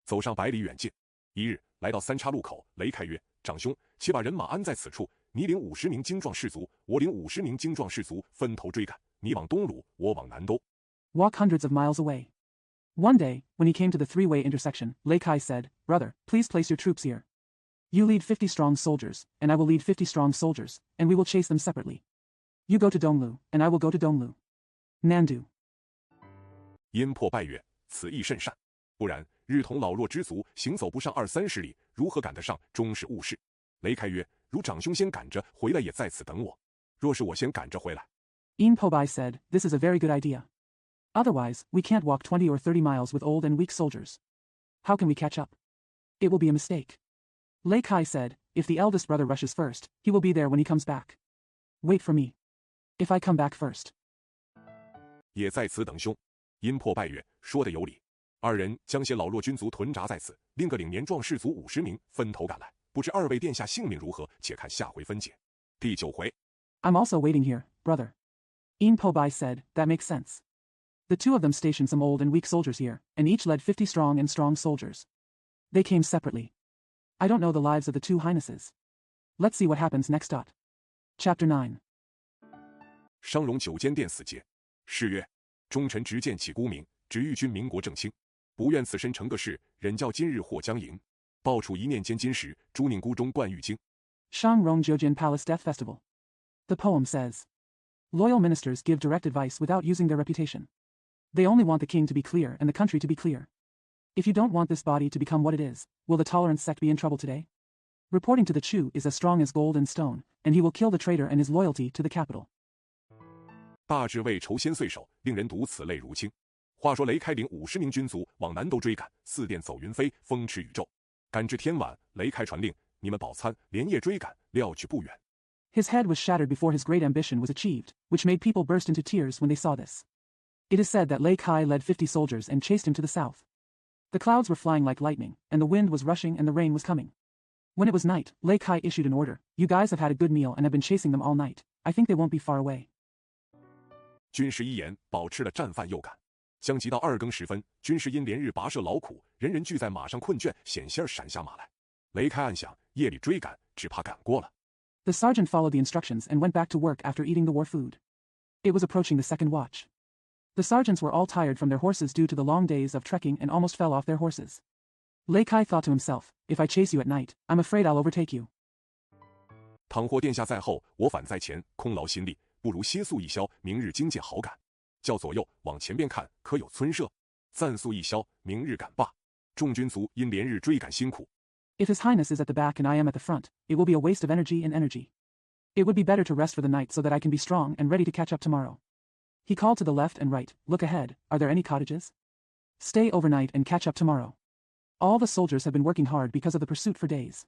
走上百里远近。一日，来到三岔路口，雷开曰：“长兄，且把人马安在此处，你领50名精壮士卒，我领50名精壮士卒，分头追赶。你往东鲁，我往南东。” Walk hundreds of miles away. One day, when he came to the three-way intersection, Lei Kai said, "Brother, please place your troops here. You lead 50 strong soldiers, and I will lead 50 strong soldiers, and we will chase them separately. You go to Donglu, and I will go to Donglu. Nandu." 因破败曰：“此意甚善，不然日同老弱之族，行走不上20-30里，如何赶得上？终是误事。”雷开曰：“如长兄先赶着回来，也在此等我。若是我先赶着回来。” In Pobai said, "This is a very good idea. Otherwise, we can't walk 20 or 30 miles with old and weak soldiers. How can we catch up? It will be a mistake." Lei Kai said, "If the eldest brother rushes first, he will be there when he comes back. Wait for me. If I come back first." 也在此等兄。因破败曰：“说得有理。”二人将些老弱军卒屯扎在此，另个领年壮士卒50名，分头赶来。不知二位殿下性命如何？且看下回分解。第9回。I'm also waiting here, brother. In Pobai said, "That makes sense. The two of them stationed some old and weak soldiers here, and each led 50 strong and strong soldiers. They came separately. I don't know the lives of the two highnesses. Let's see what happens next. Chapter 9. 商容9间殿死节。是曰：“忠臣直谏起孤名，只欲君民国正清。不愿此身成个事，忍教今日或将赢。报处一念间金石，朱宁孤中冠玉京。” Shangrong Jiujin Palace Death Festival. The poem says, "Loyal ministers give direct advice without using their reputation. They only want the king to be clear and the country to be clear. If you don't want this body to become what it is, will the tolerance sect be in trouble today? Reporting to the Chu is as strong as gold and stone, and he will kill the traitor and his loyalty to the capital." 大智为仇先岁首，令人读此泪如倾。话说雷开领50名军卒往南都追赶，四殿走云飞，风驰宇宙。赶至天晚，雷开传令：“你们饱餐，连夜追赶，料去不远。” His head was shattered before his great ambition was achieved, which made people burst into tears when they saw this. It is said that Lei Kai led 50 soldiers and chased him to the south. The clouds were flying like lightning, and the wind was rushing and the rain was coming. When it was night, Lei Kai issued an order: "You guys have had a good meal and have been chasing them all night. I think they won't be far away." 军师一言，饱吃了战饭又赶。将及到2更时分，军师因连日跋涉劳苦，人人聚在马上困倦，险些闪下马来。雷开暗想，夜里追赶，只怕赶过了。The sergeant followed the instructions and went back to work after eating the war food. It was approaching the second watch. The sergeants were all tired from their horses due to the long days of trekking and almost fell off their horses. Lei Kai thought to himself, "If I chase you at night, I'm afraid I'll overtake you. 倘或殿下在后，我反在前，空劳心力，不如歇宿一宵，明日经界好赶。叫左右往前边看，可有村舍？暂宿一宵，明日赶罢。”众军卒因连日追赶辛苦。If His Highness is at the back and I am at the front, it will be a waste of energy and energy. It would be better to rest for the night so that I can be strong and ready to catch up tomorrow. He called to the left and right, "Look ahead, are there any cottages? Stay overnight and catch up tomorrow. All the soldiers have been working hard because of the pursuit for days."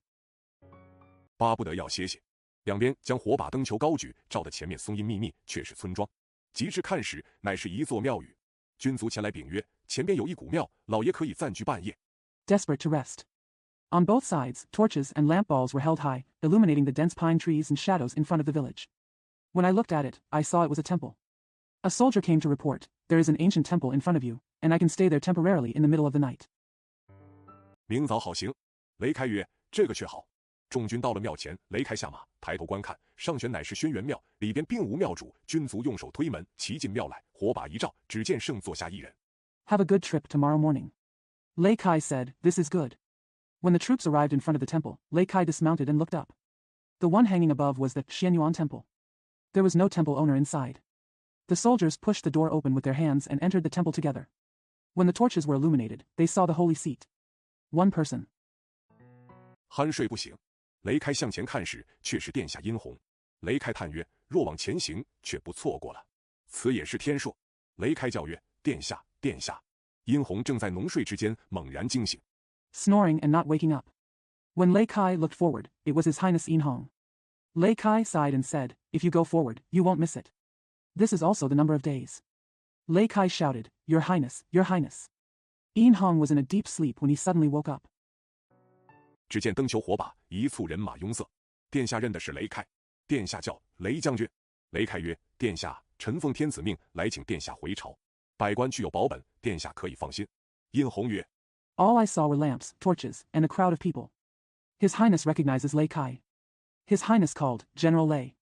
巴不得要歇歇。两边将火把灯球高举，照得前面松阴密密，却是村庄。及至看时，乃是一座庙宇。军卒前来禀曰：“前边有一古庙，老爷可以暂居半夜。” Desperate to rest. On both sides, torches and lamp balls were held high, illuminating the dense pine trees and shadows in front of the village. When I looked at it, I saw it was a temple. A soldier came to report, "There is an ancient temple in front of you, and I can stay there temporarily in the middle of the night." 明早好行。雷开曰：“这个却好。”众军到了庙前，雷开下马，抬头观看，上悬乃是轩辕庙，里边并无庙主。军卒用手推门，齐进庙来，火把一照，只见圣坐下一人。 Have a good trip tomorrow morning. Lei Kai said, "This is good." When the troops arrived in front of the temple, Lei Kai dismounted and looked up. The one hanging above was the Xianyuan temple. There was no temple owner inside. The soldiers pushed the door open with their hands and entered the temple together. When the torches were illuminated, they saw the holy seat. One person. 酣睡不醒，雷开向前看时，却是殿下殷红。雷开叹曰：“若往前行，却不错过了。此也是天数。”雷开叫曰：“殿下，殿下！”殷红正在浓睡之间，猛然惊醒。 Snoring and not waking up. When Lei Kai looked forward, it was His Highness Yin Hong. Lei Kai sighed and said, "If you go forward, you won't miss it. This is also the number of days." Lei Kai shouted, "Your Highness, Your Highness." Yin Hong was in a deep sleep when he suddenly woke up. 只见灯球火把，一簇人马拥塞。殿下认的是雷开，殿下叫雷将军。雷开曰：“殿下，臣奉天子命来请殿下回朝，百官具有保本，殿下可以放心。”殷红曰：“ All I saw were lamps, torches, and a crowd of people. His Highness recognizes Lei Kai. His Highness called, General Lei.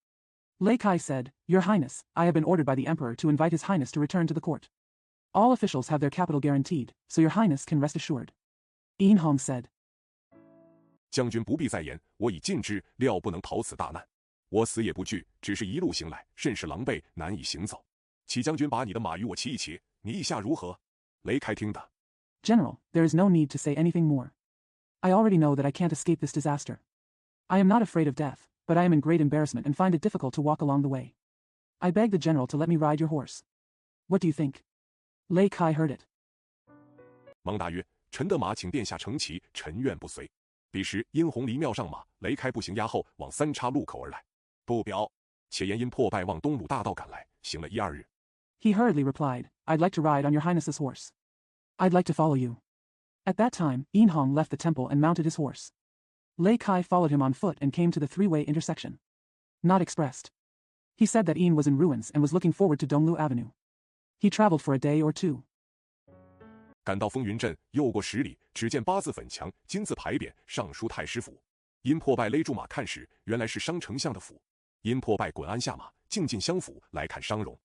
Lei Kai said, Your Highness, I have been ordered by the Emperor to invite His Highness to return to the court. All officials have their capital guaranteed, so Your Highness can rest assured. Yin Hong said. 将军不必再言，我已尽知，料不能逃此大难。我死也不惧，只是一路行来，甚是狼狈，难以行走。启将军把你的马与我骑一骑，你意下如何？雷开听得。General, there is no need to say anything more. I already know that I can't escape this disaster. I am not afraid of death, but I am in great embarrassment and find it difficult to walk along the way. I beg the general to let me ride your horse. What do you think? Lei Kai heard it. 蒙大曰：“臣的马请殿下乘骑，臣愿不随。”彼时，殷红离庙上马，雷开步行压后，往三岔路口而来。不表，且言因破败往东鲁大道赶来，行了1-2日。He hurriedly replied, I'd like to ride on your highness's horse. I'd like to follow you. At that time, Yin Hong left the temple and mounted his horse. Lei Kai followed him on foot and came to the three-way intersection. Not expressed. He said that Yin was in ruins and was looking forward to Donglu Avenue. He traveled for a day or two. 赶到风云镇，又过10里，只见8字粉墙，金字牌匾，上书太师府。殷破败勒住马看时，原来是商丞相的府。殷破败滚鞍下马，径进相府来看商容。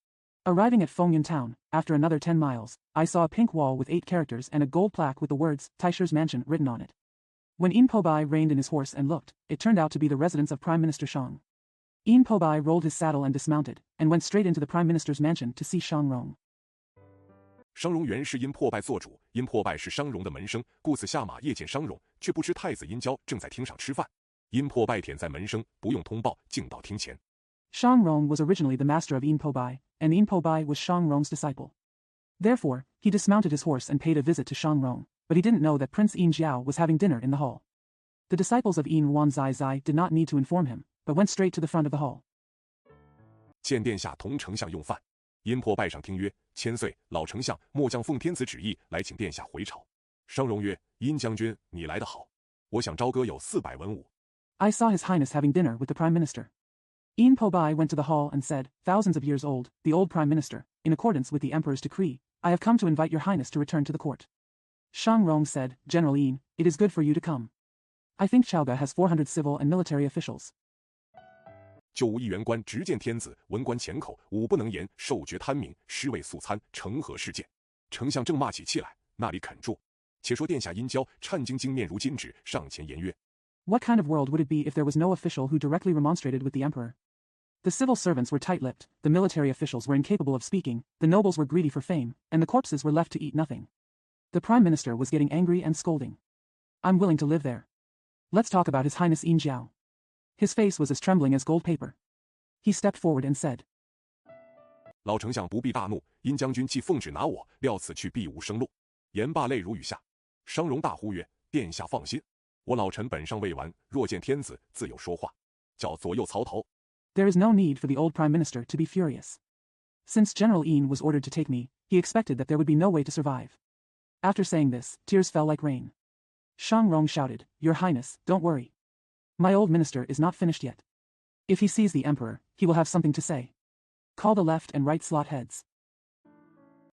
Arriving at Fengyun town, after another 10 miles, I saw a pink wall with 8 characters and a gold plaque with the words, Taishi's Mansion, written on it. When Yin Pobai reined in his horse and looked, it turned out to be the residence of Prime Minister Shang. Yin Pobai rolled his saddle and dismounted, and went straight into the Prime Minister's mansion to see Shang Rong. 商容原是殷破败做主，殷破败是商容的门生，故此下马夜见商容，却不知太子殷郊正在厅上吃饭。殷破败忝在门生，不用通报，径到厅前。Shang Rong was originally the master of Yin Pobai, and Yin Pobai was Shang Rong's disciple. Therefore, he dismounted his horse and paid a visit to Shang Rong, but he didn't know that Prince Yin Jiao was having dinner in the hall. The disciples of Yin Wanzai Zai did not need to inform him, but went straight to the front of the hall. 见殿下同丞相用饭。殷破败上听曰：“千岁，老丞相末将奉天子旨意来请殿下回朝。”商容曰：“殷将军，你来得好，我想朝歌有400文武。” I saw His Highness having dinner with the Prime Minister. Yin Pobai went to the hall and said, Thousands of years old, the old Prime Minister, in accordance with the Emperor's decree, I have come to invite your Highness to return to the court. Shang Rong said, General Yin, it is good for you to come. I think Chaoga has 400 civil and military officials. 就无一员官直见天子，文官前口，武不能言，受爵贪名，尸位素餐，成何事件？丞相正骂起气来，那里肯住？且说殿下殷郊颤兢兢面如金纸，上前言曰： What kind of world would it be if there was no official who directly remonstrated with the emperor? The civil servants were tight-lipped, the military officials were incapable of speaking, the nobles were greedy for fame, and the corpses were left to eat nothing. The prime minister was getting angry and scolding. I'm willing to live there. Let's talk about His Highness Yin Jiao. His face was as trembling as gold paper. He stepped forward and said, 老丞相不必大怒，殷将军既奉旨拿我，料此去必无生路。言罢，泪如雨下。商容大呼曰：殿下放心，我老臣本尚未完，若见天子，自有说话。叫左右曹头。 There is no need for the old prime minister to be furious. Since General Yin was ordered to take me, he expected that there would be no way to survive. After saying this, tears fell like rain. Shang Rong shouted, Your Highness, don't worry. My old minister is not finished yet. If he sees the emperor, he will have something to say. Call the left and right slot heads.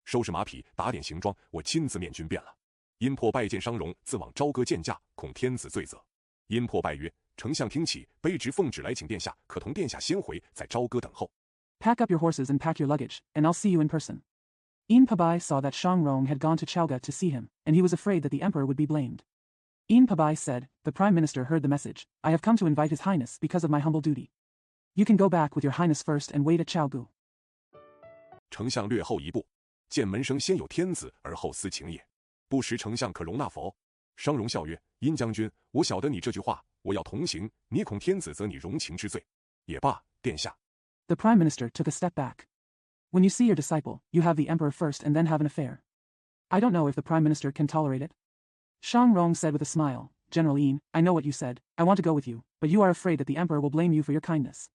收拾马匹，打点行装，我亲自面军便了。殷破拜见商容，自往朝歌见驾，恐天子罪责。殷破拜曰：丞相听起，卑职奉旨来请殿下，可同殿下先回，在朝歌等候。Pack up your horses and pack your luggage, and I'll see you in person. Yin Pabai saw that Shang Rong had gone to Chaoga to see him, and he was afraid that the emperor would be blamed. Yin Pabai said, The prime minister heard the message. I have come to invite His Highness because of my humble duty. You can go back with your Highness first and wait at Chaogu. 丞相略后一步，见门生先有天子，而后思情也。不识丞相可容纳否？商容笑曰：殷将军，我晓得你这句话，我要同行，你恐天子责你容情之罪。也罢，殿下。The prime minister took a step back. When you see your disciple, you have the emperor first and then have an affair. I don't know if the prime minister can tolerate it. Shang Rong said with a smile, General Yin, I know what you said, I want to go with you, but you are afraid that the emperor will blame you for your kindness.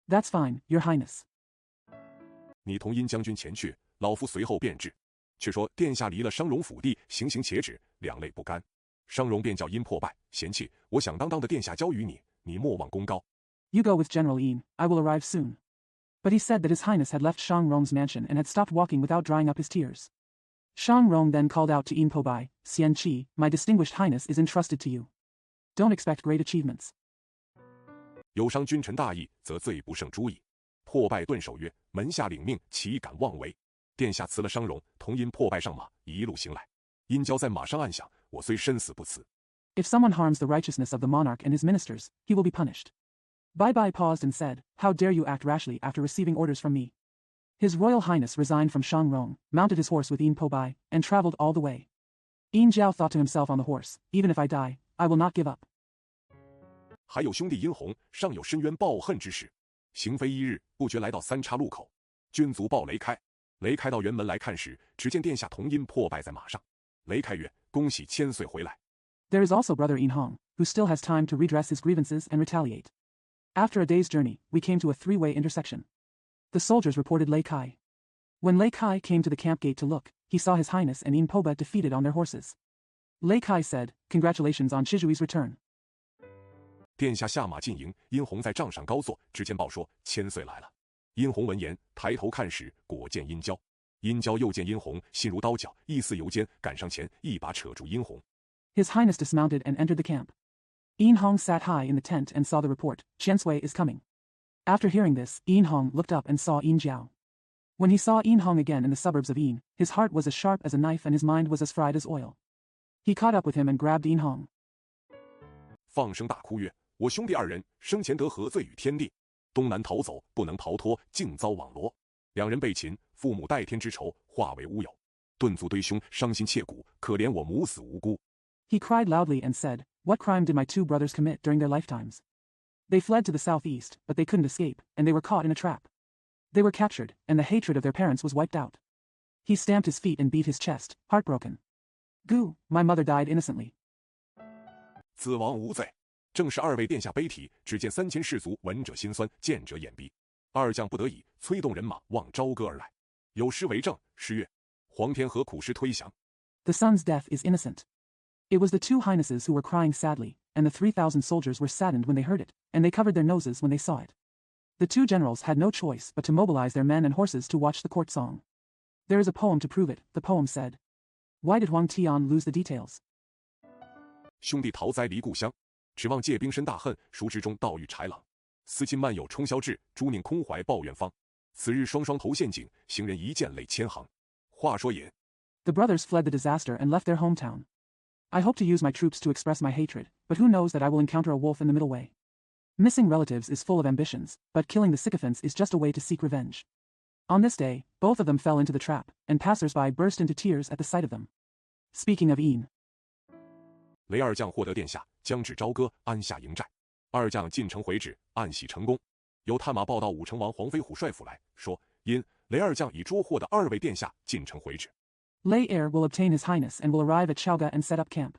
That's fine, your highness. 你同殷将军前去，老夫随后便至。却说殿下离了商容府地，行刑且止，两泪不甘。商容便叫殷破败，嫌弃我响当当的殿下交与你，你莫忘功高。You go with General Yin, I will arrive soon. But he said that His Highness had left Shang Rong's mansion and had stopped walking without drying up his tears. Shang Rong then called out to Yin Pobai, Xian Qi, my distinguished highness is entrusted to you. Don't expect great achievements. 有伤君臣大义，则罪不胜诛矣。破败顿首曰：“门下领命，岂敢妄为？”殿下辞了商容，同因破败上马，一路行来。殷郊在马上暗想：我虽身死不辞。If someone harms the righteousness of the monarch and his ministers, he will be punished. Bai Bai paused and said, How dare you act rashly after receiving orders from me? His Royal Highness resigned from Shang Rong, mounted his horse with Yin Pobai, and traveled all the way. Yin Jiao thought to himself on the horse, Even if I die, I will not give up. 还有兄弟殷红，尚有深渊报恨之事。行非一日，不觉来到三岔路口。军卒报雷开。雷开到辕门来看时，只见殿下同音破败在马上。雷开曰：“恭喜千岁回来。” There is also brother Yin Hong, who still has time to redress his grievances and retaliate. After a day's journey, we came to a three-way intersection. The soldiers reported Lei Kai. When Lei Kai came to the camp gate to look, he saw his highness and Yin Poba defeated on their horses. Lei Kai said, Congratulations on Shizui's return. 殿下下马进营，殷红在帐上高坐，只见报说千岁来了。殷红闻言，抬头看时，果见殷郊。殷郊又见殷红，心如刀绞，意似油煎，赶上前，一把扯住殷红。His highness dismounted and entered the camp. Yin Hong sat high in the tent and saw the report, Qian Sui is coming. After hearing this, Yin Hong looked up and saw Yin Jiao. When he saw Yin Hong again in the suburbs of Yin, his heart was as sharp as a knife and his mind was as fried as oil. He caught up with him and grabbed Yin Hong. 放声大哭曰：“我兄弟二人生前得何罪与天地？东南逃走，不能逃脱，竟遭网罗。两人被擒，父母代天之仇，化为乌有。顿足堆胸，伤心切骨，可怜我母死无辜。” He cried loudly and said, What crime did my two brothers commit during their lifetimes? They fled to the southeast, but they couldn't escape, and they were caught in a trap. They were captured, and the hatred of their parents was wiped out. He stamped his feet and beat his chest, heartbroken. Goo, my mother died innocently. 子王无罪。正是二位殿下悲啼，只见3000士卒，闻者心酸，见者眼闭。二将不得已，催动人马望朝歌而来。有诗为证：诗曰：“黄天何苦诗推降。” The son's death is innocent. It was the two highnesses who were crying sadly, and the 3,000 soldiers were saddened when they heard it, and they covered their noses when they saw it. The two generals had no choice but to mobilize their men and horses to watch the court song. There is a poem to prove it. The poem said, Why did Huang Tian lose the details? 兄弟逃灾离故乡，指望借兵申大恨，孰知中道遇豺狼。思亲漫友冲霄志，朱宁空怀抱远方。此日双双投陷阱，行人一见泪千行。话说也。The brothers fled the disaster and left their hometown. I hope to use my troops to express my hatred, but who knows that I will encounter a wolf in the middle way. Missing relatives is full of ambitions, but killing the sycophants is just a way to seek revenge. On this day, both of them fell into the trap, and passers-by burst into tears at the sight of them. Speaking of Yin. 雷二将获得殿下，将至朝歌，安下营寨。二将进城回旨，暗喜成功。有探马报到武成王黄飞虎帅府来说，因雷二将已捉获的二位殿下进城回旨。Lei Er will obtain his highness and will arrive at Chaoga and set up camp.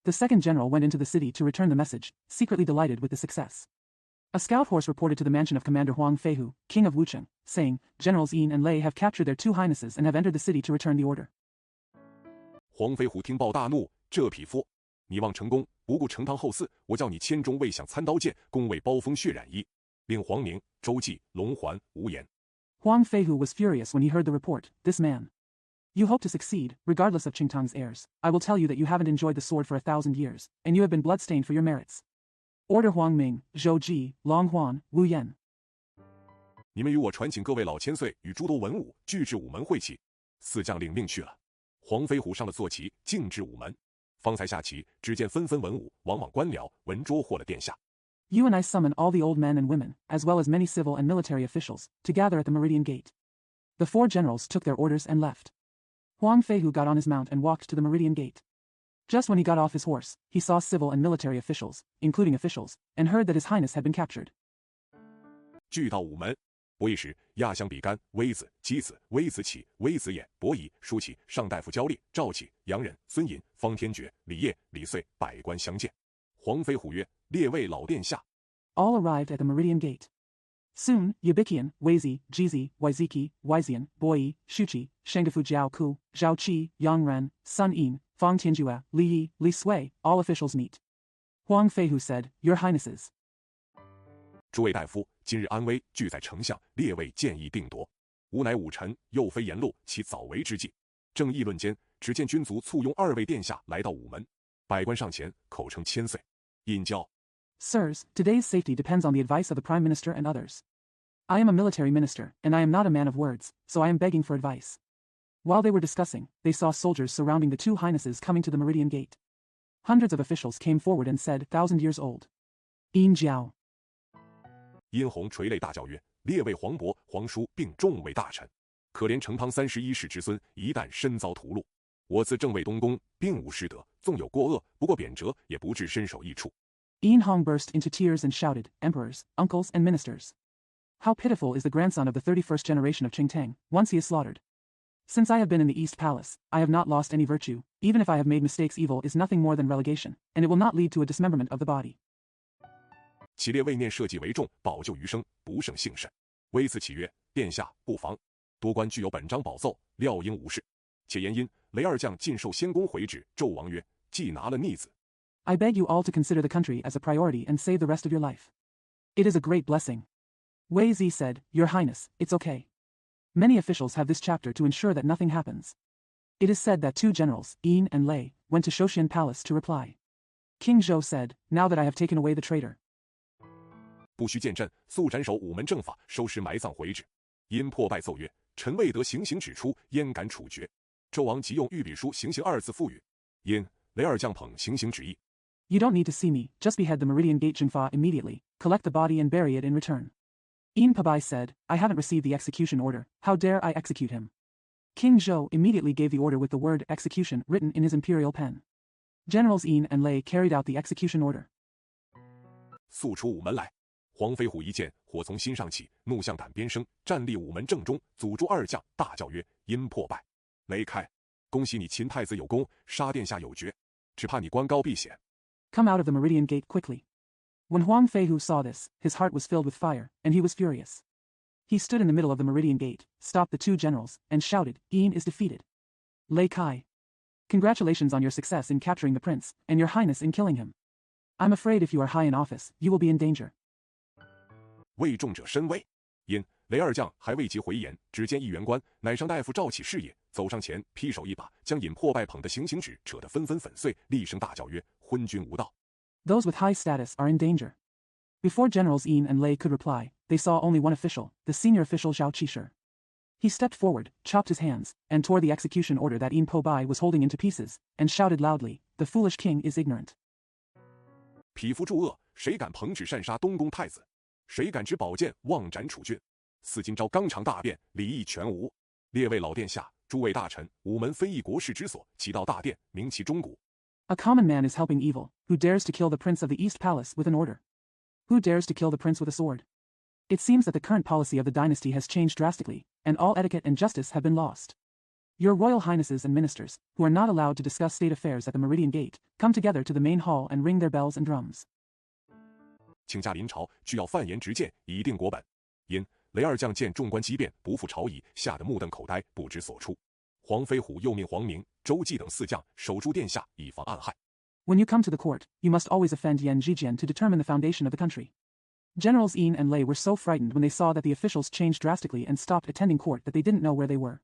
The second general went into the city to return the message, secretly delighted with the success. A scout horse reported to the mansion of Commander Huang Feihu, king of Wucheng, saying, Generals Yin and Lei have captured their two highnesses and have entered the city to return the order. 黄飞虎听报大怒，这匹夫，你望成功，不顾成堂后嗣，我叫你千中未享参刀剑，宫为包封血染衣，令黄宁、周济、龙环无言。Huang Feihu was furious when he heard the report. This man. You hope to succeed, regardless of Qingtang's heirs. I will tell you that you haven't enjoyed the sword for 1,000 years, and you have been bloodstained for your merits. Order Huang Ming, Zhou Ji, Long Huan, Wu Yan. 你们与我传请各位老千岁与诸多文武俱至午门会齐。四将领命去了。黄飞虎上了坐骑，径至午门。方才下棋，只见纷纷文武，往往官僚，闻捉获了殿下。You and I summon all the old men and women, as well as many civil and military officials, to gather at the Meridian Gate. The four generals took their orders and left. Huang Feihu got on his mount and walked to the Meridian Gate. Just when he got off his horse, he saw civil and military officials, including officials, and heard that his highness had been captured. 俱到午门，不一时，亚相比干、微子、箕子、微子启、微子衍、伯夷、舒启、上大夫焦烈、赵启、杨忍、孙隐、方天觉、李业、李遂百官相见。黄飞虎曰：“列位老殿下。” All arrived at the Meridian Gate. Soon, Yabikian, Weizi, Jizi, Waiziki, Waizian, Boi, Shuchi, Shengafu Jiao Ku, Zhao Qi, Yang Ren, Sun Yin, Fang Tianjue, Li Yi, Li Sui, all officials meet. Huang Feihu said, Your Highnesses. 诸位大夫，今日安危，俱在丞相，列位建议定夺。吾乃武臣，又非言路，其早为之计。正议论间，只见军卒簇拥2位殿下来到午门，百官上前口称千岁。殷教 Sirs, today's safety depends on the advice of the Prime Minister and others. I am a military minister, and I am not a man of words, so I am begging for advice. While they were discussing, they saw soldiers surrounding the two highnesses coming to the Meridian Gate. Hundreds of officials came forward and said, 1,000 years old. Yin Jiao. 殷红垂泪大叫曰：“列位皇伯、皇叔并众位大臣，可怜成汤31世之孙，一旦身遭屠戮，我自正位东宫，并无失德，纵有过恶，不过贬谪，也不至身首异处。” Yin Hong burst into tears and shouted, Emperors, uncles, and ministers. How pitiful is the grandson of the 31st generation of Qingtang, once he is slaughtered. Since I have been in the East Palace, I have not lost any virtue. Even if I have made mistakes, evil is nothing more than relegation, and it will not lead to a dismemberment of the body. 其列为念社稷为重，保救余生，不胜幸甚。微赐启曰：“殿下不妨，多官具有本章宝奏，料应无事。且言因雷二将尽受先公回旨，纣王曰：既拿了逆子。” I beg you all to consider the country as a priority and save the rest of your life. It is a great blessing. Wei Zi said, Your Highness, it's okay. Many officials have this chapter to ensure that nothing happens. It is said that 2 generals, Yin and Lei, went to Shoshan Palace to reply. King Zhou said, Now that I have taken away the traitor. 不须见朕，速斩首午门正法，收尸埋葬回旨。因破败奏曰：“臣未得行刑指出，焉敢处决？”纣王即用御笔书“行刑”2字赋予。因雷二将捧行刑旨意。You don't need to see me, just behead the Meridian Gate Jingfa immediately, collect the body and bury it in return. Yin Pabai said, I haven't received the execution order, how dare I execute him? King Zhou immediately gave the order with the word execution written in his imperial pen. Generals Yin and Lei carried out the execution order. 速出午门来！黄飞虎一见火从心上起，怒向胆边生，站立午门正中，阻住2将，大叫曰：“因破败，雷开！恭喜你秦太子有功，杀殿下有爵，只怕你官高避险。” Come out of the Meridian Gate quickly. When Huang Feihu saw this, his heart was filled with fire, and he was furious. He stood in the middle of the Meridian Gate, stopped the 2 generals, and shouted, Yin is defeated. Lei Kai. Congratulations on your success in capturing the prince, and your highness in killing him. I'm afraid if you are high in office, you will be in danger. 为众者深危。因雷二将还未及回言，只见一员官乃上大夫赵启事也，走上前，劈手一把，将尹破败捧的行刑纸扯得纷纷粉碎，厉声大叫曰：“昏君无道！” Those with high status are in danger. Before Generals Yin and Lei could reply, they saw only one official, the senior official Zhao Qisher. He stepped forward, chopped his hands, and tore the execution order that Yin Po Bai was holding into pieces, and shouted loudly, The foolish king is ignorant. 匹夫助恶，谁敢捧旨擅杀东宫太子？谁敢持宝剑妄斩储君？似今朝纲常大变，礼义全无。列位老殿下，诸位大臣，午门非一国事之所，其道大殿，明其钟鼓。A common man is helping evil, who dares to kill the prince of the East Palace with an order? Who dares to kill the prince with a sword? It seems that the current policy of the dynasty has changed drastically, and all etiquette and justice have been lost. Your royal highnesses and ministers, who are not allowed to discuss state affairs at the Meridian Gate, come together to the main hall and ring their bells and drums. 请假临朝，具要犯言直谏，以定国本。因雷二将见众官激辩，不复朝仪，吓得目瞪口呆，不知所出。黄飞虎又命黄明、周济等4将守住殿下，以防暗害。When you come to the court, you must always offend Yan Zhijian to determine the foundation of the country. Generals Yin and Lei were so frightened when they saw that the officials changed drastically and stopped attending court that they didn't know where they were.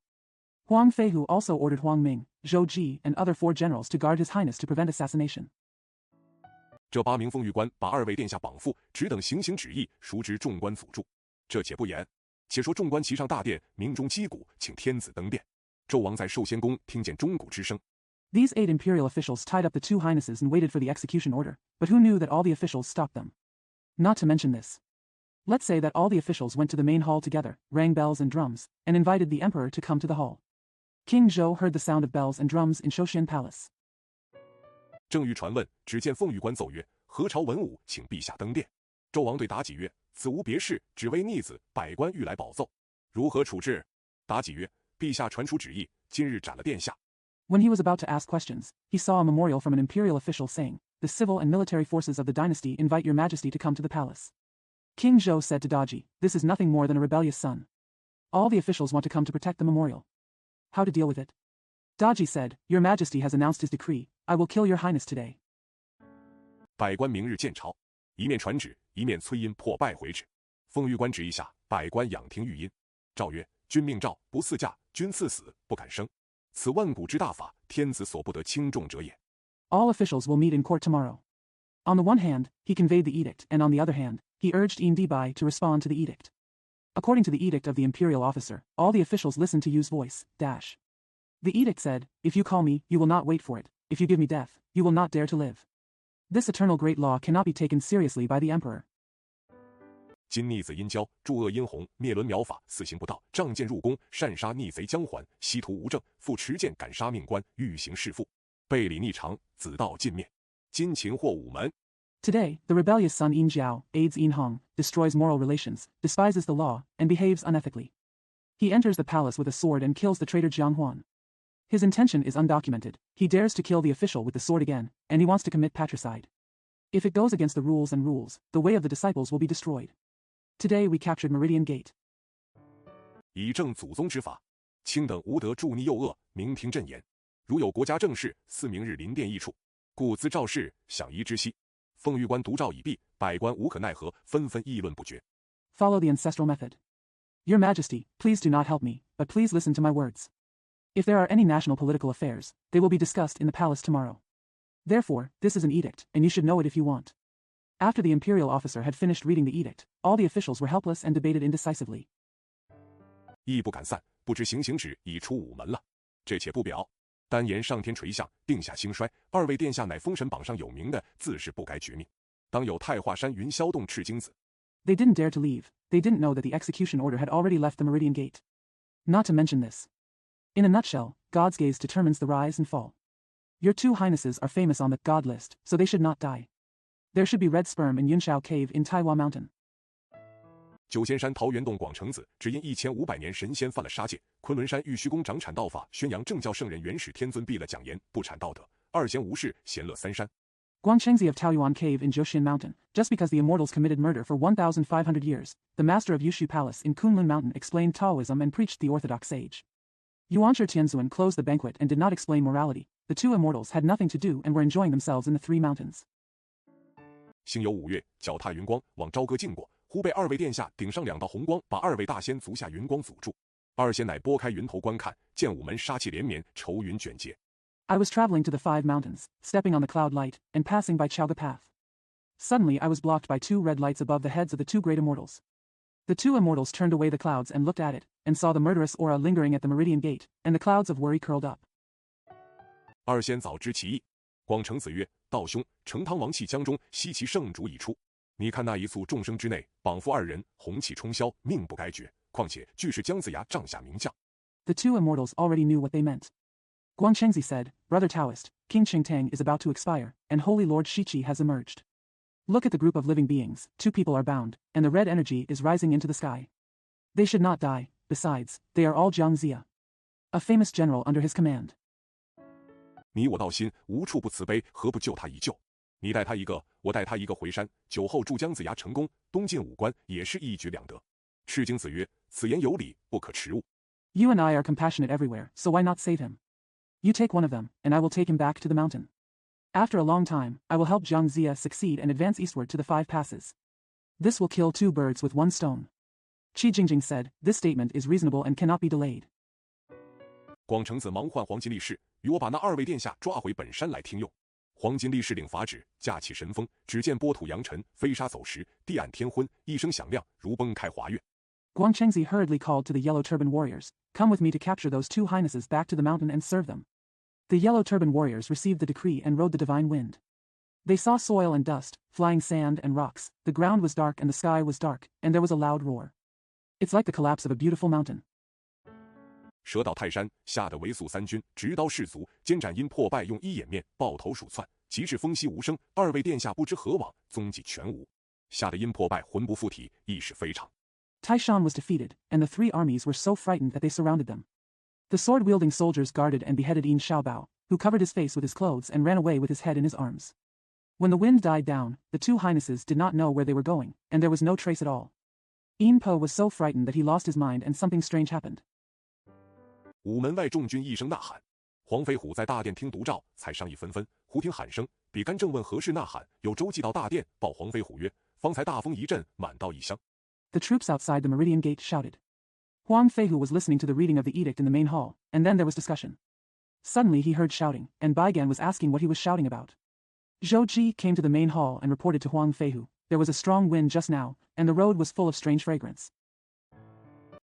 Huang Feihu also ordered Huang Ming, Zhou Ji, and other 4 generals to guard his highness to prevent assassination. 这8名封御官把2位殿下绑缚，只等行刑旨意，孰知众官阻住。这且不言，且说众官齐上大殿，鸣钟击鼓，请天子登殿。纣王在寿仙宫听见钟鼓之声。These 8 imperial officials tied up the 2 highnesses and waited for the execution order, but who knew that all the officials stopped them? Not to mention this. Let's say that all the officials went to the main hall together, rang bells and drums, and invited the emperor to come to the hall. King Zhou heard the sound of bells and drums in Shoshan Palace. 正欲传问，只见奉御官奏曰：“何朝文武，请陛下登殿。”纣王对妲己曰：“此无别事，只为逆子，百官欲来保奏，如何处置？”妲己曰：“陛下传出旨意，今日斩了殿下。” When he was about to ask questions, he saw a memorial from an imperial official saying, The civil and military forces of the dynasty invite your majesty to come to the palace. King Zhou said to Daji, This is nothing more than a rebellious son. All the officials want to come to protect the memorial. How to deal with it? Daji said, Your majesty has announced his decree. I will kill your highness today. 百官明日见朝，一面传旨，一面催因破败回旨。奉御官旨意下，百官仰听御音。诏曰：君命诏，不赐驾；君赐死，不敢生。此万古之大法，天子所不得轻重者也。All officials will meet in court tomorrow. On the one hand, he conveyed the edict, and on the other hand, he urged Dibai to respond to the edict. According to the edict of the imperial officer, all the officials listened to Yu's voice. The edict said, if you call me, you will not wait for it. If you give me death, you will not dare to live. This eternal great law cannot be taken seriously by the emperor. 今逆子殷郊，助恶殷洪，灭伦苗法，肆行不道，仗剑入宫，擅杀逆贼江环，西图无政，复持剑赶杀命官，欲行弑父，背礼逆常，子道尽灭。今擒获午门。Today, the rebellious son Yin Jiao aids Yin Hong, destroys moral relations, despises the law, and behaves unethically. He enters the palace with a sword and kills the traitor Jiang Huan. His intention is undocumented. He dares to kill the official with the sword again, and he wants to commit patricide. If it goes against the rules, the way of the disciples will be destroyed. Today we captured Meridian Gate. 以正祖宗之法，卿等无得助逆右恶，明听朕言。如有国家政事，似明日临殿议处，故兹召事，想宜之息。奉御官读诏已毕，百官无可奈何，纷纷议论不绝。Follow the ancestral method. Your Majesty, please do not help me, but please listen to my words. If there are any national political affairs, they will be discussed in the palace tomorrow. Therefore, this is an edict, and you should know it if you want. After the imperial officer had finished reading the edict, all the officials were helpless and debated indecisively. 议不敢散，不知行刑旨已出午门了。这且不表，单言上天垂象，定下兴衰。二位殿下乃封神榜上有名的，自是不该绝命。当有太华山云霄洞赤精子。They didn't dare to leave. They didn't know that the execution order had already left the Meridian Gate. Not to mention this. In a nutshell, God's gaze determines the rise and fall. Your two highnesses are famous on the God list, so they should not die. There should be red sperm in Yunshao Cave in Taiwa Mountain. 九仙山桃源洞广成子，只因1500年神仙犯了杀戒。昆仑山玉虚宫掌产道法，宣扬正教圣人元始天尊闭了讲言，不产道德。二贤无事，闲乐三山。Guangchengzi of Taoyuan Cave in Jiuxian Mountain, just because the immortals committed murder for 1,500 years, the master of Yushu Palace in Kunlun Mountain explained Taoism and preached the orthodox sage. Yuanshi Tianzuan closed the banquet and did not explain morality. The two immortals had nothing to do and were enjoying themselves in the three mountains. 星有五月，脚踏云光，往朝歌经过，忽被二位殿下顶上两道红光，把二位大仙足下云光阻住。二仙乃拨开云头观看，见午门杀气连绵，愁云卷结。I was traveling to the five mountains, stepping on the cloud light, and passing by Chaoga Path. Suddenly I was blocked by two red lights above the heads of the two great immortals. The two immortals turned away the clouds and looked at it, and saw the murderous aura lingering at the Meridian Gate, and the clouds of worry curled up. 二仙早知其意，广成子曰：“道兄，成汤王气江中，西岐圣主已出。你看那一簇众生之内，绑缚二人，红气冲霄，命不该绝。况且俱是姜子牙帐下名将。” The two immortals already knew what they meant. Guangchengzi said, Brother Taoist, King Qingtang is about to expire, and Holy Lord Shiqi has emerged. Look at the group of living beings, two people are bound, and the red energy is rising into the sky. They should not die, besides, they are all Jiang Zia, a famous general under his command. 你我道心，无处不慈悲，何不救他一救？你带他一个，我带他一个回山，酒后助姜子牙成功，东晋武官也是一举两得。赤精子曰：“此言有理，不可迟误。” You and I are compassionate everywhere, so why not save him? You take one of them, and I will take him back to the mountain. After a long time, I will help Jiang Zia succeed and advance eastward to the five passes. This will kill two birds with one stone. Qi Jingjing said, this statement is reasonable and cannot be delayed. 广成子忙唤黄金力士，与我把那二位殿下抓回本山来听用。黄金力士领法旨，驾起神风，只见波土扬尘，飞沙走石，地暗天昏，一声响亮，如崩开华岳。Guangchengzi hurriedly called to the yellow turban warriors, come with me to capture those two highnesses back to the mountain and serve them. The yellow turban warriors received the decree and rode the divine wind. They saw soil and dust, flying sand and rocks, the ground was dark and the sky was dark, and there was a loud roar. It's like the collapse of a beautiful mountain. 蛇到泰山，吓得为宿三军，执刀士卒，肩斩因破败，用一掩面，抱头鼠窜，及至风息无声，二位殿下不知何往，踪迹全无，吓得因破败，魂不附体，意识非常。Taishan was defeated, and the three armies were so frightened that they surrounded them. The sword-wielding soldiers guarded and beheaded Yin Xiaobao, who covered his face with his clothes and ran away with his head in his arms. When the wind died down, the two highnesses did not know where they were going, and there was no trace at all. Yin Po was so frightened that he lost his mind and something strange happened. 午门外众军一声呐喊，黄飞虎在大殿听读诏，才商议纷纷。忽听喊声，比干正问何事呐喊，有周记到大殿，报黄飞虎曰：“方才大风一阵，满道异香。” The troops outside the Meridian Gate shouted. Huang Feihu was listening to the reading of the edict in the main hall, and then there was discussion. Suddenly he heard shouting, and Baigan was asking what he was shouting about. Zhou Ji came to the main hall and reported to Huang Feihu. There was a strong wind just now, and the road was full of strange fragrance.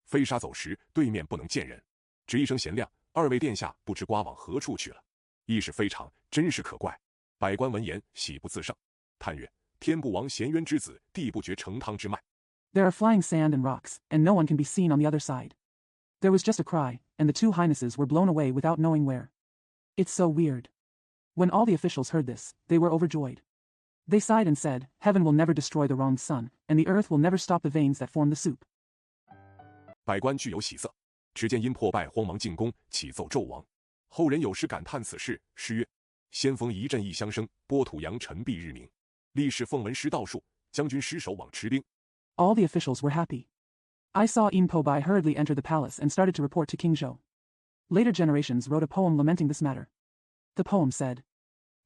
飞沙走石，对面不能见人。只一声弦亮，二位殿下不知刮往何处去了。意识非常，真是可怪。百官闻言喜不自胜，叹曰：“天不亡咸渊之子，地不绝成汤之脉。” There are flying sand and rocks, and no one can be seen on the other side. There was just a cry, and the two highnesses were blown away without knowing where. It's so weird. When all the officials heard this, they were overjoyed. They sighed and said, Heaven will never destroy the wronged sun, and the earth will never stop the veins that form the soup. 百官俱有喜色，只见因破败慌忙进宫，启奏纣王。后人有诗感叹此事，诗曰：“先锋一阵异香生，波土扬尘蔽日明。历史奉文师道术，将军失守往持兵。” All the officials were happy. I saw Yin Bai hurriedly enter the palace and started to report to King Zhou. Later generations wrote a poem lamenting this matter. The poem said,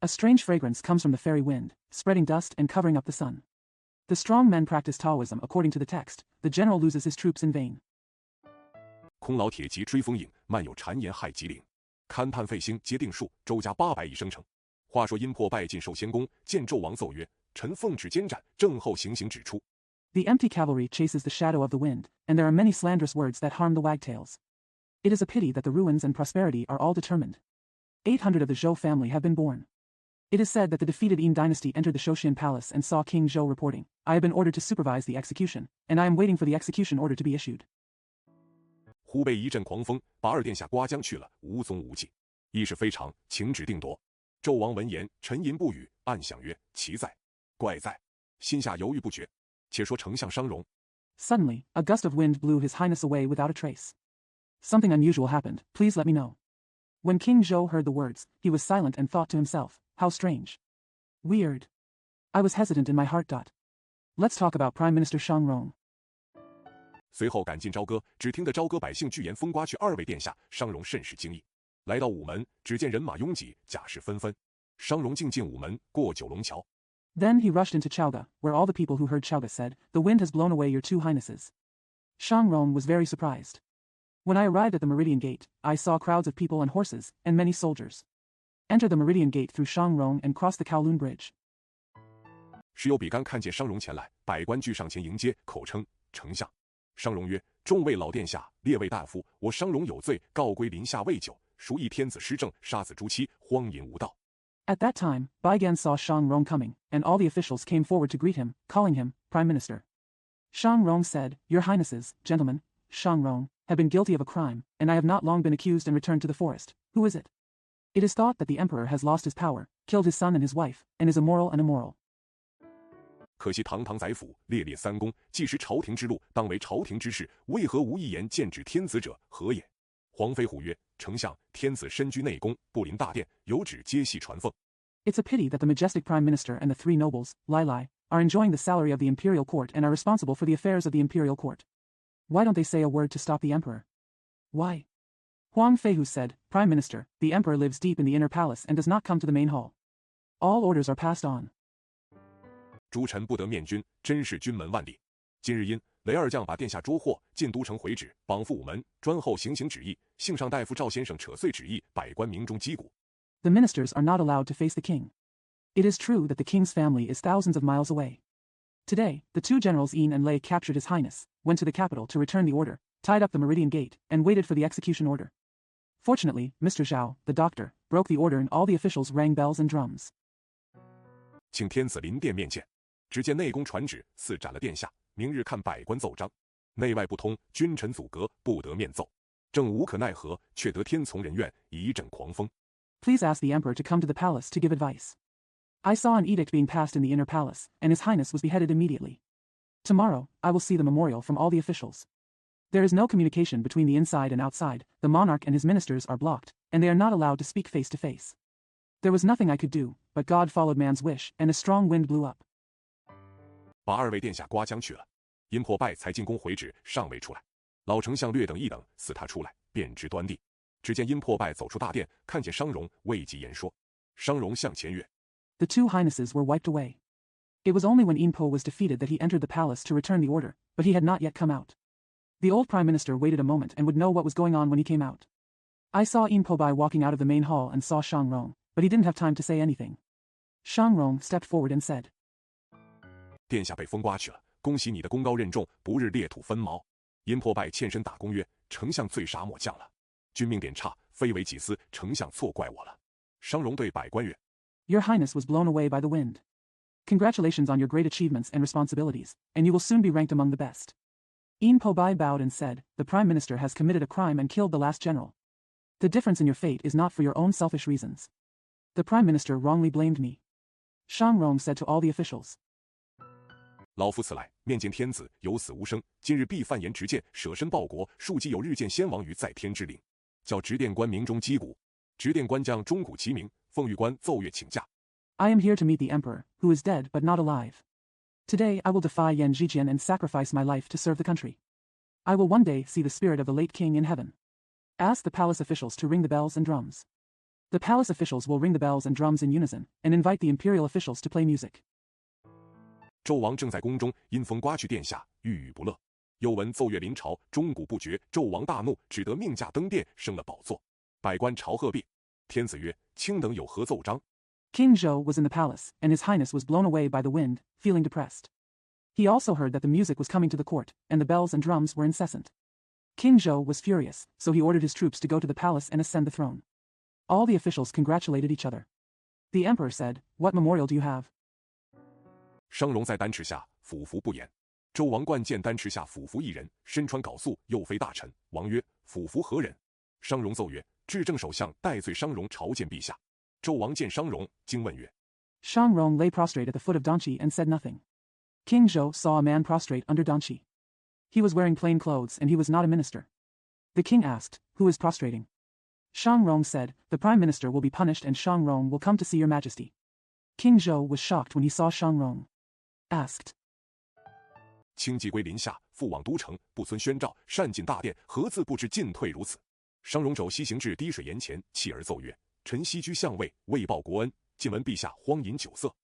A strange fragrance comes from the fairy wind, spreading dust and covering up the sun. The strong men practice Taoism according to the text, the general loses his troops in vain. 空劳铁骑追风影，漫有谗言害吉灵。勘探费兴皆定数，周家800亿生成。话说因破败进寿仙宫，见纣王奏曰：“臣奉旨监斩，正后行刑指出。” The empty cavalry chases the shadow of the wind, and there are many slanderous words that harm the wagtails. It is a pity that the ruins and prosperity are all determined. 800 of the Zhou family have been born. It is said that the defeated Yin dynasty entered the Shoshin palace and saw King Zhou reporting, I have been ordered to supervise the execution, and I am waiting for the execution order to be issued. 忽被一阵狂风，把二殿下刮将去了，无踪无迹。意识非常，请旨定夺。纣王闻言，沉吟不语，暗想曰：奇在，怪在，心下犹豫不决。且说丞相商容。Suddenly, a gust of wind blew his highness away without a trace. Something unusual happened, please let me know. When King Zhou heard the words, he was silent and thought to himself, how strange. Weird. I was hesitant in my heart. Let's talk about Prime Minister Shang Rong. 随后赶进朝歌，只听得朝歌百姓俱言风刮去二位殿下，商容甚是惊异。来到午门，只见人马拥挤，甲士纷纷。商容径进午门，过九龙桥。Then he rushed into Chaoga, where all the people who heard Chaoga said, The wind has blown away your two highnesses. Shang Rong was very surprised. When I arrived at the Meridian Gate, I saw crowds of people and horses, and many soldiers. Enter the Meridian Gate through Shang Rong and cross the Kowloon Bridge. 时有比干看见商容前来，百官俱上前迎接，口称丞相。商容曰：“众位老殿下，列位大夫，我商容有罪，告归临下未久，孰以天子失政，杀子诛妻，荒淫无道。” At that time, Baigan saw Shang Rong coming, and all the officials came forward to greet him, calling him Prime Minister. Shang Rong said, Your Highnesses, gentlemen, Shang Rong, have been guilty of a crime, and I have not long been accused and returned to the forest. Who is it? It is thought that the emperor has lost his power, killed his son and his wife, and is immoral and immoral. 可惜堂堂宰辅，列列三公，既识朝廷之路，当为朝廷之事，为何无一言谏止天子者，何也？黄飞虎曰：“丞相，天子身居内宫，不临大殿，有旨皆系传奉。” It's a pity that the majestic prime minister and the three nobles, Lai, are enjoying the salary of the imperial court and are responsible for the affairs of the imperial court. Why don't they say a word to stop the emperor? Why? Huang Feihu said, Prime Minister, the emperor lives deep in the inner palace and does not come to the main hall. All orders are passed on. 诸臣不得面君，真是君门万里。今日因雷二将把殿下捉获，进都城回旨，绑赴午门，专候行刑旨意。幸上大夫赵先生扯碎旨意，百官鸣钟击鼓。The ministers are not allowed to face the king. It is true that the king's family is thousands of miles away. Today, the two generals Yin and Lei captured his highness, went to the capital to return the order, tied up the Meridian Gate, and waited for the execution order. Fortunately, Mr. Zhao, the doctor, broke the order and all the officials rang bells and drums. 请天子临殿面见。只见内宫传旨，赐斩了殿下，明日看百官奏章。内外不通，君臣阻隔，不得面奏。正无可奈何，却得天从人愿，一阵狂风。Please ask the emperor to come to the palace to give advice. I saw an edict being passed in the inner palace, and his highness was beheaded immediately. Tomorrow, I will see the memorial from all the officials. There is no communication between the inside and outside, the monarch and his ministers are blocked, and they are not allowed to speak face to face. There was nothing I could do, but God followed man's wish, and a strong wind blew up. 把二位殿下刮将去了。因破败才进宫回旨，尚未出来。老丞相略等一等，似他出来，便知端地。只见因破败走出大殿，看见商容，未及言说。商容向前跃。The two highnesses were wiped away. It was only when Yinpo was defeated that he entered the palace to return the order, but he had not yet come out. The old prime minister waited a moment and would know what was going on when he came out. I saw Inpobai walking out of the main hall and saw Shang Rong, but he didn't have time to say anything. Shang Rong stepped forward and said, 殿下被风刮去了，恭喜你的功高任重，不日裂土分毛。因破败欠身打公曰：丞相罪杀末将了，君命点差，非为己私，丞相错怪我了。商容对百官曰： Your Highness was blown away by the wind. Congratulations on your great achievements and responsibilities, and you will soon be ranked among the best. Inpobai bowed and said, The Prime Minister has committed a crime and killed the last general. The difference in your fate is not for your own selfish reasons. The Prime Minister wrongly blamed me. Shang Rong said to all the officials, 老夫此来面见天子，有死无生。今日必犯言直谏，舍身报国，庶几有日见先王于在天之灵。叫执殿官鸣钟击鼓，执殿官将钟鼓齐鸣，奉御官奏乐请假。 I am here to meet the Emperor, who is dead but not alive. Today I will defy Yan Zhijian and sacrifice my life to serve the country. I will one day see the spirit of the late king in heaven. Ask the palace officials to ring the bells and drums. The palace officials will ring the bells and drums in unison, and invite the imperial officials to play music. 纣王正在宫中，因风刮去殿下，郁郁不乐。又闻奏乐临朝，钟鼓不绝，纣王大怒，只得命驾登殿，升了宝座。百官朝贺毕。天子曰：卿等有何奏章？ King Zhou was in the palace, and his highness was blown away by the wind, feeling depressed. He also heard that the music was coming to the court, and the bells and drums were incessant. King Zhou was furious, so he ordered his troops to go to the palace and ascend the throne. All the officials congratulated each other. The emperor said, What memorial do you have? 商容在丹池下，俯伏不言。周王冠见丹池下俯伏一人，身穿缟素，又非大臣。王曰：俯伏何人？商容奏曰：至正首相戴罪商容朝见陛下。周王见商容，惊问曰： Shang Rong lay prostrate at the foot of Danqi and said nothing. King Zhou saw a man prostrate under Danqi. He was wearing plain clothes and he was not a minister. The king asked, Who is prostrating? Shang Rong said, The prime minister will be punished and Shang Rong will come to see your majesty. King Zhou was shocked when he saw Shang Rong. Asked, 卿既归临下，复往都城，不遵宣诏，擅进大殿，何自不知进退如此？商容肘西行至滴水岩前，泣而奏曰：臣西居相位，为报国恩，近闻陛下荒饮酒色。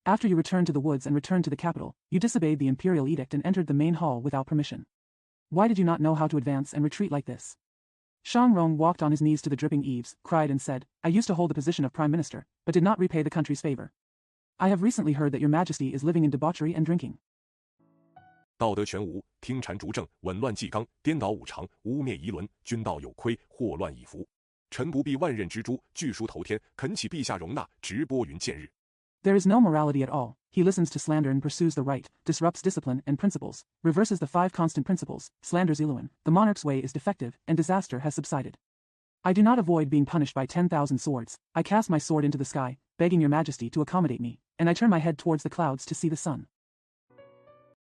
After you returned to the woods and returned to the capital, you disobeyed the imperial edict and entered the main hall without permission. Why did you not know how to advance and retreat like this? Shang Rong walked on his knees to the dripping eaves, cried and said, I used to hold the position of prime minister, but did not repay the country's favor. I have recently heard that your majesty is living in debauchery and drinking. 道德全无，听谗逐政，紊乱纪纲，颠倒五常，污蔑夷伦，君道有亏，祸乱以服。臣不必万仞之诛，据书头天，恳请陛下容纳，直拨云见日。 There is no morality at all. He listens to slander and pursues the right, disrupts discipline and principles, reverses the 5 constant principles, slanders Iluan. The monarch's way is defective, and disaster has subsided. I do not avoid being punished by 10,000 swords. I cast my sword into the sky, begging your majesty to accommodate me, and I turn my head towards the clouds to see the sun.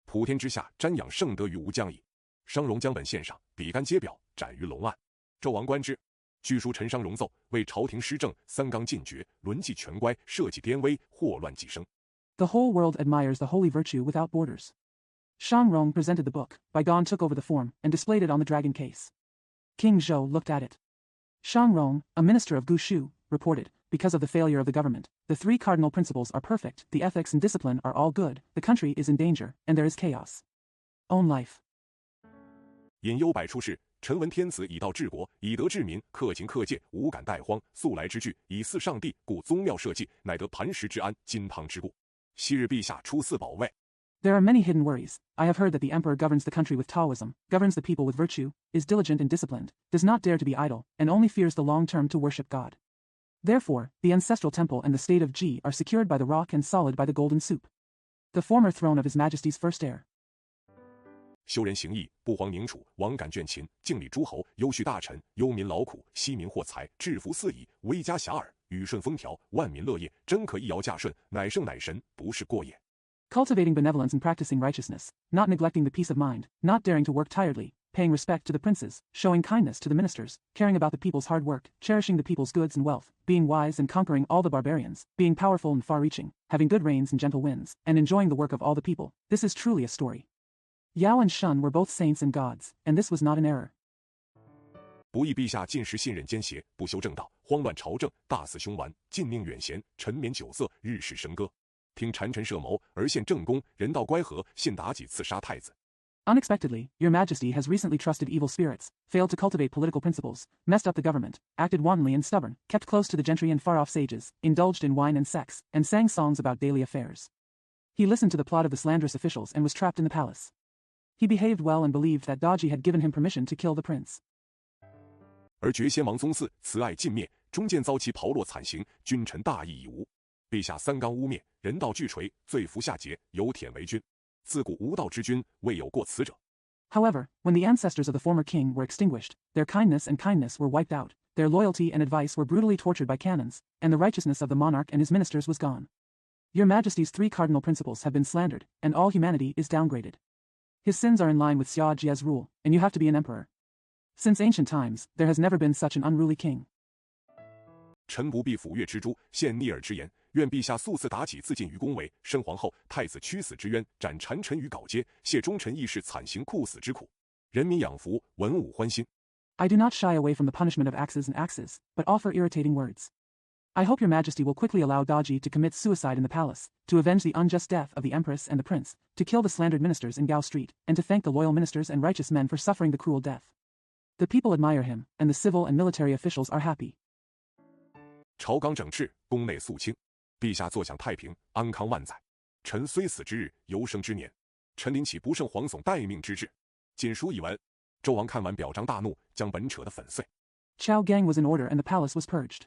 普天之下，瞻仰圣德于吾将矣。商容将本献上，比干揭表，斩于龙案。纣王观之，据书陈商容奏，为朝廷施政，三纲尽绝，轮纪全乖，社稷颠危，祸乱既生。 The whole world admires the holy virtue without borders. Shang Rong presented the book, Baigan took over the form, and displayed it on the dragon case. King Zhou looked at it. Shang Rong, a minister of Gushu, reported, because of the failure of the government, the 3 cardinal principles are perfect, the ethics and discipline are all good, the country is in danger, and there is chaos. Own life. 隐忧百出事，臣闻天子以道治国，以德治民，克勤克戒，无敢怠荒，素来之具，以祀上帝，故宗庙社稷，乃得磐石之安，金汤之固。昔日陛下出祀保卫。 There are many hidden worries. I have heard that the emperor governs the country with Taoism, governs the people with virtue, is diligent and disciplined, does not dare to be idle, and only fears the long term to worship God. Therefore, the ancestral temple and the state of Ji are secured by the rock and solid by the golden soup. The former throne of His Majesty's first heir. 修人行义，不遑宁楚，王感眷勤，敬礼诸侯，优恤大臣，忧民劳苦，息民获财，制服四夷，威加遐迩，雨顺风调，万民乐业，真可一尧驾顺，乃圣乃神，不是过也。 Cultivating benevolence and practicing righteousness, not neglecting the peace of mind, not daring to work tiredly, paying respect to the princes, showing kindness to the ministers, caring about the people's hard work, cherishing the people's goods and wealth, being wise and conquering all the barbarians, being powerful and far-reaching, having good rains and gentle winds, and enjoying the work of all the people. This is truly a story. Yao and Shun were both saints and gods, and this was not an error. 不义陛下近时信任奸邪，不修正道，慌乱朝政，大肆凶顽，禁佞远贤，沉湎酒色，日食笙歌。听谗臣设谋，而陷正宫，人道乖和，信妲己刺杀太子。Unexpectedly, Your Majesty has recently trusted evil spirits, failed to cultivate political principles, messed up the government, acted wantonly and stubborn, kept close to the gentry and far-off sages, indulged in wine and sex, and sang songs about daily affairs. He listened to the plot of the slanderous officials and was trapped in the palace. He behaved well and believed that Daji had given him permission to kill the prince. 而绝先王宗嗣慈爱尽灭，中间遭其炮烙惨刑，君臣大义已无。陛下三纲污蔑，人道俱垂，罪服下节，有舔为君。自古无道之君，未有过此者。 However, when the ancestors of the former king were extinguished, their kindness and kindness were wiped out, their loyalty and advice were brutally tortured by cannons, and the righteousness of the monarch and his ministers was gone. Your Majesty's 3 cardinal principles have been slandered, and all humanity is downgraded. His sins are in line with Xia Jia's rule, and you have to be an emperor. Since ancient times, there has never been such an unruly king. 臣不必抚越之诛，献逆耳之言。愿陛下速赐妲己自尽于宫闱，申皇后、太子屈死之冤，斩谗臣于镐阶，谢忠臣义士惨刑酷死之苦。人民养福，文武欢心。I do not shy away from the punishment of axes and axes, but offer irritating words. I hope your majesty will quickly allow Daji to commit suicide in the palace, to avenge the unjust death of the empress and the prince, to kill the slandered ministers in Gao Street, and to thank the loyal ministers and righteous men for suffering the cruel death. The people admire him, and the civil and military officials are happy. 朝纲整治，宫内肃清。陛下坐享太平，安康万载。臣虽死之日，犹生之年。臣临起不胜惶悚待命之志。谨书已完。纣王看完表彰大怒，将本扯得粉碎。Chao Gang was in order and the palace was purged.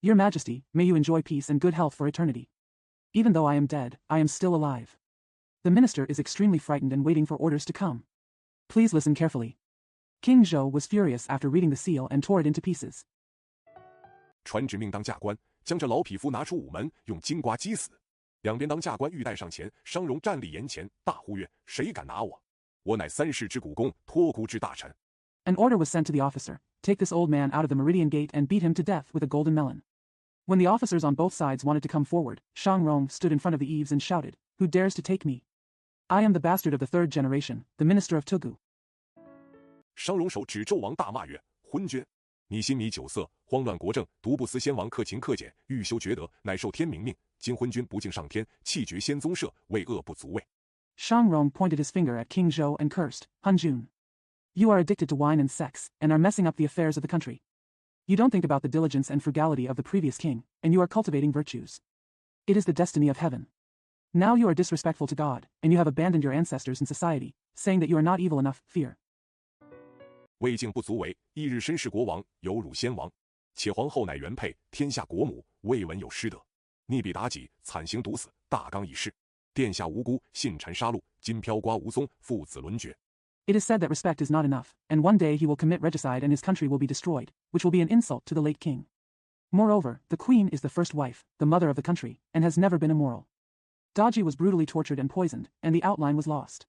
Your Majesty, may you enjoy peace and good health for eternity. Even though I am dead, I am still alive. The minister is extremely frightened and waiting for orders to come. Please listen carefully. King Zhou was furious after reading the seal and tore it into pieces. 传旨命当驾官，将这老匹夫拿出午门，用金瓜击死。两边当驾官欲带上前，商容站立檐前，大呼曰：“谁敢拿我？我乃3世之股肱，托孤之大臣。” An order was sent to the officer, take this old man out of the Meridian Gate and beat him to death with a golden melon. When the officers on both sides wanted to come forward, Shang Rong stood in front of the eaves and shouted, "Who dares to take me? I am the bastard of the 3rd generation, the minister of Tugu." 商容手指纣王大骂曰：“昏君！你心迷酒色，慌乱国政，独不思先王克勤克俭，欲修厥德，乃受天明命。今昏君不敬上天，弃绝先宗社，为恶不足畏。” Shang Rong pointed his finger at King Zhou and cursed, "Hun Jun! You are addicted to wine and sex, and are messing up the affairs of the country. You don't think about the diligence and frugality of the previous king, and you are cultivating virtues. It is the destiny of heaven. Now you are disrespectful to God, and you have abandoned your ancestors in society, saying that you are not evil enough, fear. 未敬不足为，一日身是国王，有辱先王。且皇后乃原配，天下国母，未闻有失德。逆比妲己，惨刑毒死，大纲已逝。殿下无辜，信谗杀戮，今飘刮无踪，父子轮绝。 It is said that respect is not enough, and one day he will commit regicide and his country will be destroyed, which will be an insult to the late king. Moreover, the queen is the first wife, the mother of the country, and has never been immoral. Daji was brutally tortured and poisoned, and the outline was lost.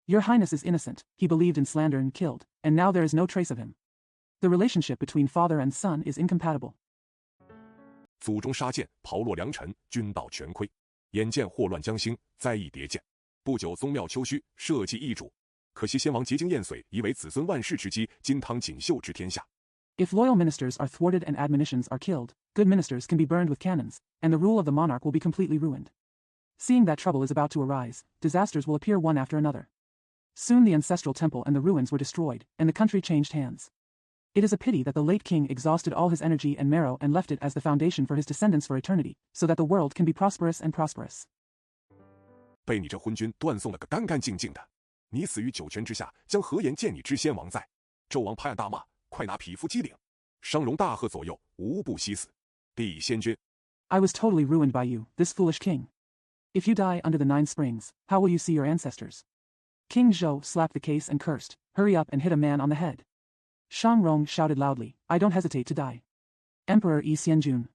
Your Highness is innocent, he believed in slander and killed, and now there is no trace of him. The relationship between father and son is incompatible. 祖宗杀剑，炮烙良臣，君道全亏。眼见祸乱将兴，灾异迭见。不久宗庙丘墟，社稷易主。可惜先王结晶验髓，以为子孙万世之基，金汤锦绣之天下。 If loyal ministers are thwarted and admonitions are killed, good ministers can be burned with cannons, and the rule of the monarch will be completely ruined. Seeing that trouble is about to arise, disasters will appear one after another. Soon the ancestral temple and the ruins were destroyed, and the country changed hands. It is a pity that the late king exhausted all his energy and marrow and left it as the foundation for his descendants for eternity, so that the world can be prosperous and prosperous. 被你这昏君断送了个干干净净的，你死于九泉之下，将何言见你知先王在？纣王拍案大骂：“快拿匹夫击领！”商容大喝左右，无不惜死。帝先君 I was totally ruined by you, this foolish king. If you die under the 9 springs, how will you see your ancestors? King Zhou slapped the case and cursed, "Hurry up and hit a man on the head." Shang Rong shouted loudly, "I don't hesitate to die." Emperor Yi Xianjun.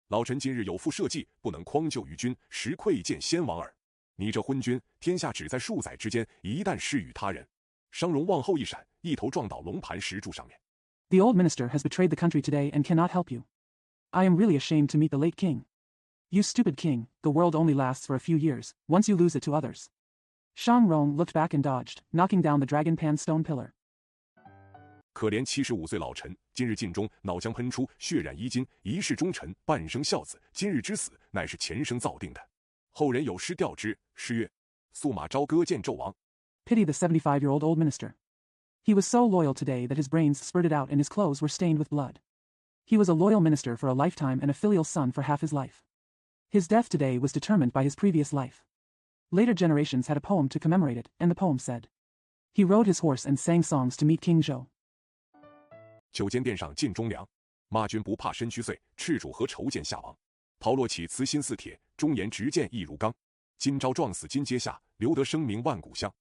老臣今日有负社稷，不能匡救于君，实愧见先王耳。你这昏君，天下只在数载之间，一旦施与他人。商容往后一闪，一头撞倒龙盘石柱上面。The old minister has betrayed the country today and cannot help you. I am really ashamed to meet the late king. You stupid king, the world only lasts for a few years, once you lose it to others. Shang Rong looked back and dodged, knocking down the dragon pan stone pillar. 可怜75岁老臣，今日尽中，脑浆喷出，血染衣襟，一世忠臣，半生孝子，今日之死，乃是前生造定的。后人有诗调之，诗曰：“速马朝歌见纣王， Pity the 75-year-old old minister. He was so loyal today that his brains spurted out and his clothes were stained with blood. He was a loyal minister for a lifetime and a filial son for half his life. His death today was determined by his previous life. Later generations had a poem to commemorate it, and the poem said, He rode his horse and sang songs to meet King Zhou. 九间殿上尽忠良，骂君不怕身躯碎，赤主何愁见下王。炮烙起慈心似铁，忠言直谏义如钢。今朝撞死金阶下，留得声名万古香。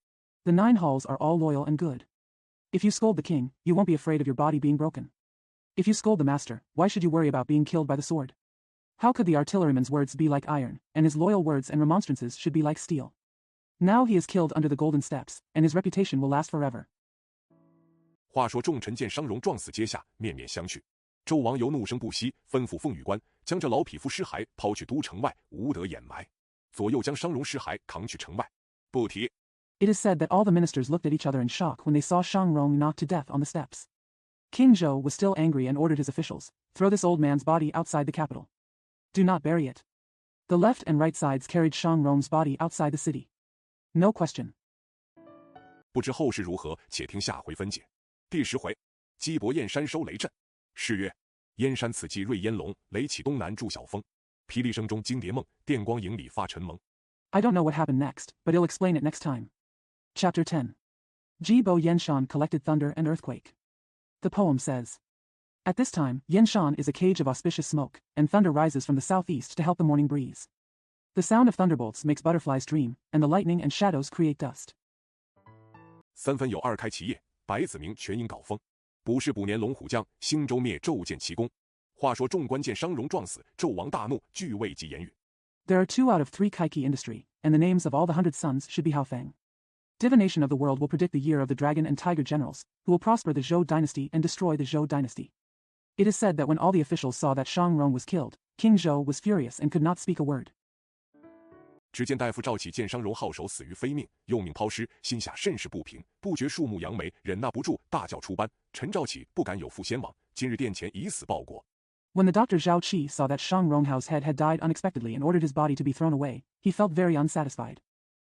The 9 halls are all loyal and good. If you scold the king, you won't be afraid of your body being broken. If you scold the master, why should you worry about being killed by the sword? How could the artilleryman's words be like iron, and his loyal words and remonstrances should be like steel? Now he is killed under the golden steps, and his reputation will last forever. 话说众臣见商容撞死阶下，面面相觑。纣王由怒声不息，吩咐奉御官将这老匹夫尸骸抛去都城外，无得掩埋。左右将商容尸骸扛去城外。不提。It is said that all the ministers looked at each other in shock when they saw Shang Rong knocked to death on the steps. King Zhou was still angry and ordered his officials, throw this old man's body outside the capital. Do not bury it. The left and right sides carried Shang Rong's body outside the city. No question. 不知后事如何，且听下回分解。第10回，鸡伯燕山收雷震。是曰：燕山此际瑞烟笼，雷起东南助小风。霹雳声中惊蝶梦，电光影里发尘蒙。 I don't know what happened next, but he'll explain it next time. Chapter 10. Jibo Yenshan collected thunder and earthquake. The poem says, At this time, Yenshan is a cage of auspicious smoke, and thunder rises from the southeast to help the morning breeze. The sound of thunderbolts makes butterflies dream, and the lightning and shadows create dust. 3分有2开其业，白子明全因搞风。卜是补年龙虎将，兴周灭纣见奇功。话说众官见商容撞死，纣王大怒，俱未及言语。 There are 2 out of 3 Kaiki industry, and the names of all the 100 sons should be Haofeng. Divination of the world will predict the year of the dragon and tiger generals, who will prosper the Zhou dynasty and destroy the Zhou dynasty. It is said that when all the officials saw that Shang Rong was killed, King Zhou was furious and could not speak a word. 只见大夫赵启见商容好手死于非命，用命抛尸，心下甚是不平，不觉树木扬眉，忍纳不住，大叫出班。臣赵启不敢有负先王，今日殿前以死报国。 When the doctor Zhao Qi saw that Shang Ronghao's head had died unexpectedly and ordered his body to be thrown away, he felt very unsatisfied.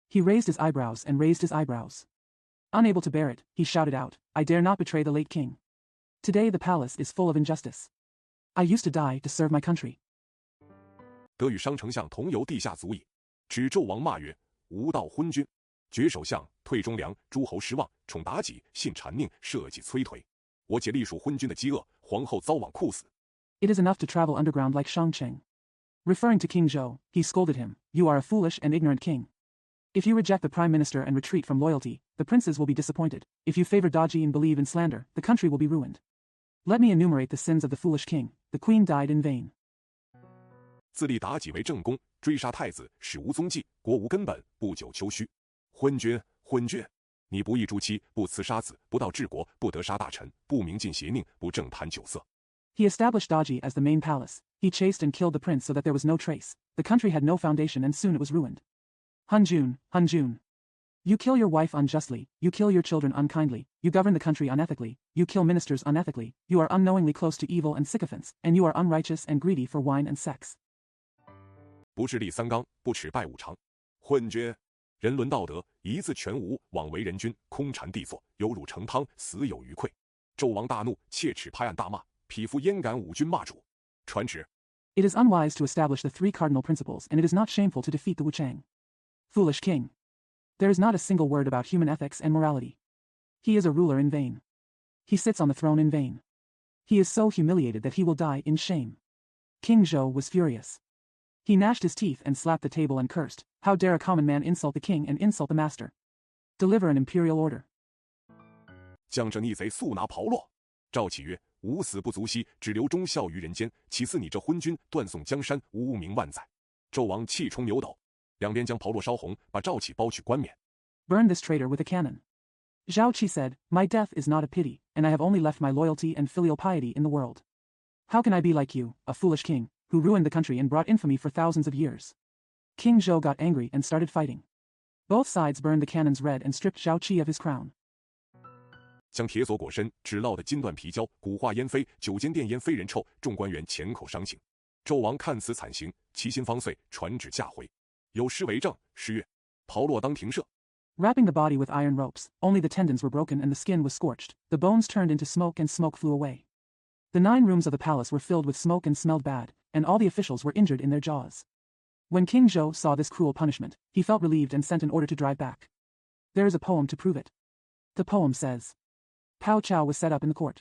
He raised his eyebrows and raised his eyebrows. Unable to bear it, he shouted out, I dare not betray the late king. Today the palace is full of injustice. I used to die to serve my country. 得与商丞相同游地下足矣。指纣王骂曰：无道昏君，绝首相，退忠良，诸侯失望，宠妲己，信谗佞，社稷摧颓。我且隶属昏君的饥饿，皇后遭网酷死。 It is enough to travel underground like Shang Cheng. Referring to King Zhou, he scolded him, You are a foolish and ignorant king. If you reject the prime minister and retreat from loyalty, the princes will be disappointed. If you favor Daji and believe in slander, the country will be ruined. Let me enumerate the sins of the foolish king. The queen died in vain. 自立妲己为正宫，追杀太子，史无踪迹，国无根本，不久丘墟。昏君，昏君！你不义诛妻，不慈杀子，不道治国，不得杀大臣，不明禁邪佞，不正谈酒色。 He established Daji as the main palace. He chased and killed the prince so that there was no trace. The country had no foundation and soon it was ruined. Hunjun, Hunjun. You kill your wife unjustly, you kill your children unkindly, you govern the country unethically, you kill ministers unethically, you are unknowingly close to evil and sycophants, and you are unrighteous and greedy for wine and sex. 不治立3纲，不耻拜5常。昏君！人伦道德一字全无，枉为人君，空缠地坐，有辱成汤，死有余愧。纣王大怒，切齿拍案大骂：匹夫焉敢忤君骂主！传旨。 It is unwise to establish the 3 cardinal principles, and it is not shameful to defeat the Wuchang. Foolish king. There is not a single word about human ethics and morality. He is a ruler in vain. He sits on the throne in vain. He is so humiliated that he will die in shame. King Zhou was furious. He gnashed his teeth and slapped the table and cursed, How dare a common man insult the king and insult the master? Deliver an imperial order. 将这逆贼速拿炮烙。赵启曰：吾死不足惜，只留忠孝于人间。岂似你这昏君，断送江山，污名万载。纣王气冲牛斗，两边将炮烙烧红，把赵启包去冠冕。 Burn this traitor with a cannon. Zhao Qi said, My death is not a pity, and I have only left my loyalty and filial piety in the world. How can I be like you, a foolish king, who ruined the country and brought infamy for thousands of years? King Zhou got angry and started fighting. Both sides burned the cannons red and stripped Zhao Qi of his crown. 将铁锁裹身，只烙的金断皮焦，骨化烟飞，九间殿烟飞人臭，众官员前口伤情。纣王看此惨形，其心方碎，传旨下回。有诗为证，诗曰：炮烙当停射。Wrapping the body with iron ropes, only the tendons were broken and the skin was scorched. The bones turned into smoke and smoke flew away. The 9 rooms of the palace were filled with smoke and smelled bad, and all the officials were injured in their jaws. When King Zhou saw this cruel punishment, he felt relieved and sent an order to drive back. There is a poem to prove it. The poem says, Pao Chao was set up in the court.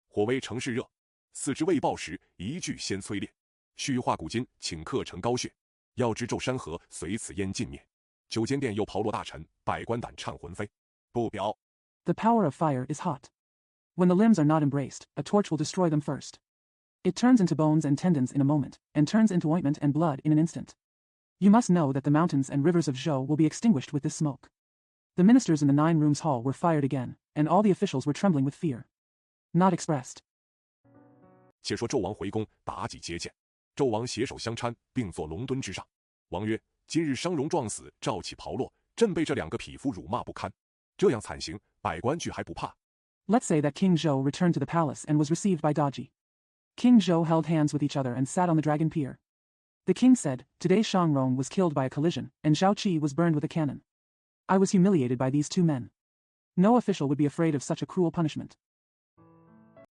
火为城市热，四之未报时，一句先催烈。须化古今，顷刻成高血。要知宙山河，随此烟尽灭。九间殿又炮落大臣，百官胆颤魂飞。不表。The power of fire is hot. When the limbs are not embraced, a torch will destroy them first. It turns into bones and tendons in a moment, and turns into ointment and blood in an instant. You must know that the mountains and rivers of Zhou will be extinguished with this smoke. The ministers in the 9 rooms hall were fired again, and all the officials were trembling with fear. Not expressed. 且说纣王回宫，妲己接见。纣王携手相搀，并坐龙墩之上。王曰：“今日商容撞死，赵起炮落，朕被这2个匹夫辱骂不堪。这样惨刑，百官惧还不怕。” Let's say that King Zhou returned to the palace and was received by Daji. King Zhou held hands with each other and sat on the dragon pier. The king said, Today Shang Rong was killed by a collision, and Zhao Qi was burned with a cannon. I was humiliated by these 2 men. No official would be afraid of such a cruel punishment.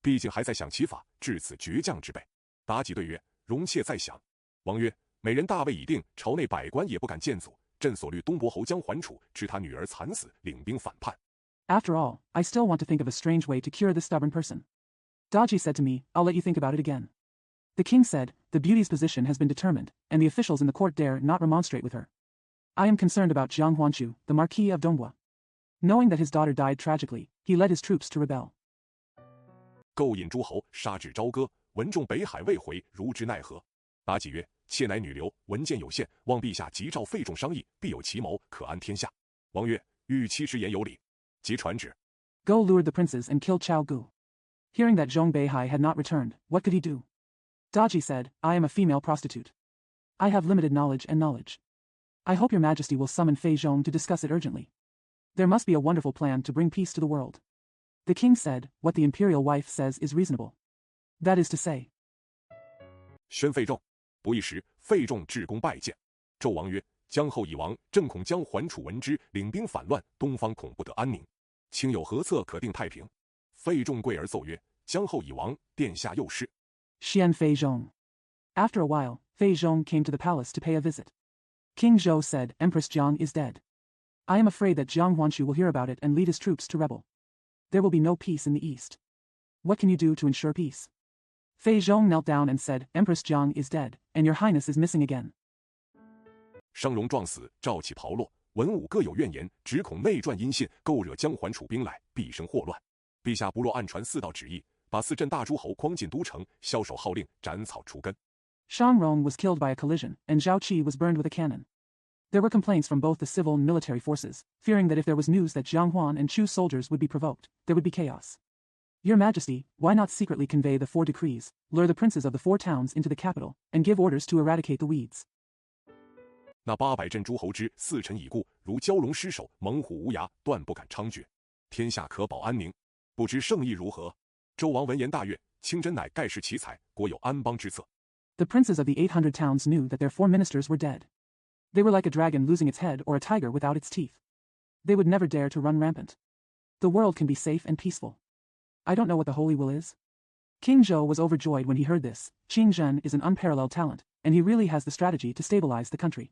毕竟还在想其法，至此倔强之辈。妲己对曰：“容妾在想。”王曰：“美人大位已定，朝内百官也不敢谏阻。朕所虑东伯侯将还楚，知他女儿惨死，领兵反叛。” After all, I still want to think of a strange way to cure this stubborn person. Daji said to me, I'll let you think about it again. The king said, the beauty's position has been determined, and the officials in the court dare not remonstrate with her. I am concerned about Jiang Huanchu, the Marquis of Donghua. Knowing that his daughter died tragically, he led his troops to rebel. 购引诸侯，杀至朝歌，闻众北海未回，如之奈何？妲己曰：“妾乃女流，闻见有限，望陛下急召费仲商议，必有奇谋，可安天下。”王曰：“欲妻之言有理。”即传旨。Go lured the princes and killed Chao Gu. Hearing that Zhong Beihai had not returned, what could he do? Daji said, I am a female prostitute. I have limited knowledge and knowledge. I hope your majesty will summon Fei Zhong to discuss it urgently. There must be a wonderful plan to bring peace to the world. The king said, what the imperial wife says is reasonable. That is to say. 宣费仲，不一时，费仲至宫拜见。纣王曰：“姜后已亡，朕恐将桓楚闻之，领兵反乱，东方恐不得安宁。卿有何策可定太平？”费仲跪而奏曰：“姜后已亡，殿下幼事。” Xian Fei Zhong. After a while, Fei Zhong came to the palace to pay a visit. King Zhou said, Empress Jiang is dead. I am afraid that Jiang Huanchu will hear about it and lead his troops to rebel. There will be no peace in the east. What can you do to ensure peace? Fei Zhong knelt down and said, Empress Jiang is dead, and your highness is missing again. 商容撞死，赵起炮落，文武各有怨言，只恐内传阴信，构惹姜桓楚兵来，必生祸乱。陛下不若暗传4道旨意，把4镇大诸侯匡进都城，枭首号令，斩草除根。 Shang Rong was killed by a collision, and Zhao Qi was burned with a cannon. There were complaints from both the civil and military forces, fearing that if there was news that Jiang Huan and Chu's soldiers would be provoked, there would be chaos. Your Majesty, why not secretly convey the 4 decrees, lure the princes of the 4 towns into the capital, and give orders to eradicate the weeds? 那800镇诸侯之4臣已故，如蛟龙失首，猛虎无涯，断不敢猖獗。天下可保安宁，不知圣意如何？周王闻言大悦，卿真乃盖世奇才，国有安邦之策。 The princes of the 800 towns knew that their 4 ministers were dead. They were like a dragon losing its head or a tiger without its teeth. They would never dare to run rampant. The world can be safe and peaceful. I don't know what the holy will is. King Zhou was overjoyed when he heard this. Qing Zhen is an unparalleled talent, and he really has the strategy to stabilize the country.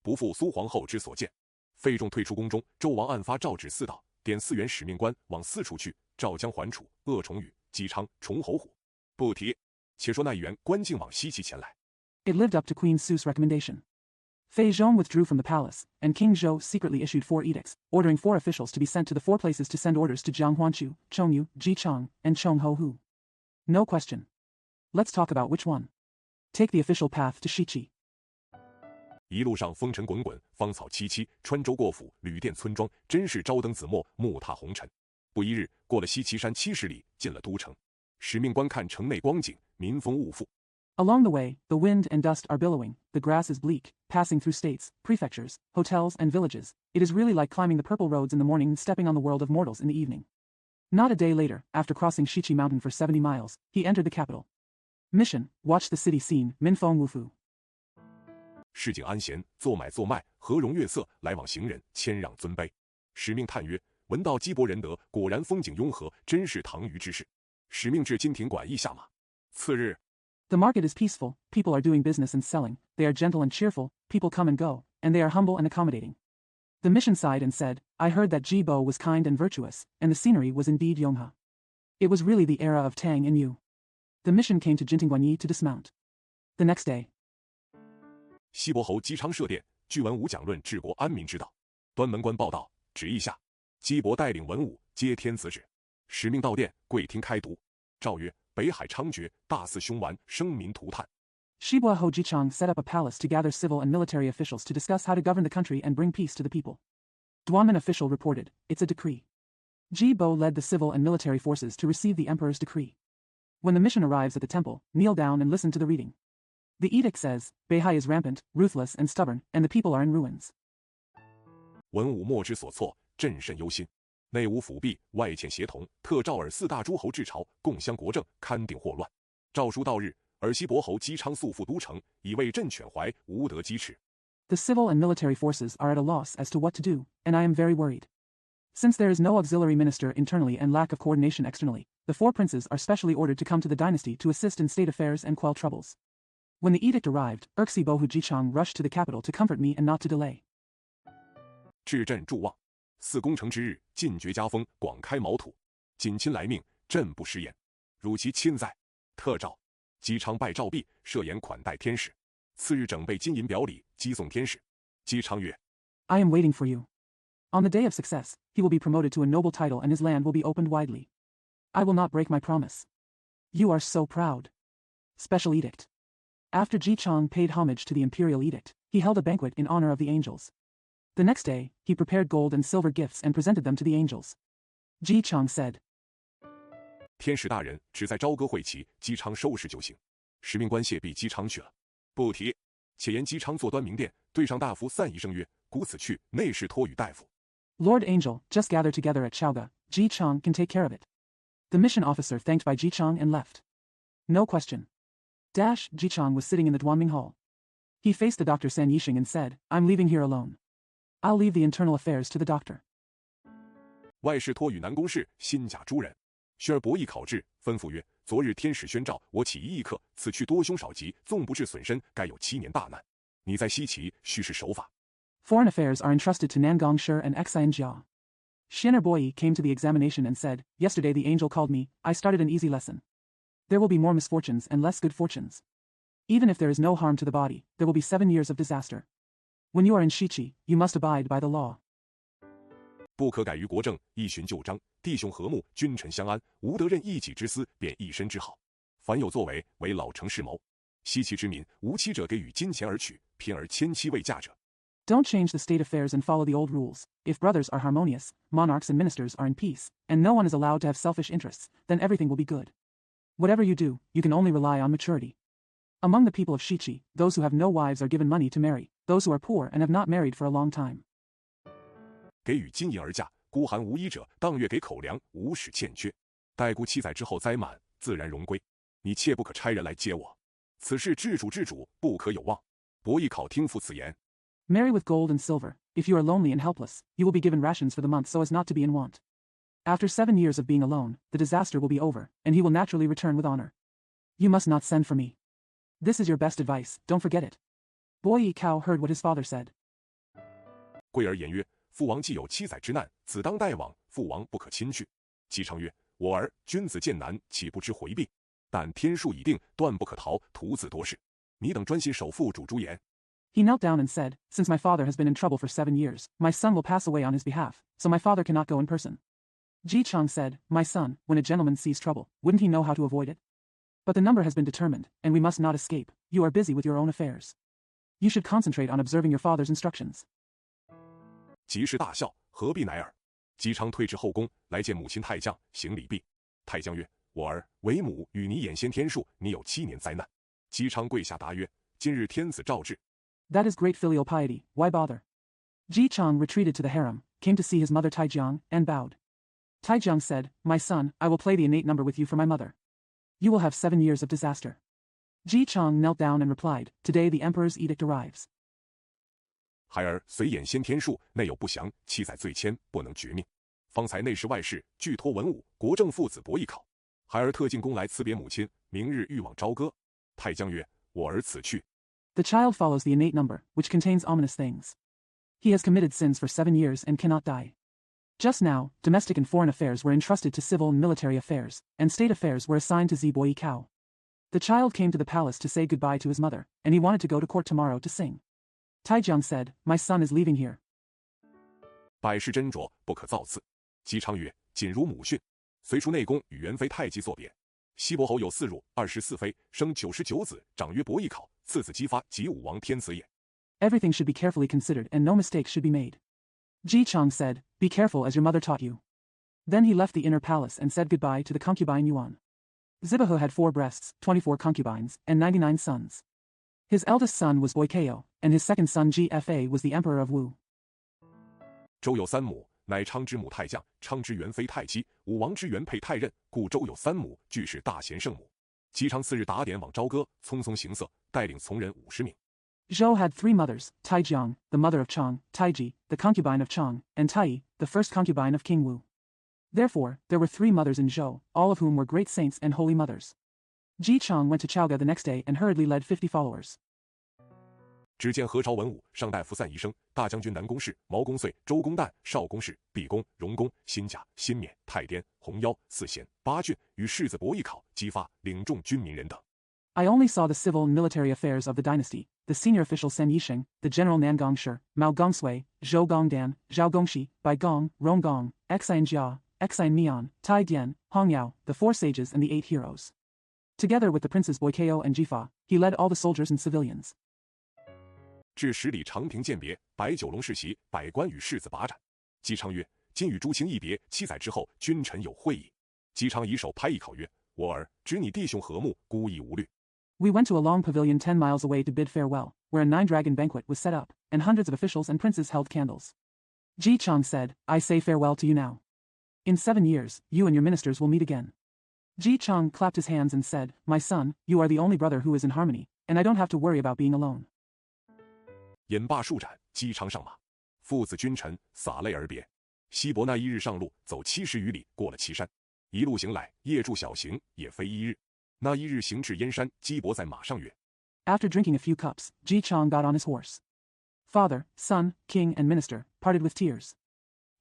不负苏皇后之所见，费仲退出宫中，周王暗发诏旨4道，点4员使命官往4处去，赵姜桓楚、鄂崇禹、姬昌、崇侯虎。不提。且说那一员关靖往西岐前来。 It lived up to Queen Su's recommendation. Fei Zhong withdrew from the palace, and King Zhou secretly issued 4 edicts, ordering 4 officials to be sent to the 4 places to send orders to Jiang Huanchu, Chongyu, Ji Chang, and Chong Ho Hu. No question. Let's talk about which one. Take the official path to Shiqi. 一路上风尘滚滚，芳草萋萋，川州过府，旅店村庄，真是朝灯紫陌，暮踏红尘。不一日，过了西岐山70里，进了都城。使命官看城内光景，民风物阜。 Along the way, the wind and dust are billowing, the grass is bleak, passing through states, prefectures, hotels, and villages. It is really like climbing the purple roads in the morning and stepping on the world of mortals in the evening. Not a day later, after crossing Shiqi Mountain for 70 miles, he entered the capital. Mission: watch the city scene, Minfeng Wufu. 市井安闲，做买做卖，和容悦色，来往行人，谦让尊卑。使命叹曰：闻道积薄仁德，果然风景雍和，真是唐虞之事。使命至金庭馆驿下马。次日 The market is peaceful, people are doing business and selling, they are gentle and cheerful, people come and go, and they are humble and accommodating. The mission sighed and said, I heard that Jibo was kind and virtuous, and the scenery was indeed Yonghe. It was really the era of Tang and Yu. The mission came to Jintingguanyi to dismount. The next day, 西伯侯姬昌设殿，据文武讲论治国安民之道。端门官报道，旨意下，姬伯带领文武接天子旨，使命到殿，跪听开读。诏曰：北海猖獗，大肆凶顽，生民涂炭。Shibua Ho Jichang set up a palace to gather civil and military officials to discuss how to govern the country and bring peace to the people. Duanmen official reported, it's a decree. Jibo led the civil and military forces to receive the emperor's decree. When the mission arrives at the temple, kneel down and listen to the reading. The edict says, Beihai is rampant, ruthless and stubborn, and the people are in ruins. 文武莫之所措，朕甚忧心。内无辅弼，外欠协同，特召尔四大诸侯至朝，共襄国政，勘定祸乱。诏书到日，尔西伯侯姬昌速赴都城，以为朕犬怀，无得击斥。The civil and military forces are at a loss as to what to do, and I am very worried. Since there is no auxiliary minister internally and lack of coordination externally, the four princes are specially ordered to come to the dynasty to assist in state affairs and quell troubles. When the edict arrived, Erxi Bohu Jichang rushed to the capital to comfort me and not to delay. 至朕祝望，四攻城之日，尽绝家风，广开茅土。谨亲来命，朕不食言。汝其亲在。特诏：姬昌拜诏毕，设宴款待天使。次日整备金银表礼，击送天使。姬昌曰 I am waiting for you. On the day of success, he will be promoted to a noble title and his land will be opened widely. I will not break my promise. You are so proud. Special edict. After Jichang paid homage to the imperial edict, he held a banquet in honor of the angels. The next day, he prepared gold and silver gifts and presented them to the angels. Jichang said, 天使大人只在朝歌会齐，姬昌收拾就行。使命官谢毕姬昌去了。不提，且言姬昌坐端明殿，对上大夫散一声曰：孤此去，内事托与大夫。Lord Angel, just gather together at Chaoga, Jichang can take care of it. The mission officer thanked by Jichang and left. No question. Jichang was sitting in the Duanming Hall. He faced the doctor San Yixing and said, I'm leaving here alone. I'll leave the internal affairs to the doctor. 外事托与南宫氏，新甲诸人。宣而伯邑考至，吩咐曰：昨日天使宣诏，我起一议客，此去多凶少吉，纵不致损身，该有7年大难。你在西岐，须是守法。Foreign affairs are entrusted to Nangong Shur and Xian Jia. Xianer Boyi came to the examination and said, Yesterday the angel called me, I started an easy lesson. There will be more misfortunes and less good fortunes. Even if there is no harm to the body, there will be 7 years of disaster. When you are in Shiqi, you must abide by the law. 不可改于国政，一循旧章，弟兄和睦，君臣相安，无得任一己之私，便一身之好。凡有作为，为老成事谋。西岐之民，无妻者给予金钱而娶，偏而迁妻未嫁者。Don't change the state affairs and follow the old rules. If brothers are harmonious, monarchs and ministers are in peace, and no one is allowed to have selfish interests, then everything will be good. Whatever you do, you can only rely on maturity. Among the people of Shiqi, those who have no wives are given money to marry, those who are poor and have not married for a long time. 给予金银而嫁，孤寒无依者，当月给口粮，无使欠缺。待孤7载之后灾满，自然荣归。你切不可差人来接我。此事治主，不可有忘。伯邑考听复此言。Marry with gold and silver. If you are lonely and helpless, you will be given rations for the month so as not to be in want. After 7 years of being alone, the disaster will be over, and he will naturally return with honor. You must not send for me. This is your best advice, don't forget it. Boyi Cao heard what his father said. 贵儿言曰：父王既有7载之难，子当代往，父王不可亲去。姬昌曰：我儿，君子见难，岂不知回避？但天数已定，断不可逃，徒自多事。你等专心守父主诸言。He knelt down and said, Since my father has been in trouble for 7 years, my son will pass away on his behalf, so my father cannot go in person. Jichang said, My son, when a gentleman sees trouble, wouldn't he know how to avoid it? But the number has been determined, and we must not escape. You are busy with your own affairs. You should concentrate on observing your father's instructions. 即是大笑，何必乃尔？姬昌退至后宫，来见母亲太将，行礼毕。太将曰：我儿，为母与你眼先天数，你有7年灾难。姬昌跪下答曰：今日天子诏至。That is great filial piety, why bother? Jichang retreated to the harem, came to see his mother Taijiang, and bowed. Taijiang said, My son, I will play the innate number with you for my mother. You will have 7 years of disaster. Jichang knelt down and replied, Today the emperor's edict arrives. 孩儿虽眼先天数，内有不祥，妻在罪愆，不能绝命。方才内侍外事，俱托文武、国政父子博弈考。孩儿特进宫来辞别母亲，明日欲往朝歌。太将曰：我儿此去。 The child follows the innate number, which contains ominous things. He has committed sins for 7 years and cannot die. Just now, domestic and foreign affairs were entrusted to civil and military affairs, and state affairs were assigned to Zibo Kao. The child came to the palace to say goodbye to his mother, and he wanted to go to court tomorrow to sing. Taijiang said, My son is leaving here. 百事斟酌，不可造次。姬昌曰：谨如母训。随出内宫与元妃太姬作别。西伯侯有4乳，24妃，生99子，长曰伯邑考，次子姬发，及武王天子也。 Everything should be carefully considered and no mistakes should be made. Ji Chang said, Be careful as your mother taught you. Then he left the inner palace and said goodbye to the concubine Yuan. Zibaho had 4 breasts, 24 concubines, and 99 sons. His eldest son was Boikeo, and his second son Gfa was the emperor of Wu. 周有3母，乃昌之母太将，昌之元妃太姬，武王之元配太任，故周有3母，俱是大贤圣母。姬昌次日打点往朝歌，匆匆行色，带领从人50名。 Zhou had 3 mothers, Taijiang, the mother of Chang, Taiji, the concubine of Chang, and Tai, the first concubine of King Wu. Therefore, there were 3 mothers in Zhou, all of whom were great saints and holy mothers. Ji Chang went to Chaoga the next day and hurriedly led 50 followers. 只见何朝文武、上大夫散宜生、大将军南宫氏、毛公遂、周公旦、少公氏、毕公、荣公、辛甲、辛勉、太颠、红腰、四贤、八郡与世子伯邑考、姬发领众军民人等。 I only saw the civil and military affairs of the dynasty, the senior official Sen Yisheng, the general Nan Gongshu, Mao Gongsui, Zhou Gongdan, Zhao Gongshi, Bai Gong, Rong Gong, Xian Jia, Xian Mian, Tai Dian, Hong Yao, the 4 sages and the 8 heroes. Together with the princes Boikeo and Jifa, he led all the soldiers and civilians. 至10里长亭饯别，摆酒龙侍席，百官与世子把盏。姬昌曰：今与诸卿一别，7载之后，君臣有会矣。姬昌以手拍一考曰：我儿，知你弟兄和睦，孤亦无虑。 We went to a long pavilion 10 miles away to bid farewell, where a 9-dragon banquet was set up, and hundreds of officials and princes held candles. Ji Chang said, I say farewell to you now. In 7 years, you and your ministers will meet again. Ji Chang clapped his hands and said, My son, you are the only brother who is in harmony, and I don't have to worry about being alone. 饮罢数盏，姬昌上马，父子君臣洒泪而别。西伯那一日上路，走70余里，过了岐山，一路行来，夜住小行，也非一日。那一日行至燕山，姬伯在马上曰： After drinking a few cups, Ji Chang got on his horse. Father, son, king, and minister parted with tears.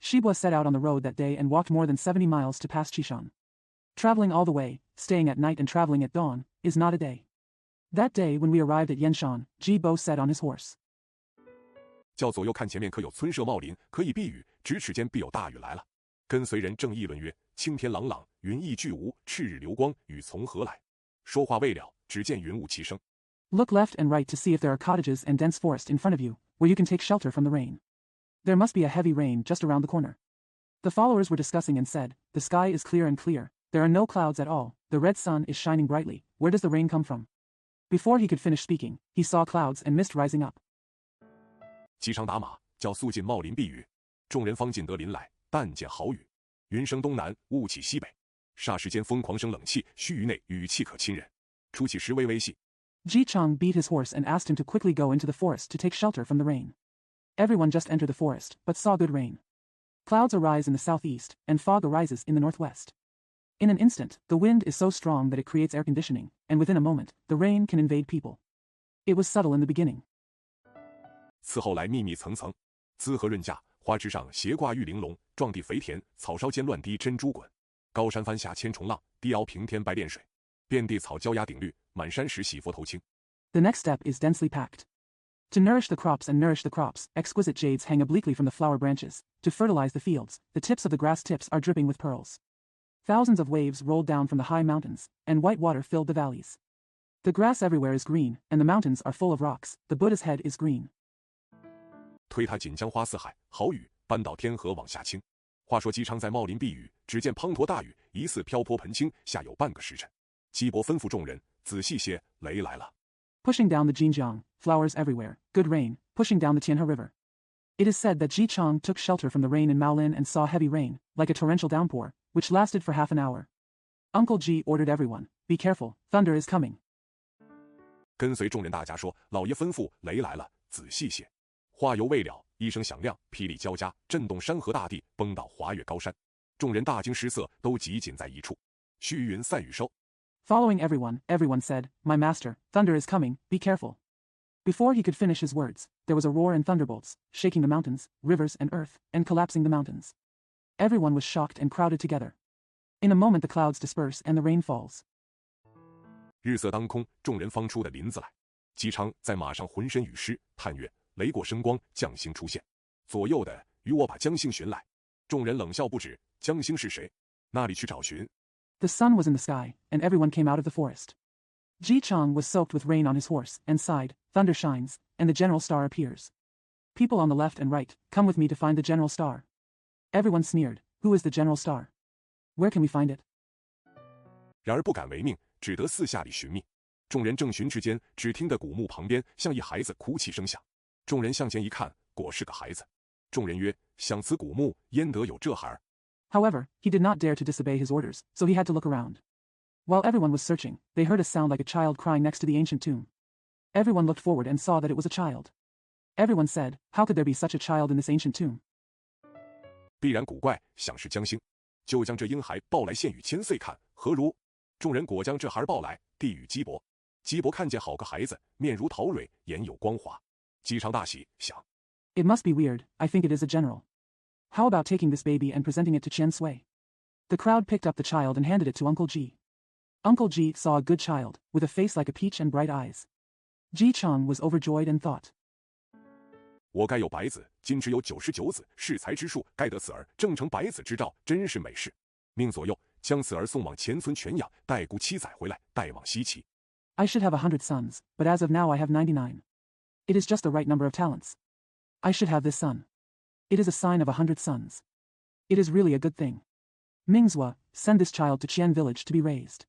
Shibwa set out on the road that day and walked more than 70 miles to pass Chishan. Traveling all the way, staying at night and traveling at dawn, is not a day. That day when we arrived at Yanshan, Ji Bo sat on his horse. 叫左右看前面可有村舍茂林，可以避雨，咫尺间必有大雨来了。跟随人正议论曰：青天朗朗，云翳俱无，赤日流光，雨从何来？说话未了，只见云雾齐生。 Look left and right to see if there are cottages and dense forest in front of you, where you can take shelter from the rain. There must be a heavy rain just around the corner. The followers were discussing and said, The sky is clear and clear, there are no clouds at all, the red sun is shining brightly, where does the rain come from? Before he could finish speaking, he saw clouds and mist rising up. 姬昌打马，叫速进茂林避雨。众人方进得林来，但见好雨，云生东南，雾起西北。霎时间疯狂生冷气，须臾内雨气可侵人。初起时微微细。 Ji Chang beat his horse and asked him to quickly go into the forest to take shelter from the rain. Everyone just entered the forest, but saw good rain. Clouds arise in the southeast, and fog arises in the northwest. In an instant, the wind is so strong that it creates air conditioning, and within a moment, the rain can invade people. It was subtle in the beginning. 此后来密密层层，滋禾润稼，花枝上斜挂玉玲珑，壮地肥田，草梢间乱滴珍珠滚。高山翻下千重浪，低凹平天白练水。遍地草焦鸦顶绿，满山石洗佛头青。 The next step is densely packed. To nourish the crops and nourish the crops, exquisite jades hang obliquely from the flower branches. To fertilize the fields, the tips of the grass tips are dripping with pearls. Thousands of waves rolled down from the high mountains, and white water filled the valleys. The grass everywhere is green, and the mountains are full of rocks. The Buddha's head is green. 推他锦江花四海，好雨搬到天河往下倾。话说姬昌在茂林避雨，只见滂沱大雨，疑似瓢泼盆倾，下有半个时辰。姬伯吩咐众人仔细些，雷来了。 Pushing down the Jinjiang, flowers everywhere, good rain, pushing down the Tianhe River. It is said that Ji Chang took shelter from the rain in Maolin and saw heavy rain, like a torrential downpour, which lasted for half an hour. Uncle Ji ordered everyone, Be careful, thunder is coming. 跟随众人大家说：“老爷吩咐，雷来了，仔细些。”话犹未了，一声响亮，霹雳交加，震动山河大地，崩倒华岳高山。众人大惊失色，都集锦在一处。须云散雨收。Following everyone, everyone said, My master, thunder is coming, be careful. Before he could finish his words, there was a roar and thunderbolts, shaking the mountains, rivers and earth, and collapsing the mountains. Everyone was shocked and crowded together. In a moment the clouds disperse and the rain falls. 日色当空，众人方出的林子来。姬昌在马上浑身雨湿，探月，雷过声光，将星出现。左右的与我把将星寻来。众人冷笑不止，将星是谁？那里去找寻？ The sun was in the sky, and everyone came out of the forest. Ji Chang was soaked with rain on his horse, and sighed, Thunder shines, and the general star appears. People on the left and right, come with me to find the general star. Everyone sneered, Who is the general star? Where can we find it? 然而不敢违命，只得四下里寻觅。众人正寻之间，只听得古墓旁边像一孩子哭泣声响。众人向前一看，果是个孩子。众人曰：想此古墓，焉得有这孩儿？ However, he did not dare to disobey his orders, so he had to look around. While everyone was searching, they heard a sound like a child crying next to the ancient tomb. Everyone looked forward and saw that it was a child. Everyone said, How could there be such a child in this ancient tomb? 必然古怪，想是将星，就将这婴孩抱来献与千岁看，何如？众人果将这孩儿抱来，递与姬伯。姬伯看见好个孩子，面如桃蕊，眼有光华。姬昌大喜，想 It must be weird, I think it is a general. How about taking this baby and presenting it to Qian Sui? The crowd picked up the child and handed it to Uncle Ji. Uncle Ji saw a good child, with a face like a peach and bright eyes. Ji Chang was overjoyed and thought, 我该有百子，今只有99子，适才之数，该得此儿，正成百子之兆，真是美事。命左右将此儿送往前村犬养，待姑7载回来，带往西岐。 I should have 100 sons, but as of now I have 99. It is just the right number of talents. I should have this son. It is a sign of 100 sons. It is really a good thing. Mingzhua, send this child to Qian village to be raised.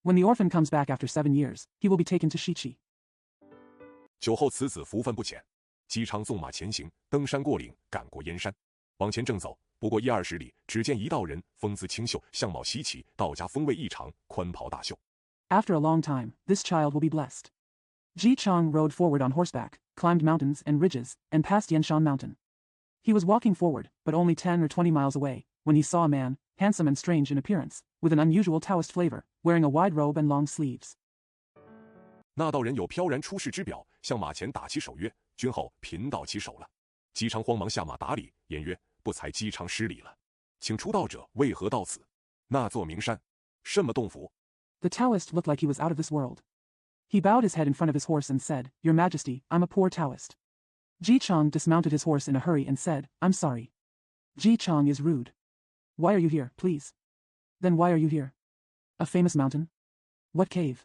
When the orphan comes back after 7 years, he will be taken to Shiqi. 酒后此子福分不浅。姬昌纵马前行，登山过岭，赶过燕山，往前正走，不过10-20里，只见一道人，风姿清秀，相貌稀奇，道家风味异常，宽袍大袖。 After a long time, this child will be blessed. Ji Chang rode forward on horseback, climbed mountains and ridges, and passed Yanshan Mountain. He was walking forward, but only 10 or 20 miles away, when he saw a man, handsome and strange in appearance, with an unusual Taoist flavor, wearing a wide robe and long sleeves. 那道人有飘然出世之表，向马前打起手曰：“君后贫道起手了。”姬昌慌忙下马打礼，言曰：“不才姬昌失礼了，请出道者为何到此？那座名山，甚么洞府？” The Taoist looked like he was out of this world. He bowed his head in front of his horse and said, Your Majesty, I'm a poor Taoist. Ji Chang dismounted his horse in a hurry and said, I'm sorry. Ji Chang is rude. Why are you here, please? Then why are you here? A famous mountain? What cave?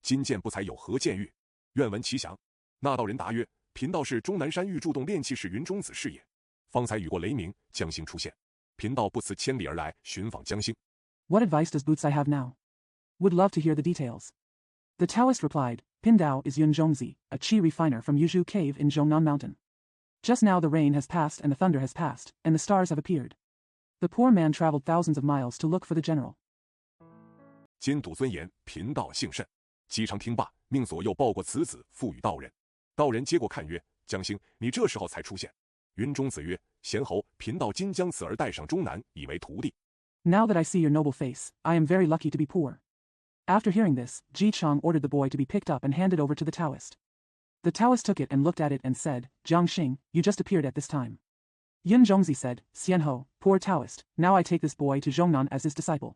今见不才有何见遇？愿闻其详。那道人答曰：“贫道是终南山玉柱洞炼气士云中子是也。方才雨过雷鸣，将星出现。贫道不辞千里而来，寻访将星。” What advice does Bootsai have now? Would love to hear the details. The Taoist replied, Pindao is Yunzhongzi, a qi refiner from Yuzhu Cave in Zhongnan Mountain. Just now the rain has passed and the thunder has passed, and the stars have appeared. The poor man traveled thousands of miles to look for the general. 今笃尊严，贫道幸甚。姬昌听罢，命左右抱过此子，付与道人。道人接过看曰：“将星，你这时候才出现。”云中子曰：“贤侯，贫道今将此儿带上终南，以为徒弟。” Now that I see your noble face, I am very lucky to be poor. After hearing this, Ji Chang ordered the boy to be picked up and handed over to the Taoist. The Taoist took it and looked at it and said, Jiang Xing, you just appeared at this time. Yun Zhongzi said, Xianho, poor Taoist, now I take this boy to Zhongnan as his disciple.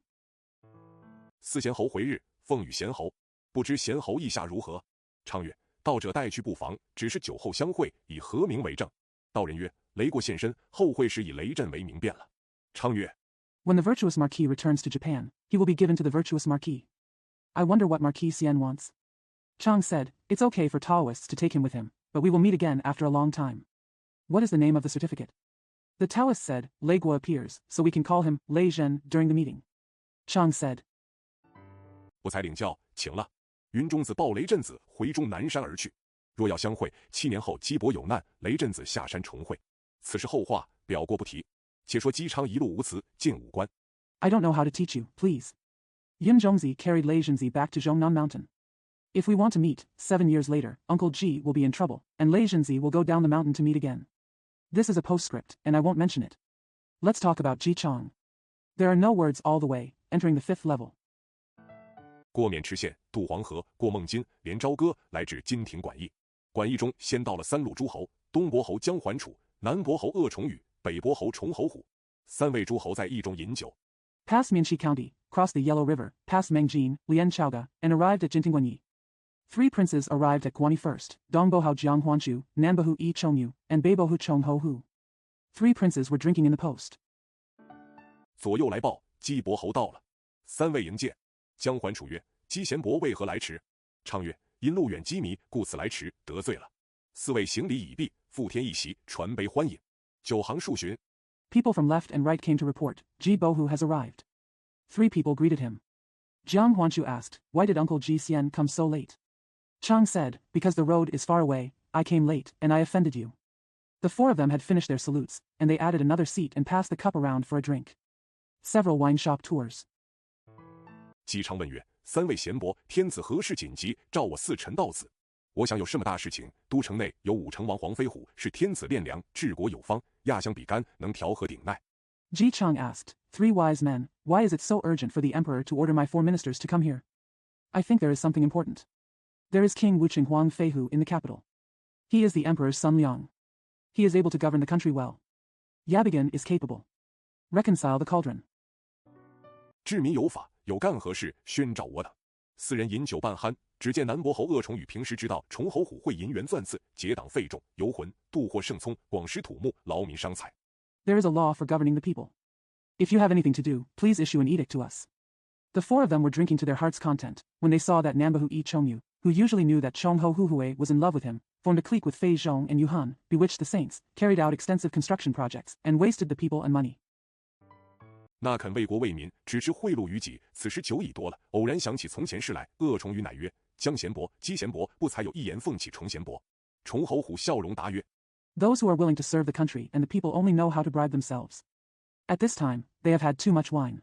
四贤侯回日，奉与贤侯，不知贤侯意下如何？昌曰：“道者带去不妨，只是酒后相会，以何名为证？”道人曰：“雷过现身，后会时以雷震为明辨了。”昌曰 When the virtuous Marquis returns to Japan, he will be given to the virtuous Marquis. I wonder what Marquis Xian wants. Chang said, It's okay for Taoists to take him with him, but we will meet again after a long time. What is the name of the certificate? The Taoist said, Lei Guo appears, so we can call him Lei Zhen during the meeting. Chang said, 不才领教，请了。云中子抱雷震子回中南山而去。若要相会，7年后姬伯有难，雷震子下山重会。此事后话，表过不提。且说姬昌一路无辞，进武关。I don't know how to teach you, please. Yun Zhongzi carried Lei Zhenzi back to Zhongnan Mountain. If we want to meet, 7 years later, Uncle G will be in trouble, and Lei Zhenzi will go down the mountain to meet again. This is a postscript, and I won't mention it. Let's talk about Ji Chang. There are no words all the way, entering the 5th level. 过渑池县，渡黄河，过孟津，连朝歌，来至金庭馆驿。馆驿中先到了3路诸侯：东伯侯姜桓楚，南伯侯鄂崇禹，北伯侯崇侯虎。3位诸侯在驿中饮酒。Passed Mianxi County, crossed the Yellow River, passed Mengjin, Lian Chaoga, and arrived at Jintingguanyi. 3 princes arrived at Guanyi first: Dongbohao Jiang Huanchu, Nanbohu Yi Chongyu, and Beibohu Chong Ho Hu. 3 princes were drinking in the post. 左右来报，姬伯侯到了。3位迎接。姜桓楚曰：“姬贤伯为何来迟？”唱曰：“因路远机迷，故此来迟，得罪了。”4位行礼已毕，复添一席，传杯欢饮。9行数巡。People from left and right came to report, Ji Bohu has arrived. 3 people greeted him. Jiang Huanchu asked, why did Uncle Ji Xian come so late? Chang said, because the road is far away, I came late, and I offended you. The 4 of them had finished their salutes, and they added another seat and passed the cup around for a drink. Several wine shop tours. 姬昌问曰：“3位贤伯，天子何事紧急，召我4臣到此？我想有什么大事情？都城内有武成王黄飞虎，是天子炼粮，治国有方，亚相比干，能调和鼎鼐。” Ji Chang asked, 3 wise men, why is it so urgent for the emperor to order my 4 ministers to come here? I think there is something important. There is King Wucheng Huang Feihu in the capital. He is the emperor's son Liang. He is able to govern the country well. Yabigan is capable. Reconcile the cauldron. 治民有法，有干何事，宣召我等。4人饮酒半酣，只见南伯侯鄂崇禹平时知道崇侯虎会银元钻刺，结党费众，游魂，度获圣聪，广施土木，劳民伤财。There is a law for governing the people. If you have anything to do, please issue an edict to us. The 4 of them were drinking to their heart's content, when they saw that Nanbohu Yi Chongyu, who usually knew that Chong Ho Huhui was in love with him, formed a clique with Fei Zhong and Yu Han, bewitched the saints, carried out extensive construction projects, and wasted the people and money. 那肯为国为民，只知贿赂于己，此时久已多了。偶然想起从前事来，鄂崇禹乃曰：“姜贤伯、姬贤伯，不才有一言奉起崇贤伯。”崇侯虎笑容答曰： Those who are willing to serve the country and the people only know how to bribe themselves. At this time, they have had too much wine.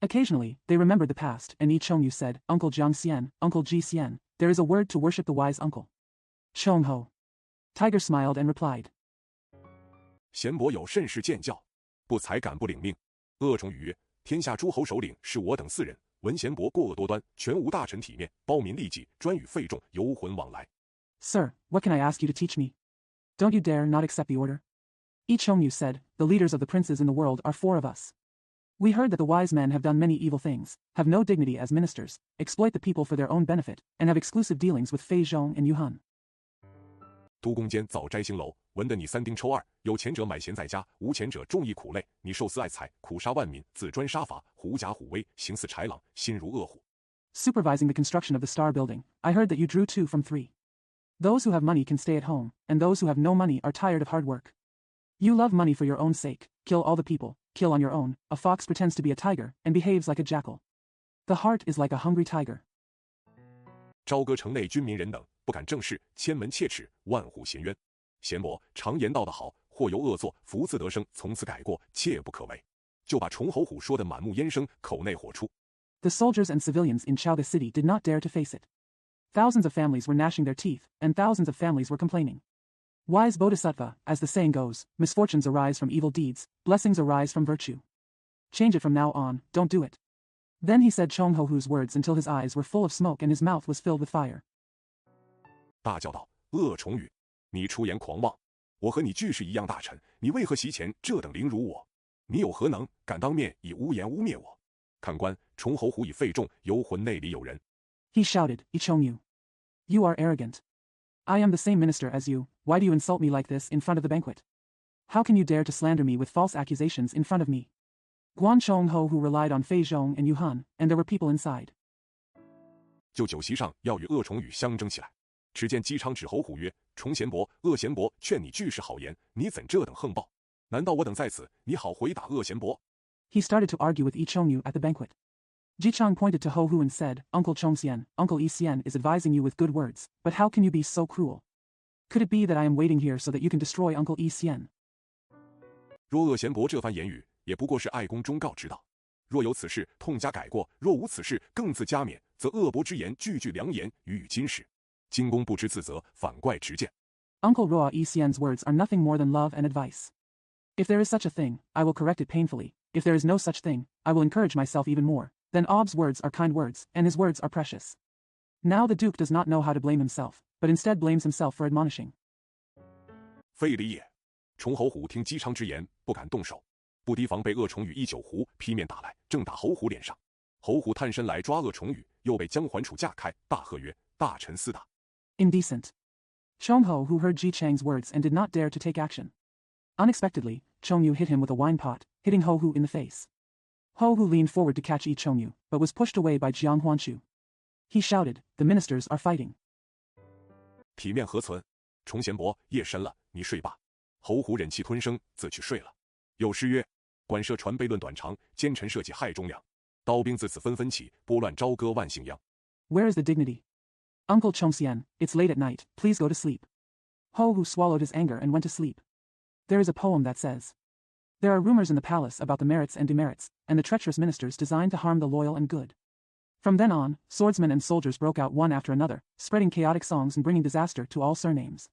Occasionally, they remembered the past, and Yi Chongyu said, Uncle Jiang Xian, Uncle Ji Xian, there is a word to worship the wise uncle. Chong Ho. Tiger smiled and replied. 贤伯有甚事见教？不才敢不领命。鄂崇禹曰：天下诸侯首领是我等4人，闻贤伯过恶多端，全无大臣体面，包民利己，专与费众，游魂往来。Sir, what can I ask you to teach me? Don't you dare not accept the order? Yi Chongyu said, the leaders of the princes in the world are 4 of us. We heard that the wise men have done many evil things, have no dignity as ministers, exploit the people for their own benefit, and have exclusive dealings with Fei Zhong and Yu Han. 都宫间早摘星楼，闻得你3丁抽2，有钱者买闲在家，无钱者重义苦累，你受私爱财，苦杀万民，自专杀伐，狐假虎威，形似豺狼，心如恶虎。 Supervising the construction of the Star Building, I heard that you drew 2 from 3. Those who have money can stay at home, and those who have no money are tired of hard work. You love money for your own sake, kill all the people, kill on your own. A fox pretends to be a tiger, and behaves like a jackal. The heart is like a hungry tiger. 朝歌城内军民人等不敢正视，千门切齿，万户衔冤。贤伯常言道得好，或由恶作，福自得生，从此改过，切不可为。就把崇侯虎说得满目烟生，口内火出。 The soldiers and civilians in Chaoga City did not dare to face it. Thousands of families were gnashing their teeth, and thousands of families were complaining. Wise Bodhisattva, as the saying goes, misfortunes arise from evil deeds, blessings arise from virtue. Change it from now on, don't do it. Then he said Chong Ho Hu's words until his eyes were full of smoke and his mouth was filled with fire. 大叫道：鄂崇禹，你出言狂妄！我和你俱是一样大臣，你为何席前这等凌辱我？你有何能，敢当面以污言污蔑我？看官，崇侯虎已废众，游魂内里有人。 He shouted, Yi Chongyu. You are arrogant. I am the same minister as you, why do you insult me like this in front of the banquet? How can you dare to slander me with false accusations in front of me? Guan Chong Ho who relied on Fei Zhong and Yu Han, and there were people inside. 就酒席上要与鄂崇禹相争起来。只见姬昌指侯虎曰：崇贤伯、鄂贤伯，劝你俱是好言，你怎这等横暴？难道我等在此，你好回答鄂贤伯？ He started to argue with Yi Chongyu at the banquet. Ji Chang pointed to Ho Hu and said, Uncle Chong Xian, Uncle Yi Xian is advising you with good words, but how can you be so cruel? Could it be that I am waiting here so that you can destroy Uncle Yi Xian? 若鄂贤伯这番言语，也不过是爱公忠告之道。若有此事，痛加改过；若无此事，更自加勉，则恶薄之言句句良言，语语金石。今公不知自责，反怪直谏。 Uncle Roa Isian's words are nothing more than love and advice. If there is such a thing, I will correct it painfully. If there is no such thing, I will encourage myself even more. Then Ob's words are kind words, and his words are precious. Now the Duke does not know how to blame himself, but instead blames himself for admonishing. 非礼也。崇侯虎听姬昌之言，不敢动手，不提防被恶虫羽一酒壶劈面打来，正打侯虎脸上。侯虎探身来抓恶虫羽，又被姜桓楚架开，大喝曰：“大臣私打！” Indecent. Chongho, who heard Ji Chang's words and did not dare to take action. Unexpectedly, Chongyu hit him with a wine pot, hitting Ho Hu in the face. Ho Hu leaned forward to catch Chongyu, but was pushed away by Jiang Huanshu. He shouted, "The ministers are fighting." 体面何存？崇贤伯，夜深了，你睡吧。侯虎忍气吞声，自去睡了。有诗曰：“管涉传悖论短长，奸臣社稷害忠良。刀兵自此纷纷起，拨乱朝歌万姓殃。” Where is the dignity? Uncle Chongxian, it's late at night, please go to sleep. Ho Hu swallowed his anger and went to sleep. There is a poem that says, "There are rumors in the palace about the merits and demerits, and the treacherous ministers designed to harm the loyal and good." From then on, swordsmen and soldiers broke out one after another, spreading chaotic songs and bringing disaster to all surnames.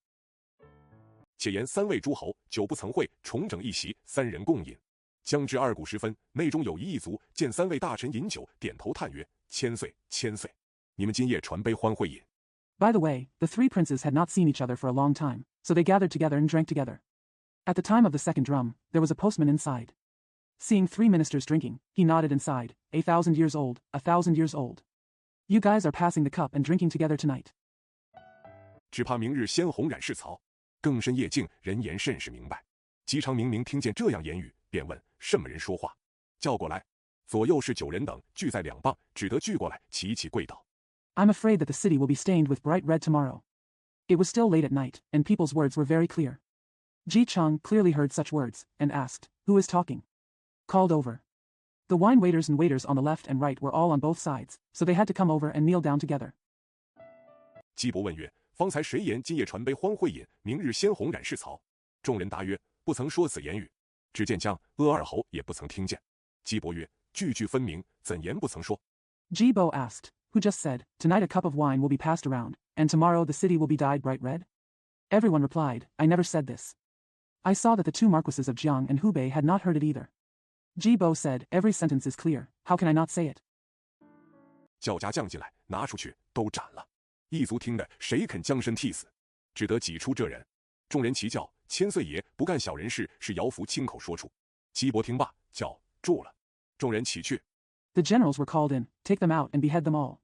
且言三位诸侯久不曾会，重整一席，三人共饮。将至2鼓时分，内中有一异族见三位大臣饮酒，点头叹曰：“千岁，千岁！你们今夜传杯欢会饮。” By the way, the three princes had not seen each other for a long time, so they gathered together and drank together. At the time of the second drum, there was a postman inside. Seeing three ministers drinking, he nodded and sighed, 1,000 years old, 1,000 years old. You guys are passing the cup and drinking together tonight. 只怕明日先红染是曹，更深夜静，人言甚是明白。姬昌明明听见这样言语，便问什么人说话，叫过来。左右是9人等，聚在2傍，只得聚过来，齐齐跪倒。I'm afraid that the city will be stained with bright red tomorrow. It was still late at night, and people's words were very clear. Ji Chang clearly heard such words, and asked, "Who is talking?" Called over. The wine waiters and waiters on the left and right were all on both sides, so they had to come over and kneel down together. 姬伯问曰：“方才谁言今夜传杯欢会饮，明日先红染是曹？”众人答曰：“不曾说此言语。”只见姜、阿二侯也不曾听见。姬伯曰：“句句分明，怎言不曾说？” Jibo asked, "Who just said, 'Tonight a cup of wine will be passed around, and tomorrow the city will be dyed bright red'?" Everyone replied, "I never said this." I saw that the two marquises of Jiang and Hubei had not heard it either. Jibo said, "Every sentence is clear, how can I not say it?" 叫家将进来，拿出去，都斩了。一族听得，谁肯将身替死？只得挤出这人。众人齐叫：“千岁爷不干小人事，是姚福亲口说出。”姬伯听罢，叫住了。众人起去。The generals were called in, take them out and behead them all.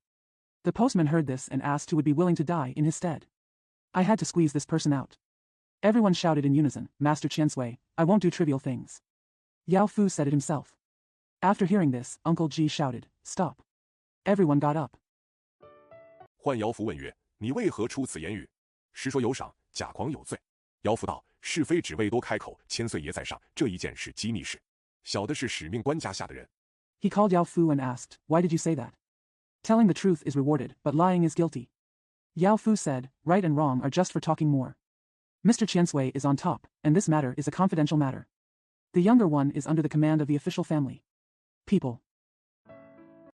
The postman heard this and asked who would be willing to die in his stead. I had to squeeze this person out. Everyone shouted in unison, "Master Qiansui, I won't do trivial things." Yao Fu said it himself. After hearing this, Uncle Ji shouted, "Stop." Everyone got up. 唤姚福问曰：“你为何出此言语？实说有赏，假狂有罪。”姚福道：“是非只为多开口，千岁爷在上，这一件是机密事，小的是使命官家下的人。” He called Yao Fu and asked, "Why did you say that?" Telling the truth is rewarded, but lying is guilty. Yao Fu said, "Right and wrong are just for talking more. Mr. Qiansui is on top, and this matter is a confidential matter. The younger one is under the command of the official family. People."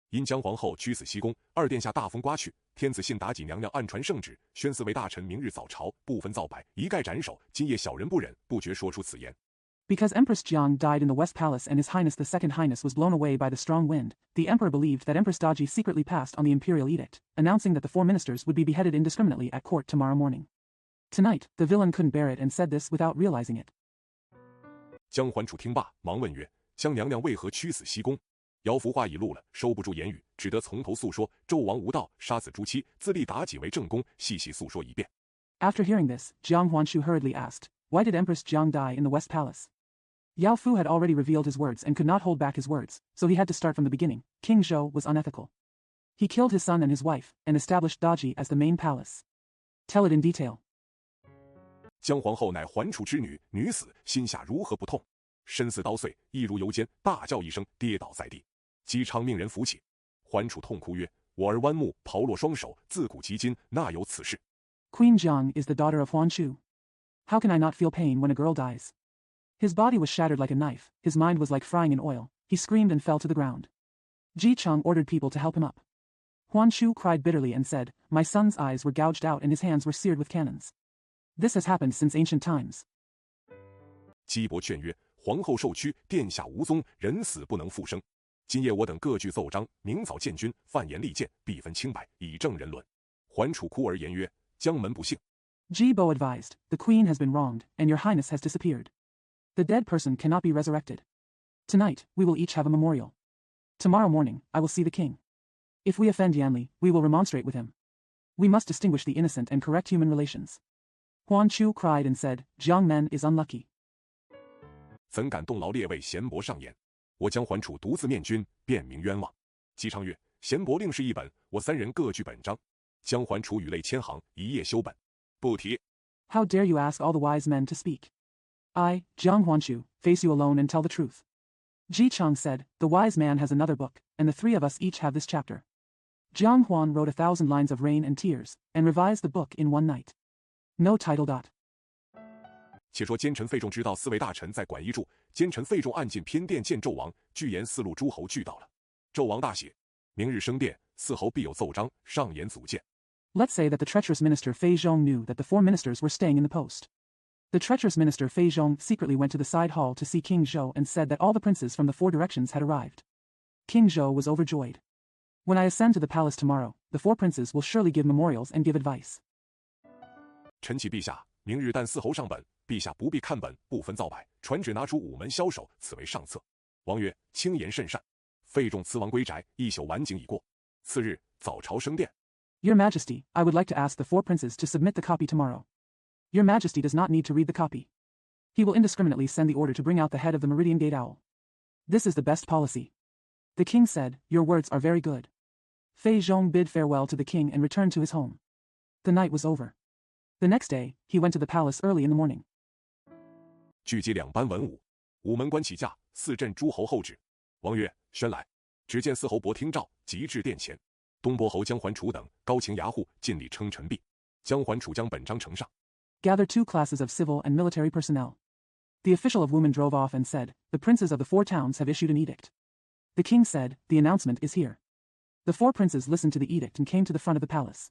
因姜皇后屈死西宫，二殿下大风刮去，天子信妲己娘娘暗传圣旨，宣四位大臣明日早朝，不分皂白，一概斩首。今夜小人不忍，不觉说出此言。 Because Empress Jiang died in the West Palace and His Highness the Second Highness was blown away by the strong wind, the emperor believed that Empress Daji secretly passed on the imperial edict, announcing that the 4 ministers would be beheaded indiscriminately at court tomorrow morning. Tonight, the villain couldn't bear it and said this without realizing it. 姜桓楚听罢，忙问曰：“姜娘娘为何屈死西宫？”姚福话已录了，收不住言语，只得从头诉说。纣王无道，杀子诛妻，自立妲己为正宫，细细诉说一遍。 After hearing this, Jiang Huanshu hurriedly asked, "Why did Empress Jiang die in the West Palace?" Yao Fu had already revealed his words and could not hold back his words, so he had to start from the beginning. King Zhou was unethical. He killed his son and his wife, and established Daji as the main palace. Tell it in detail. 姜皇后乃桓楚之女，女死，心下如何不痛？身似刀碎，一如油煎，大叫一声，跌倒在地。姬昌命人扶起。桓楚痛哭曰：“我儿剜目，刨落双手，自古及今，哪有此事？” Queen Jiang is the daughter of Huanshu. How can I not feel pain when a girl dies? His body was shattered like a knife, his mind was like frying in oil, he screamed and fell to the ground. Ji Cheng ordered people to help him up. Huan Chu cried bitterly and said, "My son's eyes were gouged out and his hands were seared with cannons. This has happened since ancient times." 姬伯劝曰：“皇后受屈，殿下无踪，人死不能复生。今夜我等各具奏章，明早见君，犯言利谏，必分清白，以正人伦。”桓楚哭而言曰：“江门不幸。” Jibo advised, "The queen has been wronged, and your highness has disappeared. The dead person cannot be resurrected. Tonight, we will each have a memorial. Tomorrow morning, I will see the king. If we offend Yanli, we will remonstrate with him. We must distinguish the innocent and correct human relations." Huan Chu cried and said, "Jiang Men is unlucky. 怎敢动劳列位贤伯上言？我将桓楚独自面君，辩明冤枉。”姬昌曰：“贤伯令示一本，我三人各具本章。将桓楚语类千行，一夜修本。”不提。 How dare you ask all the wise men to speak? I, Jiang Huanchu, face you alone and tell the truth. Ji Cheng said, "The wise man has another book, and the three of us each have this chapter." Jiang Huan wrote 1,000 lines of rain and tears, and revised the book in one night. No title. 且说奸臣费仲知道四位大臣在馆驿住，奸臣费仲暗进偏殿见纣王，具言四路诸侯俱到了。纣王大喜，明日升殿，四侯必有奏章，上言组谏。 Let's say that the treacherous minister Fei Zhong knew that the four ministers were staying in the post. The treacherous minister Fei Zhong secretly went to the side hall to see King Zhou and said that all the princes from the four directions had arrived. King Zhou was overjoyed. "When I ascend to the palace tomorrow, the four princes will surely give memorials and give advice." 臣启陛下，明日但四侯上本，陛下不必看本，不分造摆，传旨拿出午门枭首，此为上策。王曰：“卿言甚善。”费仲辞王归宅，一宿晚景已过。次日早朝升殿。 Your Majesty, I would like to ask the four princes to submit the copy tomorrow. Your Majesty does not need to read the copy. He will indiscriminately send the order to bring out the head of the Meridian Gate Owl. This is the best policy. The king said, "Your words are very good." Fei Zhong bid farewell to the king and returned to his home. The night was over. The next day, he went to the palace early in the morning. 聚集两班文武，午门关起驾，四镇诸侯候旨。王曰：“宣来。”只见四侯伯听诏，即至殿前。东伯侯姜桓楚等高擎牙户，尽礼称臣毕。姜桓楚将本章呈上。 Gathered 2 classes of civil and military personnel. The official of Wumen drove off and said, "The princes of the 4 towns have issued an edict." The king said, "The announcement is here." The 4 princes listened to the edict and came to the front of the palace.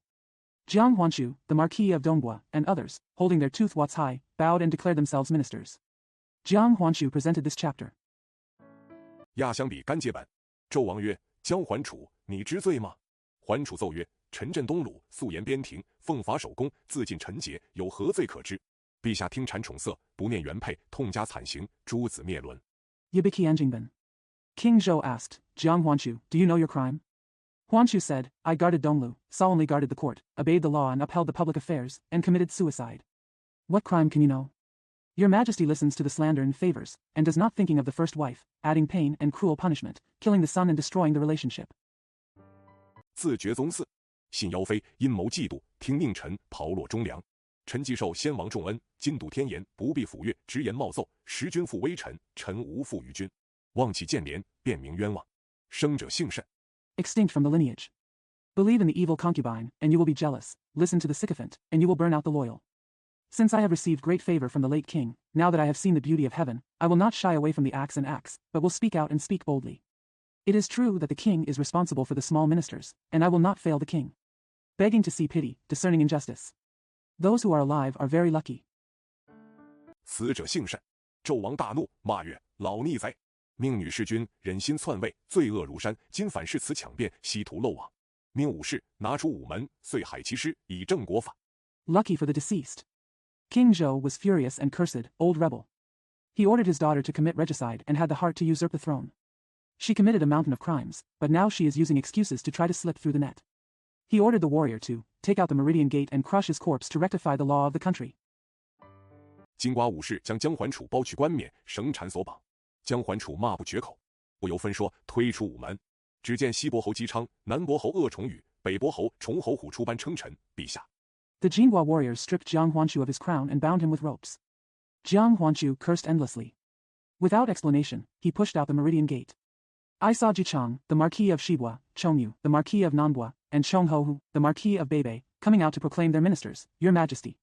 Jiang Huanchu, the Marquis of Dongbua, and others, holding their tooth watts high, bowed and declared themselves ministers. Jiang Huanchu presented this chapter. 亚相比干接本。纣王曰：“姜桓楚，你知罪吗？”桓楚奏曰：“臣镇东鲁，素严边庭，奉法守公，自尽臣节，有何罪可知？陛下听谗宠色，不念原配，痛加惨刑，诸子灭伦。” Yibiki Anjingban. King Zhou asked, "Jiang Huanchu, do you know your crime?" Huanchu said, "I guarded Donglu, solemnly guarded the court, obeyed the law and upheld the public affairs, and committed suicide." What crime can you know? Your Majesty listens to the slander and favors, and does not thinking of the first wife, adding pain and cruel punishment, killing the son and destroying the relationship. 自绝宗嗣，信妖妃，阴谋嫉妒，听佞臣，炮落忠良。臣既受先王重恩，今笃天言，不必抚越，直言冒奏，时君负微臣，臣无负于君。望其见廉，辩明冤枉。生者幸甚。 Extinct from the lineage. Believe in the evil concubine, and you will be jealous. Listen to the sycophant, and you will burn out the loyal. Since I have received great favor from the late king, now that I have seen the beauty of heaven, I will not shy away from the axe and axe, but will speak out and speak boldly. It is true that the king is responsible for the small ministers, and I will not fail the king. Begging to see pity, discerning injustice. Those who are alive are very lucky. 死者幸甚。纣王大怒，骂曰：“老逆贼！命女弑君，忍心篡位，罪恶如山。今反恃此强辩，希图漏网。命武士拿出午门，遂海其尸，以正国法。” Lucky for the deceased. King Zhou was furious and cursed, old rebel. He ordered his daughter to commit regicide and had the heart to usurp the throne. She committed a mountain of crimes, but now she is using excuses to try to slip through the net. He ordered the warrior to take out the Meridian Gate and crush his corpse to rectify the law of the country. 金瓜武士将姜桓楚剥去冠冕，绳缠索绑。姜桓楚骂不绝口，不由分说，推出午门。只见西伯侯姬昌、南伯侯鄂崇宇、北伯侯崇侯虎出班称臣，陛下。 The Jinghua warriors stripped Jiang Huanchu of his crown and bound him with ropes. Jiang Huanchu cursed endlessly. Without explanation, he pushed out the Meridian Gate. I saw Jichang, the Marquis of Shibua, Chongyu, the Marquis of Nanbua, and Chonghohu, the Marquis of Beibei, coming out to proclaim their ministers, Your Majesty.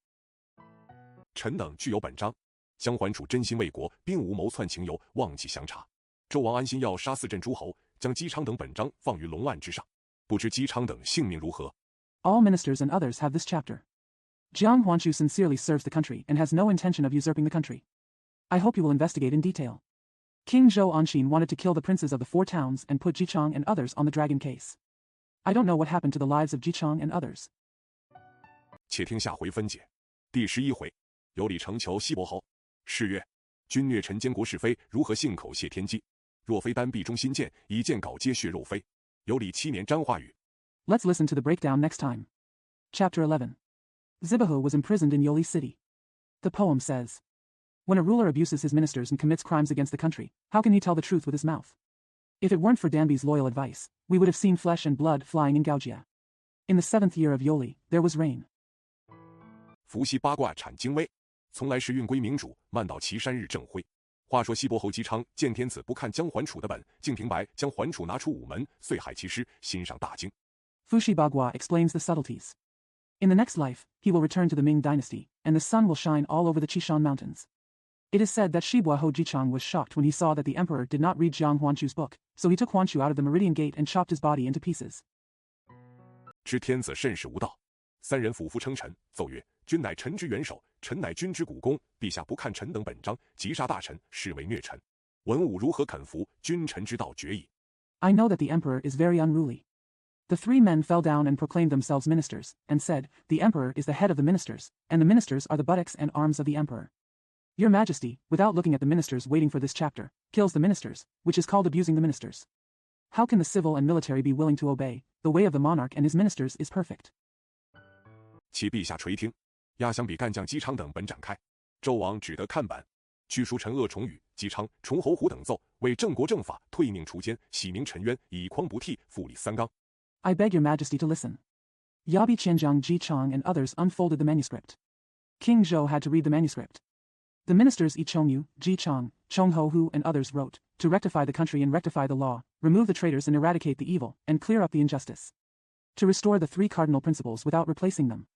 臣等具有本章。姜桓楚真心为国，并无谋篡情由，忘记详查。纣王安心要杀4镇诸侯，将姬昌等本章放于龙案之上，不知姬昌等性命如何。 All ministers and others have this chapter. Jiang Huanshu sincerely serves the country and has no intention of usurping the country. I hope you will investigate in detail. King Zhou Anqin wanted to kill the princes of the 4 towns and put Jichang and others on the dragon case. I don't know what happened to the lives of Jichang and others. 且听下回分解。第11回，有理成求西伯侯。是曰：君虐臣奸国是非，如何信口谢天机？若非单臂中心剑，以剑镐皆血肉飞。有理7年沾花雨。 Let's listen to the breakdown next time. Chapter 11. Zibahu was imprisoned in Yoli city. The poem says, when a ruler abuses his ministers and commits crimes against the country, how can he tell the truth with his mouth? If it weren't for Danby's loyal advice, we would have seen flesh and blood flying in Gaojia. In the 7th year of Yoli, there was rain. 伏羲八卦产精微，从来是运归明主，慢到岐山日正辉。话说西伯侯姬昌见天子不看将桓楚的本，竟平白将桓楚拿出午门，遂害其师，心上大惊。 Fushi Bagua explains the subtleties. In the next life, he will return to the Ming dynasty, and the sun will shine all over the Qishan mountains. It is said that Shibua Ho Jichang was shocked when he saw that the emperor did not read Jiang Huanshu's book, so he took Huanshu out of the Meridian Gate and chopped his body into pieces. 知天子甚是无道，3人俯伏称臣，奏曰：君乃臣之元首，臣乃君之股肱，陛下不看臣等本章，击杀大臣，是为虐臣。文武如何肯服？君臣之道绝矣。 I know that the emperor is very unruly. The 3 men fell down and proclaimed themselves ministers, and said, the emperor is the head of the ministers, and the ministers are the buttocks and arms of the emperor. Your Majesty, without looking at the ministers waiting for this chapter, kills the ministers, which is called abusing the ministers. How can the civil and military be willing to obey? The way of the monarch and his ministers is perfect. 启陛下垂听，压相比干将姬昌等本展开。纣王只得看板。据书陈恶崇禹、姬昌、崇侯虎等奏，为正国正法，退命除奸，洗明沉冤，以匡不替，复立3纲。 I beg your Majesty to listen. Yabi Qianjiang Ji Chang and others unfolded the manuscript. King Zhou had to read the manuscript. The ministers Yi Chongyu, Ji Chang, Chong Ho Hu and others wrote, to rectify the country and rectify the law, remove the traitors and eradicate the evil, and clear up the injustice. To restore the 3 cardinal principles without replacing them.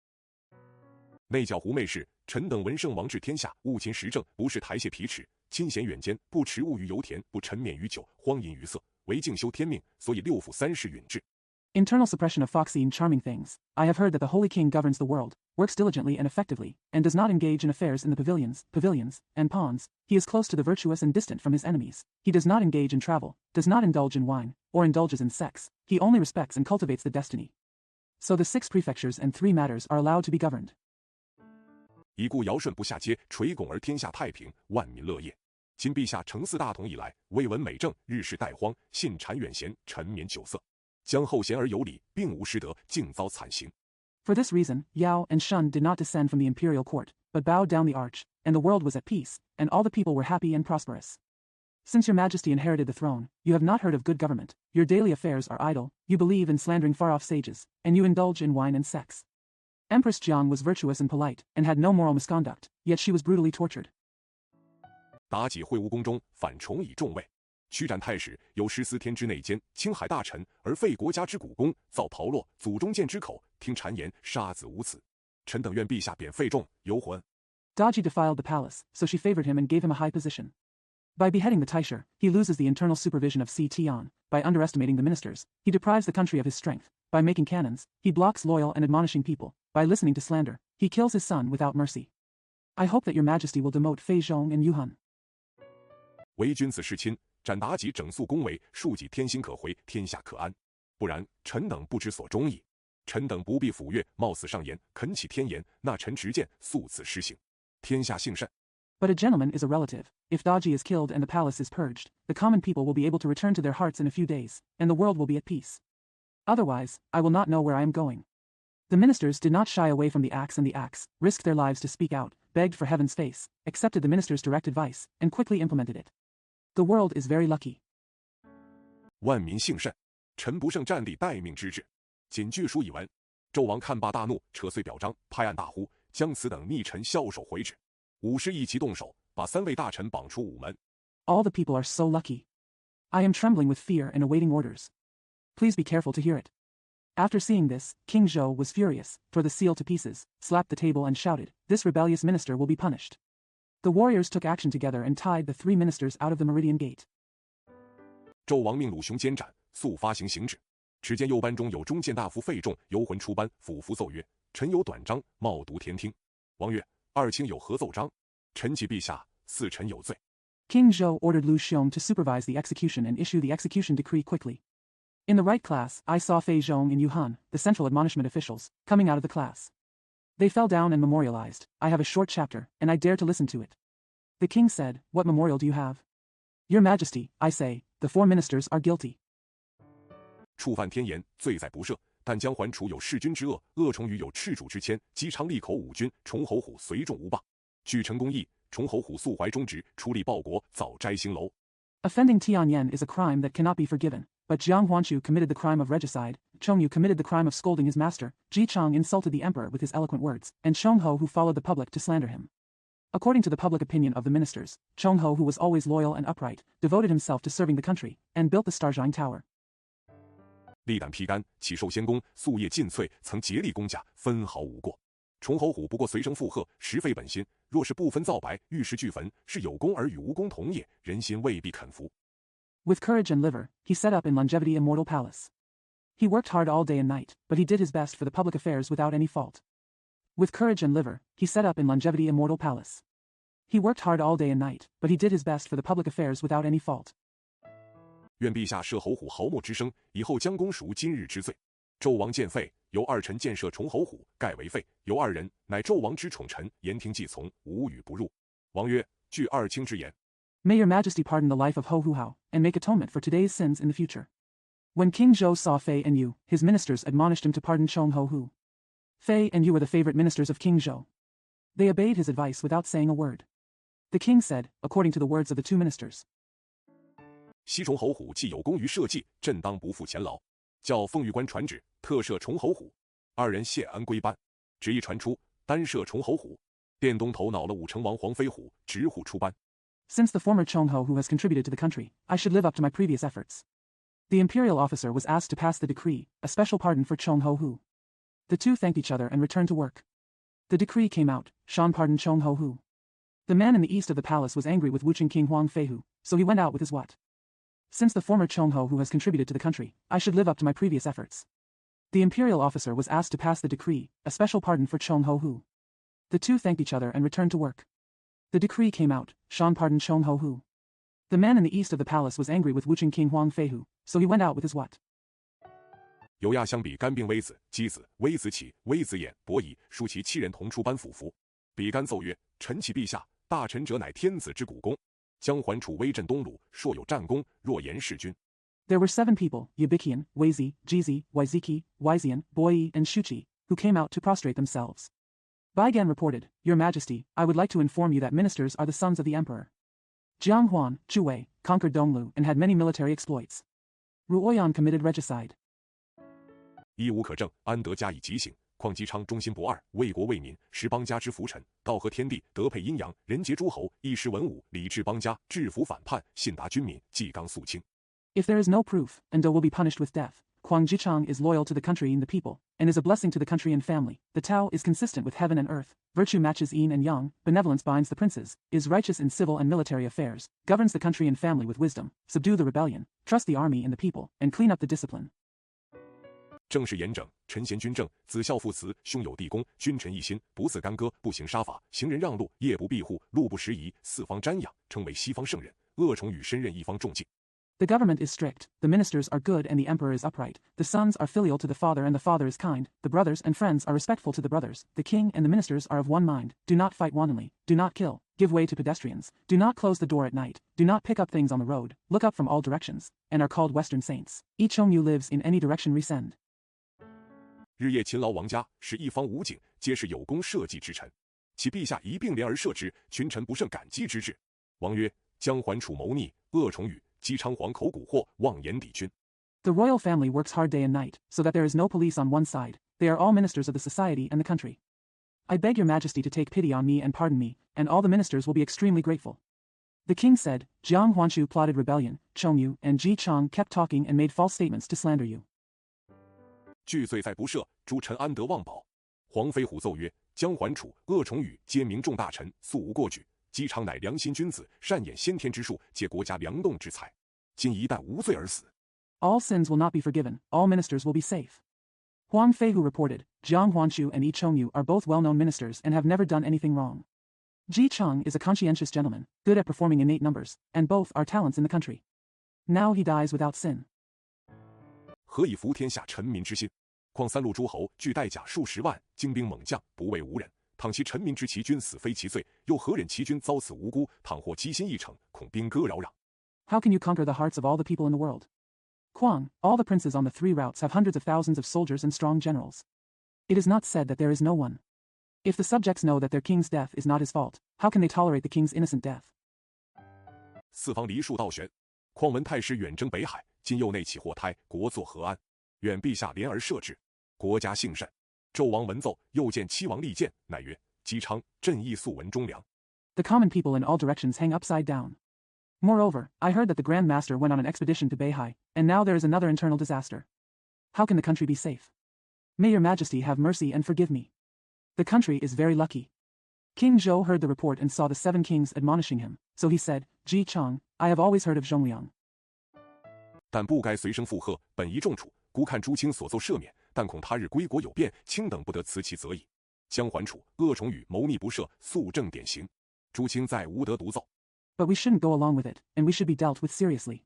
内教胡媚氏，臣等闻圣王治天下，务勤时政，不是台榭皮尺，亲贤远奸，不持物于油田，不沉湎于酒，荒淫于色，唯敬修天命，所以6府3事允制。 Internal suppression of foxy and charming things. I have heard that the Holy King governs the world, works diligently and effectively, and does not engage in affairs in the pavilions, and ponds. He is close to the virtuous and distant from his enemies. He does not engage in travel, does not indulge in wine, or indulges in sex. He only respects and cultivates the destiny. So the 6 prefectures and 3 matters are allowed to be governed. 已故尧舜不下阶，垂拱而天下太平，万民乐业。今陛下承嗣大统以来，未闻美政，日事怠荒，信谗远贤，沉湎酒色。 将后贤而有礼，并无失德，竟遭惨刑。 For this reason, Yao and Shun did not descend from the imperial court, but bowed down the arch, and the world was at peace, and all the people were happy and prosperous. Since your Majesty inherited the throne, you have not heard of good government, your daily affairs are idle, you believe in slandering far-off sages, and you indulge in wine and sex. Empress Jiang was virtuous and polite, and had no moral misconduct, yet she was brutally tortured. 妲己会蜈蚣中，反崇以众位。 驱斩太史，由14天之内奸，侵害大臣，而废国家之股肱，造炮烙，祖宗剑之口，听谗言，杀子无子。臣等愿陛下贬费仲，游魂。 Daji defiled the palace, so she favored him and gave him a high position. By beheading the Taisher, he loses the internal supervision of Si Tian. By underestimating the ministers, he deprives the country of his strength. By making cannons, he blocks loyal and admonishing people. By listening to slander, he kills his son without mercy. I hope that your Majesty will demote Fei Zhong and Yuhun. 为君子弑亲。 斩妲己，整肃宫闱，庶几天心可回，天下可安。不然，臣等不知所终矣。臣等不必抚乐，冒死上言，恳启天言，纳臣直谏，速此施行，天下幸甚。 But a gentleman is a relative. If Daji is killed and the palace is purged, the common people will be able to return to their hearts in a few days, and the world will be at peace. Otherwise, I will not know where I am going. The ministers did not shy away from the axe, and the axe, risked their lives to speak out, begged for heaven's face, accepted the minister's direct advice, and quickly implemented it. The world is very lucky. 万民幸甚，臣不胜战力待命之志。谨据书以闻。纣王看罢大怒，扯碎表彰，拍案大呼，将此等逆臣枭首回旨。武士一齐动手，把3位大臣绑出午门。All the people are so lucky. I am trembling with fear and awaiting orders. Please be careful to hear it. After seeing this, King Zhou was furious, tore the seal to pieces, slapped the table and shouted, "This rebellious minister will be punished." The warriors took action together and tied the 3 ministers out of the Meridian Gate. 纣王命鲁雄监斩，速发行刑旨。只见右班中有中谏大夫费仲游魂出班，俯伏奏曰：“臣有短章，冒读天听。”王曰：“二卿有何奏章？”臣启陛下，似臣有罪。 King Zhou ordered Lu Xiong to supervise the execution and issue the execution decree quickly. In the right class, I saw Fei Zhong and Yu Han, the central admonishment officials, coming out of the class. They fell down and memorialized. I have a short chapter, and I dare to listen to it. The king said, "What memorial do you have?" Your Majesty, I say, the 4 ministers are guilty. 触犯天言，罪在不赦。但姜桓楚有弑君之恶，鄂崇禹有斥主之谦，姬昌利口5军，崇侯虎随众无罢。据陈公义，崇侯虎素怀忠直，出力报国，早摘兴楼。 Offending Tianyan is a crime that cannot be forgiven. But Jiang Huanshu committed the crime of regicide, Chongyu committed the crime of scolding his master, Ji Chang insulted the emperor with his eloquent words, and Chongho who followed the public to slander him. According to the public opinion of the ministers, Chongho, who was always loyal and upright, devoted himself to serving the country, and built the Starjiang Tower. 力胆披肝，启寿仙公，夙夜尽瘁，曾竭力攻甲，分毫无过。崇侯虎不过随声附和，实非本心。若是不分皂白，玉石俱焚，是有功而与无功同也，人心未必肯服。 With courage and liver, he set up in longevity immortal palace. He worked hard all day and night, but he did his best for the public affairs without any fault. With courage and liver, he set up in longevity immortal palace. He worked hard all day and night, but he did his best for the public affairs without any fault. 愿陛下赦侯虎毫末之生，以后将公赎今日之罪。纣王见废，由2臣建设崇侯虎，盖为废。由2人，乃纣王之宠臣，言听计从，无语不入。王曰：“据二卿之言。” May your majesty pardon the life of Ho Hu Hao, and make atonement for today's sins in the future. When King Zhou saw Fei and Yu, his ministers admonished him to pardon Chong Ho Hu. Fei and Yu were the favorite ministers of King Zhou. They obeyed his advice without saying a word. The king said, according to the words of the 2 ministers. 西崇侯虎既有功于社稷，朕当不负前劳，叫奉御官传旨，特赦崇侯虎。2人谢恩归班。旨意传出，单赦崇侯虎。殿东头脑了武成王黄飞虎，直虎出班。 Since the former Chongho who has contributed to the country, I should live up to my previous efforts. The imperial officer was asked to pass the decree, a special pardon for Chongho Hu. The 2 thanked each other and returned to work. The decree came out, Shan pardoned Chongho Hu. The man in the east of the palace was angry with Wucheng King Huang Feihu, so he went out with his what? Since the former Chongho who has contributed to the country, I should live up to my previous efforts. The imperial officer was asked to pass the decree, a special pardon for Chongho Hu. The 2 thanked each other and returned to work. The decree came out, Shan pardoned Chongho Hu. The man in the east of the palace was angry with Wucheng King Huang Feihu, so he went out with his what? 有亚相比干病微子、箕子、微子启、微子衍、伯夷、叔齐7人同出班俯伏。比干奏曰：“臣启陛下，大臣者乃天子之股肱。姜桓楚威震东鲁，硕有战功，若言弑君。” There were 7 people, Yabikian, Weizi, Jizi, Waiziki, Waizian, Boyi, and Shuchi, who came out to prostrate themselves. Baigan reported, Your Majesty, I would like to inform you that ministers are the sons of the emperor. Jiang Huan, Chu Wei, conquered Donglu and had many military exploits. Ruoyan committed regicide. 一无可证，安得加以极刑？况姬昌忠心不二，为国为民，实邦家之福臣，道合天地，德配阴阳，人杰诸侯，一时文武，礼治邦家，制服反叛，信达君民，纪纲肃清。 If there is no proof, Endo will be punished with death. Huang Jichang is loyal to the country and the people, and is a blessing to the country and family. The Tao is consistent with heaven and earth. Virtue matches yin and yang. Benevolence binds the princes. Is righteous in civil and military affairs. Governs the country and family with wisdom. Subdue the rebellion. Trust the army and the people, and clean up the discipline. 正是严整，臣贤君正，子孝父慈，兄友弟恭，君臣一心，不似干戈，不行杀伐，行人让路，夜不闭户，路不拾遗，四方瞻仰，称为西方圣人。鄂崇禹身任一方重敬。 The government is strict, the ministers are good and the emperor is upright, the sons are filial to the father and the father is kind, the brothers and friends are respectful to the brothers, the king and the ministers are of one mind, do not fight wantonly, do not kill, give way to pedestrians, do not close the door at night, do not pick up things on the road, look up from all directions, and are called Western saints. Each Hongyu lives in any direction we send. 日夜勤劳王家，使一方武警，皆是有功社稷之臣。其陛下一并连而赦之，群臣不胜感激之至。王曰：姜桓楚谋逆，鄂崇禹。 姬昌皇口蛊惑，妄言抵君。 The royal family works hard day and night, so that there is no police on one side. They are all ministers of the society and the country. I beg your majesty to take pity on me and pardon me, and all the ministers will be extremely grateful. The king said, Jiang Huanshu plotted rebellion, Chongyu and Ji Chang kept talking and made false statements to slander you. 惧罪在不赦，诸臣安得忘保？黄飞虎奏曰：姜桓楚、鄂崇禹皆明众大臣，素无过举。 姬昌乃良心君子，善演先天之术，借国家良动之才。今一旦无罪而死。 All sins will not be forgiven, all ministers will be safe. Huang Feihu reported, Jiang Huanchu and Yi Chongyu are both well-known ministers and have never done anything wrong. Ji Cheng is a conscientious gentleman, good at performing innate numbers, and both are talents in the country. Now he dies without sin. 何以服天下臣民之心？况三路诸侯俱带甲数十万，精兵猛将，不畏无人。倘其臣民知其君死非其罪，又何忍其君遭此无辜？倘或机心一逞，恐兵戈扰攘。 How can you conquer the hearts of all the people in the world? Kuang, all the princes on the 3 routes have hundreds of thousands of soldiers and strong generals. It is not said that there is no one. If the subjects know that their king's death is not his fault, how can they tolerate the king's innocent death? 四方离树道玄，况闻太师远征北海，今右内起祸胎，国祚何安？愿陛下怜而赦之，国家幸甚。纣王闻奏，又见七王利剑，乃曰：姬昌，朕亦素闻忠良。 The common people in all directions hang upside down. Moreover, I heard that the Grand Master went on an expedition to Beihai, and now there is another internal disaster. How can the country be safe? May your majesty have mercy and forgive me. The country is very lucky. King Zhou heard the report and saw the 7 kings admonishing him, so he said, Ji Cheng, I have always heard of Zhongliang. 但不该随声附和，本宜重处。孤看朱清所奏赦免，但恐他日归国有变，卿等不得辞其责矣。将还处，恶宠与谋逆不赦，肃正典刑。朱清在无得独奏。 But we shouldn't go along with it, and we should be dealt with seriously.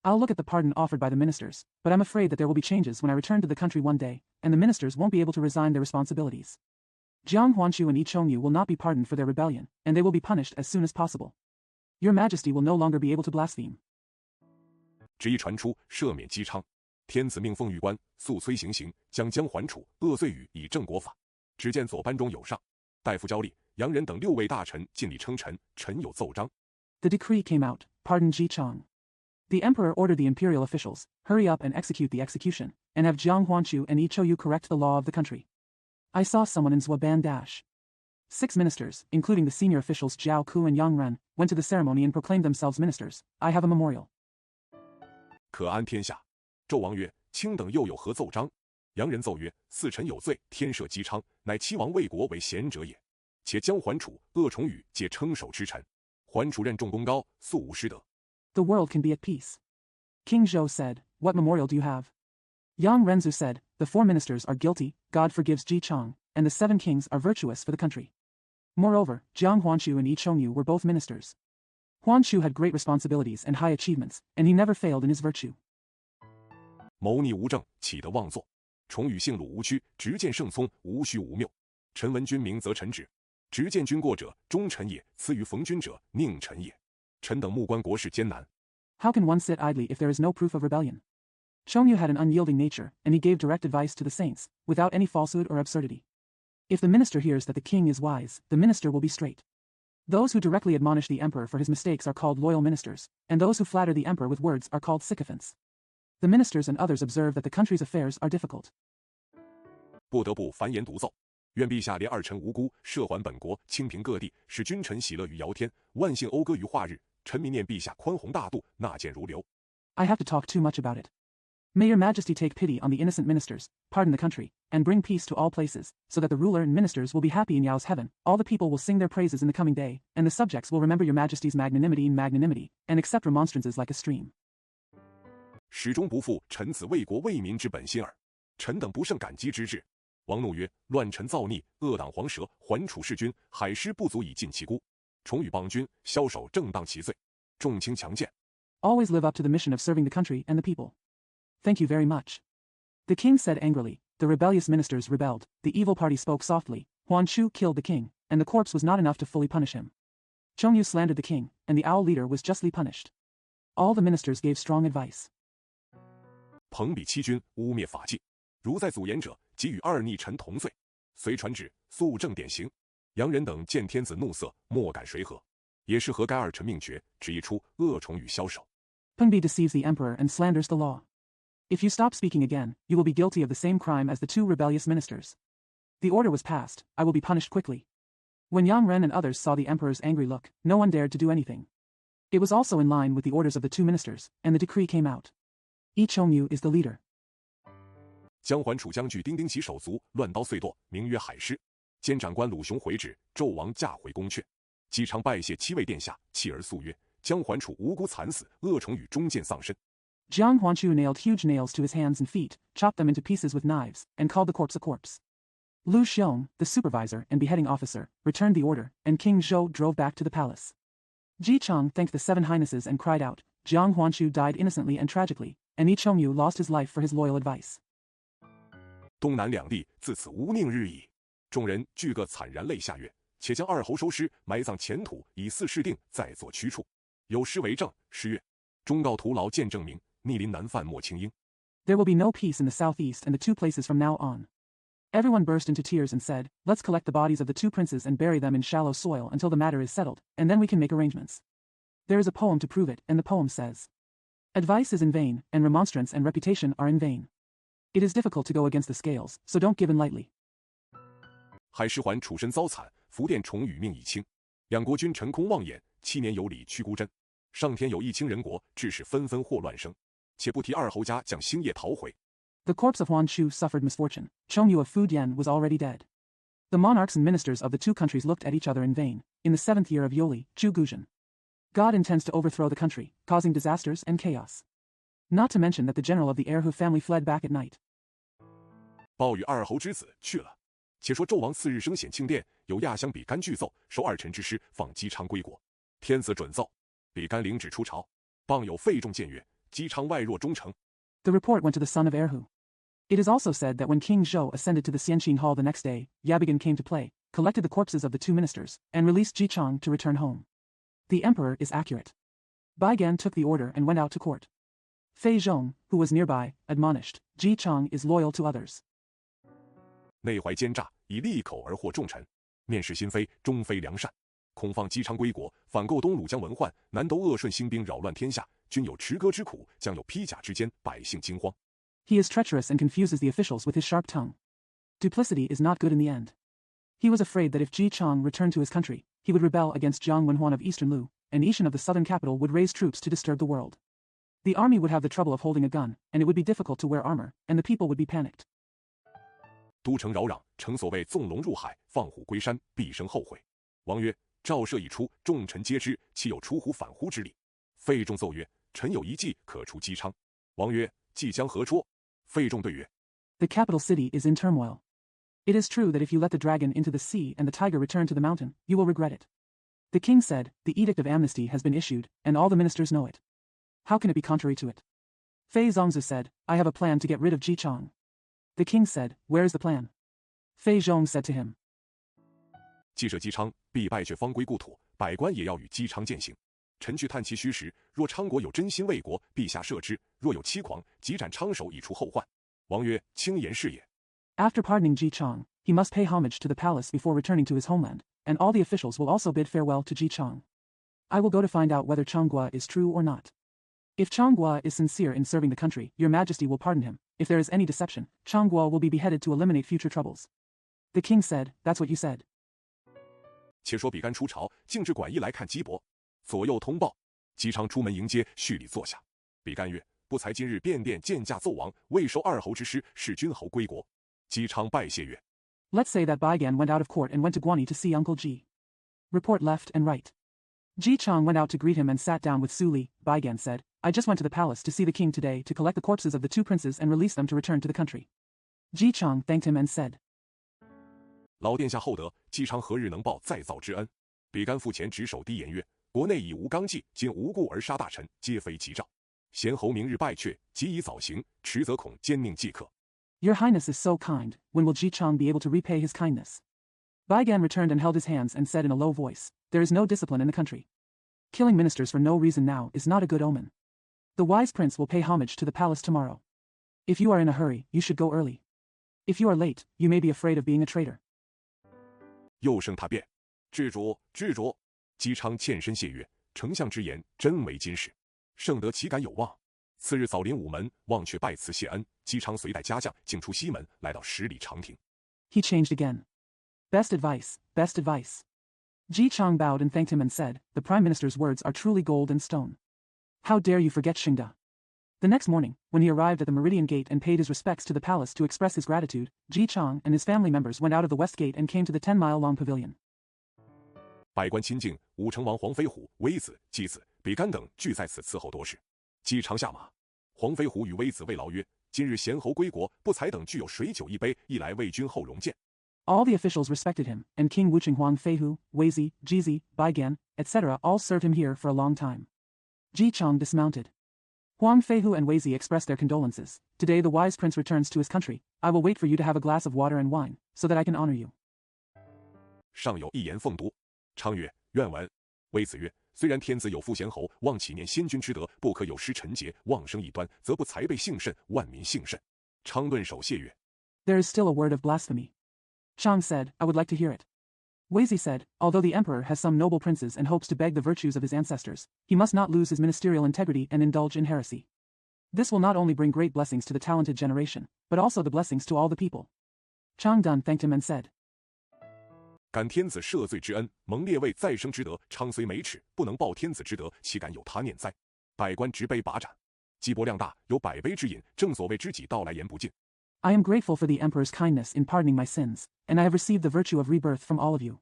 I'll look at the pardon offered by the ministers, but I'm afraid that there will be changes when I return to the country one day, and the ministers won't be able to resign their responsibilities. Jiang Huanchu and Yi Chongyu will not be pardoned for their rebellion, and they will be punished as soon as possible. Your majesty will no longer be able to blaspheme. 旨意传出，赦免姬昌。天子命奉御官，速催行刑，将将还处，恶罪予以正国法。只见左班中有上，大夫焦立、杨仁等6位大臣尽力称臣，臣有奏章。 The decree came out, pardon Ji Cheng. The emperor ordered the imperial officials, hurry up and execute the execution, and have Jiang Huanchu and Yi Chongyu correct the law of the country. I saw someone in Zhuoban dash. 6 ministers, including the senior officials Zhao Ku and Yang Ren, went to the ceremony and proclaimed themselves ministers. I have a memorial. 可安天下。纣王曰：卿等又有何奏章？杨仁奏曰：四臣有罪，天赦姬昌，乃七王为国为贤者也。且将还处、恶宠与皆称首之臣。 还处任重功高，素无失德。 The world can be at peace. King Zhou said, What memorial do you have? Yang Renzu said, The 4 ministers are guilty, God forgives Ji Cheng, and the 7 kings are virtuous for the country. Moreover, Jiang Huanchu and Yi Chongyu were both ministers. Huanchu had great responsibilities and high achievements, and he never failed in his virtue. 谋逆无正，岂得妄作？宠与性鲁无屈，直见圣聪，无虚无谬。臣闻君明则臣止。 直见君过者，忠臣也；赐于逢君者，佞臣也。臣等目观国事艰难。 How can one sit idly if there is no proof of rebellion? Chongyu had an unyielding nature, and he gave direct advice to the saints, without any falsehood or absurdity. If the minister hears that the king is wise, the minister will be straight. Those who directly admonish the emperor for his mistakes are called loyal ministers, and those who flatter the emperor with words are called sycophants. The ministers and others observe that the country's affairs are difficult. 不得不繁言独奏。 愿陛下怜二臣无辜，赦还本国，清平各地，使君臣喜乐于尧天，万姓讴歌于化日。臣民念陛下宽宏大度，纳谏如流。 I have to talk too much about it. May your majesty take pity on the innocent ministers, pardon the country, and bring peace to all places, so that the ruler and ministers will be happy in Yao's heaven, all the people will sing their praises in the coming day, and the subjects will remember your majesty's magnanimity, and accept remonstrances like a stream. 始终不负臣子为国为民之本心耳。臣等不胜感激之至。 王怒曰：“乱臣造逆，恶党黄蛇，还处弑君，海师不足以尽其辜。宠与邦君，枭首正当其罪，重轻强谏。” Always live up to the mission of serving the country and the people. Thank you very much. The king said angrily. The rebellious ministers rebelled. The evil party spoke softly. Huan Chu killed the king, and the corpse was not enough to fully punish him. Chongyu slandered the king, and the owl leader was justly punished. All the ministers gave strong advice. 朋比欺君，污蔑法纪，如在阻言者。 即与二逆臣同罪，遂传旨肃正典刑。杨仁等见天子怒色，莫敢谁和，也是和该二臣命决，旨意出恶宠与枭首。Pengbi deceives the emperor and slanders the law. If you stop speaking again, you will be guilty of the same crime as the 2 rebellious ministers. The order was passed. I will be punished quickly. When Yang Ren and others saw the emperor's angry look, no one dared to do anything. It was also in line with the orders of the 2 ministers, and the decree came out. Yi Chongyu is the leader. 将还楚将军丁丁其手足，乱刀碎剁，名曰海师。监长官鲁雄回旨，纣王驾回宫阙。姬昌拜谢7位殿下，泣而诉曰：“将桓楚无辜惨死，恶虫与中箭丧身。Jiang Huanchu nailed huge nails to his hands and feet, chopped them into pieces with knives, and called the corpse a corpse. Lu Xiong, the supervisor and beheading officer, returned the order, and King Zhou drove back to the palace. Ji Chang thanked the seven highnesses and cried out, Jiang Huanchu died innocently and tragically, and Yi Chongyu lost his life for his loyal advice. 东南两地自此无宁日矣。众人俱各惨然泪下月，且将二侯收尸，埋葬前土，以四事定，再作驱处。有诗为证：诗曰：忠告徒劳见证明，逆鳞难犯莫轻应。There will be no peace in the southeast and the two places from now on. Everyone burst into tears and said, Let's collect the bodies of the two princes and bury them in shallow soil until the matter is settled, and then we can make arrangements. There is a poem to prove it, and the poem says, Advice is in vain, and remonstrance and reputation are in vain. It is difficult to go against the scales, so don't give in lightly. 海师桓处身遭惨，福殿重与命已清。两国君臣空妄言，7年有理屈孤真。上天有意清人国，致使纷纷祸乱生。且不提二侯家将星夜逃回。The corpse of Huan Chu suffered misfortune. Chongyu of Fujian was already dead. The monarchs and ministers of the two countries looked at each other in vain. In the 7th year of Yoli, Chu Guzhen. God intends to overthrow the country, causing disasters and chaos. Not to mention that the general of the Erhu family fled back at night. 报与二侯之子去了。且说纣王次日升显庆殿，有亚乡比干具奏，收二臣之师，放姬昌归国。天子准奏，比干领旨出朝，傍有费仲谏曰：姬昌外若忠诚。The report went to the son of Erhu. It is also said that when King Zhou ascended to the Xianqing Hall the next day, Yabigan came to play, collected the corpses of the two ministers, and released Ji Chang to return home. The emperor is accurate. Baigan took the order and went out to court. Fei Zhong, who was nearby, admonished, Ji Chang is loyal to others. 内怀奸诈，以利口而惑众臣，面试心非，终非良善。恐放姬昌归国，反构东鲁将文患，南斗恶顺兴兵，扰乱天下。均有持戈之苦，将有披甲之艰，百姓惊慌。He is treacherous and confuses the officials with his sharp tongue. Duplicity is not good in the end. He was afraid that if Ji Chang returned to his country, he would rebel against Jiang Wenhuan of eastern Lu, and Yishan of the southern capital would raise troops to disturb the world. The army would have the trouble of holding a gun, and it would be difficult to wear armor, and the people would be panicked. 都城扰攘，诚所谓纵龙入海，放虎归山，必生后悔。王曰：诏赦已出，众臣皆知，岂有出乎反乎之理？费仲奏曰：臣有一计可除姬昌。王曰：计将何出？费仲对曰： The capital city is in turmoil. It is true that if you let the dragon into the sea and the tiger return to the mountain, you will regret it. The king said, the edict of amnesty has been issued, and all the ministers know it. How can it be contrary to it? Fei Zongzi said, I have a plan to get rid of Ji Chang. The king said, where is the plan? Fei Zhong said to him, 既赦姬昌，必败却方归故土，百官也要与姬昌践行。臣去探其虚实，若昌国有真心为国，陛下赦之；若有欺狂，即斩昌首以除后患。王曰：轻言是也。After pardoning Ji Chang, he must pay homage to the palace before returning to his homeland, and all the officials will also bid farewell to Ji Chang. I will go to find out whether Changgua is true or not. If Changgua is sincere in serving the country, your majesty will pardon him. If there is any deception, Changgua will be beheaded to eliminate future troubles. The king said, that's what you said. 且说比干出朝，径至馆驿来看姬伯，左右通报。姬昌出门迎接，叙礼坐下。比干曰：不才今日便殿见驾奏王，未收二侯之师，使君侯归国。姬昌拜谢曰： Let's say that Baigan went out of court and went to Guani to see Uncle Ji. Report left and right. Ji Chang went out to greet him and sat down with Su Li. Baigan said, I just went to the palace to see the king today to collect the corpses of the two princes and release them to return to the country. Ji Chang thanked him and said, 老殿下厚德，姬昌何日能报再造之恩？比干复前执手低言曰：国内已无纲纪，今无故而杀大臣，皆非吉兆。贤侯明日败阙，即以早行，迟则恐奸佞即可。 Your Highness is so kind. When will Ji Chang be able to repay his kindness? Baigan returned and held his hands and said in a low voice, There is no discipline in the country. Killing ministers for no reason now is not a good omen. The wise prince will pay homage to the palace tomorrow. If you are in a hurry, you should go early. If you are late, you may be afraid of being a traitor. 又生他辩，至主，至主。姬昌欠身谢曰：丞相之言，真为金使，圣得岂敢有望？次日早临午门，望却拜辞谢恩。姬昌随带家将，径出西门，来到10里长亭。He changed again. Best advice, best advice. Ji Chang bowed and thanked him and said, The prime minister's words are truly gold and stone. How dare you forget Xingda? The next morning, when he arrived at the Meridian Gate and paid his respects to the palace to express his gratitude, Ji Chang and his family members went out of the west gate and came to the 10-mile-long pavilion. 百官亲近，武成王黄飞虎、微子、姬子、比干等俱在此伺候多时。姬常下马，黄飞虎与微子慰劳曰：“今日贤侯归国，不才等俱有水酒一杯，一来为君后容见。” All the officials respected him, and King Wucheng Huang Feihu, Weizi, Jizi, Baigan, etc. all served him here for a long time. Ji Chang dismounted. Huang Feihu and Weizi expressed their condolences. Today the wise prince returns to his country. I will wait for you to have a glass of water and wine, so that I can honor you. 上有一言奉读。昌曰：“愿闻。”微子曰：“虽然天子有父贤侯，望祈念先君之德，不可有失臣节，妄生异端，则不才辈幸甚，万民幸甚。”昌顿首谢曰：“ There is still a word of blasphemy. Chang said, I would like to hear it. Weizi said, although the emperor has some noble princes and hopes to beg the virtues of his ancestors, he must not lose his ministerial integrity and indulge in heresy. This will not only bring great blessings to the talented generation, but also the blessings to all the people. Chang Dun thanked him and said, 感天子赦罪之恩，蒙列位再生之德。昌虽美齿，不能报天子之德，岂敢有他念哉？百官执杯把盏，积薄量大，有百杯之饮，正所谓知己道来言不尽。 I am grateful for the emperor's kindness in pardoning my sins, and I have received the virtue of rebirth from all of you.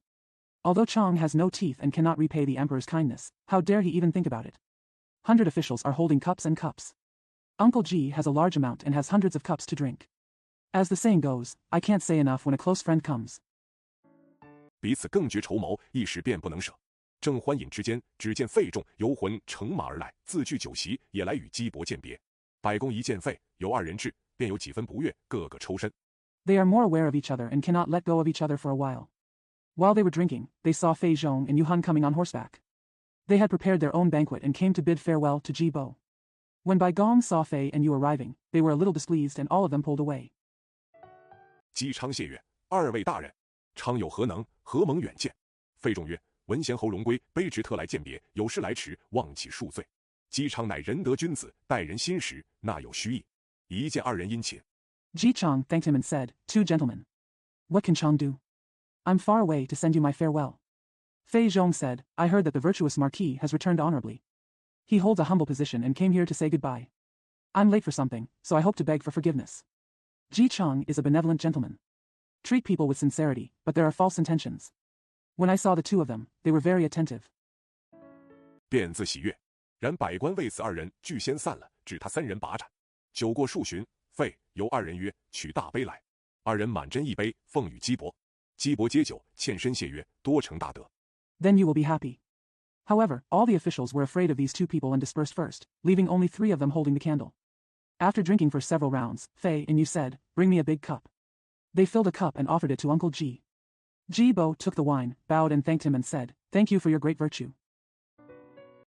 Although Chang has no teeth and cannot repay the emperor's kindness, how dare he even think about it? 100 officials are holding cups and cups. Uncle Ji has a large amount and has hundreds of cups to drink. As the saying goes, I can't say enough when a close friend comes. 彼此更觉筹谋，一时便不能舍。正欢饮之间，只见费仲游魂乘马而来，自具酒席，也来与姬伯饯别。百公一见费，由二人至，便有几分不悦，个个抽身。 They are more aware of each other and cannot let go of each other for a while. While they were drinking, they saw Fei Zhong and Yu Han coming on horseback. They had prepared their own banquet and came to bid farewell to Ji Bo. When Bai Gong saw Fei and Yu arriving, they were a little displeased and all of them pulled away. 姬昌谢曰：“二位大人，昌有何能？何蒙远见？”费仲曰：“闻贤侯荣归，卑职特来饯别，有事来迟，望其恕罪。”姬昌乃仁德君子，待人心实，那有虚意？一见二人殷勤。 Ji Chang thanked him and said, Two gentlemen. What can Chang do? I'm far away to send you my farewell. Fei Zhong said, I heard that the virtuous marquis has returned honorably. He holds a humble position and came here to say goodbye. I'm late for something, so I hope to beg for forgiveness. Ji Chang is a benevolent gentleman. Treat people with sincerity, but there are false intentions. When I saw the two of them, they were very attentive. 便自喜悦。然百官为此二人俱先散了，只他三人把盏。酒过数巡，费由二人曰：“取大杯来。”二人满斟一杯，奉与姬伯。姬伯接酒，欠身谢曰：“多承大德。” Then you will be happy. However, all the officials were afraid of these two people and dispersed first, leaving only 3 of them holding the candle. After drinking for several rounds, Fei and Yu said, Bring me a big cup. They filled a cup and offered it to Uncle Ji. Ji Bo took the wine, bowed and thanked him and said, Thank you for your great virtue.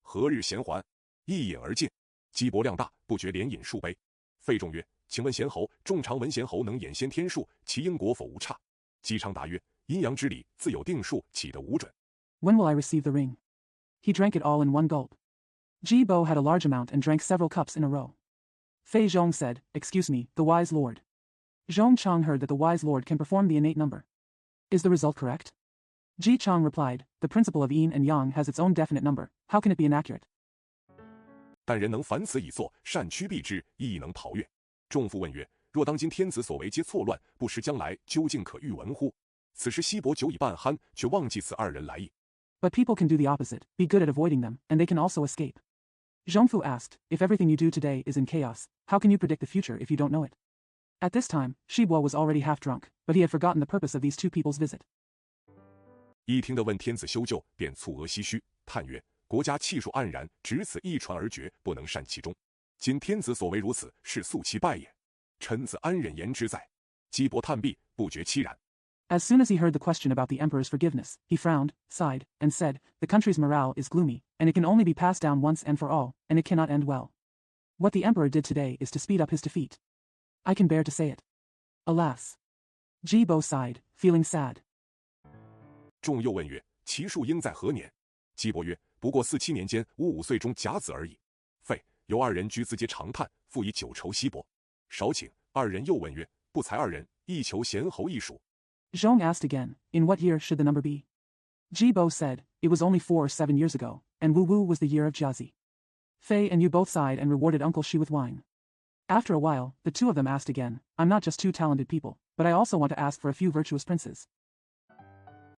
何日闲还？一饮而尽。姬伯量大，不觉连饮数杯。费仲曰：“请问贤侯，仲常闻贤侯能演先天术，其因果否无差？”姬昌答曰：“阴阳之理，自有定数，岂得无准？” When will I receive the ring? He drank it all in one gulp. Ji Bo had a large amount and drank several cups in a row. Fei Zhong said, Excuse me, the wise lord. Zhong Chang heard that the wise lord can perform the innate number. Is the result correct? Ji Chang replied, The principle of yin and yang has its own definite number. How can it be inaccurate? 但人能凡此以作，善趋避之，亦能逃越。众妇问曰：“若当今天子所为皆错乱，不识将来，究竟可预闻乎？”此时西伯久已半酣，却忘记此二人来意。 But people can do the opposite, be good at avoiding them, and they can also escape. Zhongfu asked, If everything you do today is in chaos, how can you predict the future if you don't know it? At this time, Shibo was already half drunk, but he had forgotten the purpose of these two people's visit. 一听得问天子修旧，便蹙额唏嘘，叹曰：“国家气数黯然，只此一传而绝，不能善其中。今天子所为如此，是速其败也。臣子安忍言之哉？”姬伯叹毕，不觉凄然。 As soon as he heard the question about the emperor's forgiveness, he frowned, sighed, and said, The country's morale is gloomy, and it can only be passed down once and for all, and it cannot end well. What the emperor did today is to speed up his defeat. I can bear to say it. Alas. Ji Bo sighed, feeling sad. 众又问曰：“其数应在何年？”姬伯曰：“不过4、7年间，吾5岁中甲子而已。”费由二人居自皆长叹，复以酒酬西伯。少请，二人又问曰：“不才二人，亦求贤侯一数。” Zhong asked again, In what year should the number be? Ji Bo said, It was only 4 or 7 years ago, and Wu Wu was the year of Jiazi. Fei and Yu both sighed and rewarded Uncle Shi with wine. After a while, the two of them asked again, I'm not just 2 talented people, but I also want to ask for a few virtuous princes.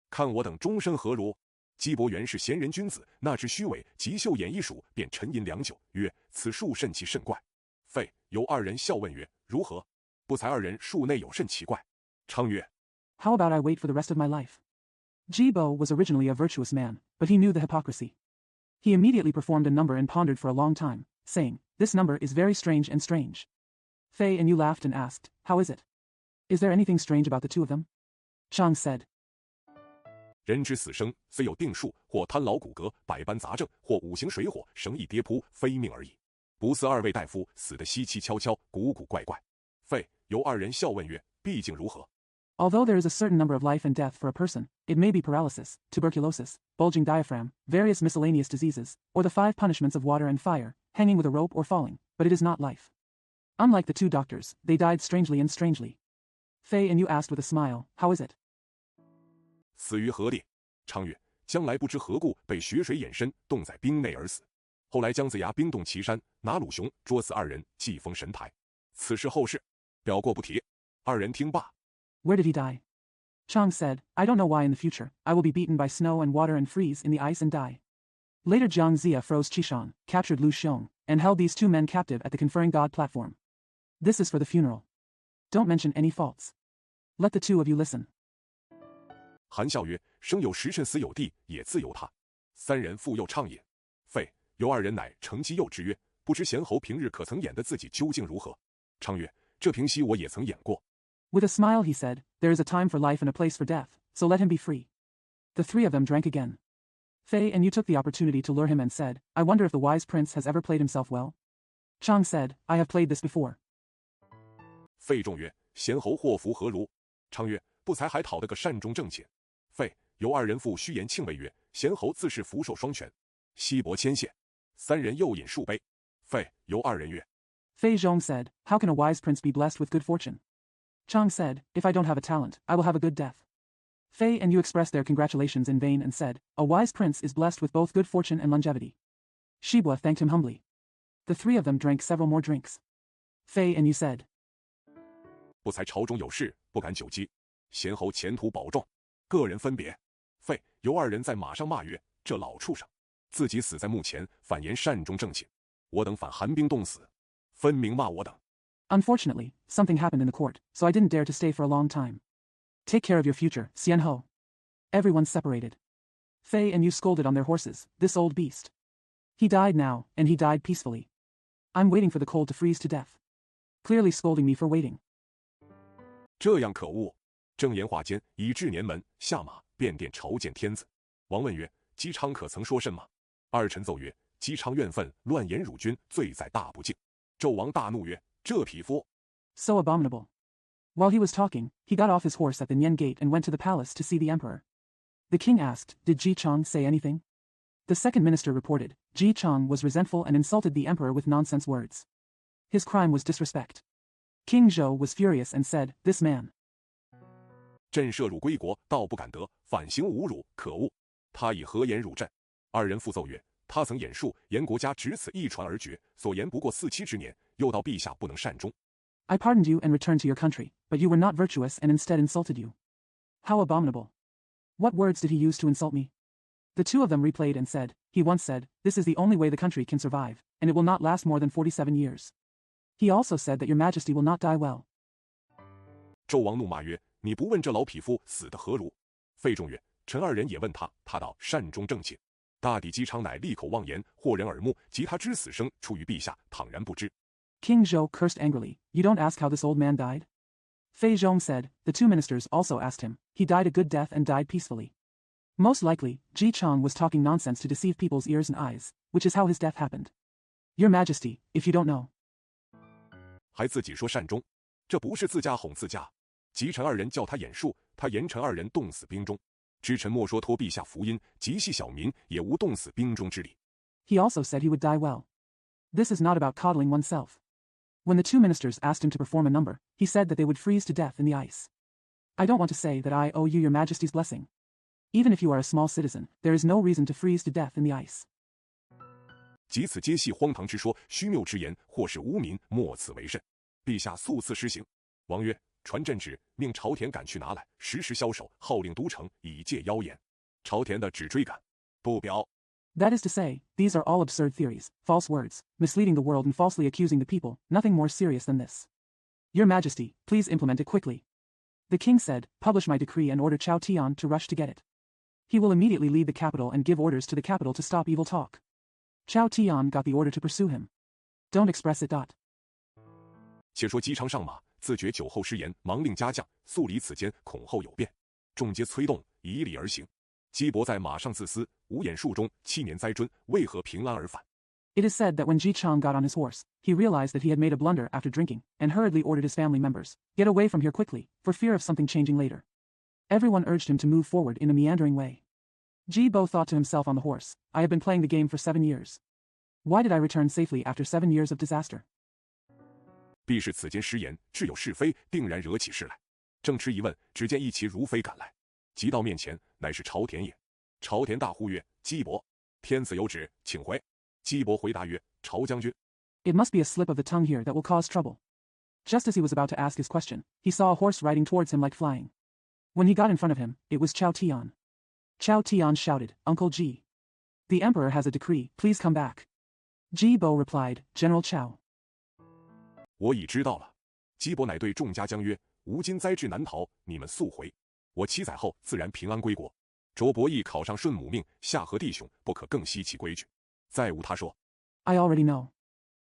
看我等终身何如？姬伯原是贤人君子，那知虚伪，即秀演一数，便沉吟良久，曰：“此术甚奇甚怪。”废由二人笑问曰：“如何？”不才二人术内有甚奇怪。昌曰： How about I wait for the rest of my life? Jibo was originally a virtuous man, but he knew the hypocrisy. He immediately performed a number and pondered for a long time, saying, "This number is very strange and strange." Fei and Yu laughed and asked, "How is it? Is there anything strange about the two of them?" Chang said, 人之死生，虽有定数，或贪劳骨骼，百般杂症，或五行水火，绳易跌扑，非命而已。不似二位大夫死得稀稀悄悄，古古怪怪。废由二人笑问曰：“毕竟如何？” Although there is a certain number of life and death for a person, it may be paralysis, tuberculosis, bulging diaphragm, various miscellaneous diseases, or the 5 punishments of water and fire, hanging with a rope or falling, but it is not life. Unlike the 2 doctors, they died strangely and strangely. Fei and Yu asked with a smile, "How is it?" 死于何地？昌曰：将来不知何故被血水掩身，冻在冰内而死。后来姜子牙冰冻岐山，拿鲁雄捉死二人，祭封神台。此事后事，表过不提。二人听罢。Where did he die? Chang said, "I don't know why in the future I will be beaten by snow and water and freeze in the ice and die." Later Jiang Zia froze Qishan, captured Lu Xiong, and held these 2 men captive at the conferring god platform. This is for the funeral. Don't mention any faults. Let the 2 of you listen. 韩笑曰：生有时辰，死有地，也自由他。三人复又畅饮。废由二人乃乘机诱之曰：不知贤侯平日可曾演得自己究竟如何？昌曰：这平息我也曾演过。With a smile he said, "There is a time for life and a place for death, so let him be free." The 3 of them drank again. Fei and Yu took the opportunity to lure him and said, "I wonder if the wise prince has ever played himself well?" Chang said, "I have played this before." 费仲曰：贤侯祸福何如？昌曰：不才还讨得个善终正寝。费由二人复虚言庆慰曰：贤侯自是福寿双全，稀薄谦谢。三人又饮数杯。费由二人曰： Fei Zhong said, "How can a wise prince be blessed with good fortune?" Chang said, "If I don't have a talent, I will have a good death." Fei and Yu expressed their congratulations in vain and said, "A wise prince is blessed with both good fortune and longevity." Shibua thanked him humbly. The 3 of them drank several more drinks. Fei and Yu said, 不才朝中有事，不敢久积。贤侯前途保重。个人分别。费由二人在马上骂曰：这老畜生，自己死在墓前，反言善终正寝。我等反寒冰冻死，分明骂我等。 "Unfortunately, something happened in the court, so I didn't dare to stay for a long time. Take care of your future, Xian Ho." Everyone separated. Fei and Yu scolded on their horses, "This old beast. He died now, and he died peacefully. I'm waiting for the cold to freeze to death. Clearly scolding me for waiting." 这样可恶！正言话间，已至年门，下马便殿朝见天子。王问曰：姬昌可曾说甚吗？二臣奏曰：姬昌怨愤，乱言辱君，罪在大不敬。纣王大怒曰：这匹夫 So abominable. While he was talking, he got off his horse at the Nian gate and went to the palace to see the emperor. The king asked, "Did Ji Chang say anything?" The second minister reported, Ji Chang was resentful and insulted the emperor with nonsense words. His crime was disrespect. King Zhou was furious and said, "This man. 朕涉辱归国，道不敢得，反行侮辱，可恶！他以何言辱朕？二人复奏曰：他曾演述，言国家只此一传而绝，所言不过4、7之年，又道陛下不能善终。 I pardoned you and returned to your country, but you were not virtuous and instead insulted you. How abominable. What words did he use to insult me?" The 2 of them replayed and said, "He once said, this is the only way the country can survive, and it will not last more than 47 years. He also said that your majesty will not die well." 纣王怒骂曰：你不问这老匹夫死得何如？费仲曰：臣二人也问他，他道善终正寝。大抵姬昌乃利口妄言，惑人耳目，及他之死生出于陛下，倘然不知。 King Zhou cursed angrily, "You don't ask how this old man died?" Fei Zhong said, "The 2 ministers also asked him. He died a good death and died peacefully. Most likely, Ji Chang was talking nonsense to deceive people's ears and eyes, which is how his death happened. Your majesty, if you don't know." 还自己说善终，这不是自家哄自家。吉臣二人叫他演术，他言臣二人冻死冰中。知臣莫说托陛下福音，极系小民也无冻死冰中之理。 He also said he would die well. This is not about coddling oneself. When the 2 ministers asked him to perform a number, he said that they would freeze to death in the ice. I don't want to say that I owe you your majesty's blessing. Even if you are a small citizen, there is no reason to freeze to death in the ice. 即此皆系荒唐之说，虚谬之言，或是污民，莫此为甚。陛下速赐施行。王曰：传朕旨，命朝田赶去拿来，时时枭首，号令都城，以戒妖言。朝田的只追赶。不表。 That is to say, these are all absurd theories, false words, misleading the world and falsely accusing the people, nothing more serious than this. Your Majesty, please implement it quickly. The king said, publish my decree and order Chao Tian to rush to get it. He will immediately leave the capital and give orders to the capital to stop evil talk. Chao Tian got the order to pursue him. Don't express it. 且说姬昌上马，自觉酒后失言，忙令家将速离此间，恐后有变。众皆催动，以礼而行。姬伯在马上自思，无眼数中7年灾谆，为何平安而返？ It is said that when Ji Chang got on his horse, he realized that he had made a blunder after drinking, and hurriedly ordered his family members, get away from here quickly, for fear of something changing later. Everyone urged him to move forward in a meandering way. Ji Bo thought to himself on the horse, I have been playing the game for 7 years. Why did I return safely after 7 years of disaster? 必是此间失言，致有是非，定然惹起事来。正吃一问，只见一骑如飞赶来，急到面前，乃是朝田也。朝田大呼曰：“姬伯，天子有旨，请回。”姬伯回答曰：“朝将军。” It must be a slip of the tongue here that will cause trouble. Just as he was about to ask his question, he saw a horse riding towards him like flying. When he got in front of him, it was Chao Tian. Chao Tian shouted, Uncle Ji. The emperor has a decree, please come back. Ji Bo replied, General Chao. 我已知道了。姬伯乃对众家将曰：“吾今灾至难逃，你们速回。我7载后自然平安归国。卓伯义考上顺母命，下合弟兄，不可更惜其规矩。再无他说。” I already know.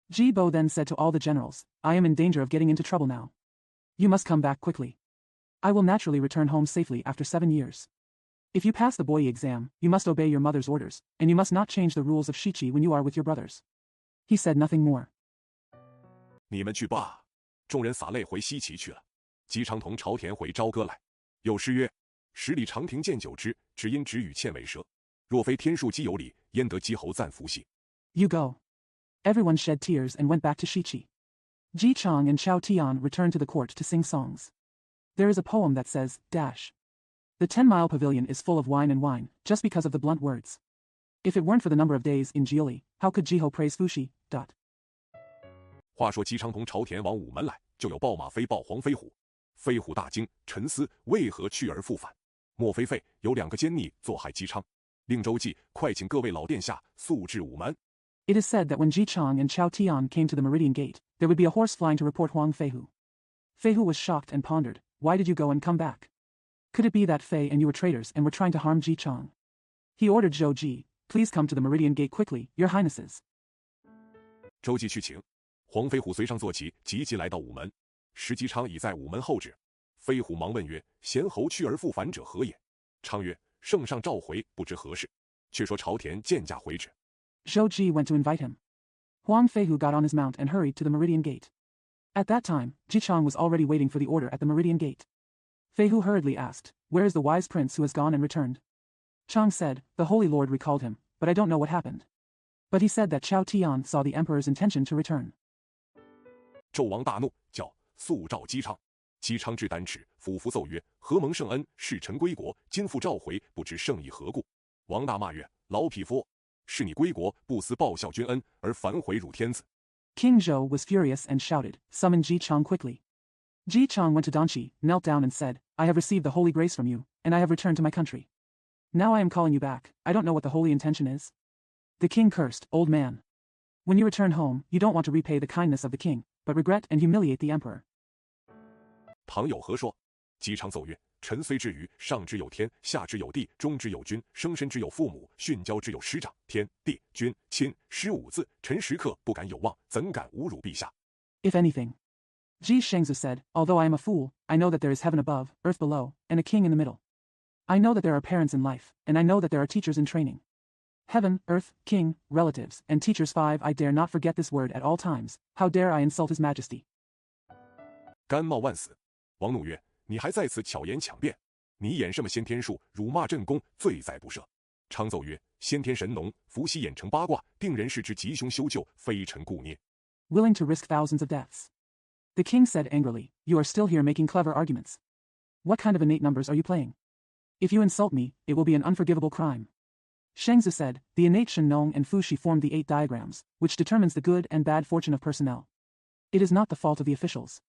Ji Bo then said to all the generals, I am in danger of getting into trouble now. You must come back quickly. I will naturally return home safely after 7 years. If you pass the Boyi exam, you must obey your mother's orders, and you must not change the rules of Shichi when you are with your brothers. He said nothing more. 你们去罢。众人洒泪回西岐去了。姬昌同朝田回朝歌来，有诗曰：“十里长亭见酒之，只因止语欠尾舌。若非天数既有理，焉得姬侯赞服兮。” You go. Everyone shed tears and went back to Shichi. Ji Chang and Chao Tian returned to the court to sing songs. There is a poem that says, dash. The 10-mile pavilion is full of wine and wine, just because of the blunt words. If it weren't for the number of days in Jiuli, how could Jiho praise Fushi? 话说姬昌同朝田往午门来，就有报马飞报黄飞虎。飞虎大惊，沉思为何去而复返。莫非费有2个奸逆作害姬昌，令周记快请各位老殿下速至午门。It is said that when Ji Chang and Chao Tian came to the Meridian Gate, there would be a horse flying to report Huang Feihu. Feihu was shocked and pondered, why did you go and come back? Could it be that Fei and you were traitors and were trying to harm Ji Chang? He ordered Zhou Ji, please come to the Meridian Gate quickly, your highnesses. 周记去请。黄飞虎随上坐骑，急急来到午门。时姬昌已在午门候旨。飞虎忙问曰：“贤侯去而复返者何也？”昌曰：“圣上召回，不知何事。”却说朝田见驾回旨。Zhou Ji went to invite him. Huang Feihu got on his mount and hurried to the Meridian Gate. At that time, Ji Chang was already waiting for the order at the Meridian Gate. Feihu hurriedly asked, Where is the wise prince who has gone and returned? Chang said, The Holy Lord recalled him, but I don't know what happened. But he said that Chao Tian saw the emperor's intention to return. 纣王大怒，叫速召姬昌。姬昌至丹池，俯伏奏曰：“何蒙圣恩，使臣归国，今复召回，不知圣意何故？”王大骂曰：“老匹夫，是你归国，不思报效君恩，而反悔辱天子。” King Zhou was furious and shouted, Summon Ji Chang quickly. Ji Chang went to Danqi, knelt down and said, I have received the holy grace from you, and I have returned to my country. Now I am calling you back, I don't know what the holy intention is. The king cursed, Old man. When you return home, you don't want to repay the kindness of the king, but regret and humiliate the emperor. 唐有何说？姬昌奏曰：“臣虽至于上之有天，下之有地，中之有君，生身之有父母，训教之有师长，天地君亲师5字，臣时刻不敢有忘，怎敢侮辱陛下？” If anything. Ji Shengzu said, Although I am a fool, I know that there is heaven above, earth below, and a king in the middle. I know that there are parents in life, and I know that there are teachers in training. Heaven, earth, king, relatives, and teachers 5 I dare not forget this word at all times, how dare I insult his majesty. 甘冒万死。王怒曰：“你还在此巧言巧辩，你演什么先天术，辱骂朕公，罪在不赦。”昌奏曰：“先天神农，伏羲演成八卦，定人事之吉凶修旧，非臣故捏。” Willing to risk thousands of deaths. The king said angrily, You are still here making clever arguments. What kind of innate numbers are you playing? If you insult me, it will be an unforgivable crime. Shengzu said, The innate Shenong and Fuxi formed the 8 diagrams, which determines the good and bad fortune of personnel. It is not the fault of the officials.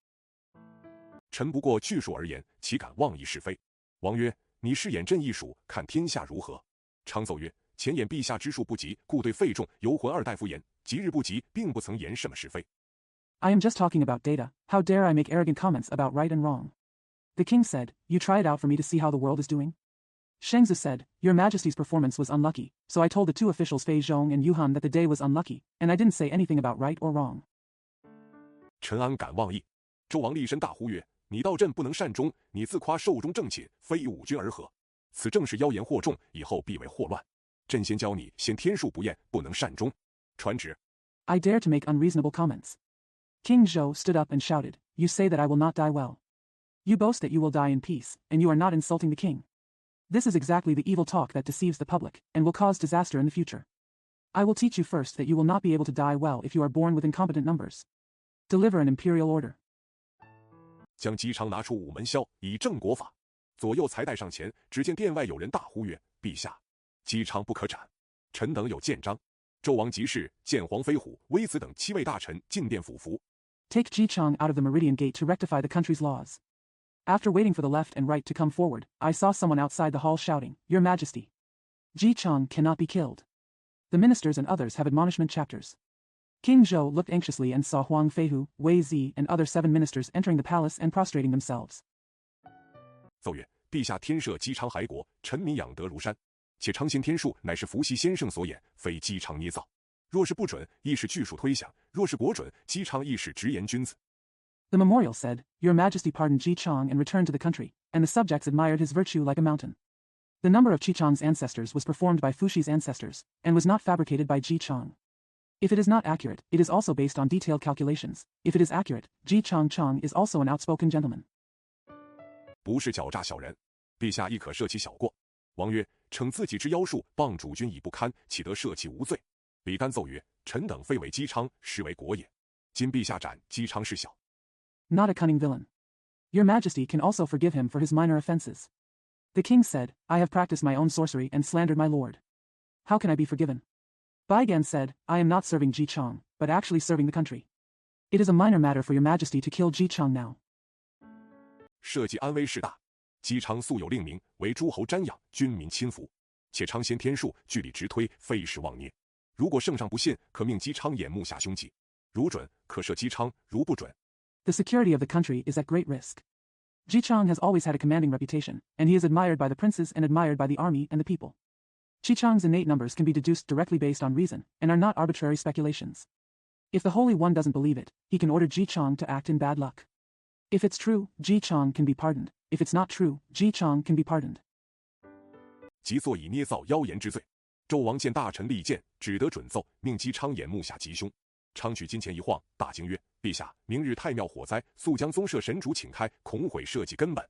臣不过据数而言，岂敢妄议是非？王曰：“你饰演朕一属，看天下如何？”昌奏曰：“前言陛下之术不及，故对费仲、游魂二大夫言，即日不及，并不曾言什么是非。I am just talking about data. How dare I make arrogant comments about right and wrong? The king said, You try it out for me to see how the world is doing? Shengzi said, Your Majesty's performance was unlucky, so I told the two officials Fei Zhong and Yuhan that the day was unlucky, and I didn't say anything about right or wrong. 臣安敢妄议。周王厉声大呼曰：你道朕不能善终，你自夸寿终正寝，非吾君而何？此正是妖言惑众，以后必为祸乱。朕先教你，先天数不厌，不能善终。传旨。I dare to make unreasonable comments. King Zhou stood up and shouted, You say that I will not die well. You boast that you will die in peace, and you are not insulting the king. This is exactly the evil talk that deceives the public, and will cause disaster in the future. I will teach you first that you will not be able to die well if you are born with incompetent numbers. Deliver an imperial order. 将姬昌拿出午门箫，以正国法。左右才带上前，只见殿外有人大呼曰：陛下，姬昌不可斩。臣等有见章。纣王即是见黄飞虎、微子等7位大臣进殿俯伏。Take Ji Chang out of the meridian gate to rectify the country's laws. After waiting for the left and right to come forward, I saw someone outside the hall shouting, Your Majesty. Ji Chang cannot be killed. The ministers and others have admonishment chapters. King Zhou looked anxiously and saw Huang Feihu, Wei Zi, and other 7 ministers entering the palace and prostrating themselves. 奏曰：陛下天赦姬昌害国，臣民养德如山。且昌先天数乃是伏羲先生所演，非姬昌捏造。若是不准，亦是据数推想；若是果准，姬昌亦是直言君子。The memorial said, Your Majesty pardoned Ji Chang and returned to the country, and the subjects admired his virtue like a mountain. The number of Ji Chang's ancestors was performed by Fuxi's ancestors, and was not fabricated by Ji Chang. If it is not accurate, it is also based on detailed calculations. If it is accurate, Ji Chang is also an outspoken gentleman. 不是狡诈小人，陛下亦可赦其小过。王曰：逞自己之妖术，谤主君已不堪，岂得赦其无罪？李干奏曰：臣等非为姬昌，实为国也。今陛下斩姬昌事小。Not a cunning villain. Your Majesty can also forgive him for his minor offenses. The king said, I have practiced my own sorcery and slandered my lord. How can I be forgiven? Baigan said, I am not serving Ji Chang, but actually serving the country. It is a minor matter for your Majesty to kill Ji Chang now. 社稷安危事大，姬昌素有令名，为诸侯瞻仰，君民亲服。且昌先天数，据理直推，非是妄捏。如果圣上不信，可命姬昌掩目下凶吉。如准，可赦姬昌；如不准， The security of the country is at great risk. Ji Chang has always had a commanding reputation, and he is admired by the princes and admired by the army and the people. Ji Chang's innate numbers can be deduced directly based on reason, and are not arbitrary speculations. If the Holy One doesn't believe it, he can order Ji Chang to act in bad luck. If it's true, Ji Chang can be pardoned. If it's not true, Ji Chang can be pardoned. 即作以捏造妖言之罪。纣王见大臣力谏，只得准奏，命姬昌掩目下吉凶。昌取金钱一晃，大惊曰：陛下，明日太庙火灾，速将宗社神主请开，恐毁社稷根本。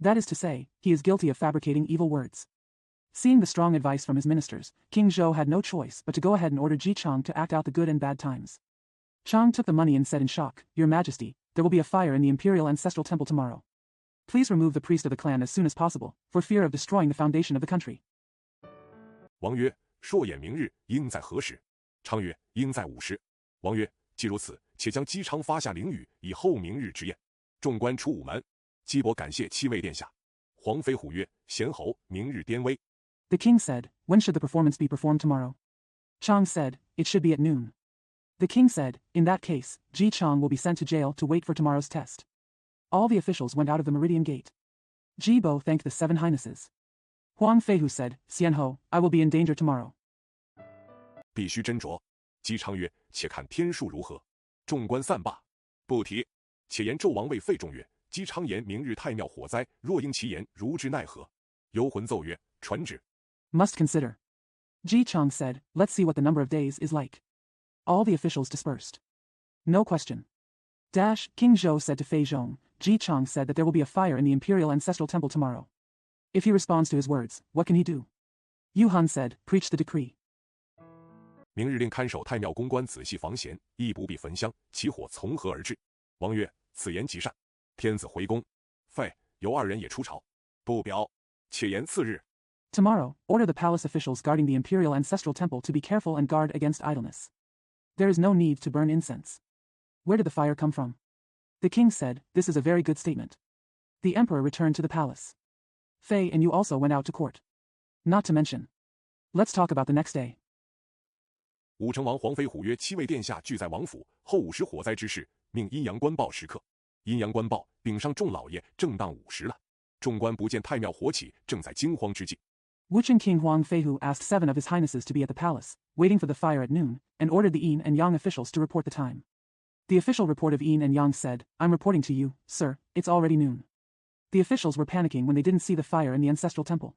That is to say, he is guilty of fabricating evil words. Seeing the strong advice from his ministers, King Zhou had no choice but to go ahead and order Ji Chang to act out the good and bad times. Chang took the money and said in shock, Your Majesty, there will be a fire in the imperial ancestral temple tomorrow. Please remove the priest of the clan as soon as possible, for fear of destroying the foundation of the country. 王曰：朔眼明日，应在何时？昌曰：应在午时。王曰：既如此，且将姬昌发下灵语，以后明日之宴。众官出午门。姬伯感谢7位殿下。黄飞虎曰：贤侯，明日颠威。 The king said, When should the performance be performed tomorrow? Chang said, It should be at noon. The king said, In that case, Ji Chang will be sent to jail to wait for tomorrow's test. All the officials went out of the meridian gate. Ji Bo thanked the 7 highnesses. Huang Feihu said, Xianhou, I will be in danger tomorrow. 必须斟酌。姬昌曰：且看天数如何。众官散罢，不提。且言纣王谓费仲曰：姬昌言明日太庙火灾，若应其言，如之奈何？游魂奏曰：传旨。 Must consider. Ji Chang said, Let's see what the number of days is like. All the officials dispersed. No question. King Zhou said to Fei Zhong, Ji Chang said that there will be a fire in the imperial ancestral temple tomorrow. If he responds to his words, what can he do? Yuhan said, Preach the decree. 明日令看守太庙公官仔细防闲，亦不必焚香，其火从何而至？王曰：此言极善。天子回宫，废由2人也出朝，不表。且言次日。 Tomorrow, order the palace officials guarding the imperial ancestral temple to be careful and guard against idleness. There is no need to burn incense. Where did the fire come from? The king said, This is a very good statement. The emperor returned to the palace. Fei and you also went out to court. Not to mention. Let's talk about the next day. 武成王黄飞虎曰：七位殿下聚在王府，后50火灾之事，命阴阳官报时刻。阴阳官报，禀上众老爷，正当午时了。众官不见太庙火起，正在惊慌之际。Wucheng King Huang Feihu asked 7 of his highnesses to be at the palace, waiting for the fire at noon, and ordered the Yin and Yang officials to report the time. The official report of Yin and Yang said, I'm reporting to you, sir, it's already noon. The officials were panicking when they didn't see the fire in the ancestral temple.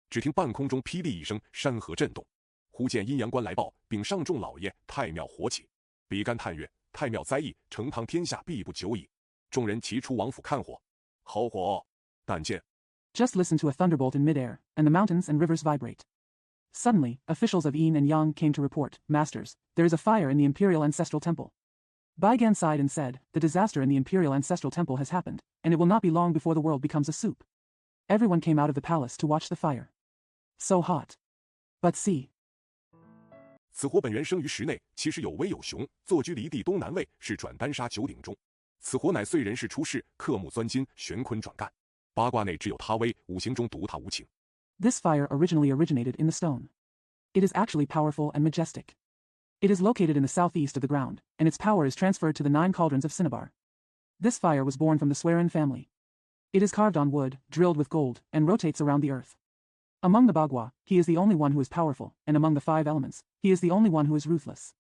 只听半空中霹雳一声，山河震动。忽见阴阳官来报，禀上众老爷，太庙火起。比干叹曰：太庙灾异，成唐天下必不久矣。众人齐出王府看火。好火！但见 Just listen to a thunderbolt in midair, and the mountains and rivers vibrate. Suddenly, officials of Yin and Yang came to report, Masters, there is a fire in the imperial ancestral temple. Baigan sighed and said, the disaster in the imperial ancestral temple has happened, and it will not be long before the world becomes a soup. Everyone came out of the palace to watch the fire. So hot. But see. 此火本原生于石内，其实有危有雄，坐居离地东南位，是转丹砂九鼎中。此火乃燧人氏出世，克木钻金，悬坤转干。八卦内只有他威，五行中独他无情。This fire originally originated in the stone. It is actually powerful and majestic. It is located in the southeast of the ground, and its power is transferred to the 9 cauldrons of Cinnabar. This fire was born from the Swerin family. It is carved on wood, drilled with gold, and rotates around the earth. Among the Bagua, he is the only one who is powerful, and among the 5 elements, he is the only one who is ruthless.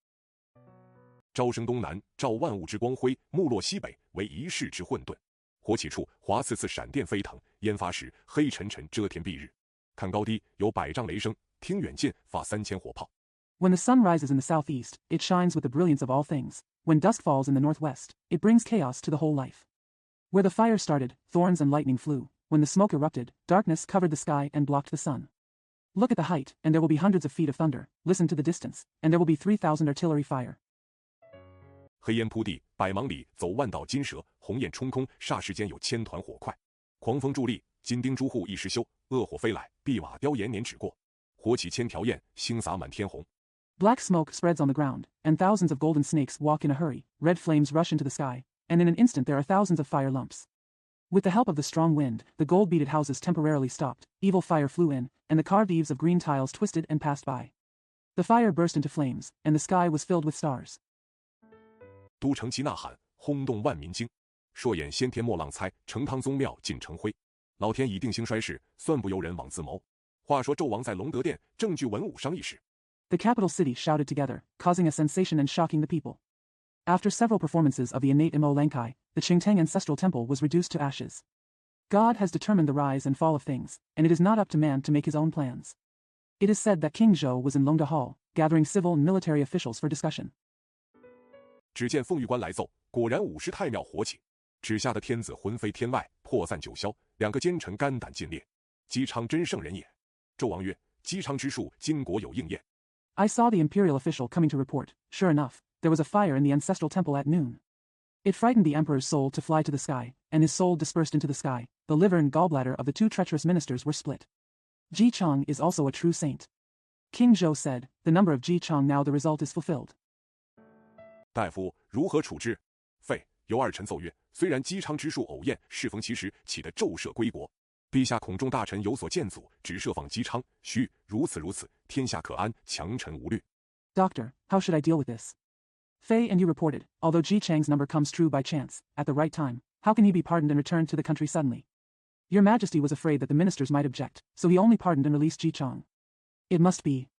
朝生东南，照万物之光辉；暮落西北，为一世之混沌。火起处，华刺刺闪电飞腾；烟发时，黑沉沉遮天蔽日。看高低，有100丈雷声；听远近，发3000火炮。When the sun rises in the southeast, it shines with the brilliance of all things. When dusk falls in the northwest, it brings chaos to the whole life. Where the fire started, thorns and lightning flew. When the smoke erupted, darkness covered the sky and blocked the sun. Look at the height, and there will be hundreds of feet of thunder. Listen to the distance, and there will be 3,000 artillery fire. 黑烟铺地，百芒里走万道金蛇，红焰冲空，霎时间有1000团火块。狂风伫立，金钉朱户一时休，恶火飞来，碧瓦雕延年止过。火起1000条焰，星洒满天红。Black smoke spreads on the ground, and thousands of golden snakes walk in a hurry. Red flames rush into the sky, and in an instant there are thousands of fire lumps. With the help of the strong wind, the gold-beaded houses temporarily stopped, evil fire flew in, and the carved eaves of green tiles twisted and passed by. The fire burst into flames, and the sky was filled with stars. 都城齐呐喊，轰动万民惊。朔眼先天莫浪猜，成汤宗庙尽成灰。老天已定兴衰事，算不由人枉自谋。话说纣王在隆德殿正据文武商议时， The capital city shouted together, causing a sensation and shocking the people. After several performances of the innate Imo Lankai, the Qingtang ancestral temple was reduced to ashes. God has determined the rise and fall of things, and it is not up to man to make his own plans. It is said that King Zhou was in Longda Hall, gathering civil and military officials for discussion. 只见奉御官来奏，果然50太庙火起，只吓得天子魂飞天外，破散九霄，2个奸臣肝胆尽裂。姬昌真圣人也。纣王曰：姬昌之术，今国有应验。I saw the imperial official coming to report. Sure enough, there was a fire in the ancestral temple at noon. It frightened the emperor's soul to fly to the sky, and his soul dispersed into the sky. The liver and gallbladder of the 2 treacherous ministers were split. Ji Chang is also a true saint. King Zhou said, the number of Ji Chang now the result is fulfilled. 大夫如何处置？废。由二臣奏曰：虽然姬昌之术偶验，适逢其时，岂得骤赦归国？陛下恐众大臣有所见阻，只设放姬昌。须如此，天下可安，强臣无虑。Doctor, how should I deal with this? Fei and you reported, although Ji Chang's number comes true by chance, at the right time, how can he be pardoned and returned to the country suddenly? Your Majesty was afraid that the ministers might object, so he only pardoned and released Ji Chang. It must be.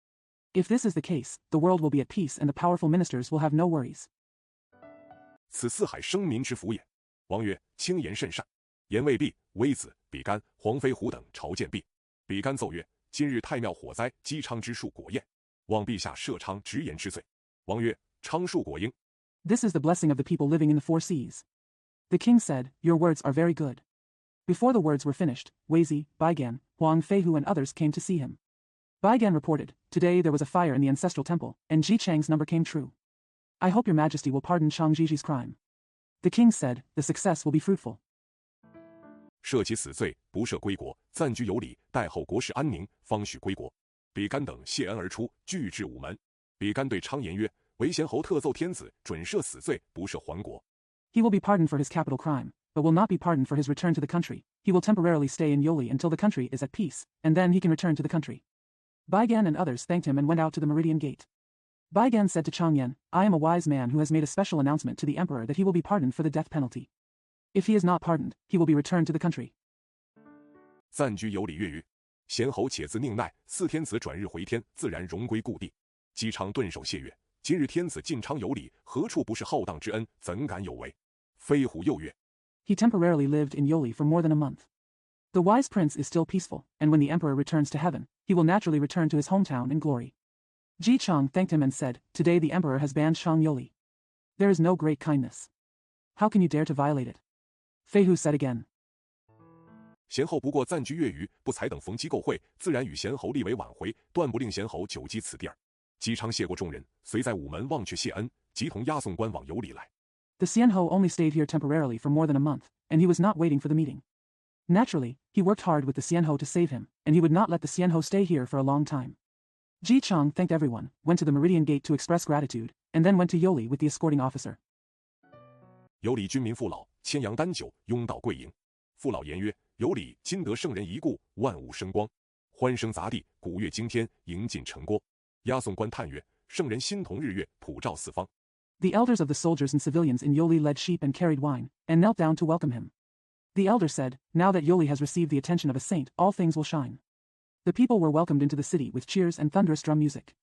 If this is the case, the world will be at peace and the powerful ministers will have no worries. 此四海生民之福也。王曰：轻言甚善。言未毕，微子、比干、黄飞虎等朝见毕。比干奏曰：今日太庙火灾，姬昌之术果验，望陛下赦昌直言之罪。王曰：昌术果应。This is the blessing of the people living in the 4 seas. The king said, your words are very good. Before the words were finished, Weizi, Baigan, Huang Feihu and others came to see him. Baigan reported, today there was a fire in the ancestral temple, and Ji Chang's number came true. I hope your majesty will pardon Chang Jiji's crime. The king said, the success will be fruitful. 赦其死罪，不赦归国，暂居有礼，待后国事安宁，方许归国。比干等谢恩而出，俱至午门。比干对昌言曰：韦贤侯特奏天子，准赦死罪，不赦还国。He will be pardoned for his capital crime, but will not be pardoned for his return to the country. He will temporarily stay in Yoli until the country is at peace, and then he can return to the country. Baigan and others thanked him and went out to the Meridian Gate. Baigan said to Changyan, I am a wise man who has made a special announcement to the emperor that he will be pardoned for the death penalty. If he is not pardoned, he will be returned to the country. 暂居有礼乐语，贤侯且自宁耐，四天子转日回天，自然荣归故地。姬昌顿首谢曰：今日天子进昌有礼，何处不是厚当之恩？怎敢有违？飞虎又曰 He temporarily lived in Yoli for more than a month. The wise prince is still peaceful, and when the emperor returns to heaven, he will naturally return to his hometown in glory. Ji Chang thanked him and said, Today the emperor has banned Shang Yoli. There is no great kindness. How can you dare to violate it? Fei Hu said again. 贤侯不过暂居月余，不才等逢机构会，自然与贤侯立为挽回，断不令贤侯久积此地儿。姬昌谢过众人，遂在午门忘却谢恩，即同押送官往有礼来。The Xianhou only stayed here temporarily for more than a month, and he was not waiting for the meeting. Naturally, he worked hard with the Xianhou to save him, and he would not let the Xianhou stay here for a long time. Ji Chang thanked everyone, went to the Meridian Gate to express gratitude, and then went to Yoli with the escorting officer. 有礼君民父老，牵羊担酒，拥到贵营。父老言曰：有礼今得圣人一顾，万物生光，欢声杂地，鼓乐惊天，迎进城郭。押送官叹曰：圣人心同日月，普照四方。The elders of the soldiers and civilians in Yoli led sheep and carried wine, and knelt down to welcome him. The elder said, Now that Yoli has received the attention of a saint, all things will shine. The people were welcomed into the city with cheers and thunderous drum music.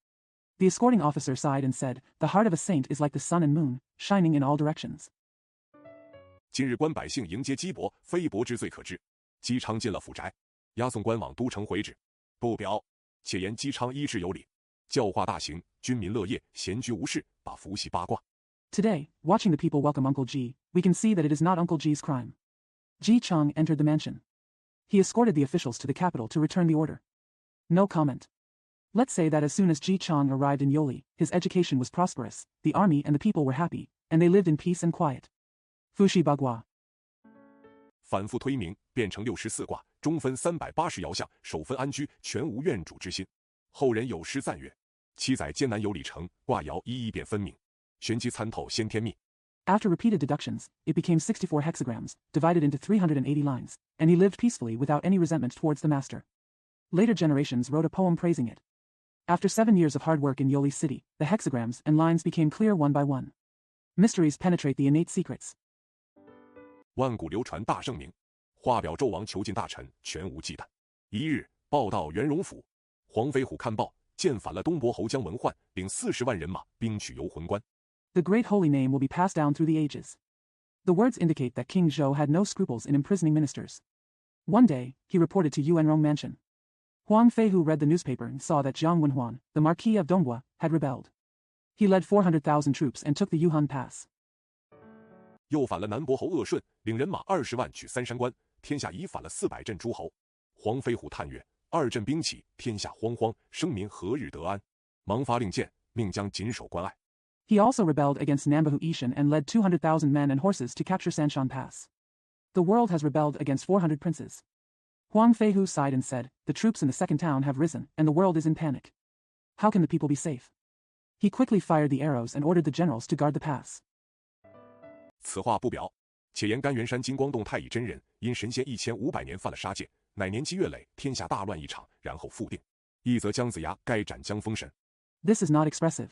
The escorting officer sighed and said, The heart of a saint is like the sun and moon, shining in all directions. 今日官百姓迎接姬伯，非伯之罪可知。姬昌进了府宅，押送官往都城回旨。不表，且言姬昌医治有礼，教化大行，军民乐业，闲居无事，把福系八卦。Today, watching the people welcome Uncle Ji, we can see that it is not Uncle Ji's crime. Ji Chang entered the mansion. He escorted the officials to the capital to return the order. No comment. Let's say that as soon as Ji Chang arrived in Yoli, his education was prosperous, the army and the people were happy, and they lived in peace and quiet. Fushi Bagua. 反复推明，变成64卦，中分380爻象，首分安居，全无怨主之心。后人有诗赞曰：七载艰难有礼成，卦爻一一便分明，玄机参透先天命。After repeated deductions, it became 64 hexagrams, divided into 380 lines, and he lived peacefully without any resentment towards the master. Later generations wrote a poem praising it. After 7 years of hard work in Yoli city, the hexagrams and lines became clear one by one. Mysteries penetrate the innate secrets. 万古流传大圣明，画表纣王囚禁大臣，全无忌惮。一日，报到元荣府，黄飞虎看报，见反了东伯侯姜文焕，领40万人马，兵取游魂关。The great holy name will be passed down through the ages. The words indicate that King Zhou had no scruples in imprisoning ministers. One day, he reported to Yuanrong Mansion. Huang Feihu read the newspaper and saw that Jiang Wenhuan, the Marquis of Donghua, had rebelled. He led 400,000 troops and took the Yuhan Pass. 又反了南伯侯鄂顺，领人马20万取三山关，天下已反了400镇诸侯。黄飞虎叹曰：二镇兵起，天下惶惶，生民何日得安？忙发令箭，命将紧守关隘。He also rebelled against Nambahu Ishan and led 200,000 men and horses to capture Sanshan Pass. The world has rebelled against 400 princes. Huang Feihu sighed and said, The troops in the second town have risen, and the world is in panic. How can the people be safe? He quickly fired the arrows and ordered the generals to guard the pass. 此话不表，且言甘元山金光洞太乙真人因神仙1500年犯了杀戒，乃年积月累，天下大乱一场，然后复定。一则姜子牙该斩姜封神。This is not expressive.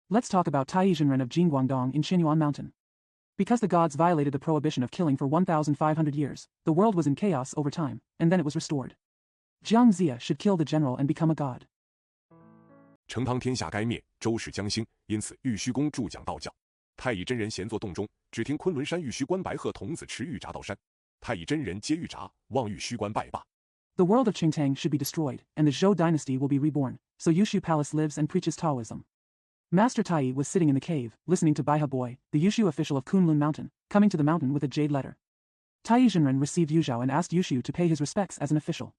Let's talk about Taizhenren of Jingguangdong in Qinyuan Mountain. Because the gods violated the prohibition of killing for 1,500 years, the world was in chaos over time, and then it was restored. Jiang Zia should kill the general and become a god. 成汤天下该灭，周氏将兴，因此玉虚宫助讲道教。太乙真人闲坐洞中，只听昆仑山玉虚关白鹤童子持玉札到山。太乙真人接玉札，望玉虚关拜罢。The world of Qingtang should be destroyed, and the Zhou dynasty will be reborn, so Yushu Palace lives and preaches Taoism. Master Tai was sitting in the cave, listening to Baiha Boy, the Yushu official of Kunlun Mountain, coming to the mountain with a jade letter. Tai Zhenren received Yuzhao and asked Yushu to pay his respects as an official.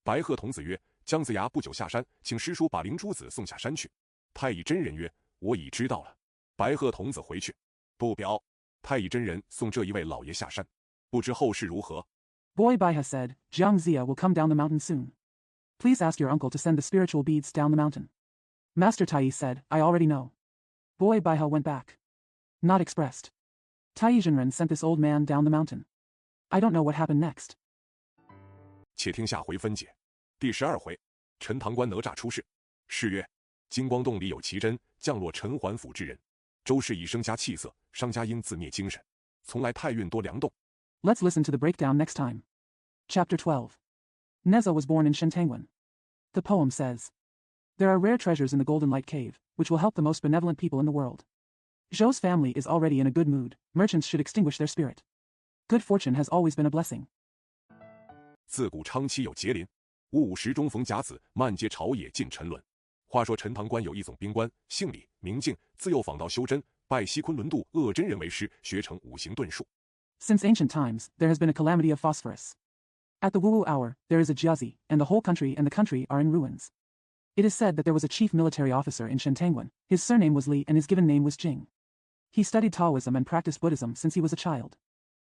白鹤童子曰：姜子牙不久下山，请师叔把灵珠子送下山去。太乙真人曰：我已知道了。白鹤童子回去，不表。太乙真人送这一位老爷下山，不知后事如何。Boy Baiha said, Jiang Zia will come down the mountain soon. Please ask your uncle to send the spiritual beads down the mountain. Master Tai said, I already know. Boy Baiha went back. Not expressed. Tai Zhenren sent this old man down the mountain. I don't know what happened next. 且听下回分解。第12回，陈塘关哪吒出世。是曰：金光洞里有奇珍，降落陈桓府之人。周氏以生家气色，商家因自灭精神，从来太运多良动。 Let's listen to the breakdown next time. Chapter 12. Neza was born in Shentanguan. The poem says, there are rare treasures in the Golden Light Cave, which will help the most benevolent people in the world. Zhou's family is already in a good mood. Merchants should extinguish their spirit. Good fortune has always been a blessing. 自古昌期有节林，戊午时中逢甲子，漫阶朝野尽沉沦。话说陈塘关有一总兵官，姓李，名敬，自幼访道修真，拜西昆仑度恶真人为师，学成五行遁术。 Since ancient times, there has been a calamity of phosphorus. At the woo-woo hour, there is a jiazi, and the whole country and the country are in ruins. It is said that there was a chief military officer in Shentanguan. His surname was Li and his given name was Jing. He studied Taoism and practiced Buddhism since he was a child.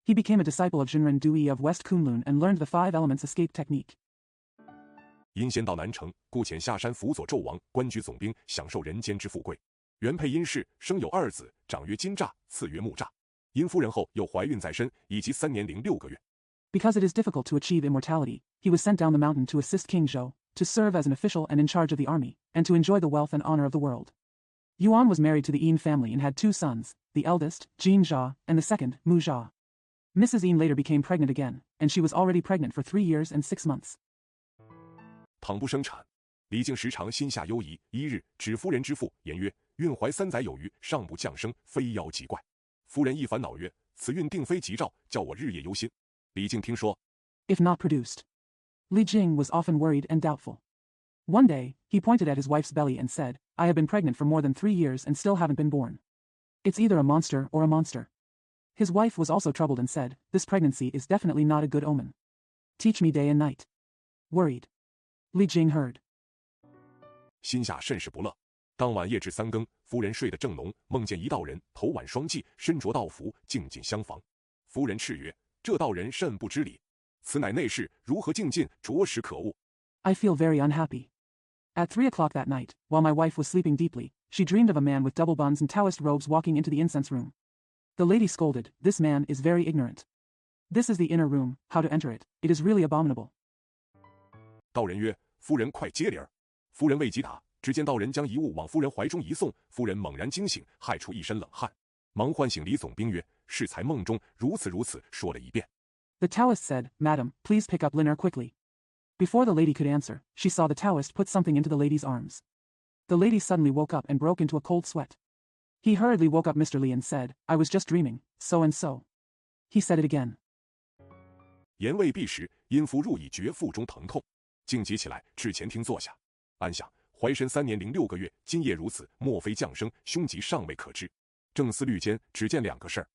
He became a disciple of Jinren Dui of West Kunlun and learned the 5 elements escape technique. 因先到南城，故遣下山辅佐纣王，官居总兵，享受人间之富贵。原配殷氏，生有2子，长曰金吒，次曰木吒。因夫人后又怀孕在身，以及3年零6个月。 Because it is difficult to achieve immortality, he was sent down the mountain to assist King Zhou, to serve as an official and in charge of the army, and to enjoy the wealth and honor of the world. Yuan was married to the Yin family and had 2 sons, the eldest, Jin Jia, and the second, Mu Jia. Mrs. Yin later became pregnant again, and she was already pregnant for 3 years and 6 months. 倘不生产，李靖时常心下忧疑。一日，指夫人之父，言曰：“孕怀3载有余，尚不降生，非妖即怪。”夫人一烦恼曰：“此孕定非吉兆，叫我日夜忧心。”李靖听说， If not produced. Li Jing was often worried and doubtful. One day, he pointed at his wife's belly and said, I have been pregnant for more than 3 years and still haven't been born. It's either a monster or a monster. His wife was also troubled and said, this pregnancy is definitely not a good omen. Teach me day and night. Worried. Li Jing heard. 心下甚是不乐。当晚夜至3更，夫人睡得正浓，梦见一道人，头挽双髻，身着道服，进厢房。夫人斥曰：“这道人甚不知礼，此乃内侍，如何进，着实可恶。” I feel very unhappy. At 3 o'clock that night, while my wife was sleeping deeply, she dreamed of a man with double buns and Taoist robes walking into the incense room. The lady scolded, this man is very ignorant. This is the inner room, how to enter it, it is really abominable. 道人曰：“夫人快接礼儿。”夫人未及答，只见道人将一物往夫人怀中一送，夫人猛然惊醒，害出一身冷汗，忙唤醒李总兵曰：“适才梦中如此说了一遍。” The Taoist said, Madam, please pick up Liner quickly. Before the lady could answer, she saw the Taoist put something into the lady's arms. The lady suddenly woke up and broke into a cold sweat. He hurriedly woke up Mr. Li and said, I was just dreaming, so and so. He said it again. 言未毕时，因夫入已觉腹中疼痛，静急起来，至前厅坐下，暗想怀身3年零6个月，今夜如此，莫非降生，凶吉尚未可知。正思虑间，只见2个事儿。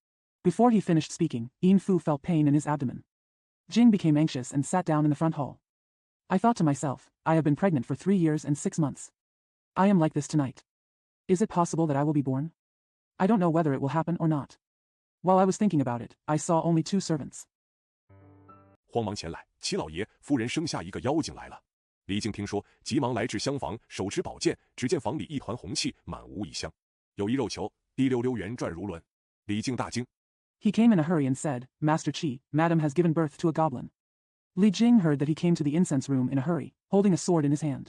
Before he finished speaking, Yin Fu felt pain in his abdomen. Jing became anxious and sat down in the front hall. I thought to myself, I have been pregnant for 3 years and 6 months. I am like this tonight. Is it possible that I will be born? I don't know whether it will happen or not. While I was thinking about it, I saw only 2 servants. 慌忙前来，齐老爷，夫人生下一个妖精来了。李靖听说，急忙来至厢房，手持宝剑，只见房里一团红气，满屋一香，有一肉球，滴溜溜圆转如轮。李靖大惊。He came in a hurry and said, Master Qi, Madam has given birth to a goblin. Li Jing heard that he came to the incense room in a hurry, holding a sword in his hand.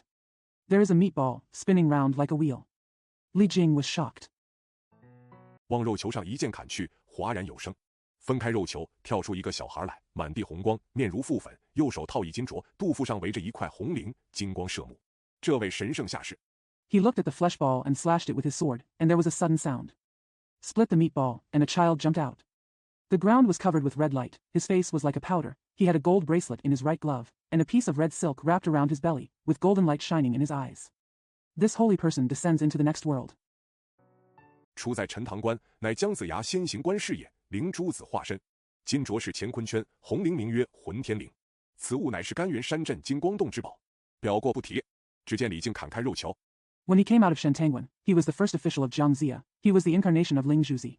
There is a meatball, spinning round like a wheel. Li Jing was shocked. 往肉球上一剑砍去，哗然有声。分开肉球，跳出一个小孩来，满地红光，面如覆粉，右手套一金镯，肚腹上围着一块红绫，金光射目。这位神圣下士。He looked at the flesh ball and slashed it with his sword, and there was a sudden sound. Split the meatball, and a child jumped out. The ground was covered with red light, his face was like a powder, he had a gold bracelet in his right glove, and a piece of red silk wrapped around his belly, with golden light shining in his eyes. This holy person descends into the next world. 出在陈塘关，乃姜子牙先行观世也，灵珠子化身。金镯是乾坤圈，红绫名曰混天绫。此物乃是甘元山镇金光洞之宝。表过不提。只见李靖砍开肉球。When he came out of Shentanguan, he was the first official of Jiangxia. He was the incarnation of Ling Zhuzi.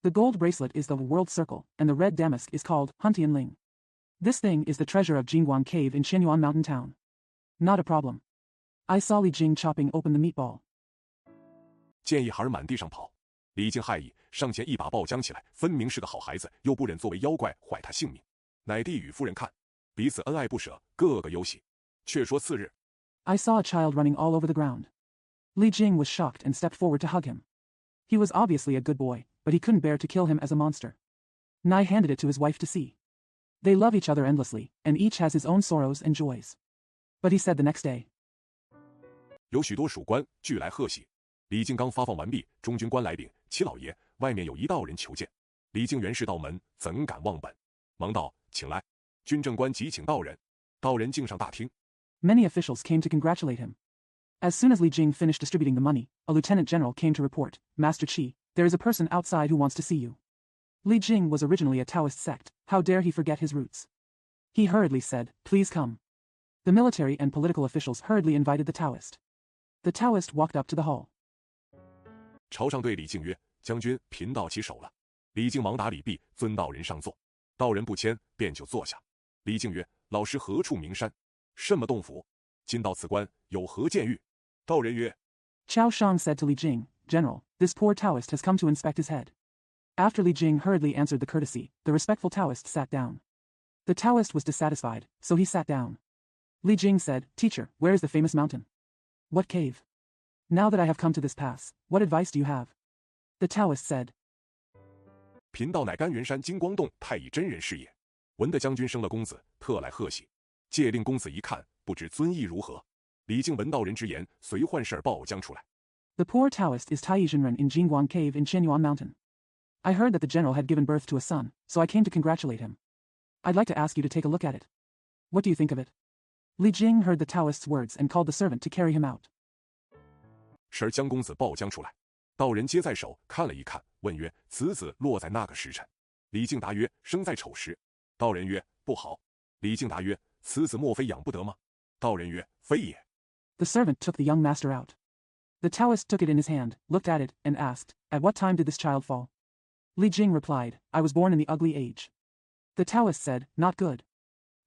The gold bracelet is the world circle, and the red damask is called Huntian Ling. This thing is the treasure of Jingguan Cave in Qianyuan Mountain Town. Not a problem. I saw Li Jing chopping open the meatball. 见一孩满地上跑，李靖骇异，上前一把抱将起来，分明是个好孩子，又不忍作为妖怪坏他性命，乃递与夫人看，彼此恩爱不舍，个个忧喜。却说次日， I saw a child running all over the ground. Li Jing was shocked and stepped forward to hug him. He was obviously a good boy, but he couldn't bear to kill him as a monster. Nai handed it to his wife to see. They love each other endlessly, and each has his own sorrows and joys. But he said the next day. 有许多属官俱来贺喜。李靖刚发放完毕，中军官来禀：齐老爷，外面有一道人求见。李靖原是道门，怎敢忘本？忙道：请来。军政官急请道人。道人径上大厅。Many officials came to congratulate him. As soon as Li Jing finished distributing the money, a lieutenant general came to report, Master Qi, there is a person outside who wants to see you. Li Jing was originally a Taoist sect, how dare he forget his roots? He hurriedly said, please come. The military and political officials hurriedly invited the Taoist. The Taoist walked up to the hall. 朝上对李靖曰：将军贫道起手了。李靖忙答礼毕，尊道人上座。道人不谦，便就坐下。李靖曰：老师何处名山？甚么洞府？今到此关，有何见遇？道人曰： Qiao Shang said to Li Jing, General, this poor Taoist has come to inspect his head. After Li Jing hurriedly answered the courtesy, the respectful Taoist sat down. The Taoist was dissatisfied, so he sat down. Li Jing said, Teacher, where is the famous mountain? What cave? Now that I have come to this pass, what advice do you have? The Taoist said, 贫道乃甘云山金光洞太乙真人是也。闻得将军生了公子，特来贺喜。借令公子一看，不知尊意如何？李靖闻道人之言，随唤事儿报将出来。The poor Taoist is Tai Zhenren in Jingguan Cave in Qianyuan Mountain. I heard that the general had given birth to a son, so I came to congratulate him. I'd like to ask you to take a look at it. What do you think of it? Li Jing heard the Taoist's words and called the servant to carry him out. 时儿将公子报将出来。道人接在手，看了一看，问曰：此子落在那个时辰？李靖答曰：生在丑时。道人曰：不好。李靖答曰：此子莫非养不得吗？道人曰：非也。The servant took the young master out. The Taoist took it in his hand, looked at it, and asked, At what time did this child fall? Li Jing replied, I was born in the ugly age. The Taoist said, Not good.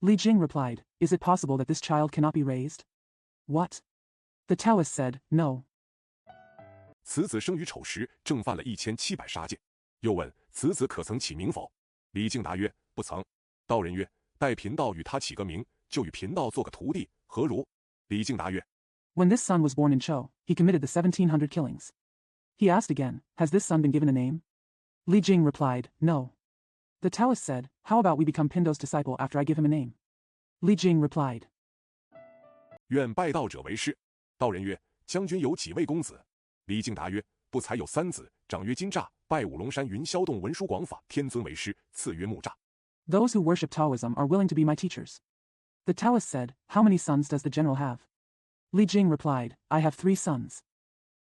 Li Jing replied, Is it possible that this child cannot be raised? What? The Taoist said, No. 此子生于丑时，正犯了1700杀戒。又问此子可曾起名否？李靖答曰：不曾。道人曰：待贫道与他起个名，就与贫道做个徒弟，何如？李靖答曰： When this son was born in Chou, he committed the 1700 killings. He asked again, Has this son been given a name? Li Jing replied, No. The Taoist said, How about we become Pindo's disciple after I give him a name? Li Jing replied, 愿拜道者为师。道人曰：将军有几位公子？李靖答曰：不才有3子，长曰金吒，拜五龙山云霄洞文殊广法天尊为师，次曰木吒。 Those who worship Taoism are willing to be my teachers. The Taoist said, How many sons does the general have? Li Jing replied, I have 3 sons.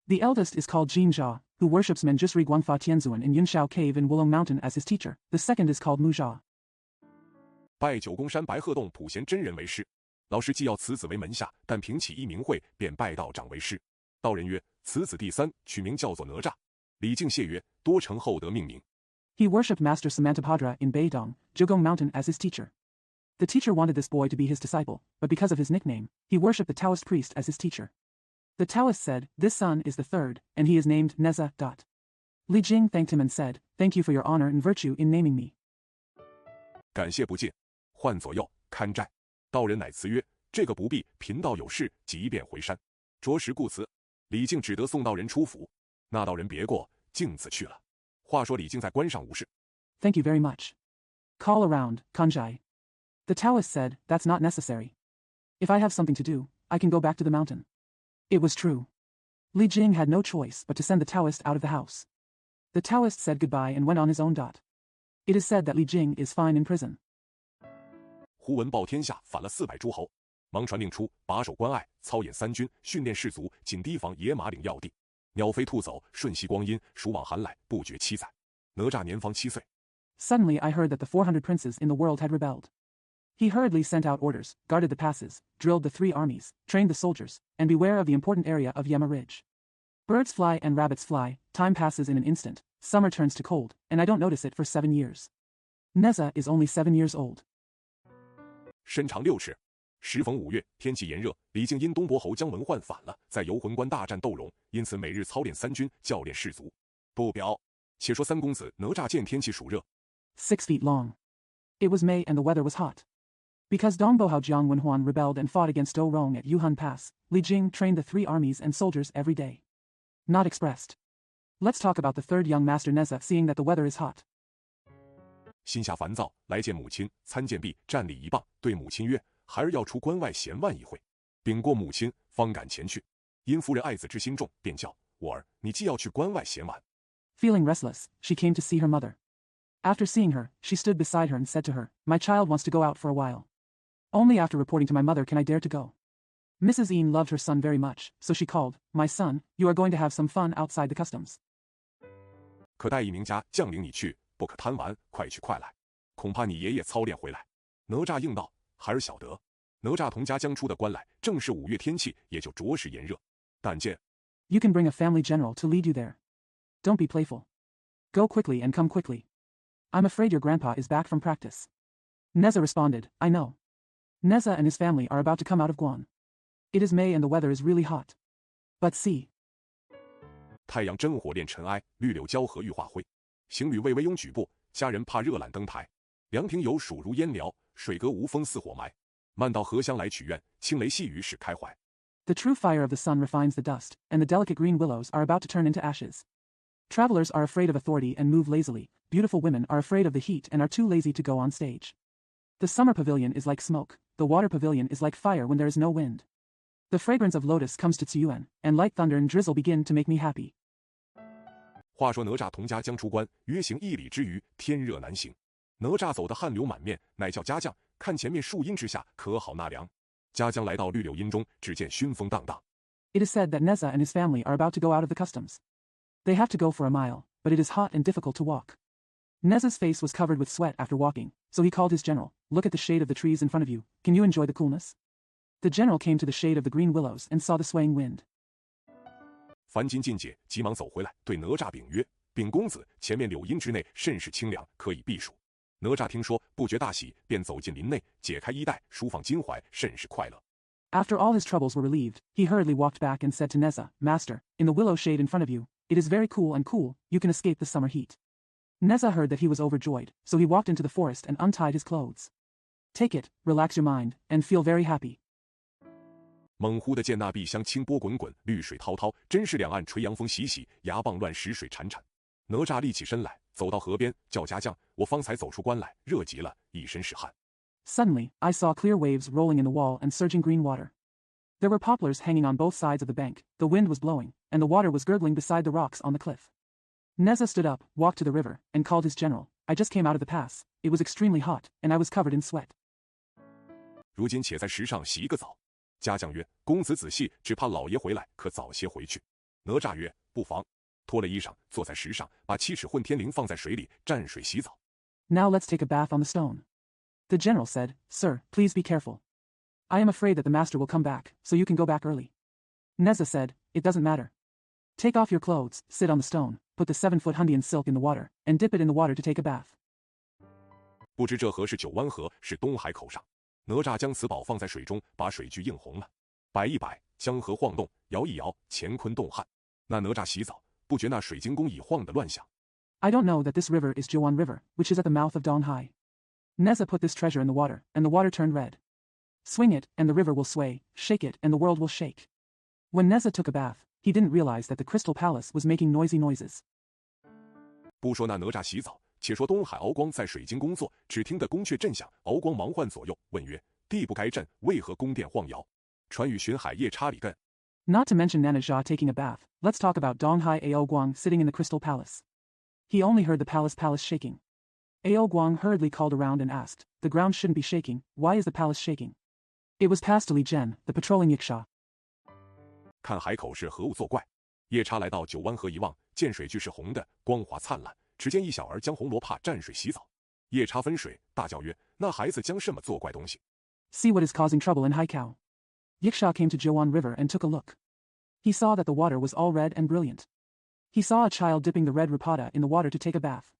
The eldest is called Jin Jia, who worships Manjusri Guangfa Tianzuan in Yunshao Cave in Wulong Mountain as his teacher. The second is called Mu Jia. 拜九宫山白鹤洞普贤真人为师。老师既要此子为门下，但凭起一名讳，便拜道长为师。道人曰：此子第3，取名叫做哪吒。李靖谢曰：多承厚德命名。 He worshipped Master Samantabhadra in Beidong, Zhugong Mountain as his teacher. The teacher wanted this boy to be his disciple, but because of his nickname, he worshipped the Taoist priest as his teacher. The Taoist said, This son is the 3rd, and he is named Neza. Li Jing thanked him and said, Thank you for your honor and virtue in naming me. 感谢不尽，唤左右看寨。道人乃辞曰：这个不必，贫道有事，即便回山。着实故辞。李靖只得送道人出府。那道人别过，径自去了。话说李靖在关上无事。 Thank you very much. Call around, Kanjai. The Taoist said, That's not necessary. If I have something to do, I can go back to the mountain. It was true. Li Jing had no choice but to send the Taoist out of the house. The Taoist said goodbye and went on his own. It is said that Li Jing is fine in prison. 忽闻报天下反了400诸侯，忙传令出，把守关隘，操演3军，训练士卒，紧提防野马岭要地。鸟飞兔走，瞬息光阴，暑往寒来，不觉7载。哪吒年方7岁。 Suddenly I heard that the 400 princes in the world had rebelled. He hurriedly sent out orders, guarded the passes, drilled the 3 armies, trained the soldiers, and beware of the important area of Yema Ridge. Birds fly and rabbits fly, time passes in an instant, summer turns to cold, and I don't notice it for 7 years. Neza is only 7 years old. 身长6尺。时逢5月，天气炎热，李靖因东伯侯姜文焕反了，在游魂关大战斗荣，因此每日操练3军，教练士卒。不表。且说3公子哪吒见天气暑热， 6 feet long. It was May and the weather was hot. Because Dongbao Jiang Wenhuan rebelled and fought against Do Rong at Yuhun Pass, Li Jing trained the 3 armies and soldiers every day. Not expressed. Let's talk about the third young master Neza seeing that the weather is hot. 心下烦躁，来见母亲，参见毕，站立一棒，对母亲曰：“孩儿要出关外闲玩一会。”禀过母亲，方敢前去。因夫人爱子之心重，便叫：“我儿，你既要去关外闲玩。” Feeling restless, she came to see her mother. After seeing her, she stood beside her and said to her, "My child wants to go out for a while. Only after reporting to my mother can I dare to go." Mrs. Yin loved her son very much, so she called, "My son, you are going to have some fun outside the customs. 可待一名家将领你去，不可贪玩，快去快来，恐怕你爷爷操练回来。”哪吒应道：“孩儿晓得。”哪吒同家将出的关来，正是5月天气，也就着实炎热。但见 You can bring a family general to lead you there. Don't be playful. Go quickly and come quickly. I'm afraid your grandpa is back from practice. Neza responded, "I know. Neza and his family are about to come out of Guan. It is May and the weather is really hot. But see." 太阳真火炼尘埃，绿柳交合欲化灰。行旅未微拥举步，家人怕热懒登台。凉亭有暑如烟燎，水阁无风似火埋。慢到荷香来曲院，轻雷细雨始开怀。The true fire of the sun refines the dust, and the delicate green willows are about to turn into ashes. Travelers are afraid of authority and move lazily. Beautiful women are afraid of the heat and are too lazy to go on stage. The summer pavilion is like smoke. The water pavilion is like fire when there is no wind. The fragrance of lotus comes to Tsuyuan, and light thunder and drizzle begin to make me happy. 话说哪吒同家将出关，约行1里之余，天热难行。哪吒走得汗流满面，乃叫家将看前面树荫之下可好纳凉。家将来到绿柳荫中，只见熏风荡荡。It is said that Neza and his family are about to go out of the customs. They have to go for a mile, but it is hot and difficult to walk. Neza's face was covered with sweat after walking, so he called his general. "Look at the shade of the trees in front of you. Can you enjoy the coolness?" The general came to the shade of the green willows and saw the swaying wind. 樊金尽解，急忙走回来，对哪吒禀曰：“禀公子，前面柳荫之内甚是清凉，可以避暑。”哪吒听说，不觉大喜，便走进林内，解开衣带，舒放襟怀，甚是快乐。After all his troubles were relieved, he hurriedly walked back and said to Neza, "Master, in the willow shade in front of you, it is very cool and cool, you can escape the summer heat." Neza heard that he was overjoyed, so he walked into the forest and untied his clothes. Take it, relax your mind, and feel very happy. 猛忽的见那碧香清波滚滚，绿水滔滔，真是两岸垂杨风习习，崖蚌乱石水潺潺。哪吒立起身来，走到河边，叫家将：“我方才走出关来，热极了，一身是汗。” Suddenly, I saw clear waves rolling in the wall and surging green water. There were poplars hanging on both sides of the bank, the wind was blowing, and the water was gurgling beside the rocks on the cliff. Neza stood up, walked to the river, and called his general. "I just came out of the pass. It was extremely hot, and I was covered in sweat. 如今且在石上洗一个澡。”家将曰：“公子仔细，只怕老爷回来，可早些回去。”哪吒曰：“不妨。”脱了衣裳，坐在石上，把7尺混天绫放在水里，蘸水洗澡。 Now let's take a bath on the stone. The general said, "Sir, please be careful. I am afraid that the master will come back, so you can go back early." Neza said, "It doesn't matter. Take off your clothes, sit on the stone, put the 7-foot Hundian silk in the water, and dip it in the water to take a bath." 不知这河是九湾河，是东海口上。哪吒将此宝放在水中，把水具映红了，摆一摆，江河晃动，摇一摇，乾坤动撼。那哪吒洗澡，不觉那水晶宫已晃得乱响。 I don't know that this river is Jiuan River, which is at the mouth of Donghai. Neza put this treasure in the water, and the water turned red. Swing it, and the river will sway, shake it, and the world will shake. When Neza took a bath, he didn't realize that the crystal palace was making noisy noises. 不说那哪吒洗澡，且说东海敖光在水晶宫坐，只听得宫阙震响，敖光忙唤左右，问曰：“地不该震，为何宫殿晃摇？”传与巡海夜叉里艮。 Not to mention Nana Jia taking a bath, let's talk about Donghai Ao Guang sitting in the crystal palace. He only heard the palace shaking. Ao Guang hurriedly called around and asked, "The ground shouldn't be shaking, why is the palace shaking?" It was past Li Zhen, the patrolling yiksha. 看海口是何物作怪？夜叉来到九湾河一望，见水具是红的，光滑灿烂。只见一小儿将红罗帕蘸水洗澡。夜叉分水，大叫曰：“那孩子将什么作怪东西？” See what is causing trouble in Haikao. Yiksha came to Jiuan River and took a look. He saw that the water was all red and brilliant. He saw a child dipping the red rapada in the water to take a bath.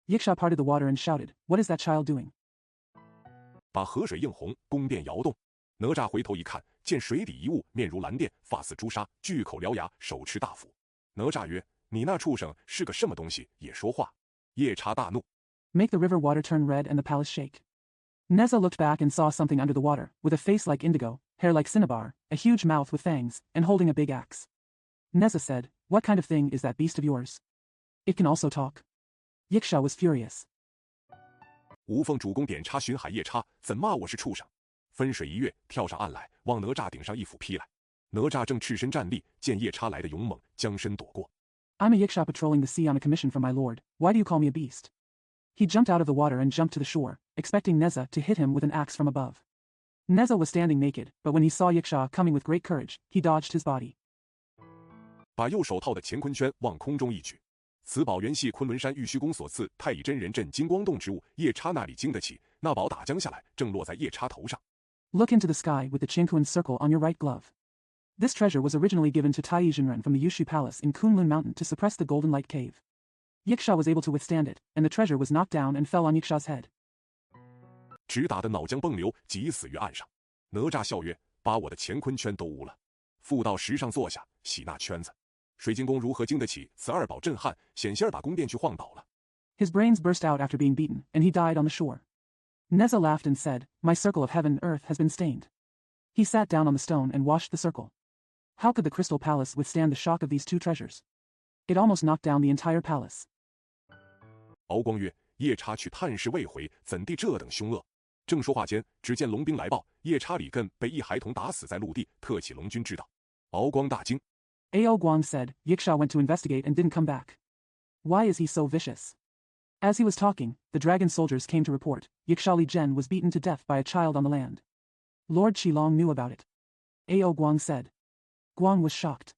Yiksha parted the water and shouted, "What is that child doing?" 把河水映红，宫殿摇动。哪吒回头一看，见水底一物，面如蓝靛，发似朱砂，巨口獠牙，手持大斧。哪吒曰：“你那畜生是个什么东西，也说话？”夜叉大怒。 Make the river water turn red and the palace shake. Neza looked back and saw something under the water, with a face like indigo, hair like cinnabar, a huge mouth with fangs, and holding a big axe. Neza said, "What kind of thing is that beast of yours? It can also talk." Yiksha was furious. 吾奉主公点插巡海夜叉，怎骂我是畜生？分水一跃，跳上岸来，往哪吒顶上一斧劈来。哪吒正赤身站立，见夜叉来的勇猛，将身躲过。I'm a Yiksha patrolling the sea on a commission from my lord. Why do you call me a beast? He jumped out of the water and jumped to the shore, expecting Neza to hit him with an axe from above. Neza was standing naked, but when he saw Yiksha coming with great courage, he dodged his body. 把右手套的乾坤圈往空中一举，此宝原系昆仑山玉虚宫所赐太乙真人镇金光洞之物，夜叉那里经得起？那宝打将下来，正落在夜叉头上。Look into the sky with the Chinkun circle on your right glove. This treasure was originally given to Tai Jinren from the Yushu Palace in Kunlun Mountain to suppress the Golden Light Cave. Yiksha was able to withstand it, and the treasure was knocked down and fell on Yiksha's head. 直打得脑浆迸流，急死于岸上。哪吒笑曰：“把我的乾坤圈都污了。”复到石上坐下，洗那圈子。水晶宫如何经得起此二宝震撼？险些儿把宫殿去晃倒了。His brains burst out after being beaten, and he died on the shore. Neza laughed and said, "My circle of heaven and earth has been stained." He sat down on the stone and washed the circle. How could the Crystal Palace withstand the shock of these two treasures? It almost knocked down the entire palace. 敖光曰：“夜叉去探视未回，怎地这等凶恶？”正说话间，只见龙兵来报，夜叉李艮被一孩童打死在陆地，特启龙军知道。敖光大惊。Ao Guang said, "Yiksha went to investigate and didn't come back. Why is he so vicious?" As he was talking, the dragon soldiers came to report, Yiksha Li Zhen was beaten to death by a child on the land. Lord Qilong knew about it. Ao Guang said. Guang was shocked.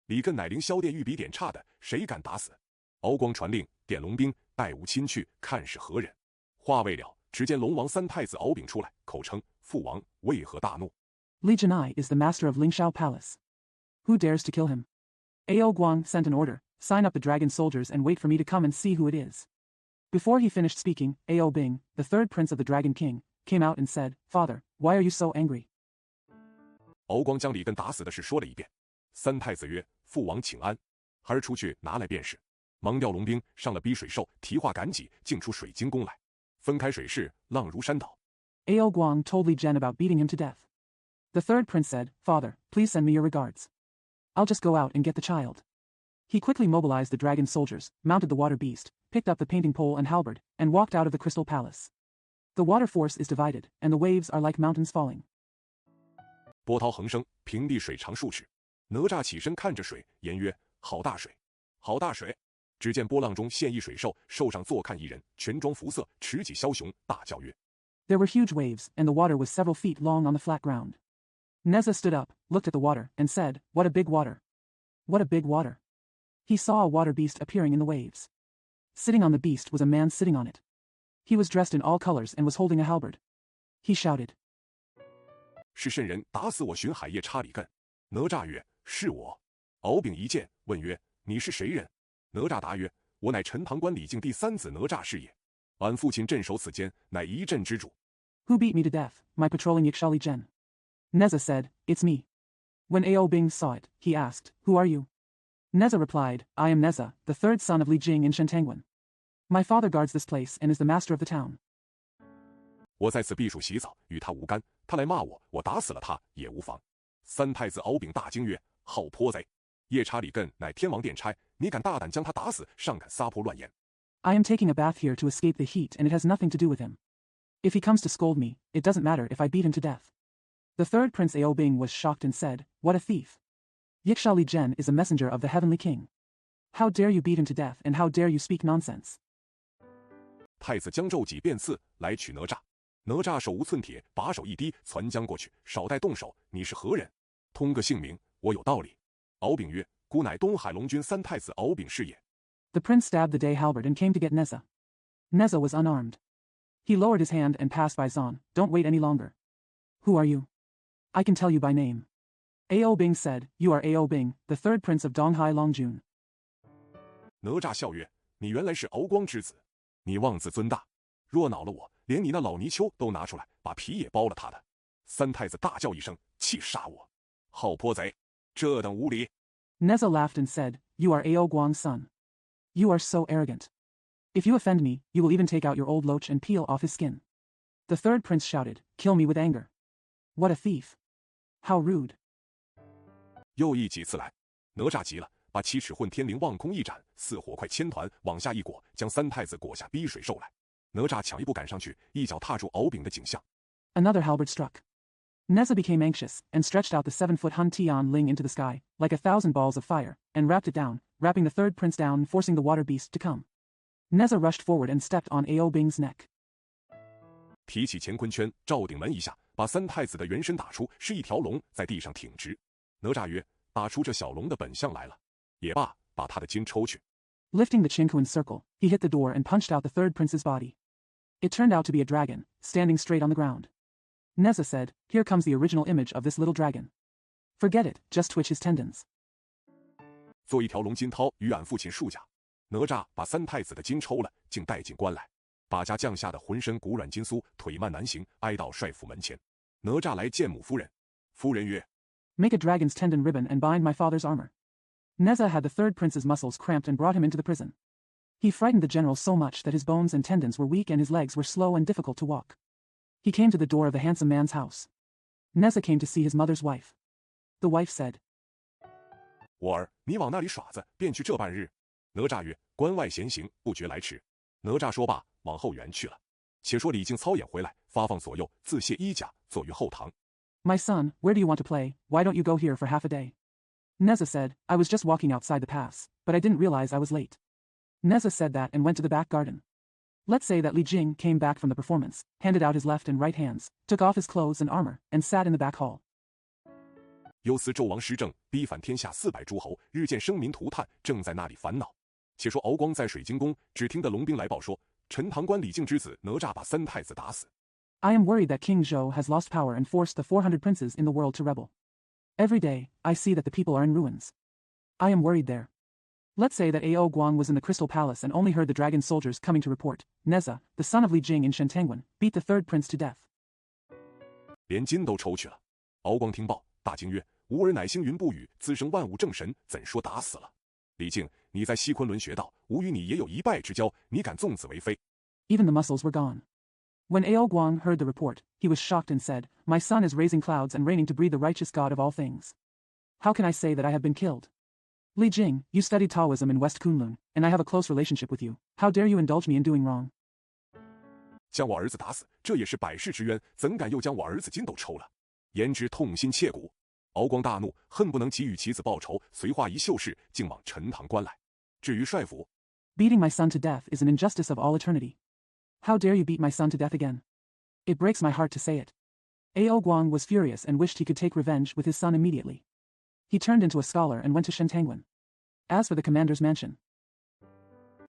李艮乃凌霄殿御笔点差的，谁敢打死？敖光传令，点龙兵，带吾亲去看是何人。话未了，只见龙王三太子敖丙出来，口称：“父王为何大怒？” Li Zhenai is the master of Lingshao Palace. Who dares to kill him? Ao Guang sent an order, sign up the dragon soldiers and wait for me to come and see who it is. Before he finished speaking, Ao Bing, the third prince of the Dragon King, came out and said, "Father, why are you so angry?" 敖光将李艮打死的事说了一遍。三太子曰：“父王请安，孩儿出去拿来便是。”忙调龙兵上了逼水兽，提化赶戟，竟出水晶宫来，分开水势，浪如山倒。Ao Guang told Li Zhen about beating him to death. The third prince said, "Father, please send me your regards. I'll just go out and get the child." He quickly mobilized the dragon soldiers, mounted the water beast, picked up the painting pole and halberd, and walked out of the crystal palace. The water force is divided, and the waves are like mountains falling. 波涛横生，平地水长数尺。哪吒起身看着水，言曰：“好大水，好大水！”只见波浪中现一水兽，兽上坐看一人，全装肤色，持戟枭雄，大叫曰： There were huge waves, and the water was several feet long on the flat ground. Neza stood up, looked at the water, and said, "What a big water! What a big water!" He saw a water beast appearing in the waves. Sitting on the beast was a man sitting on it. He was dressed in all colors and was holding a halberd. He shouted, 是甚人打死我巡海夜叉里艮？哪吒曰：是我。敖丙一见，问曰：你是谁人？哪吒答曰：我乃陈塘关李靖第三子哪吒是也。俺父亲镇守此间，乃一镇之主。Who beat me to death, my patrolling Yakshali Jen? Neza said, It's me. When Ao Bing saw it, he asked, Who are you? Neza replied, I am Neza, the third son of Li Jing in Shentangwan. My father guards this place and is the master of the town. 我在此避暑洗澡，与他无干。他来骂我，我打死了他也无妨。三太子敖丙大惊曰：好泼贼！夜叉李艮乃天王殿差，你敢大胆将他打死，尚敢撒泼乱言。I am taking a bath here to escape the heat, and it has nothing to do with him. If he comes to scold me, it doesn't matter if I beat him to death. The third prince Ao Bing was shocked and said, What a thief! Yakshali Jen is a messenger of the heavenly king. How dare you beat him to death, and how dare you speak nonsense? 太子将骤戟便刺，来取哪吒。哪吒手无寸铁，把手一低，攒将过去，少待动手。你是何人？通个姓名，我有道理。敖丙曰：孤乃东海龙君三太子敖丙是也。The prince stabbed the day halberd and came to get Neza. Neza was unarmed. He lowered his hand and passed by Zan. Don't wait any longer. Who are you? I can tell you by name. Ao Bing said, You are Ao Bing, the third prince of Donghai Longjun. 哪吒笑曰：你原来是敖光之子，你妄自尊大，若恼了我，连你那老泥鳅都拿出来，把皮也剥了他的。三太子大叫一声，气杀我！好泼贼，这等无礼！ Neza laughed and said, You are Ao Guang's son. You are so arrogant. If you offend me, you will even take out your old loach and peel off his skin. The third prince shouted, "Kill me with anger. What a thief. How rude." 又一几次来，哪吒急了，把七尺混天绫望空一展，似火块千团，往下一裹，将三太子裹下逼水兽来。哪吒抢一步赶上去，一脚踏住敖丙的颈项。Another halberd struck. Neza became anxious, and stretched out the 7-foot Hun Tian Ling into the sky, like 1,000 balls of fire, and wrapped it down, wrapping the third prince down, forcing the water beast to come. Neza rushed forward and stepped on Ao Bing's neck. 提起乾坤圈，照顶门一下，把三太子的原身打出，是一条龙在地上挺直。哪吒曰：“打出这小龙的本相来了。”也罢，把他的筋抽去。Lifting the Chinkuan circle, he hit the door and punched out the third prince's body. It turned out to be a dragon, standing straight on the ground. Neza said, "Here comes the original image of this little dragon. Forget it, just twitch his tendons." 做一条龙筋绦与俺父亲束甲。哪吒把三太子的筋抽了，竟带进关来。把家降下的浑身骨软筋酥，腿慢难行，挨到帅府门前。哪吒来见母夫人，夫人曰： "Make a dragon's tendon ribbon and bind my father's armor." Neza had the third prince's muscles cramped and brought him into the prison. He frightened the general so much that his bones and tendons were weak and his legs were slow and difficult to walk. He came to the door of the handsome man's house. Neza came to see his mother's wife. The wife said, 我儿，你往那里耍子，便去这半日。哪吒曰：关外闲行，不觉来迟。哪吒说罢，往后园去了。且说李靖操演回来，发放左右，自卸衣甲，坐于后堂。"My son, where do you want to play? Why don't you go here for half a day?" Neza said, "I was just walking outside the pass, but I didn't realize I was late." Neza said that and went to the back garden. Let's say that Li Jing came back from the performance, handed out his left and right hands, took off his clothes and armor, and sat in the back hall. 忧思纣王施政，逼反天下400诸侯，日渐生民涂炭，正在那里烦恼。且说敖光在水晶宫，只听得龙兵来报说，陈塘关李靖之子哪吒把三太子打死。I am worried that King Zhou has lost power and forced the 400 princes in the world to rebel. Every day, I see that the people are in ruins. I am worried there. Let's say that Ao Guang was in the Crystal Palace and only heard the dragon soldiers coming to report. Neza, the son of Li Jing in Shentanguan, beat the third prince to death. 连筋都抽去了。敖光听报，大惊曰：吾儿乃星云不语，滋生万物正神，怎说打死了？李靖，你在西昆仑学道，吾与你也有一拜之交，你敢纵子为非？ Even the muscles were gone. When Ao Guang heard the report, he was shocked and said, "My son is raising clouds and reigning to breathe the righteous God of all things. How can I say that I have been killed? Li Jing, you studied Taoism in West Kunlun, and I have a close relationship with you. How dare you indulge me in doing wrong?" 将我儿子打死，这也是百世之冤，怎敢又将我儿子筋都抽了？言之痛心切骨。敖光大怒，恨不能给予其子报仇，随化一秀士，竟往陈塘关来。至于帅府， Beating my son to death is an injustice of all eternity. How dare you beat my son to death again? It breaks my heart to say it. Ao Guang was furious and wished he could take revenge with his son immediately. He turned into a scholar and went to Shentanguan. As for the commander's mansion,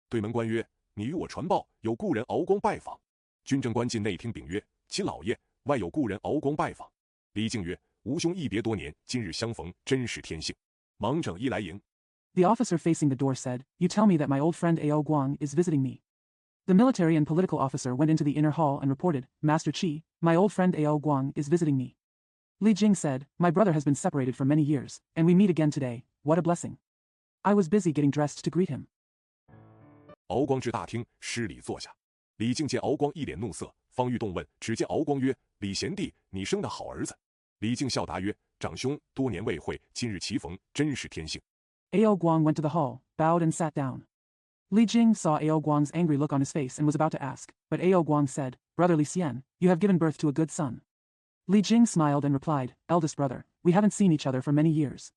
对门官曰：你与我传报，有故人敖光拜访。军政官进内听禀曰：其老爷，外有故人敖光拜访。李靖曰：吾兄一别多年，今日相逢，真是天幸。忙整衣来迎。 the officer facing the door said, "You tell me that my old friend Ao Guang is visiting me." The military and political officer went into the inner hall and reported, "Master Qi, my old friend Ao Guang is visiting me." Li Jing said, "My brother has been separated for many years, and we meet again today. What a blessing." I was busy getting dressed to greet him. 敖光至大厅，施礼坐下。李靖见敖光一脸怒色，方欲动问，只见敖光曰：李贤弟，你生的好儿子。李靖笑答曰：长兄，多年未会，今日棋逢，真是天幸。 Ao Guang went to the hall, bowed and sat down. Li Jing saw Ao Guang's angry look on his face and was about to ask, but Ao Guang said, "Brother Li Xian, you have given birth to a good son." Li Jing smiled and replied, "Eldest brother, we haven't seen each other for many years.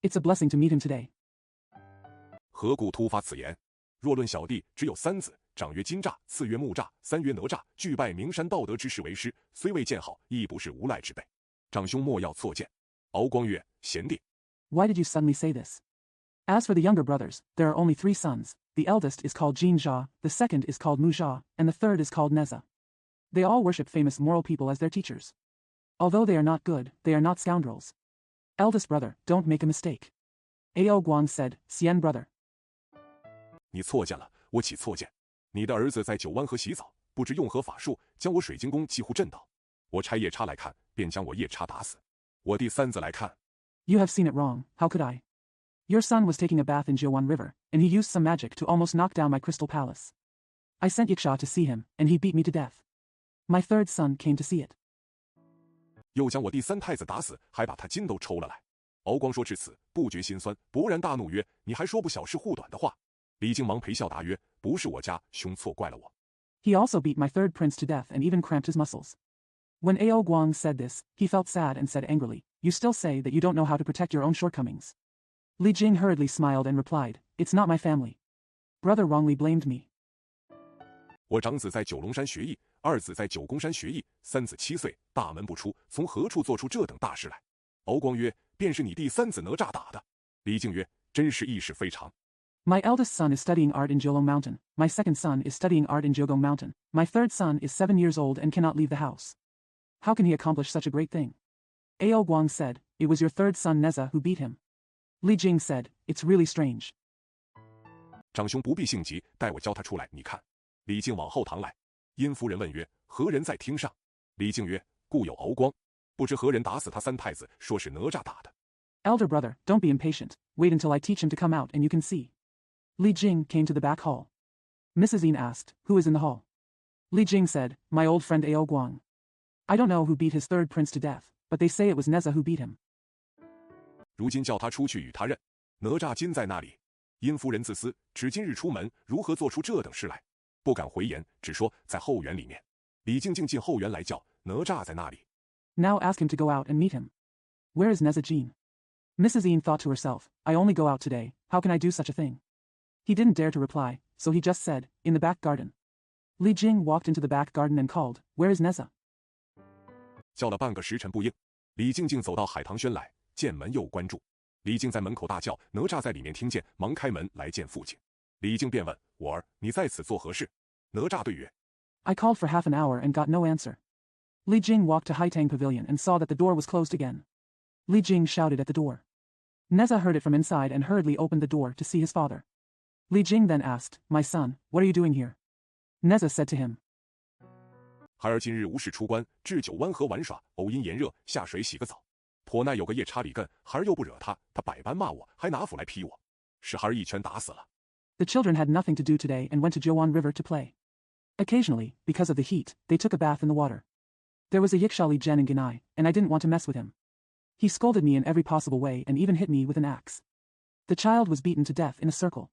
It's a blessing to meet him today." 何故突发此言？若论小弟，只有3子，长曰金吒，次曰木吒，三曰哪吒，俱拜名山道德之士为师，虽未见好，亦不是无赖之辈。长兄莫要错见。敖光曰：贤弟。 Why did you suddenly say this? As for the younger brothers, there are only 3 sons. The eldest is called Jin Jia, the second is called Mu Jia, and the third is called Neza. They all worship famous moral people as their teachers. Although they are not good, they are not scoundrels. Eldest brother, don't make a mistake. Ao Guang said, "Xian brother." 你错见了，我岂错见？你的儿子在九湾河洗澡，不知用何法术，将我水晶宫几乎震倒。我差夜叉来看，便将我夜叉打死。我第3子来看， You have seen it wrong, how could I? Your son was taking a bath in Jiuwan River, and he used some magic to almost knock down my crystal palace. I sent Yiksha to see him, and he beat me to death. My third son came to see it. 又将我第三太子打死，还把他筋都抽了来。敖光说至此，不觉心酸，勃然大怒曰：“你还说不小事护短的话？”李靖忙陪笑答曰：“不是我家兄错怪了我。” He also beat my third prince to death and even cramped his muscles. When Ao Guang said this, he felt sad and said angrily, "You still say that you don't know how to protect your own shortcomings." Li Jing hurriedly smiled and replied, "It's not my family. Brother wrongly blamed me." 我长子在九龙山学艺，二子在九宫山学艺，三子7岁，大门不出，从何处做出这等大事来？敖光曰：“便是你第三子哪吒打的。”李靖曰：“真是异事非常。” My eldest son is studying art in Jiulong Mountain. My second son is studying art in Jiugong Mountain. My third son is 7 years old and cannot leave the house. How can he accomplish such a great thing? Ao Guang said, "It was your third son Neza who beat him." Li Jing said, "It's really strange." 长兄不必性急，待我教他出来，你看。李靖往后堂来，殷夫人问曰：“何人在厅上？”李靖曰：“故有敖光，不知何人打死他三太子，说是哪吒打的。” Elder brother, don't be impatient. Wait until I teach him to come out and you can see. Li Jing came to the back hall. Mrs. Yin asked, "Who is in the hall?" Li Jing said, "My old friend Ao Guang. I don't know who beat his third prince to death, but they say it was Neza who beat him." 如今叫他出去与他认。哪吒今在那里？殷夫人自私，只今日出门，如何做出这等事来？不敢回言，只说在后园里面。李靖进后园来叫哪吒在那里。Now ask him to go out and meet him. Where is Neza Jean? Mrs. Yin thought to herself, "I only go out today, how can I do such a thing?" He didn't dare to reply, so he just said, "In the back garden." Li Jing walked into the back garden and called, "Where is Neza?" 叫了半个时辰不应，李靖竟走到海棠轩来，见门又关住。李靖在门口大叫，哪吒在里面听见，忙开门来见父亲。李靖便问：“我儿，你在此做何事？”哪吒对曰： I called for half an hour and got no answer. Li Jing walked to Haitang Pavilion and saw that the door was closed again. Li Jing shouted at the door. Neza heard it from inside and hurriedly opened the door to see his father. Li Jing then asked, "My son, what are you doing here?" Neza said to him, 孩儿今日无事出关，至九湾河玩耍，偶因炎热，下水洗个澡。颇耐有个夜叉里根，孩儿又不惹他，他百般骂我，还拿斧来劈我，使孩儿一拳打死了。 The children had nothing to do today and went to Jiuan River to play. Occasionally, because of the heat, they took a bath in the water. There was a Yikshali Jen in Ganai, and I didn't want to mess with him. He scolded me in every possible way and even hit me with an axe. The child was beaten to death in a circle.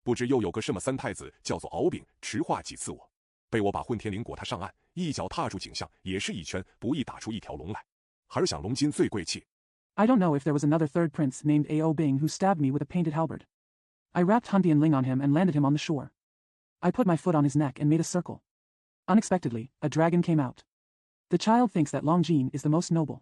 不知又有个什么三太子，叫做敖丙，持话几次我，被我把混天绫裹他上岸，一脚踏住井项，也是一拳，不易打出一条龙来。孩儿想龙筋最贵气。 I don't know if there was another third prince named Ao Bing who stabbed me with a painted halberd. I wrapped Hundian Ling on him and landed him on the shore. I put my foot on his neck and made a circle. Unexpectedly, a dragon came out. The child thinks that Long Jin is the most noble.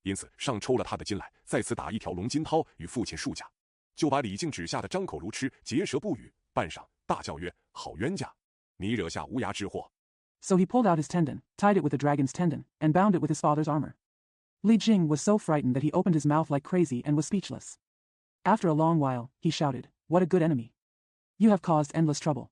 因此上抽了他的筋来，再次打一条龙筋涛与父亲束甲，就把李靖指吓得张口如痴，结舌不语。半晌，大叫曰：“好冤家，你惹下无涯之祸。” So he pulled out his tendon, tied it with the dragon's tendon, and bound it with his father's armor. Li Jing was so frightened that he opened his mouth like crazy and was speechless. After a long while, he shouted, "What a good enemy! You have caused endless trouble."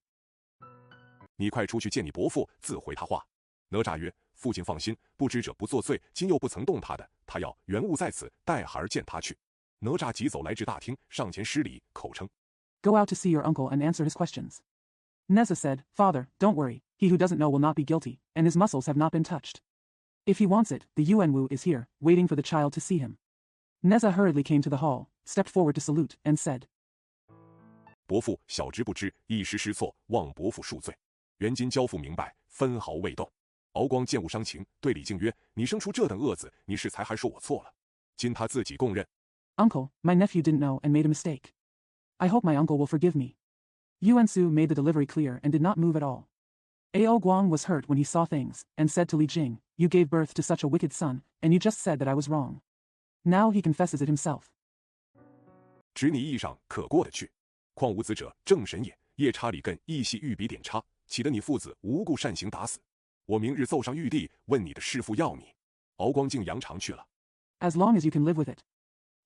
你快出去见你伯父，自回他话。哪吒曰：“父亲放心，不知者不作祟，今又不曾动他的，他要原物在此，带孩儿见他去。”哪吒急走来至大厅，上前施礼，口称 Go out to see your uncle and answer his questions. Neza said, "Father, don't worry, he who doesn't know will not be guilty, and his muscles have not been touched. If he wants it, the Yuanwu is here, waiting for the child to see him." Neza hurriedly came to the hall, stepped forward to salute, and said, 伯父小侄不知，一时失错，望伯父恕罪。原今交付明白，分毫未动。敖光见物伤情，对李靖曰：“你生出这等恶子，你是才还说我错了。今他自己供认。” "Uncle, my nephew didn't know and made a mistake. I hope my uncle will forgive me." Yuan Su made the delivery clear and did not move at all. Ao Guang was hurt when he saw things, and said to Li Jing, "You gave birth to such a wicked son, and you just said that I was wrong. Now he confesses it himself." 只你意上可过得去，况无子者，正神也。夜叉里艮一系御笔点插，岂得你父子无故擅行打死？我明日奏上玉帝，问你的师父要你。敖光竟扬长去了。 As long as you can live with it.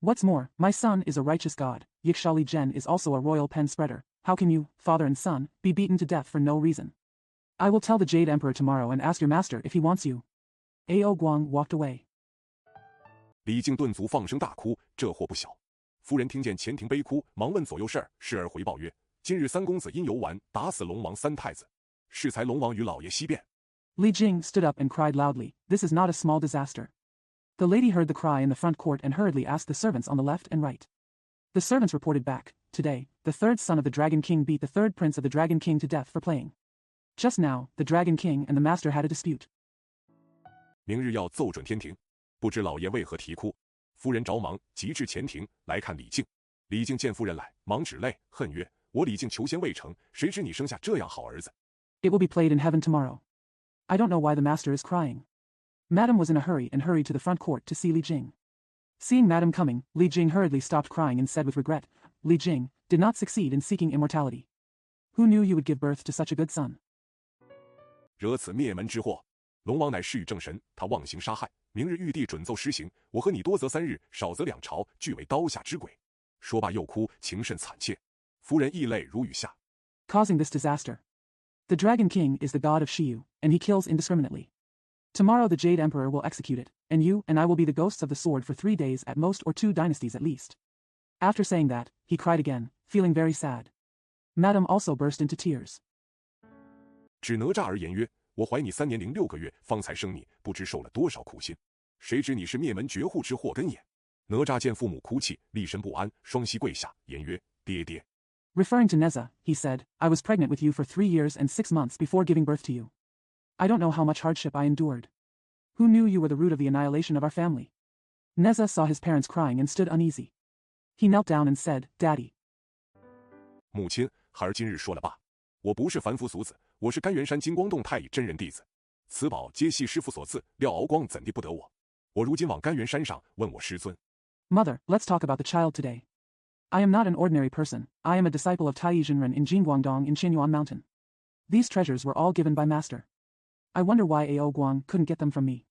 What's more, my son is a righteous god. Yikshali Jen is also a royal pen spreader. How can you, father and son, be beaten to death for no reason? I will tell the Jade Emperor tomorrow and ask your master if he wants you. Ao Guang walked away. 李靖顿足放声大哭，这祸不小。夫人听见前庭悲哭，忙问左右事儿。侍儿回报曰：“今日三公子因游玩，打死龙王三太子。适才龙王与老爷西变。Li Jing stood up and cried loudly, "This is not a small disaster." The lady heard the cry in the front court and hurriedly asked the servants on the left and right. The servants reported back, "Today, the third son of the Dragon King beat the third prince of the Dragon King to death for playing. Just now, the Dragon King and the master had a dispute." 明日要奏准天庭，不知老爷为何啼哭？夫人着忙急至前庭来看李靖。李靖见夫人来，忙止泪，恨曰：“我李靖求仙未成，谁知你生下这样好儿子。” It will be played in heaven tomorrow. I don't know why the master is crying. Madam was in a hurry and hurried to the front court to see Li Jing. Seeing Madam coming, Li Jing hurriedly stopped crying and said with regret, "Li Jing did not succeed in seeking immortality. Who knew you would give birth to such a good son?" 惹此灭门之祸，龙王乃事与正神，他妄行杀害。明日玉帝准奏施行，我和你多则3日，少则2朝，俱为刀下之鬼。说罢又哭，情甚惨切。夫人亦泪如雨下。 Causing this disaster. The Dragon King is the god of Shiyu, and he kills indiscriminately. Tomorrow the Jade Emperor will execute it, and you and I will be the ghosts of the sword for 3 days at most or 2 dynasties at least. After saying that, he cried again, feeling very sad. Madam also burst into tears. 指哪吒而言曰：“我怀你3年0.6个月，方才生你，不知受了多少苦心。谁知你是灭门绝户之祸根也。”哪吒见父母哭泣，立身不安，双膝跪下，言曰：“爹爹。” Referring to Neza, he said, "I was pregnant with you for 3 years and 6 months before giving birth to you. I don't know how much hardship I endured. Who knew you were the root of the annihilation of our family?" Neza saw his parents crying and stood uneasy. He knelt down and said, "Daddy." 母亲，孩儿今日说了罢。我不是凡夫俗子，我是甘元山金光洞太乙真人弟子。此宝皆系师父所赐，料敖光怎地不得我？我如今往甘元山上问我师尊。 Mother, let's talk about the child today. I am not an ordinary person. I am a disciple of Tai Zhenren in Jingguangdong in Qianyuan Mountain. These treasures were all given by Master. I wonder why Ao Guang couldn't get them from me.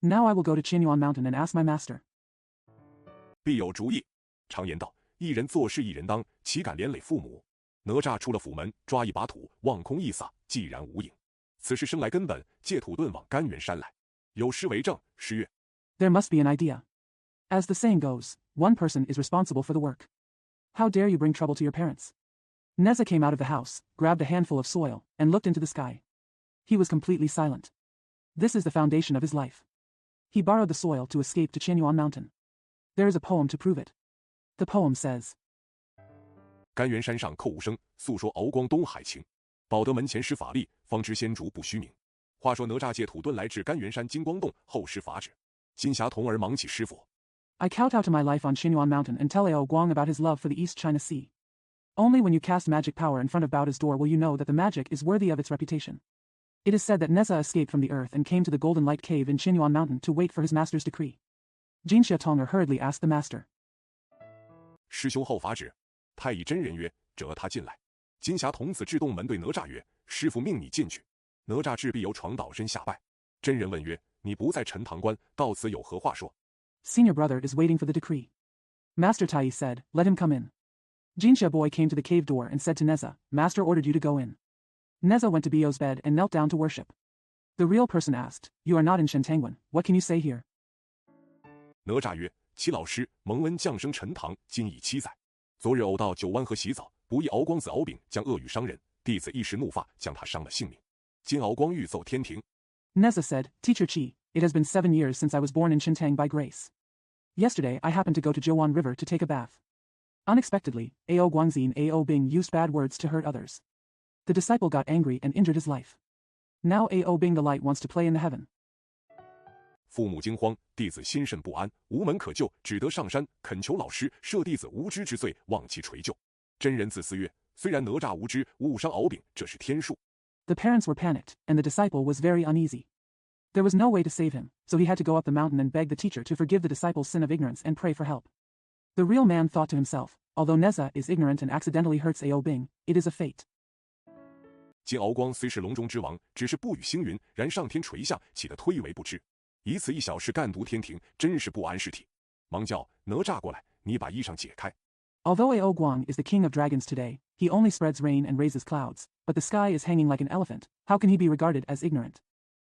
Now I will go to Qianyuan Mountain and ask my master. 必有主意。常言道，一人做事一人当，岂敢连累父母？哪吒出了府门，抓一把土，望空一撒，寂然无影。此事生来根本，借土遁往甘元山来。有诗为证，诗曰 There must be an idea. As the saying goes, one person is responsible for the work. How dare you bring trouble to your parents? Neza came out of the house, grabbed a handful of soil, and looked into the sky. He was completely silent. This is the foundation of his life. He borrowed the soil to escape to Qianyuan Mountain. There is a poem to prove it. The poem says, 甘元山上寇无声，诉说敖光东海情。保德门前施法力，方知仙主不虚名。话说哪吒借土遁来至甘元山金光洞，后施法旨。金霞童儿忙起师傅。 I kowtow to my life on Qianyuan Mountain and tell Ao Guang about his love for the East China Sea. Only when you cast magic power in front of Baoda's door will you know that the magic is worthy of its reputation. It is said that Neza escaped from the earth and came to the Golden Light Cave in Qianyuan Mountain to wait for his master's decree. Jinxia Tong'er hurriedly asked the master. 师兄后法旨。太乙真人曰：“折他进来。”金霞童子至洞门对哪吒曰：“师父命你进去。”哪吒至必由床倒身下拜。真人问曰：“你不在陈塘关，到此有何话说？” Senior brother is waiting for the decree. Master Tai said, "Let him come in." Jinxia boy came to the cave door and said to Neza, "Master ordered you to go in." Neza went to Bio's bed and knelt down to worship. The real person asked, "You are not in Shentanguan, what can you say here?" 哪吒曰：“齐老师蒙恩降生陈塘，今已7载。昨日偶到九湾河洗澡，不意敖光子敖丙将恶语伤人，弟子一时怒发，将他伤了性命。今敖光欲奏天庭。” Neza said, "Teacher Qi, it has been 7 years since I was born in Shintang by grace. Yesterday I happened to go to Jiuwan River to take a bath. Unexpectedly, Ao Guangxin Ao Bing used bad words to hurt others. The disciple got angry and injured his life. Now Ao Bing the light wants to play in the heaven." 父母惊慌，弟子心甚不安，无门可救，只得上山恳求老师赦弟子无知之罪，望其垂救。真人自思曰：“虽然哪吒无知，误伤敖丙，这是天数。” The parents were panicked, and the disciple was very uneasy. There was no way to save him, so he had to go up the mountain and beg the teacher to forgive the disciple's sin of ignorance and pray for help. The real man thought to himself, although Neza is ignorant and accidentally hurts Ao Bing, it is a fate. 今敖光虽是龙中之王，只是不与星云，然上天垂下，岂得推诿不知？以此一小事干读天庭，真是不安尸体。忙叫哪吒过来，你把衣裳解开。 Although Ao Guang is the king of dragons today, he only spreads rain and raises clouds, but the sky is hanging like an elephant. How can he be regarded as ignorant?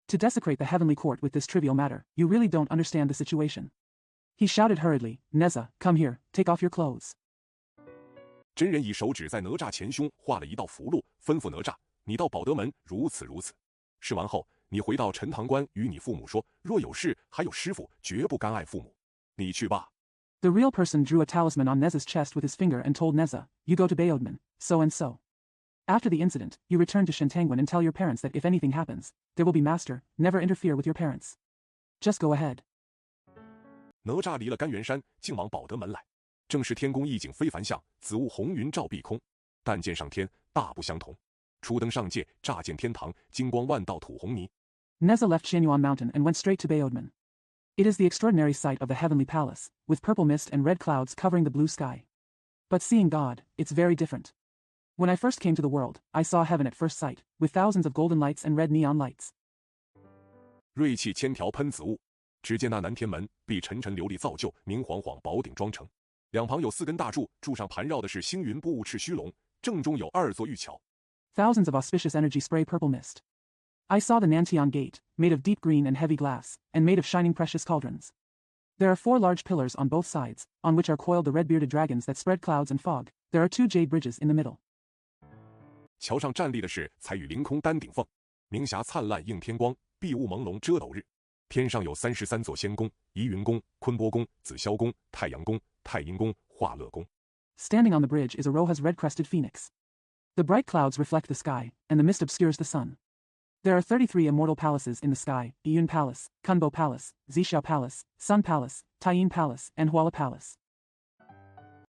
To desecrate the heavenly court with this trivial matter, you really don't understand the situation. He shouted hurriedly, "Neza, come here, take off your clothes." 真人以手指在哪吒前胸画了一道符箓，吩咐哪吒：“你到保德门如此如此。试完后，你回到陈塘关，与你父母说，若有事，还有师傅，绝不干碍父母。你去吧。 The real person drew a talisman on Neza's chest with his finger and told Neza, you go to Bayodman, so and so. After the incident, you return to Shantanguan and tell your parents that if anything happens, there will be master, never interfere with your parents. Just go ahead. 哪吒离了甘元山，竟往保德门来。正是天宫一景非凡相，紫雾红云罩碧空。但见上天，大不相同。初登上界，乍见天堂，金光万道吐红泥。 Neza left Shanyuan Mountain and went straight to Bayodman. It is the extraordinary sight of the heavenly palace, with purple mist and red clouds covering the blue sky. But seeing God, it's very different. When I first came to the world, I saw heaven at first sight, with thousands of golden lights and red neon lights. 锐气千条喷紫雾，只见那南天门壁沉沉琉璃造就，明晃晃宝顶装成，两旁有4根大柱，柱上盘绕的是星云布雾赤须龙，正中有2座玉桥。 Thousands of auspicious energy spray purple mist. I saw the Nantian gate, made of deep green and heavy glass, and made of shining precious cauldrons. There are 4 large pillars on both sides, on which are coiled the red-bearded dragons that spread clouds and fog. There are 2 jade bridges in the middle. 桥上站立的是彩羽凌空丹顶凤，明霞灿烂映天光，碧雾朦胧遮斗日。天上有33座仙宫，怡云宫、坤波宫、紫霄宫、太阳宫、太阴宫、化乐宫。 Standing on the bridge is Aroha's red-crested phoenix. The bright clouds reflect the sky, and the mist obscures the sun. There are 33 immortal palaces in the sky: Yun Palace, Kunbo Palace, Zhixiao Palace, Sun Palace, Taiyin Palace, and Huala Palace.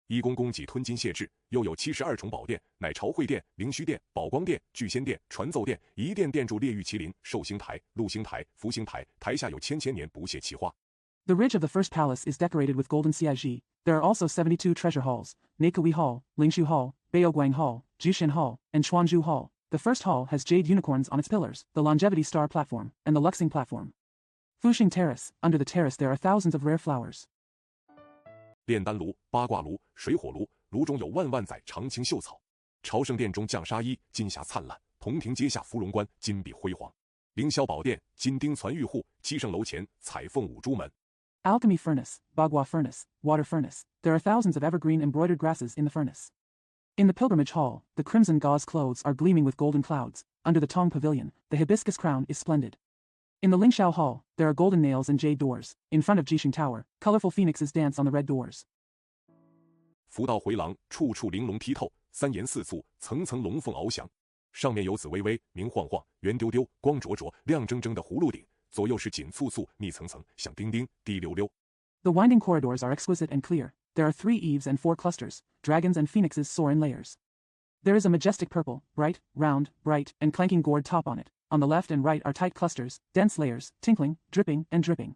一宫供给吞金谢至，又有72重宝殿，乃朝会殿、灵虚殿、宝光殿、聚仙殿、传奏殿，一殿殿住列玉麒麟、寿星台、禄星台、福星台，台下有千年不谢奇花。 The ridge of the first palace is decorated with golden siaji. There are also 72 treasure halls: Neikawi Hall, Lingshu Hall, Beoguang Hall, Jushin Hall, and Chuanzhu Hall. The first hall has jade unicorns on its pillars, the longevity star platform, and the Luxing platform. Fuxing Terrace, under the terrace there are thousands of rare flowers. 炼丹炉、八卦炉、水火炉，炉中有万万载长青秀草。朝圣殿中降纱衣，金霞灿烂；铜庭阶下芙蓉冠，金碧辉煌。凌霄宝殿，金钉攒玉户；七圣楼前，彩凤五朱门。 Alchemy furnace, Bagua furnace, water furnace. There are thousands of evergreen embroidered grasses in the furnace. In the pilgrimage hall, the crimson gauze clothes are gleaming with golden clouds. Under the Tong pavilion, the hibiscus crown is splendid. In the Lingxiao hall, there are golden nails and jade doors. In front of Jixing Tower, colorful phoenixes dance on the red doors. 福道回廊，处处玲珑剔透，三檐四簇，层层龙凤翱翔。上面有紫微微、明晃晃、圆丢丢、光灼灼、亮铮铮的葫芦顶，左右是紧簇簇、密层层，像钉钉、滴溜溜。 The winding corridors are exquisite and clear. There are 3 eaves and 4 clusters. Dragons and phoenixes soar in layers. There is a majestic purple, bright, round, bright, and clanking gourd top on it. On the left and right are tight clusters, dense layers, tinkling, dripping, and dripping.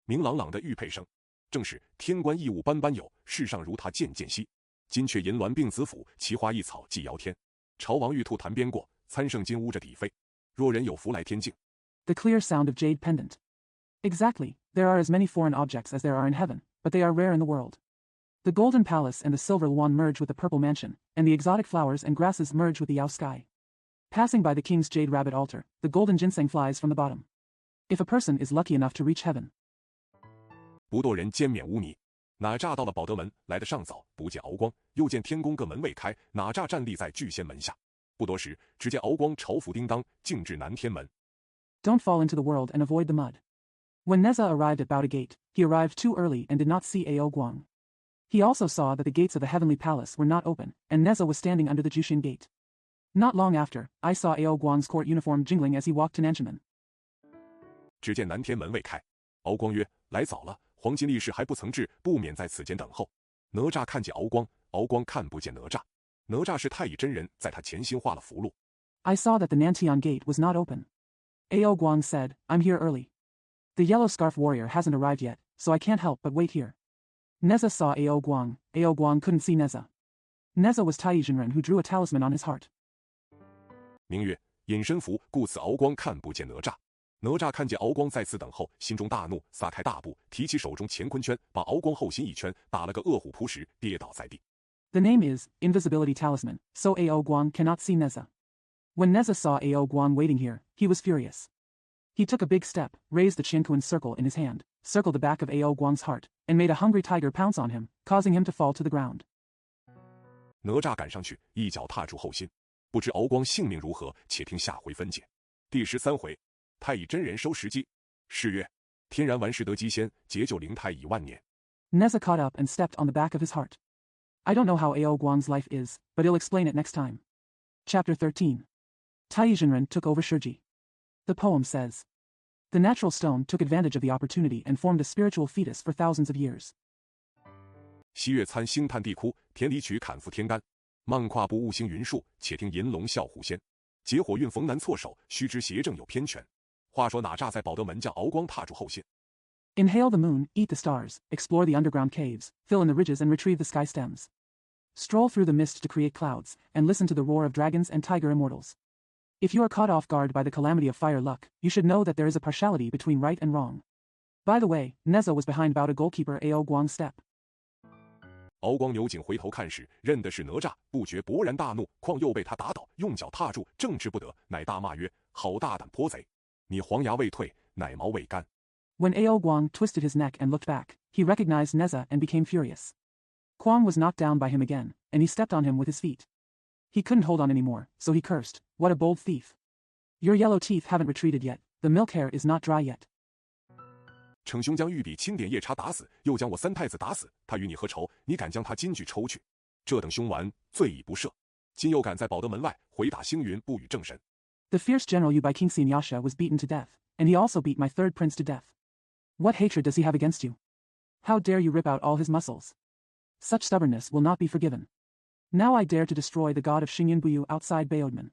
明朗朗的玉佩声，正是天官异物般般有，世上如他件件稀。金雀银鸾并子府，奇花异草寄遥天。朝王玉兔弹边过，参圣金乌着底飞。若人有福来天境。 The clear sound of jade pendant. Exactly, there are as many foreign objects as there are in heaven, but they are rare in the world. The golden palace and the silver lawn merge with the purple mansion, and the exotic flowers and grasses merge with the Yao sky. Passing by the king's jade rabbit altar, the golden ginseng flies from the bottom. If a person is lucky enough to reach heaven. 不堕人兼免污泥。哪吒到了保德门，来得尚早，不见敖光，又见天宫各门未开，哪吒站立在聚仙门下。不多时，只见敖光朝服叮当，径至南天门。 Don't fall into the world and avoid the mud. When Neza arrived at Baoda Gate, he arrived too early and did not see Ao Guang. He also saw that the gates of the heavenly palace were not open, and Neza was standing under the Jushin gate. Not long after, I saw Ao Guang's court uniform jingling as he walked to Nanchimen. 只见南天门未开，敖光曰：“来早了，黄金力士还不曾至，不免在此间等候。”哪吒看见敖光，敖光看不见哪吒。哪吒是太乙真人在他前心画了符箓。 I saw that the Nantian gate was not open. Ao Guang said, I'm here early. The yellow scarf warrior hasn't arrived yet, so I can't help but wait here. Neza saw Ao Guang. Ao Guang couldn't see Neza. Neza was Tai Jinren who drew a talisman on his heart. 名曰隐身符，故此敖光看不见哪吒。哪吒看见敖光在此等候，心中大怒，撒开大步，提起手中乾坤圈，把敖光后心一圈，打了个饿虎扑食，跌倒在地。 The name is Invisibility Talisman, so Ao Guang cannot see Neza. When Neza saw Ao Guang waiting here, he was furious. He took a big step, raised the Qiankuan circle in his hand, circled the back of Ao Guang's heart, and made a hungry tiger pounce on him, causing him to fall to the ground. 哪吒赶上去，一脚踏住后心。不知敖光性命如何，且听下回分解。第13回，太乙真人收石矶。是曰：天然顽石得机仙，劫救灵胎以万年。 Neza caught up and stepped on the back of his heart. I don't know how Ao Guang's life is, but he'll explain it next time. Chapter 13. Tai Jinren took over Shiji. The poem says, the natural stone took advantage of the opportunity and formed a spiritual fetus for thousands of years. 西岳参星探地窟，田里曲砍覆天干。漫跨不悟星云树，且听银龙啸狐仙。结火运逢难错手，须知邪正有偏权。话说哪吒在保德门将敖光踏住后信。 Inhale the moon, eat the stars, explore the underground caves, fill in the ridges and retrieve the sky stems. Stroll through the mist to create clouds, and listen to the roar of dragons and tiger immortals. If you are caught off guard by the calamity of fire luck, you should know that there is a partiality between right and wrong. By the way, Neza was behind Bauta goalkeeper Ao Guang's step. 敖光扭颈回头看时，认的是哪吒，不觉勃然大怒，况又被他打倒，用脚踏住，正直不得，乃大骂曰：“好大胆泼贼！你黄牙未退，奶毛未干。” When Ao Guang twisted his neck and looked back, he recognized Neza and became furious. Kwang was knocked down by him again, and he stepped on him with his feet. He couldn't hold on anymore, so he cursed, "What a bold thief! Your yellow teeth haven't retreated yet, the milk hair is not dry yet." 逞凶将玉笔钦点夜叉打死，又将我三太子打死，他与你何仇？你敢将他金具抽去？这等凶顽，罪已不赦。今又敢在保德门外回打星云，不与正神。 The fierce general you by King Sinyasha was beaten to death, and he also beat my third prince to death. What hatred does he have against you? How dare you rip out all his muscles? Such stubbornness will not be forgiven. Now I dare to destroy the god of Xingyan outside Baodman.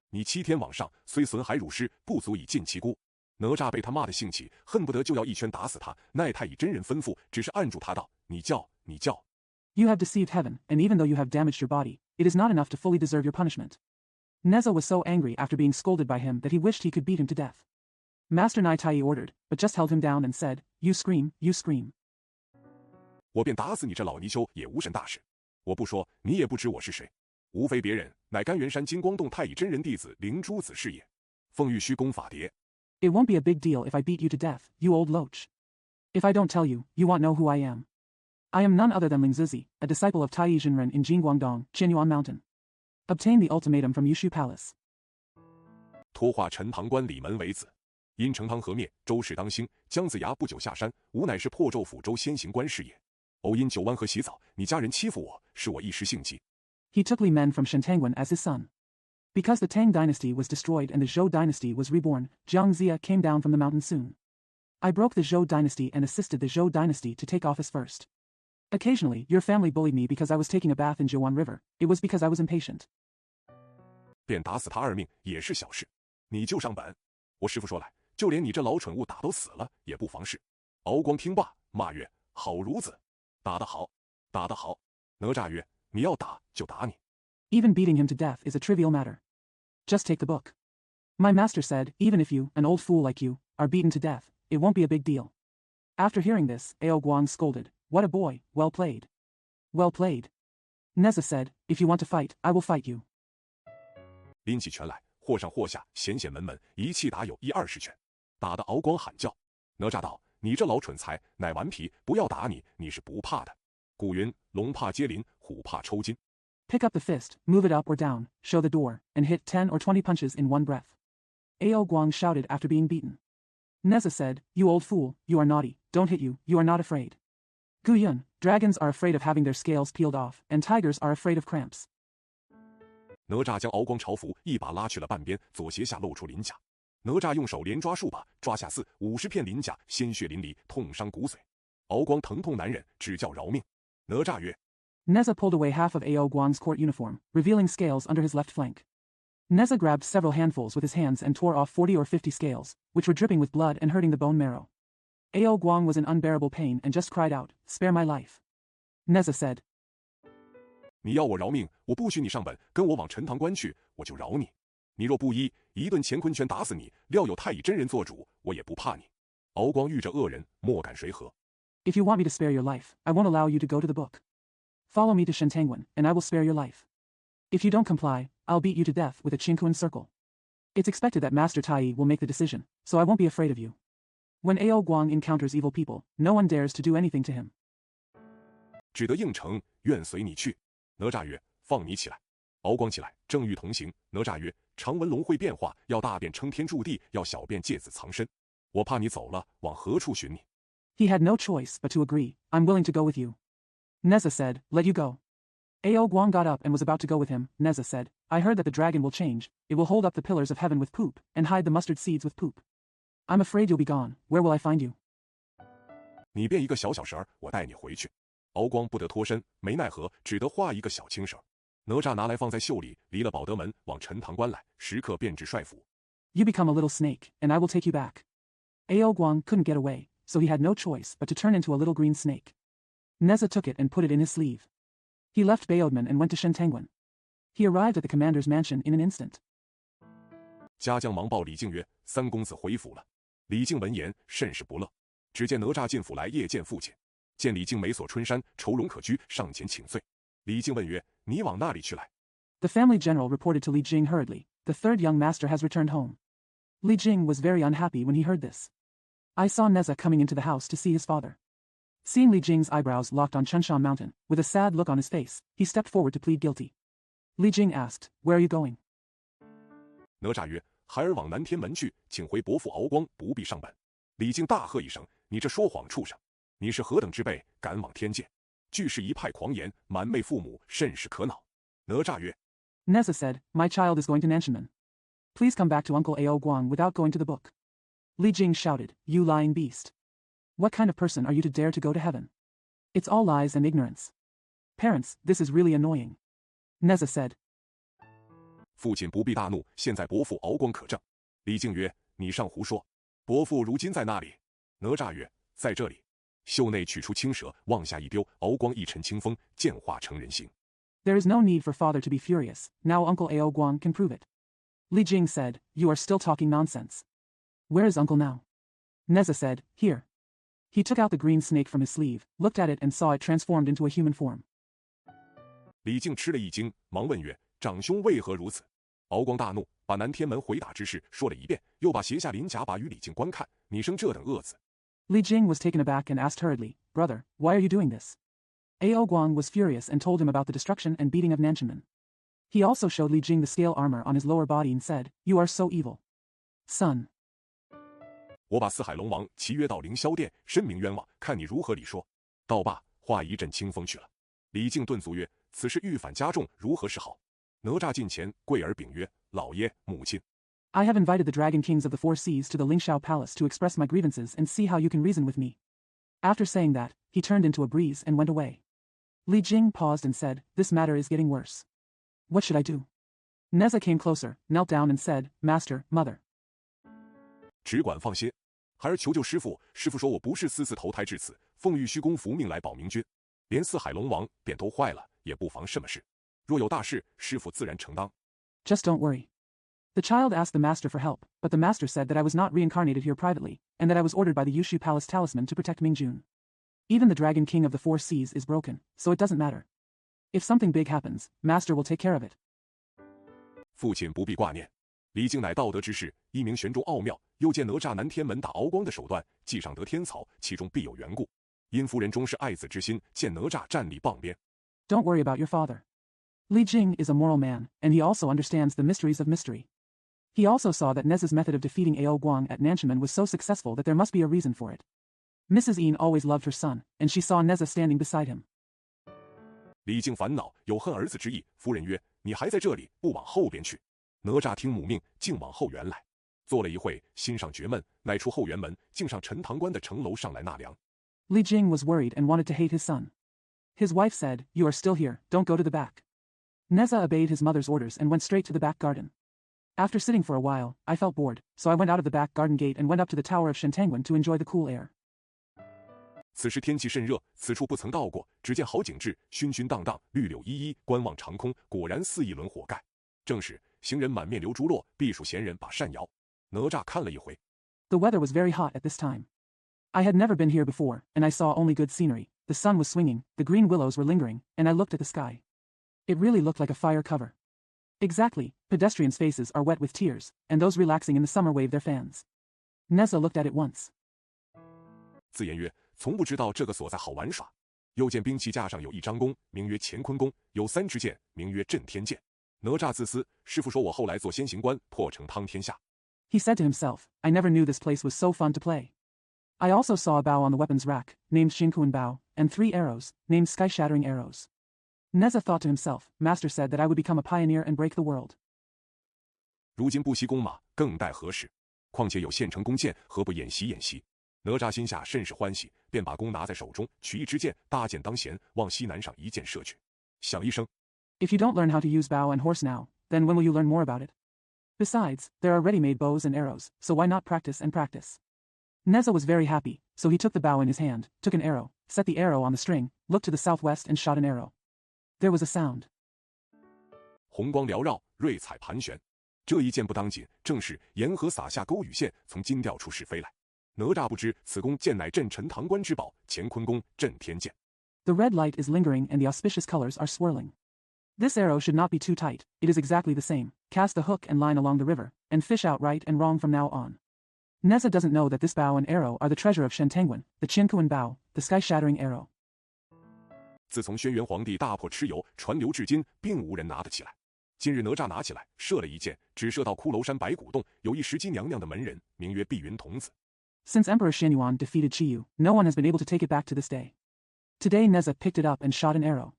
你7天往上，虽损海辱师，不足以尽其辜。哪吒被他骂得兴起，恨不得就要一拳打死他。奈太乙真人吩咐，只是按住他道：“你叫，你叫。” You have deceived heaven, and even though you have damaged your body, it is not enough to fully deserve your punishment. Neza was so angry after being scolded by him that he wished he could beat him to death. Master Nai Tai ordered, but just held him down and said, "You scream, you scream." 我便打死你这老泥鳅，也无甚大事。我不说，你也不知我是谁，无非别人，乃甘元山金光洞太乙真人弟子灵珠子是也。奉玉虚宫法牒。 It won't be a big deal if I beat you to death, you old loach. If I don't tell you, you won't know who I am. I am none other than Ling Zizi, a disciple of Tai Jinren in Jingguangdong, Qianyuan Mountain. Obtain the ultimatum from Yushu Palace. 托化陈塘关李门为子，因成汤河灭，周氏当兴，姜子牙不久下山，吾乃是破纣府州先行官事也。偶因九湾河洗澡，你家人欺负我，使我一时性急。He took Li Men from Shantangwan as his son. Because the Tang dynasty was destroyed and the Zhou dynasty was reborn, Jiang Zia came down from the mountain soon. I broke the Zhou dynasty and assisted the Zhou dynasty to take office first. Occasionally, your family bullied me because I was taking a bath in Jiuan River. It was because I was impatient. 便打死他2命也是小事，你就上本。我师父说来，就连你这老蠢物打都死了，也不妨事。敖光听罢，骂曰：“好孺子，打得好，打得好。”哪吒曰：“你要打就打你。” Even beating him to death is a trivial matter. Just take the book. My master said, even if you, an old fool like you, are beaten to death, it won't be a big deal. After hearing this, Ao Guang scolded, "What a boy, well played. Well played." Neza said, "If you want to fight, I will fight you." 拎起拳来，或上或下，险险门门，一气打有1-20拳，打得敖光喊叫。哪吒道：“你这老蠢材，乃顽皮，不要打你，你是不怕的。古云：龙怕接鳞，虎怕抽筋。” Pick up the fist, move it up or down, show the door, and hit 10 or 20 punches in one breath. Ao Guang shouted after being beaten. Neza said, "You old fool, you are naughty, don't hit you, you are not afraid." Gu Yun, dragons are afraid of having their scales peeled off, and tigers are afraid of cramps. 哪吒将敖光朝服一把拉去了半边，左斜下露出鳞甲。哪吒用手连抓数把，抓下40-50片鳞甲，鲜血淋漓，痛伤骨髓。敖光疼痛难忍，只叫饶命。哪吒曰： Neza pulled away half of Ao Guang's court uniform, revealing scales under his left flank. Neza grabbed several handfuls with his hands and tore off 40 or 50 scales, which were dripping with blood and hurting the bone marrow. Ao Guang was in unbearable pain and just cried out, "Spare my life." Neza said, 你要我饶命，我不许你上本，跟我往陈塘关去，我就饶你。你若不依，一顿乾坤拳打死你，料有太乙真人做主，我也不怕你。敖光遇着恶人，莫敢谁和。 "If you want me to spare your life, I won't allow you to go to the book. Follow me to Shantangwan, and I will spare your life. If you don't comply, I'll beat you to death with a Qingkuan circle. It's expected that Master Tai will make the decision, so I won't be afraid of you." When Ao Guang encounters evil people, no one dares to do anything to him. 只得应承，愿随你去。哪吒曰：放你起来。敖光起来，正欲同行。哪吒曰：常闻龙会变化，要大便撑天柱地，要小便借子藏身。我怕你走了，往何处寻你？ He had no choice but to agree. I'm willing to go with you. Neza said, let you go. Ao Guang got up and was about to go with him. Neza said, I heard that the dragon will change. It will hold up the pillars of heaven with poop, and hide the mustard seeds with poop. I'm afraid you'll be gone. Where will I find you? 你变一个小绳儿，我带你回去。敖光不得脱身，没奈何，只得画一个小青绳。哪吒拿来放在袖里，离了保德门，往陈塘关来，时刻变至帅府。You become a little snake, and I will take you back. Ao Guang couldn't get away, so he had no choice but to turn into a little green snake. Neza took it and put it in his sleeve. He left Bayodman and went to Shentanguan. He arrived at the commander's mansion in an instant. 家将忙报李靖曰：三公子回府了。李靖闻言，甚是不乐。只见哪吒进府来夜见父亲，见李靖眉锁春衫，愁容可掬，上前请罪。李靖问曰：你往那里去来？ The family general reported to Li Jing hurriedly, the third young master has returned home. Li Jing was very unhappy when he heard this. I saw Neza coming into the house to see his father. Seeing Li Jing's eyebrows locked on Chenshan Mountain, with a sad look on his face, he stepped forward to plead guilty. Li Jing asked, Where are you going? 哪吒曰：孩儿往南天门去，请回伯父敖光，不必上本。李靖大喝一声：你这说谎畜生！你是何等之辈，敢往天界？俱是一派狂言，瞒昧父母，甚是可恼。哪吒曰： Neza said, My child is going to Nanshanmen. Please come back to Uncle Ao Guang without going to the book. Li Jing shouted, You lying beast! What kind of person are you to dare to go to heaven? It's all lies and ignorance. Parents, this is really annoying. Neza said. 父亲不必大怒，现在伯父敖光可证。李靖曰：你尚胡说！伯父如今在哪里？哪吒曰：在这里。袖内取出青蛇，往下一丢，敖光一尘清风，渐化成人形。 There is no need for father to be furious. Now Uncle Ao Guang can prove it. Li Jing said, You are still talking nonsense. Where is Uncle now? Neza said, Here. He took out the green snake from his sleeve, looked at it and saw it transformed into a human form. 李靖吃了一惊，忙问曰：长兄为何如此？敖光大怒，把南天门回打之事说了一遍，又把鞋下鳞甲把与李靖观看。你生这等恶子！ Li Jing was taken aback and asked hurriedly, Brother, why are you doing this? Ao Guang was furious and told him about the destruction and beating of Nanshanmen. He also showed Li Jing the scale armor on his lower body and said, You are so evil. Son. 我把四海龙王齐约到凌霄殿，申明冤枉，看你如何理说。道罢，化一阵清风去了。李靖顿足曰：此事愈反加重，如何是好？哪吒近前跪而禀曰：老爷、母亲。 I have invited the Dragon Kings of the Four Seas to the Lingxiao Palace to express my grievances and see how you can reason with me. After saying that, he turned into a breeze and went away. Li Jing paused and said, This matter is getting worse. What should I do? Neza came closer, knelt down and said, Master, Mother. 只管放心，孩儿求救师父。师父说我不是私自投胎至此，奉玉虚公伏命来保明君，连四海龙王便都坏了，也不妨什么事。若有大事，师父自然承当。 Just don't worry. The child asked the master for help, but the master said that I was not reincarnated here privately, and that I was ordered by the Yushu Palace talisman to protect Mingjun. Even the Dragon King of the Four Seas is broken, so it doesn't matter. If something big happens, master will take care of it. 父亲不必挂念。李靖乃道德之士，一名玄中奥妙，又见哪吒南天门打敖光的手段，既上得天草，其中必有缘故。因夫人终是爱子之心，见哪吒站立傍边。 Don't worry about your father. Li Jing is a moral man, and he also understands the mysteries of mystery. He also saw that Neza's method of defeating Ao Guang at Nanshanmen was so successful that there must be a reason for it. Mrs. Yin always loved her son, and she saw Neza standing beside him. 李靖烦恼，有恨儿子之意。夫人曰：你还在这里，不往后边去。哪吒听母命，竟往后园来。坐了一会，心上觉闷，乃出后园门，竟上陈塘关的城楼上来纳凉。 Li Jing was worried and wanted to hate his son. His wife said, You are still here, don't go to the back. Neza obeyed his mother's orders and went straight to the back garden. After sitting for a while, I felt bored, so I went out of the back garden gate and went up to the tower of Shentanguan to enjoy the cool air. 此时天气甚热，此处不曾到过。只见好景致，熏熏荡荡，绿柳依依，观望长空，果然似一轮火盖。正是行人满面流珠落，避暑闲人把扇摇。哪吒看了一回。 The weather was very hot at this time. I had never been here before, and I saw only good scenery. The sun was swinging, the green willows were lingering, and I looked at the sky. It really looked like a fire cover. Exactly, pedestrians' faces are wet with tears, and those relaxing in the summer wave their fans. Neza looked at it once. 自言曰：从不知道这个所在好玩耍。又见兵器架上有一张弓，名曰乾坤弓；有3支箭，名曰震天箭。哪吒自私，师傅说我后来做先行官，破城汤天下。He said to himself, I never knew this place was so fun to play. I also saw a bow on the weapons rack, named Xingkuan Bow, and 3 arrows, named Sky-Shattering Arrows. Neza thought to himself, Master said that I would become a pioneer and break the world. 如今不惜弓马，更待何时？况且有现成弓箭，何不演习演习？哪吒心下甚是欢喜，便把弓拿在手中，取一支箭，搭箭当弦，往西南上一箭射去。响一声。If you don't learn how to use bow and horse now, then when will you learn more about it? Besides, there are ready-made bows and arrows, so why not practice and practice? Neza was very happy, so he took the bow in his hand, took an arrow, set the arrow on the string, looked to the southwest and shot an arrow. There was a sound. 红光缭绕，瑞彩盘旋。这一箭不当紧，正是沿河撒下钩羽线，从金吊处试飞来。哪吒不知此弓箭乃镇陈塘关之宝，乾坤弓镇天箭。The red light is lingering and the auspicious colors are swirling. This arrow should not be too tight, it is exactly the same. Cast the hook and line along the river, and fish out right and wrong from now on. Neza doesn't know that this bow and arrow are the treasure of Shentenguan, the Qinkuan bow, the sky-shattering arrow. 自从轩辕皇帝大破蚩尤，传流至今，并无人拿得起来。今日哪吒拿起来，射了一箭，只射到骷髅山白骨洞，有一石矶娘娘的门人，名曰碧云童子。Since Emperor Xianyuan defeated Qiyu, no one has been able to take it back to this day. Today Neza picked it up and shot an arrow.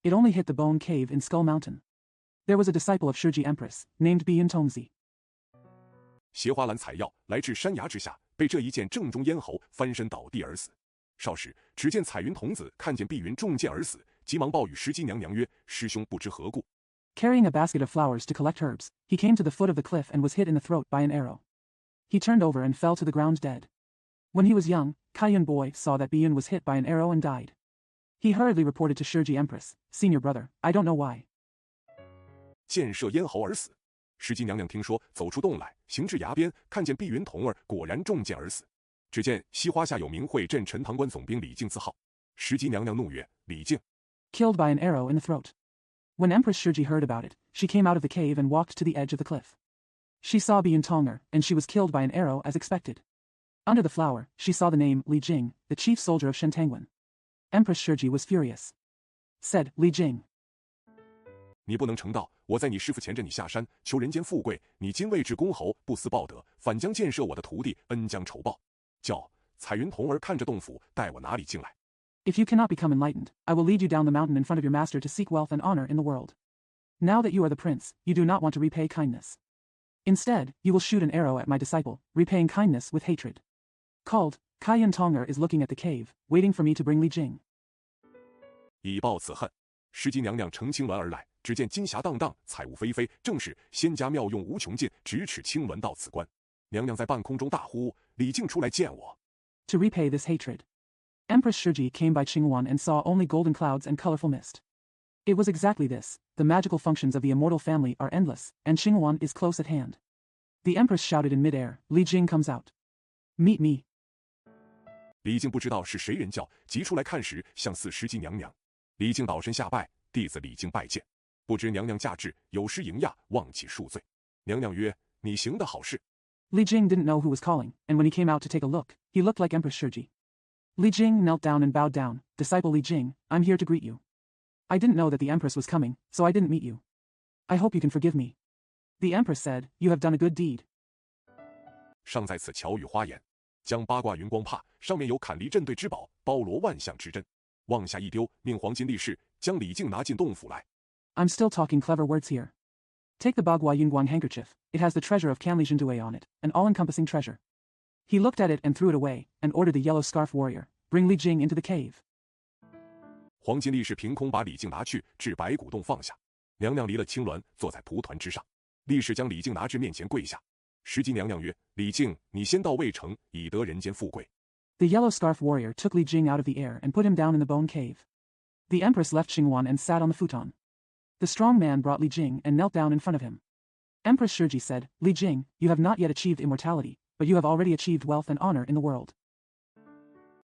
It only hit the bone cave in Skull Mountain. There was a disciple of Shiji Empress, named Biyun Tongzi. 斜花兰采药来至山崖之下，被这一箭正中咽喉，翻身倒地而死。少时，只见彩云童子看见碧云中箭而死，急忙报与石矶娘娘曰：“师兄不知何故。” Carrying a basket of flowers to collect herbs, he came to the foot of the cliff and was hit in the throat by an arrow. He turned over and fell to the ground dead. When he was young, Kaiyun Boy saw that Biyun was hit by an arrow and died. He hurriedly reported to Shiji Empress, Senior brother, I don't know why. 箭射咽喉而死。石矶娘娘听说，走出洞来，行至崖边，看见碧云童儿果然中箭而死。只见西花下有名会镇陈塘关总兵李靖自号。石矶娘娘怒曰：“李靖 Killed by an arrow in the throat. When Empress Shiji heard about it, she came out of the cave and walked to the edge of the cliff. She saw Biyun Tong'er, and she was killed by an arrow as expected. Under the flower, she saw the name Li Jing, the chief soldier of Shentenguan. Empress Shiji was furious. Said, Li Jing, 你不能成道，我在你师父前着你下山，求人间富贵，你今位至公侯，不思报德，反将箭射我的徒弟，恩将仇报。叫彩云童儿看着洞府，带我哪里进来。” If you cannot become enlightened, I will lead you down the mountain in front of your master to seek wealth and honor in the world. Now that you are the prince, you do not want to repay kindness. Instead, you will shoot an arrow at my disciple, repaying kindness with hatred. Called, Kaiyun Tong'er is looking at the cave, waiting for me to bring Li Jing. 以报此恨。石矶娘娘乘青鸾而来，只见金霞荡荡，彩雾霏霏，正是仙家妙用无穷尽，咫尺青鸾到此关。娘娘在半空中大呼：“李靖出来见我！” To repay this hatred, Empress Shiji came by Qingwan and saw only golden clouds and colorful mist. It was exactly this. The magical functions of the immortal family are endless, and Qingwan is close at hand. The Empress shouted in midair, Li Jing comes out. Meet me. 李靖不知道是谁人叫，急出来看时，像似石矶娘娘。李靖倒身下拜，弟子李靖拜见。不知娘娘驾至，有失迎迓，望起恕罪。娘娘曰：“你行的好事。” Li Jing didn't know who was calling, and when he came out to take a look, he looked like Empress Shiji. Li Jing knelt down and bowed down. Disciple Li Jing, I'm here to greet you. I didn't know that the Empress was coming, so I didn't meet you. I hope you can forgive me. The Empress said, You have done a good deed. 尚在此巧语花言，将八卦云光帕，上面有砍离镇对之宝，包罗万象之珍。往下一丢，命黄金力士将李靖拿进洞府来。I'm still talking clever words here. Take the Bagua Yunguang handkerchief, it has the treasure of Canli Jindue on it, an all-encompassing treasure. He looked at it and threw it away, and ordered the yellow scarf warrior, bring Li Jing into the cave. 黄金力士凭空把李靖拿去，至白骨洞放下。娘娘离了青鸾，坐在蒲团之上。力士将李靖拿至面前跪下。石矶娘娘曰：“李靖，你先到渭城，以得人间富贵。” The yellow scarf warrior took Li Jing out of the air and put him down in the bone cave. The Empress left Qingwan and sat on the futon. The strong man brought Li Jing and knelt down in front of him. Empress Shiji said, Li Jing, you have not yet achieved immortality, but you have already achieved wealth and honor in the world.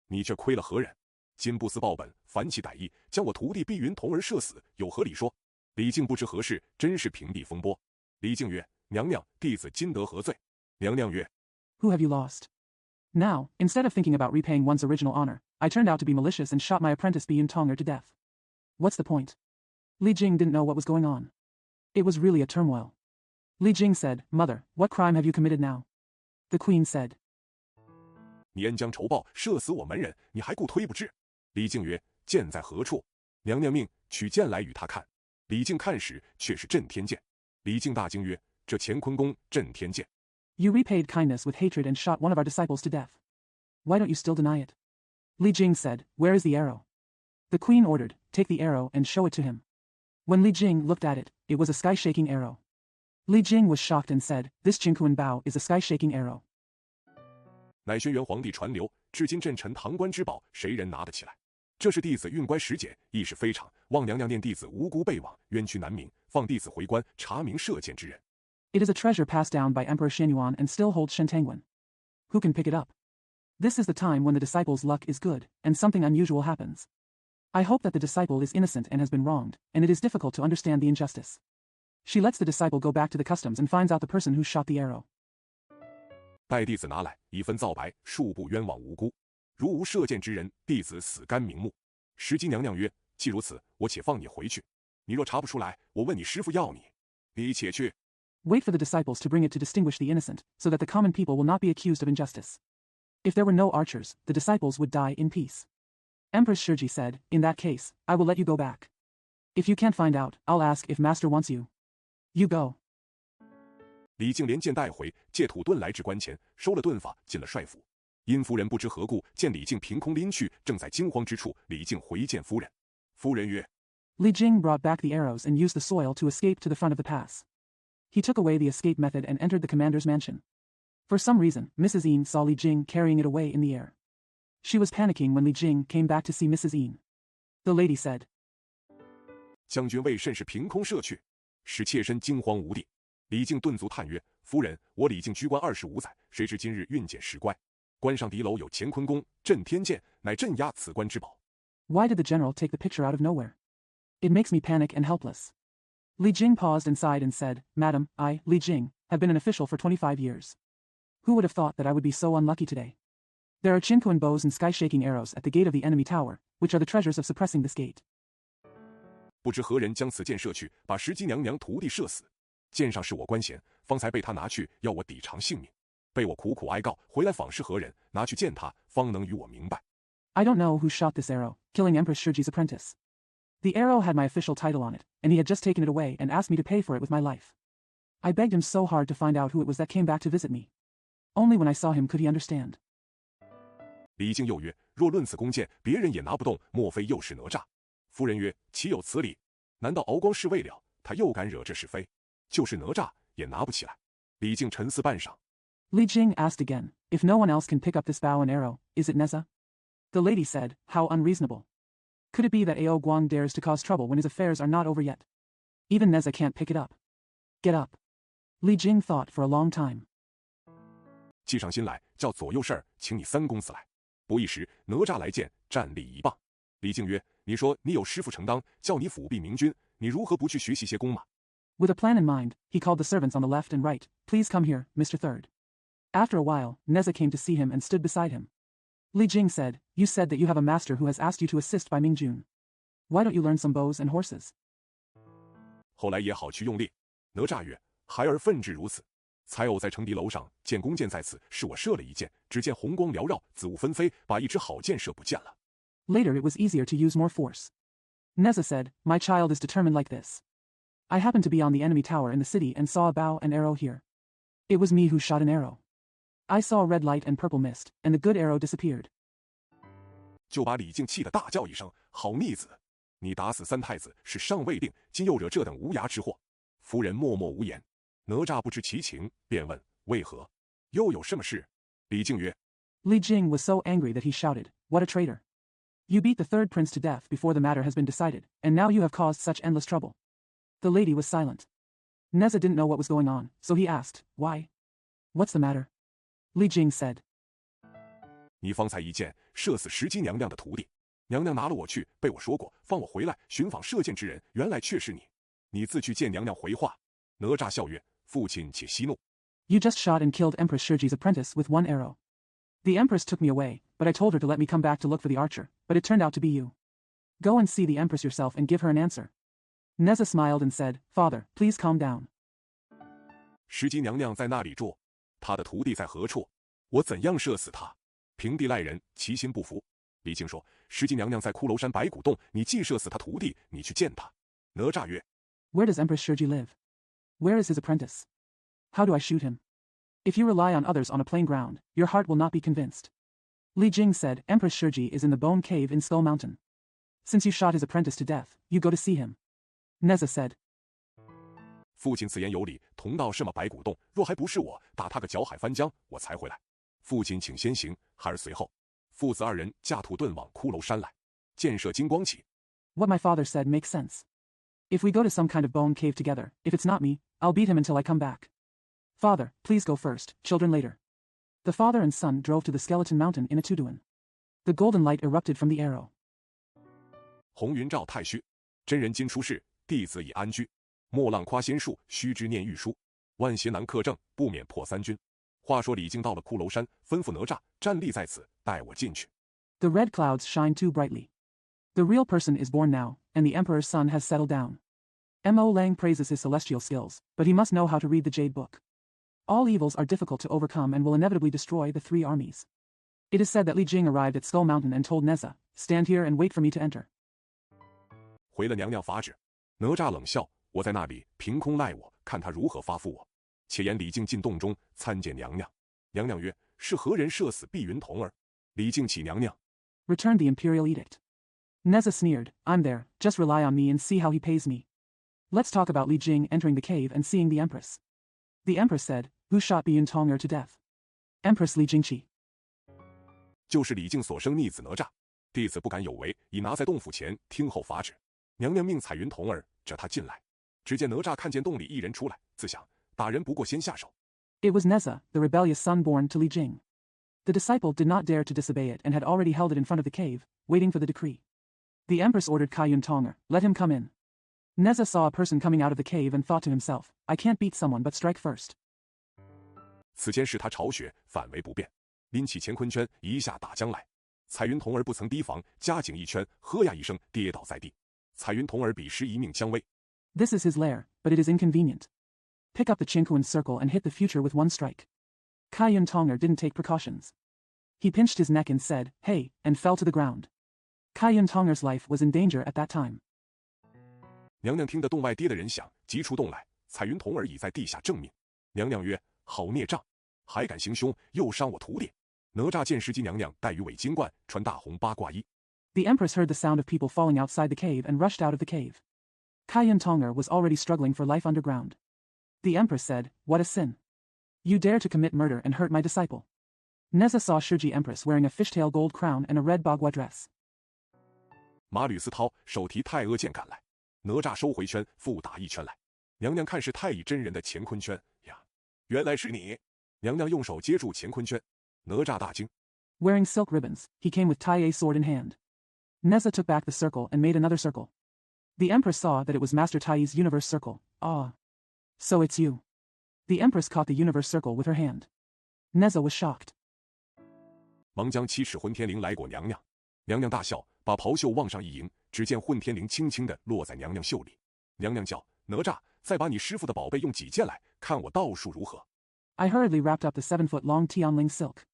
你却亏了何人？今不思报本，反起歹意，将我徒弟碧云童儿射死，有何理说？李靖不知何事，真是平地风波。李靖曰：“娘娘，弟子今得何罪？”娘娘曰：“ Who have you lost? Now, instead of thinking about repaying one's original honor, I turned out to be malicious and shot my apprentice Biyun Tong'er to death. What's the point? Li Jing didn't know what was going on. It was really a turmoil. Li Jing said, Mother, what crime have you committed now? The queen said, 你恩将仇报，射死我门人，你还顾推不至？李靖曰：剑在何处？娘娘命取剑来与他看。李靖看时，却是震天剑。李靖大惊曰：这乾坤宫震天剑。You repaid kindness with hatred and shot one of our disciples to death. Why don't you still deny it? Li Jing said, Where is the arrow? The queen ordered, Take the arrow and show it to him. When Li Jing looked at it, it was a sky-shaking arrow. Li Jing was shocked and said, This Jingkuan Bao is a sky-shaking arrow. 乃轩辕皇帝传流，至今朕臣堂官之宝，谁人拿得起来？这是弟子运乖实检，亦是非常。望娘娘念弟子无辜被枉，冤屈难明，放弟子回关，查明射箭之人。It is a treasure passed down by Emperor Xianyuan and still holds Shentangwan. Who can pick it up? This is the time when the disciple's luck is good, and something unusual happens. I hope that the disciple is innocent and has been wronged, and it is difficult to understand the injustice. She lets the disciple go back to the customs and finds out the person who shot the arrow. 待弟子拿来，以分皂白，恕不冤枉无辜。如无射箭之人，弟子死干瞑目。石矶娘娘曰：既如此，我且放你回去。你若查不出来，我问你师父要你，你且去。Wait for the disciples to bring it to distinguish the innocent, so that the common people will not be accused of injustice. If there were no archers, the disciples would die in peace. Empress Shiji said, In that case, I will let you go back. If you can't find out, I'll ask if master wants you. You go. 李靖连剑带回，借土遁来至关前，收了遁法，进了帅府。殷夫人不知何故，见李靖凭空拎去，正在惊慌之处，李靖回见夫人。夫人曰： Li Jing brought back the arrows and used the soil to escape to the front of the pass. He took away the escape method and entered the commander's mansion. For some reason, Mrs. Yin saw Li Jing carrying it away in the air. She was panicking when Li Jing came back to see Mrs. Yin. The lady said, 将军为甚是凭空射去，使妾身惊慌无地。李靖顿足叹曰：夫人，我李靖居官25载，谁知今日运检时乖。关上敌楼有乾坤宫、震天剑，乃镇压此关之宝。 Why did the general take the picture out of nowhere? It makes me panic and helpless. Li Jing paused and sighed and said, Madam, I, Li Jing, have been an official for 25 years. Who would have thought that I would be so unlucky today? There are Qinkuan bows and sky-shaking arrows at the gate of the enemy tower, which are the treasures of suppressing this gate. 不知何人将此箭射去，把石矶娘娘徒弟射死。箭上是我官衔，方才被他拿去，要我抵偿性命。被我苦苦哀告，回来访是何人，拿去见他，方能与我明白。I don't know who shot this arrow, killing Empress Shiji's apprentice. The arrow had my official title on it, and he had just taken it away and asked me to pay for it with my life. I begged him so hard to find out who it was that came back to visit me. Only when I saw him could he understand. 李靖又曰：若论此弓箭，别人也拿不动，莫非又是哪吒？夫人曰：岂有此理？难道敖光是未了，他又敢惹这是非？就是哪吒也拿不起来。李靖沉思半晌。Li Jing asked again, If no one else can pick up this bow and arrow, is it Neza? The lady said, How unreasonable. Could it be that Ao Guang dares to cause trouble when his affairs are not over yet? Even Neza can't pick it up. Get up. Li Jing thought for a long time. 计上心来，叫左右事儿，请你3公子来。不一时，哪吒来见，站立一棒。李靖曰：你说你有师父承当，叫你辅弼明君，你如何不去学习些弓马？ With a plan in mind, he called the servants on the left and right. Please come here, Mr. Third. After a while, Neza came to see him and stood beside him. Li Jing said, You said that you have a master who has asked you to assist by Mingjun. Why don't you learn some bows and horses? 后来也好去用力。哪吒曰：孩儿奋志如此。才偶在城敌楼上见弓箭在此，是我射了一箭，只见红光缭绕，紫雾纷飞，把一支好箭射不见了。 Later it was easier to use more force. Neza said, My child is determined like this. I happened to be on the enemy tower in the city and saw a bow and arrow here. It was me who shot an arrow. I saw red light and purple mist, and the good arrow disappeared. 就把李靖气得大叫一声：好逆子！你打死3太子是尚未定，今又惹这等无涯之祸。夫人默默无言。哪吒不知其情，便问：为何？又有什么事？李靖曰： Li Jing was so angry that he shouted, What a traitor! You beat the third prince to death before the matter has been decided, and now you have caused such endless trouble. The lady was silent. Neza didn't know what was going on, so he asked, Why? What's the matter? Li Jing said, 你方才一箭射死石矶娘娘的徒弟，娘娘拿了我去，被我说过，放我回来寻访射箭之人，原来却是你。你自去见娘娘回话。哪吒笑曰：父亲且息怒。 You just shot and killed Empress Shiji's apprentice with one arrow. The Empress took me away, but I told her to let me come back to look for the archer, but it turned out to be you. Go and see the Empress yourself and give her an answer. Neza smiled and said, Father, please calm down. 石矶娘娘在那里坐，她的徒弟在何处？我怎样射死他？平地赖人，其心不服。李靖说：“石矶娘娘在骷髅山白骨洞，你既射死他徒弟，你去见他。”哪吒曰 Where does Empress Shiji live? Where is his apprentice? How do I shoot him? If you rely on others on a plain ground, your heart will not be convinced. Li Jing said, Empress Shiji is in the bone cave in Skull Mountain. Since you shot his apprentice to death, you go to see him. Neza said. 父亲此言有理，同到什么白骨洞？若还不是我，打他个脚海翻江，我才回来。父亲请先行，孩儿随后。父子二人驾兔遁往骷髅山来，箭射金光起。What my father said makes sense. If we go to some kind of bone cave together, if it's not me, I'll beat him until I come back. Father, please go first, children later. The father and son drove to the skeleton mountain in a Tuduan. The golden light erupted from the arrow. 红云罩太虚，真人今出世，弟子已安居。莫浪夸仙术，须知念玉书。万邪难克正，不免破三军。话说李靖到了骷髅山，吩咐哪吒站立在此，带我进去。The red clouds shine too brightly. The real person is born now, and the emperor's son has settled down. Mo Lang praises his celestial skills, but he must know how to read the Jade Book. All evils are difficult to overcome and will inevitably destroy the three armies. It is said that Li Jing arrived at Skull Mountain and told Neza, Stand here and wait for me to enter. 回了娘娘法旨，哪吒冷笑，我在那里凭空赖我，看他如何发付我。且言李靖进洞中参见娘娘，娘娘曰：是何人射死碧云童儿？李靖启娘娘 Returned the imperial edict. Neza sneered, I'm there, just rely on me and see how he pays me. Let's talk about Li Jing entering the cave and seeing the empress. The empress said, Who shot Biyun Tong'er to death? Empress Li Jingqi. 就是李靖所生逆子哪吒，弟子不敢有违，已拿在洞府前听候法旨。娘娘命彩云童儿着他进来。只见哪吒看见洞里一人出来，自想打人不过先下手。It was Neza, the rebellious son born to Li Jing. The disciple did not dare to disobey it and had already held it in front of the cave, waiting for the decree. The empress ordered Kaiyun Tong'er, let him come in. Neza saw a person coming out of the cave and thought to himself, I can't beat someone but strike first. 此前是他巢穴，反为不变，拎起乾坤圈一下打将来。彩云童儿不曾提防，加紧一圈，呵呀一声跌倒在地。彩云童儿彼时一命将危。This is his lair, but it is inconvenient. Pick up the Qingkuan circle and hit the future with one strike. Kaiyun Tong'er didn't take precautions. He pinched his neck and said, Hey, and fell to the ground. Kaiyun Tong'er's life was in danger at that time. 娘娘听得洞外跌的人响，急出洞来，彩云童儿已在地下正命。娘娘曰：好孽障，还敢行凶，又伤我徒弟。哪吒见石矶娘娘戴鱼尾金冠，穿大红八卦衣。The empress heard the sound of people falling outside the cave and rushed out of the cave. Kaiyun Tong'er was already struggling for life underground. The empress said, What a sin. You dare to commit murder and hurt my disciple. Neza saw Shiji Empress wearing a fishtail gold crown and a red bagua dress. 马吕斯涛手提太阿剑赶来，哪吒收回圈，复打一圈来。娘娘看是太乙真人的乾坤圈呀，原来是你！娘娘用手接住乾坤圈，哪吒大惊。Wearing silk ribbons, he came with Tai sword in hand. Neza took back the circle and made another circle. The empress saw that it was Master Tai's universe circle. Ah. So it's you. The empress caught the universe circle with her hand. Neza was shocked. 忙将7尺混天绫来裹娘娘，娘娘大笑，把袍袖往上一迎，只见混天绫轻轻地落在娘娘袖里。娘娘叫哪吒，再把你师傅的宝贝用几件来，看我道术如何。I hurriedly wrapped up the 7-foot-long Tianling silk.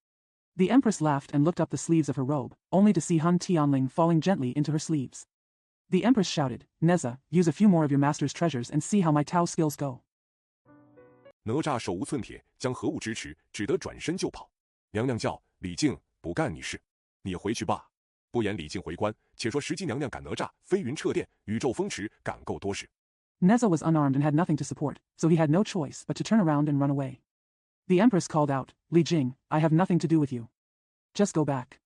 The empress laughed and looked up the sleeves of her robe, only to see Hun Tianling falling gently into her sleeves. The empress shouted, Neza, use a few more of your master's treasures and see how my Tao skills go. 哪吒手无寸铁，将何物支持，只得转身就跑。娘娘叫李靖，不干你事，你回去吧。不言李靖回关，且说石矶娘娘赶哪吒，飞云掣电，宇宙风驰，赶够多时。Neza was unarmed and had nothing to support, so he had no choice but to turn around and run away. The empress called out, Li Jing, I have nothing to do with you. Just go back.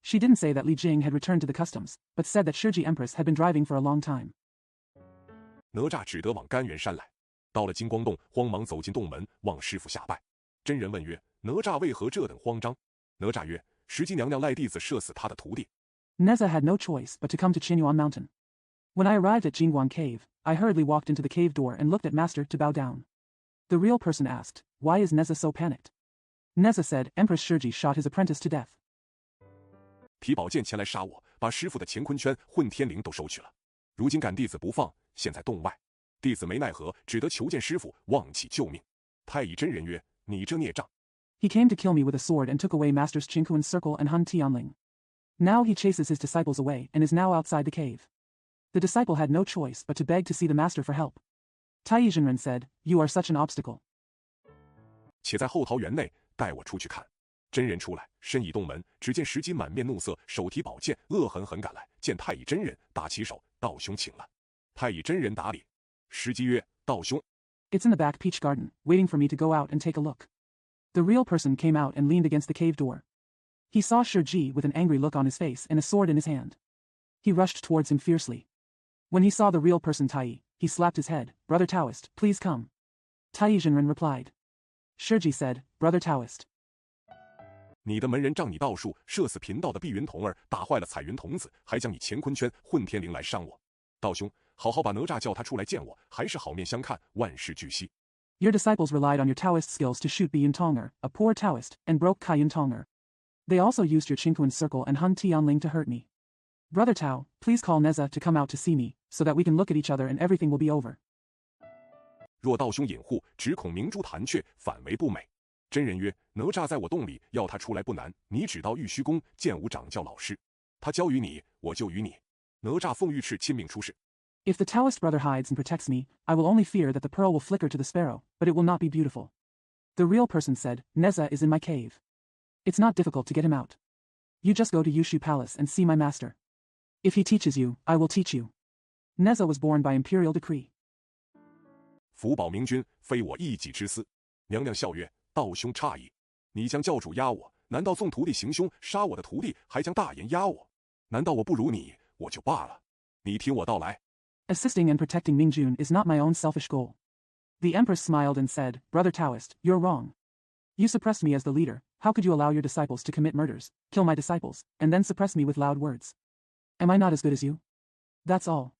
She didn't say that Li Jing had returned to the customs, but said that Shiji Empress had been driving for a long time. 哪吒只得往甘元山来，到了金光洞，慌忙走进洞门，望师傅下拜。真人问曰：哪吒为何这等慌张？哪吒曰：石矶娘娘赖弟子射死他的徒弟。Neza had no choice but to come to Qinyuan Mountain. When I arrived at Jingguan Cave, I hurriedly walked into the cave door and looked at Master to bow down. The real person asked, Why is Neza so panicked? Neza said, Empress Shiji shot his apprentice to death. 提宝剑前来杀我，把师傅的乾坤圈、混天绫都收去了。如今赶弟子不放，现在洞外。弟子没奈何，只得求见师傅，望其救命。太乙真人曰：你这孽障！ He came to kill me with a sword and took away Masters Qingkuan's circle and Hun Tianling. Now he chases his disciples away and is now outside the cave. The disciple had no choice but to beg to see the master for help. Tai Zhenren said, You are such an obstacle. 且在后桃园内带我出去看。真人出来，身已洞门，只见石矶满面怒色，手提宝剑，恶狠狠赶来，见太乙真人，打起手，道兄请了。太乙真人答礼。石矶曰：道兄。 It's in the back peach garden, waiting for me to go out and take a look. The real person came out and leaned against the cave door. He saw Shiji with an angry look on his face and a sword in his hand. He rushed towards him fiercely. When he saw the real person Tai, he slapped his head. Brother Taoist, please come. Tai Zhenren replied. Shiji said, Brother Taoist. 你的门人仗你道术，射死贫道的碧云童儿，打坏了彩云童子，还将你乾坤圈混天绫来伤我。道兄，好好把哪吒叫他出来见我，还是好面相看，万事俱悉。 Your disciples relied on your Taoist skills to shoot Bi Yuntonger, a poor Taoist, and broke Kai Yuntonger. They also used your Qingkuan circle and Hun Tianling to hurt me. Brother Tao, please call Neza to come out to see me, so that we can look at each other and everything will be over. 若道兄隐护，只恐明珠弹雀，反为不美。真人曰：哪吒在我洞里，要他出来不难。你只到玉虚宫见吾掌教老师，他教于你，我就于你。哪吒奉玉翅亲命出世。 If the Taoist brother hides and protects me, I will only fear that the pearl will flicker to the sparrow, but it will not be beautiful. The real person said, Neza is in my cave. It's not difficult to get him out. You just go to Yushu Palace and see my master. If he teaches you, I will teach you. Neza was born by imperial decree. 福保明君，非我一己之私。娘娘笑曰：道兄诧异，你将教主压我，难道纵徒弟行凶，杀我的徒弟，还将大言压我？难道我不如你，我就罢了？你听我道来。 Assisting and protecting Mingjun is not my own selfish goal. The empress smiled and said, Brother Taoist, you're wrong. You suppressed me as the leader. How could you allow your disciples to commit murders, kill my disciples, and then suppress me with loud words? Am I not as good as you? That's all.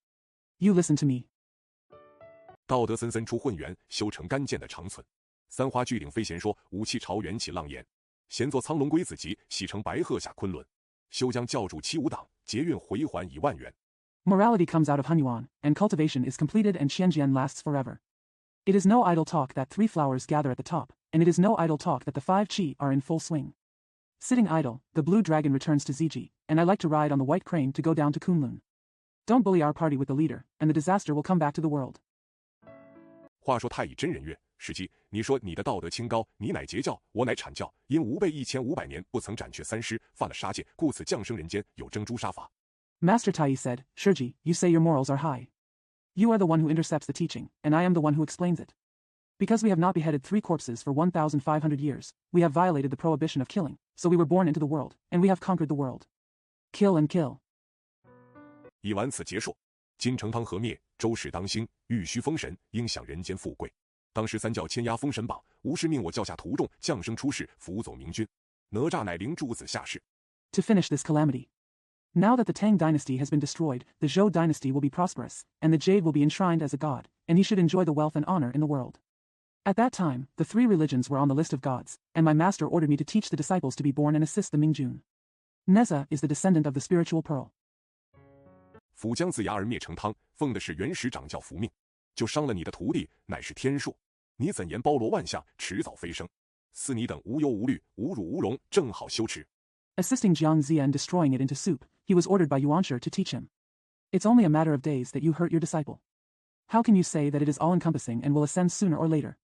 You listen to me. 道德森森出混元，修成干剑的长存。三花聚顶飞弦说，武器朝元起浪烟。闲作苍龙龟子集，喜成白鹤下昆仑。休将教主七五党，劫运回还以万元。 Morality comes out of Hunyuan, and cultivation is completed and Qianjian lasts forever. It is no idle talk that 3 flowers gather at the top, and it is no idle talk that the 5 qi are in full swing. Sitting idle, the blue dragon returns to Ziji, and I like to ride on the white crane to go down to Kunlun. Don't bully our party with the leader, and the disaster will come back to the world. 话说太乙真人曰：石矶，你说你的道德清高，你乃截教，我乃阐教，因吾辈1500年不曾斩却3师，犯了杀戒，故此降生人间，有征诛杀法。 Master Tai said, Shiji, you say your morals are high. You are the one who intercepts the teaching, and I am the one who explains it. Because we have not beheaded 3 corpses for 1,500 years, we have violated the prohibition of killing, so we were born into the world, and we have conquered the world. Kill and kill. 已完此结束。金城汤和灭，周氏当兴，玉虚封神，应享人间富贵。当时3教牵压封神榜，吾师命我教下徒众降生出世，辅佐明君。哪吒乃灵诸子下世。 To finish this calamity. Now that the Tang dynasty has been destroyed, the Zhou dynasty will be prosperous, and the jade will be enshrined as a god, and he should enjoy the wealth and honor in the world. At that time, the 3 religions were on the list of gods, and my master ordered me to teach the disciples to be born and assist the Mingjun. Neza is the descendant of the spiritual pearl. 斧将自牙而灭成汤，奉的是原始掌教福命，就伤了你的徒弟，乃是天数。你怎言包罗万象，迟早飞升？似你等无忧无虑，无辱无荣，正好修持。 Assisting Jiang Ziya and destroying it into soup, he was ordered by Yuanshi to teach him. It's only a matter of days that you hurt your disciple. How can you say that it is all-encompassing and will ascend sooner or later?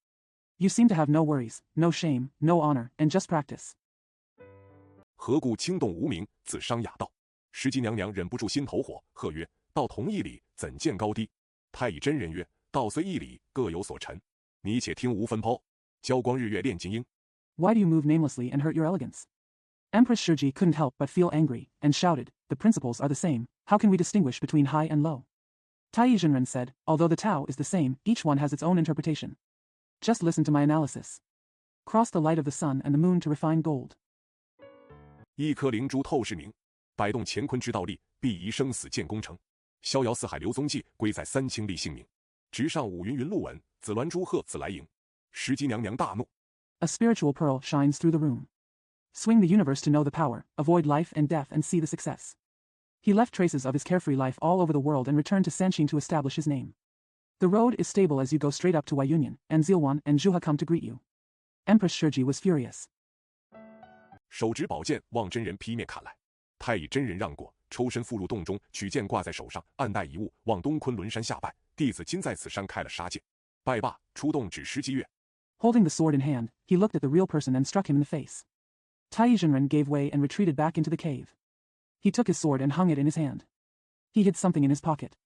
You seem to have no worries, no shame, no honor, and just practice. 何故轻动无名，自伤雅道？石矶娘娘忍不住心头火，喝曰：道同一理，怎见高低？太乙真人曰：道虽一理，各有所陈。你且听吾分剖。交光日月炼金鹰。 Why do you move namelessly and hurt your elegance? Empress Shiji couldn't help but feel angry, and shouted, The principles are the same, how can we distinguish between high and low? Tai Zhenren said, Although the Tao is the same, each one has its own interpretation. Just listen to my analysis. Cross the light of the sun and the moon to refine gold. 一颗灵珠透视明，摆动乾坤之道力，必移生死见功成。逍遥四海留踪迹，归在三清立姓名。直上五云云路文，紫鸾朱鹤自来迎。石矶娘娘大怒。 A spiritual pearl shines through the room. Swing the universe to know the power, avoid life and death and see the success. He left traces of his carefree life all over the world and returned to Sanshin to establish his name. The road is stable as you go straight up to Wayunian, and Zilwan and Zhuha come to greet you. Empress Shiji was furious. 手执宝剑望真人劈面砍来，太乙真人让过，抽身附入洞中，取剑挂在手上，暗带一物，往东昆仑山下拜。弟子今在此山开了杀戒。拜罢，出洞指石矶月。Holding the sword in hand, he looked at the real person and struck him in the face. Tai Zhenren gave way and retreated back into the cave. He took his sword and hung it in his hand. He hid something in his pocket.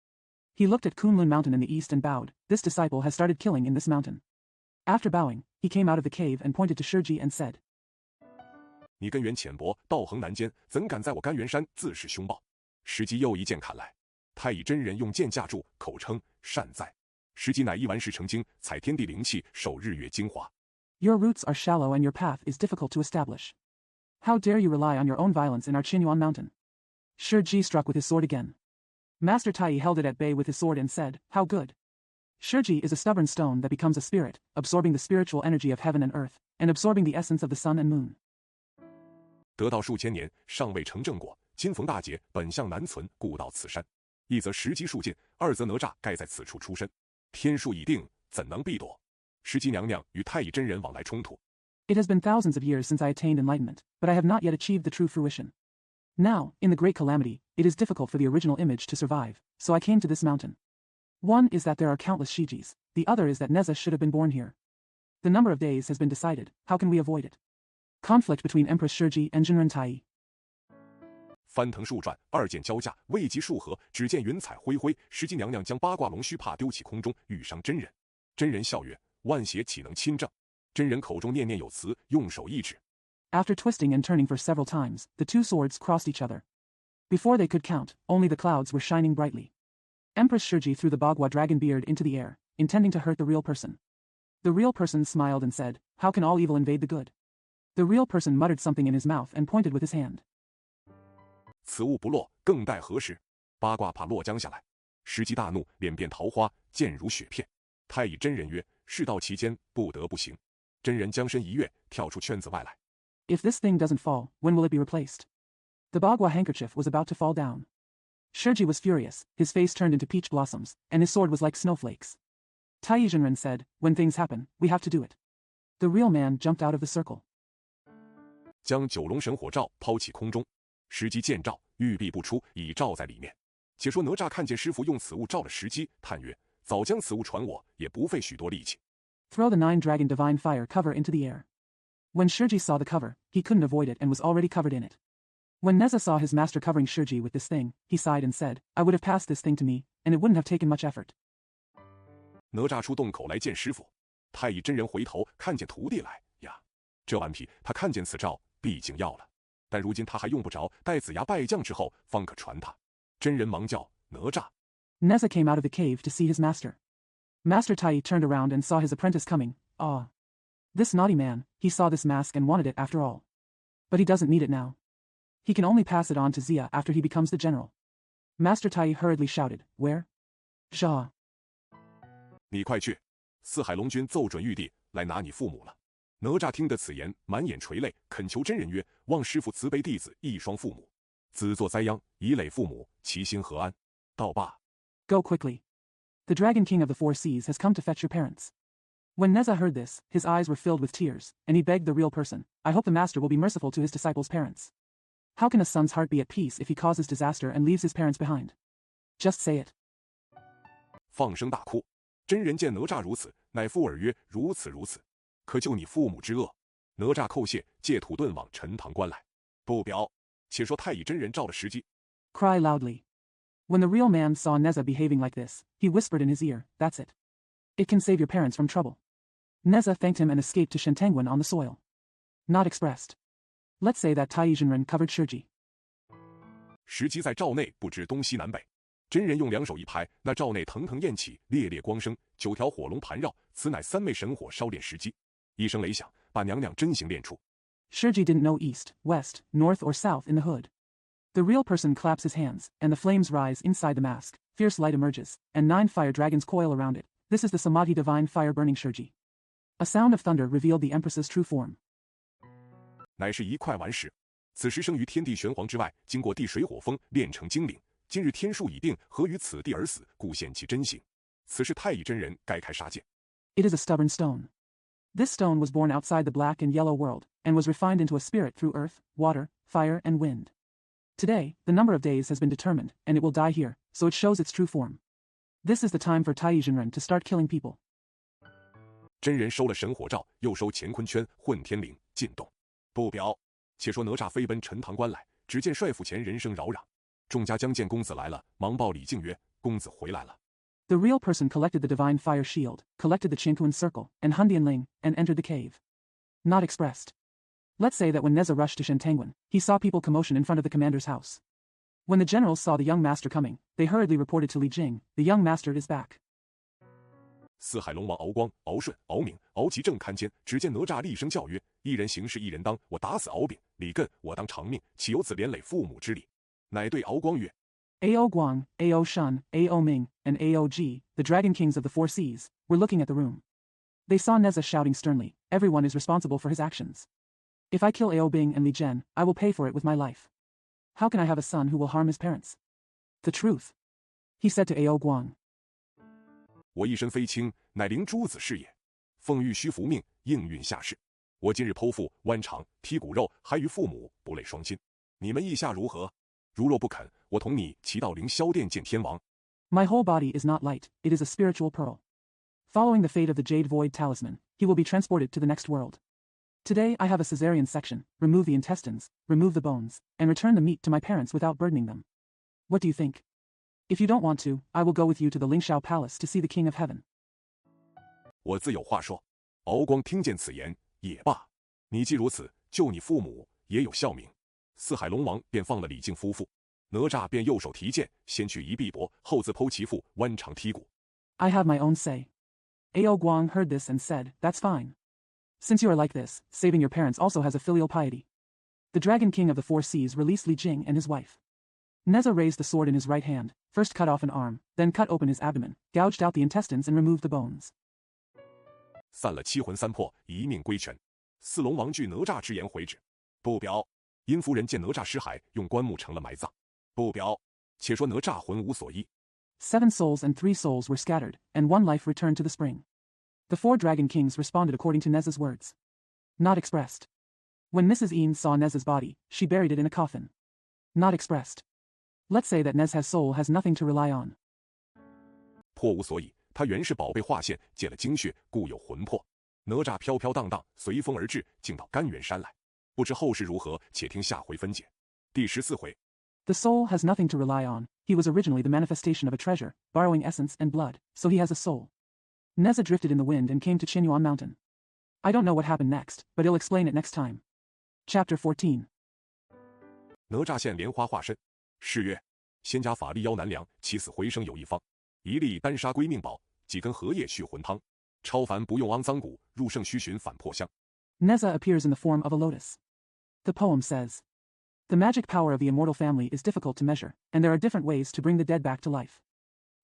He looked at Kunlun Mountain in the east and bowed. This disciple has started killing in this mountain. After bowing, he came out of the cave and pointed to Shiji and said, 你根源浅薄，道行难坚，怎敢在我甘源山自恃凶暴？石矶又一剑砍来，太乙真人用剑架住，口称善哉。石矶乃一完事成精，采天地灵气，受日月精华。Your roots are shallow and your path is difficult to establish. How dare you rely on your own violence in our Qinyuan mountain? Shiji struck with his sword again. Master Tai held it at bay with his sword and said, How good. Shiji is a stubborn stone that becomes a spirit, absorbing the spiritual energy of heaven and earth, and absorbing the essence of the sun and moon. 得道数千年，尚未成正果。今逢大劫，本相难存，故到此山。一则石矶数尽，二则哪吒盖在此处出身。天数已定，怎能避躲？石矶娘娘与太乙真人往来冲突。It has been thousands of years since I attained enlightenment, but I have not yet achieved the true fruition. Now, in the great calamity, it is difficult for the original image to survive, so I came to this mountain. One is that there are countless Shijis, the other is that Neza should have been born here. The number of days has been decided, how can we avoid it? Conflict between Empress Shiji and Jinren Tai. 翻腾数转，二剑交架，未及数合，只见云彩恢恢。石矶娘娘将八卦龙须帕丢起空中，欲伤真人。真人笑曰：“万邪岂能亲正？”真人口中念念有词，用手一指。After twisting and turning for several times, the two swords crossed each other. Before they could count, only the clouds were shining brightly. Empress Shiji threw the Bagua dragon beard into the air, intending to hurt the real person. The real person smiled and said, How can all evil invade the good? The real person muttered something in his mouth and pointed with his hand. 此物不落，更待何时？八卦怕落将下来。石矶大怒，脸变桃花，剑如雪片。太乙真人曰：“事到其间，不得不行。”真人将身一跃，跳出圈子外来。If this thing doesn't fall, when will it be replaced? The Bagua handkerchief was about to fall down. Shiji was furious, his face turned into peach blossoms, and his sword was like snowflakes. Tai Zhenren said, When things happen, we have to do it. The real man jumped out of the circle. 将九龙神火罩抛起空中，石矶见照，玉臂不出，已罩在里面。且说哪吒看见师傅用此物罩了石矶，叹曰：“早将此物传我，也不费许多力气。” Throw the 9-dragon divine fire cover into the air. When Shiji saw the cover, he couldn't avoid it and was already covered in it. When Neza saw his master covering Shiji with this thing, he sighed and said, I would have passed this thing to me, and it wouldn't have taken much effort. 哪吒出洞口来见师傅，太乙真人回头看见徒弟来呀，这顽皮，他看见此照，毕竟要了，但如今他还用不着，待子牙败将之后，方可传他。真人忙叫哪吒。Neza came out of the cave to see his master. Master Tai turned around and saw his apprentice coming. Ah. This naughty man, he saw this mask and wanted it after all. But he doesn't need it now. He can only pass it on to Zia after he becomes the general. Master Tai hurriedly shouted, Where? Zha. 你快去！四海龙君奏准玉帝来拿你父母了。哪吒听得此言，满眼垂泪，恳求真人曰：“望师父慈悲弟子一双父母，子作灾殃，以累父母，其心何安？”道罢。Go quickly. The Dragon King of the Four Seas has come to fetch your parents. When Neza heard this, his eyes were filled with tears, and he begged the real person, I hope the master will be merciful to his disciples' parents. How can a son's heart be at peace if he causes disaster and leaves his parents behind? Just say it. 放声大哭。真人见哪吒如此，乃附耳曰：“如此如此，可救你父母之恶。”哪吒叩谢，借土遁往陈塘关来。不表。且说太乙真人召了石矶。Cry loudly. When the real man saw Neza behaving like this, he whispered in his ear, That's it. It can save your parents from trouble. Neza thanked him and escaped to Shentanguan on the soil. Not expressed. Let's say that Tai Zhenren covered Shiji. 石矶在罩内不知东西南北，真人用两手一拍，那罩内腾腾焰起，烈烈光生，9条火龙盘绕，此乃3昧神火烧炼石矶。一声雷响，把娘娘真形炼出。Shiji didn't know east, west, north or south in the hood. The real person claps his hands, and the flames rise inside the mask, fierce light emerges, and 9 fire dragons coil around it. This is the Samadhi divine fire burning Shiji. A sound of thunder revealed the Empress's true form. 乃是一块顽石，此时生于天地玄黄之外，经过地水火风炼成精灵。今日天数已定，合于此地而死，故现其真形。此是太乙真人该开杀戒。It is a stubborn stone. This stone was born outside the black and yellow world, and was refined into a spirit through earth, water, fire, and wind. Today, the number of days has been determined, and it will die here, so it shows its true form. This is the time for太乙真人 to start killing people. 真人收了神火罩，又收乾坤圈、混天绫、进洞。不表。且说哪吒飞奔陈塘关来，只见帅府前人声扰攘。众家将见公子来了，忙报李靖曰：“公子回来了。” The real person collected the divine fire shield, collected the Qiankuan circle, and Hundianling, and entered the cave. Not expressed. Let's say that when Neza rushed to Shantanguan, he saw people commotion in front of the commander's house. When the generals saw the young master coming, they hurriedly reported to Li Jing, "The young master is back." 四海龙王敖光、敖顺、敖明、敖吉正看间，只见哪吒厉声叫曰：“一人行事一人当，我打死敖丙、李艮，我当偿命，岂有此连累父母之理？”乃对敖光曰 Ao Guang, Ao Shun, Ao Ming, and Ao Ji, the dragon kings of the four seas, were looking at the room. They saw Neza shouting sternly, "Everyone is responsible for his actions. If I kill Ao Bing and Li Zhen, I will pay for it with my life. How can I have a son who will harm his parents?" The truth. He said to Ao Guang. 我一身飞青，乃灵珠子是也。奉玉虚服命，应运下世。我今日剖腹剜肠，剔骨肉，还于父母，不累双亲。你们意下如何？如若不肯，我同你齐到凌霄殿见天王。My whole body is not light, it is a spiritual pearl. Following the fate of the Jade Void Talisman, he will be transported to the next world. Today I have a caesarean section, remove the intestines, remove the bones, and return the meat to my parents without burdening them. What do you think? If you don't want to, I will go with you to the Lingshao Palace to see the King of Heaven. 我自有话说。敖光听见此言，也罢，你既如此，救你父母也有孝名。四海龙王便放了李靖夫妇，哪吒便右手提剑，先去一臂膊，后自剖其腹，剜肠剔骨。I have my own say. Ao Guang heard this and said, "That's fine. Since you are like this, saving your parents also has a filial piety." The Dragon King of the Four Seas released Li Jing and his wife. Neza raised the sword in his right hand, first cut off an arm, then cut open his abdomen, gouged out the intestines and removed the bones. 散了七魂三魄，一命归全。四龙王据哪吒之言回旨。不表。殷夫人见哪吒尸骸，用棺木成了埋葬。不表。且说哪吒魂无所依。 7 souls and 3 souls were scattered, and 1 life returned to the spring. The 4 dragon kings responded according to Neza's words. Not expressed. When Mrs. Een saw Neza's body, she buried it in a coffin. Not expressed. Let's say that Neza's soul has nothing to rely on. 魄无所以，他原是宝贝化现，借了精血，故有魂魄。哪吒飘飘荡荡，随风而至，竟到甘源山来。不知后事如何，且听下回分解。第14回。The soul has nothing to rely on. He was originally the manifestation of a treasure, borrowing essence and blood, so he has a soul. Neza drifted in the wind and came to Qianyuan Mountain. I don't know what happened next, but he'll explain it next time. Chapter 14. 哪吒现莲花化身。是曰：仙家法力妖难量，起死回生有一方。一粒丹砂归命宝，几根荷叶续魂汤。超凡不用肮脏骨，入圣须寻反破香。 Neza appears in the form of a lotus. The poem says, "The magic power of the immortal family is difficult to measure, and there are different ways to bring the dead back to life.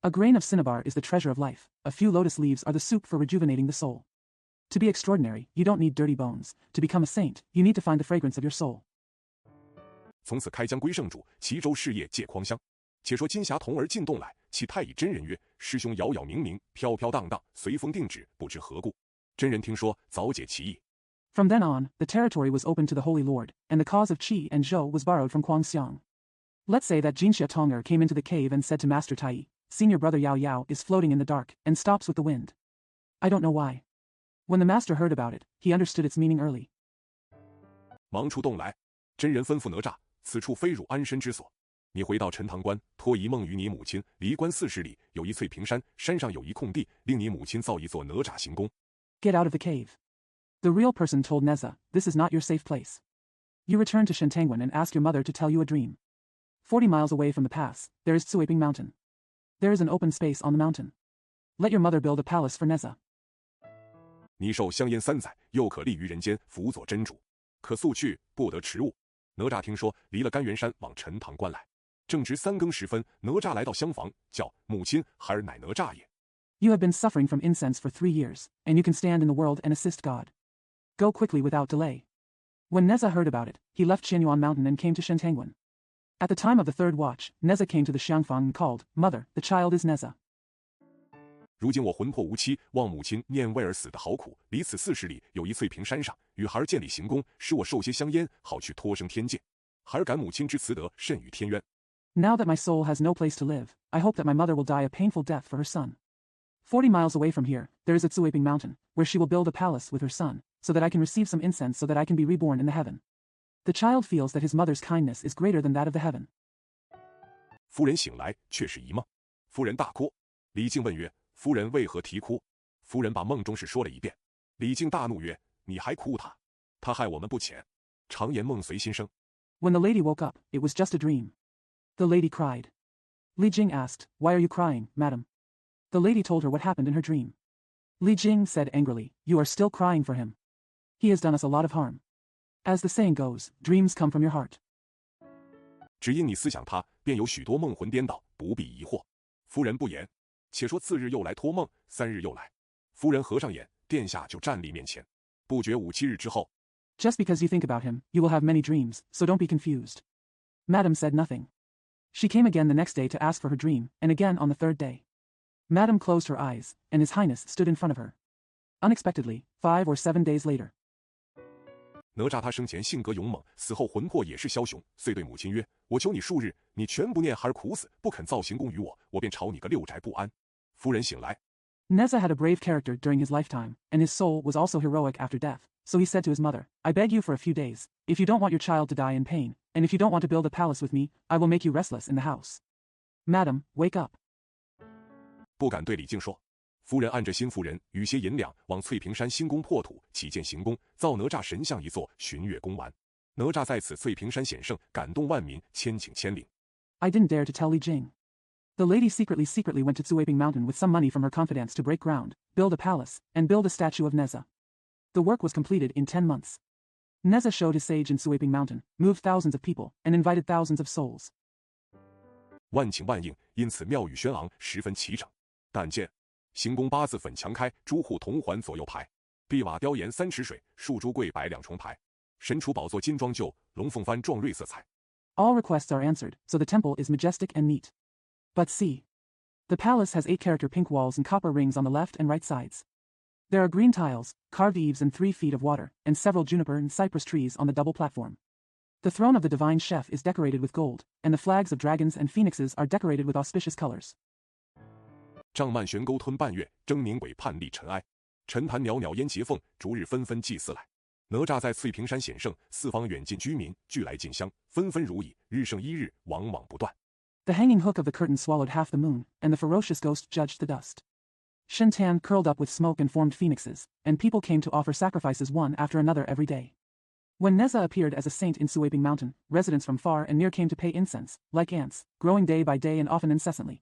A grain of cinnabar is the treasure of life, a few lotus leaves are the soup for rejuvenating the soul. To be extraordinary, you don't need dirty bones. To become a saint, you need to find the fragrance of your soul." 从此开疆归圣主，齐州事业借匡乡。且说金霞童儿进洞来，其太乙真人曰：“师兄杳杳冥冥，飘飘荡荡，随风定止，不知何故。”真人听说，早解其意。 From then on, the territory was open to the Holy Lord, and the cause of Qi and Zhou was borrowed from Guangxiang. Let's say that Jinxia Tong'er came into the cave and said to Master Tai, "Senior brother Yao Yao is floating in the dark, and stops with the wind. I don't know why." When the master heard about it, he understood its meaning early. 忙出洞来，真人吩咐哪吒：“此处非汝安身之所，你回到陈塘关，托一梦于你母亲，离关40里有一翠屏山，山上有一空地，令你母亲造一座哪吒行宫。” Get out of the cave. The real person told Neza, "This is not your safe place. You return to Shantanguan and ask your mother to tell you a dream. 40 miles away from the pass, there is Tsuaping Mountain. There is an open space on the mountain. Let your mother build a palace for Neza. 你受香烟3载，又可立于人间，辅佐真主。可速去，不得迟误。哪吒听说，离了甘源山，往陈塘关来。正值3更时分，哪吒来到厢房，叫母亲，孩儿乃哪吒也。 You have been suffering from incense for 3 years, and you can stand in the world and assist God. Go quickly without delay. When Neza heard about it, he left Qianyuan Mountain and came to Shantanguan. At the time of the 3rd watch, Neza came to the Xiangfang and called, "Mother, the child is Neza." 如今我魂魄无期，望母亲念为儿死的好苦。离此40里有一翠屏山上，与孩儿建立行宫，使我受些香烟，好去托生天界。孩儿感母亲之慈德，甚与天渊。Now that my soul has no place to live, I hope that my mother will die a painful death for her son. 40 miles away from here, there is a Tsuwaping mountain, where she will build a palace with her son, so that I can receive some incense so that I can be reborn in the heaven. The child feels that his mother's kindness is greater than that of the heaven. 夫人醒来，却是一梦。夫人大哭。李靖问曰：夫人为何啼哭？夫人把梦中事说了一遍。李靖大怒曰：你还哭他？他害我们不浅。常言梦随心生。When the lady woke up, it was just a dream. The lady cried. Li Jing asked, Why are you crying, madam? The lady told her what happened in her dream. Li Jing said angrily, You are still crying for him. He has done us a lot of harm. As the saying goes, dreams come from your heart. 只因你思想他，便有许多梦魂颠倒，不必疑惑。夫人不言。且说次日又来托梦，3日又来。夫人合上眼，殿下就站立面前。不觉5、7日之后。Just because you think about him, you will have many dreams, so don't be confused. Madam said nothing. She came again the next day to ask for her dream, and again on the 3rd day. Madam closed her eyes, and His Highness stood in front of her. Unexpectedly, 5 or 7 days later. 哪吒他生前性格勇猛，死后魂魄也是枭雄，遂对母亲曰：我求你数日，你全不念孩儿苦死，不肯造行宫于我，我便朝你个六宅不安。夫人醒来。Neza had a brave character during his lifetime, and his soul was also heroic after death, so he said to his mother, I beg you for a few days, if you don't want your child to die in pain, and if you don't want to build a palace with me, I will make you restless in the house. Madam, wake up. 不敢对李靖说。夫人按着新夫人与些银两，往翠屏山新宫破土，起建行宫，造哪吒神像一座，巡阅宫玩。哪吒在此翠屏山显圣，感动万民，千顷千岭。I didn't dare to tell Li Jing. The lady secretly went to Tsuwaping Mountain with some money from her confidants to break ground, build a palace, and build a statue of Neza. The work was completed in 10 months. Neza showed his sage in Tsuwaping Mountain, moved thousands of people, and invited thousands of souls. 万顷万应，因此庙宇轩昂，十分齐整。但见行宫8字粉墙开，朱户铜环左右排，壁瓦雕檐3尺水，树珠柜摆2重排，神厨宝座金装就，龙凤幡壮瑞色彩。All requests are answered, so the temple is majestic and neat. But see. The palace has 8-character pink walls and copper rings on the left and right sides. There are green tiles, carved eaves and 3 feet of water, and several juniper and cypress trees on the double platform. The throne of the divine chef is decorated with gold, and the flags of dragons and phoenixes are decorated with auspicious colors. 帐幔悬钩吞半月，狰狞鬼叛立尘埃。沉潭袅袅烟结凤，逐日纷纷祭祀来。哪吒在翠屏山显圣，四方远近居民俱来进香，纷纷如蚁，日胜一日，往往不断。The hanging hook of the curtain swallowed half the moon, and the ferocious ghost judged the dust. Shintan curled up with smoke and formed phoenixes, and people came to offer sacrifices one after another every day. When Neza appeared as a saint in Tsuwaping Mountain, residents from far and near came to pay incense, like ants, growing day by day and often incessantly.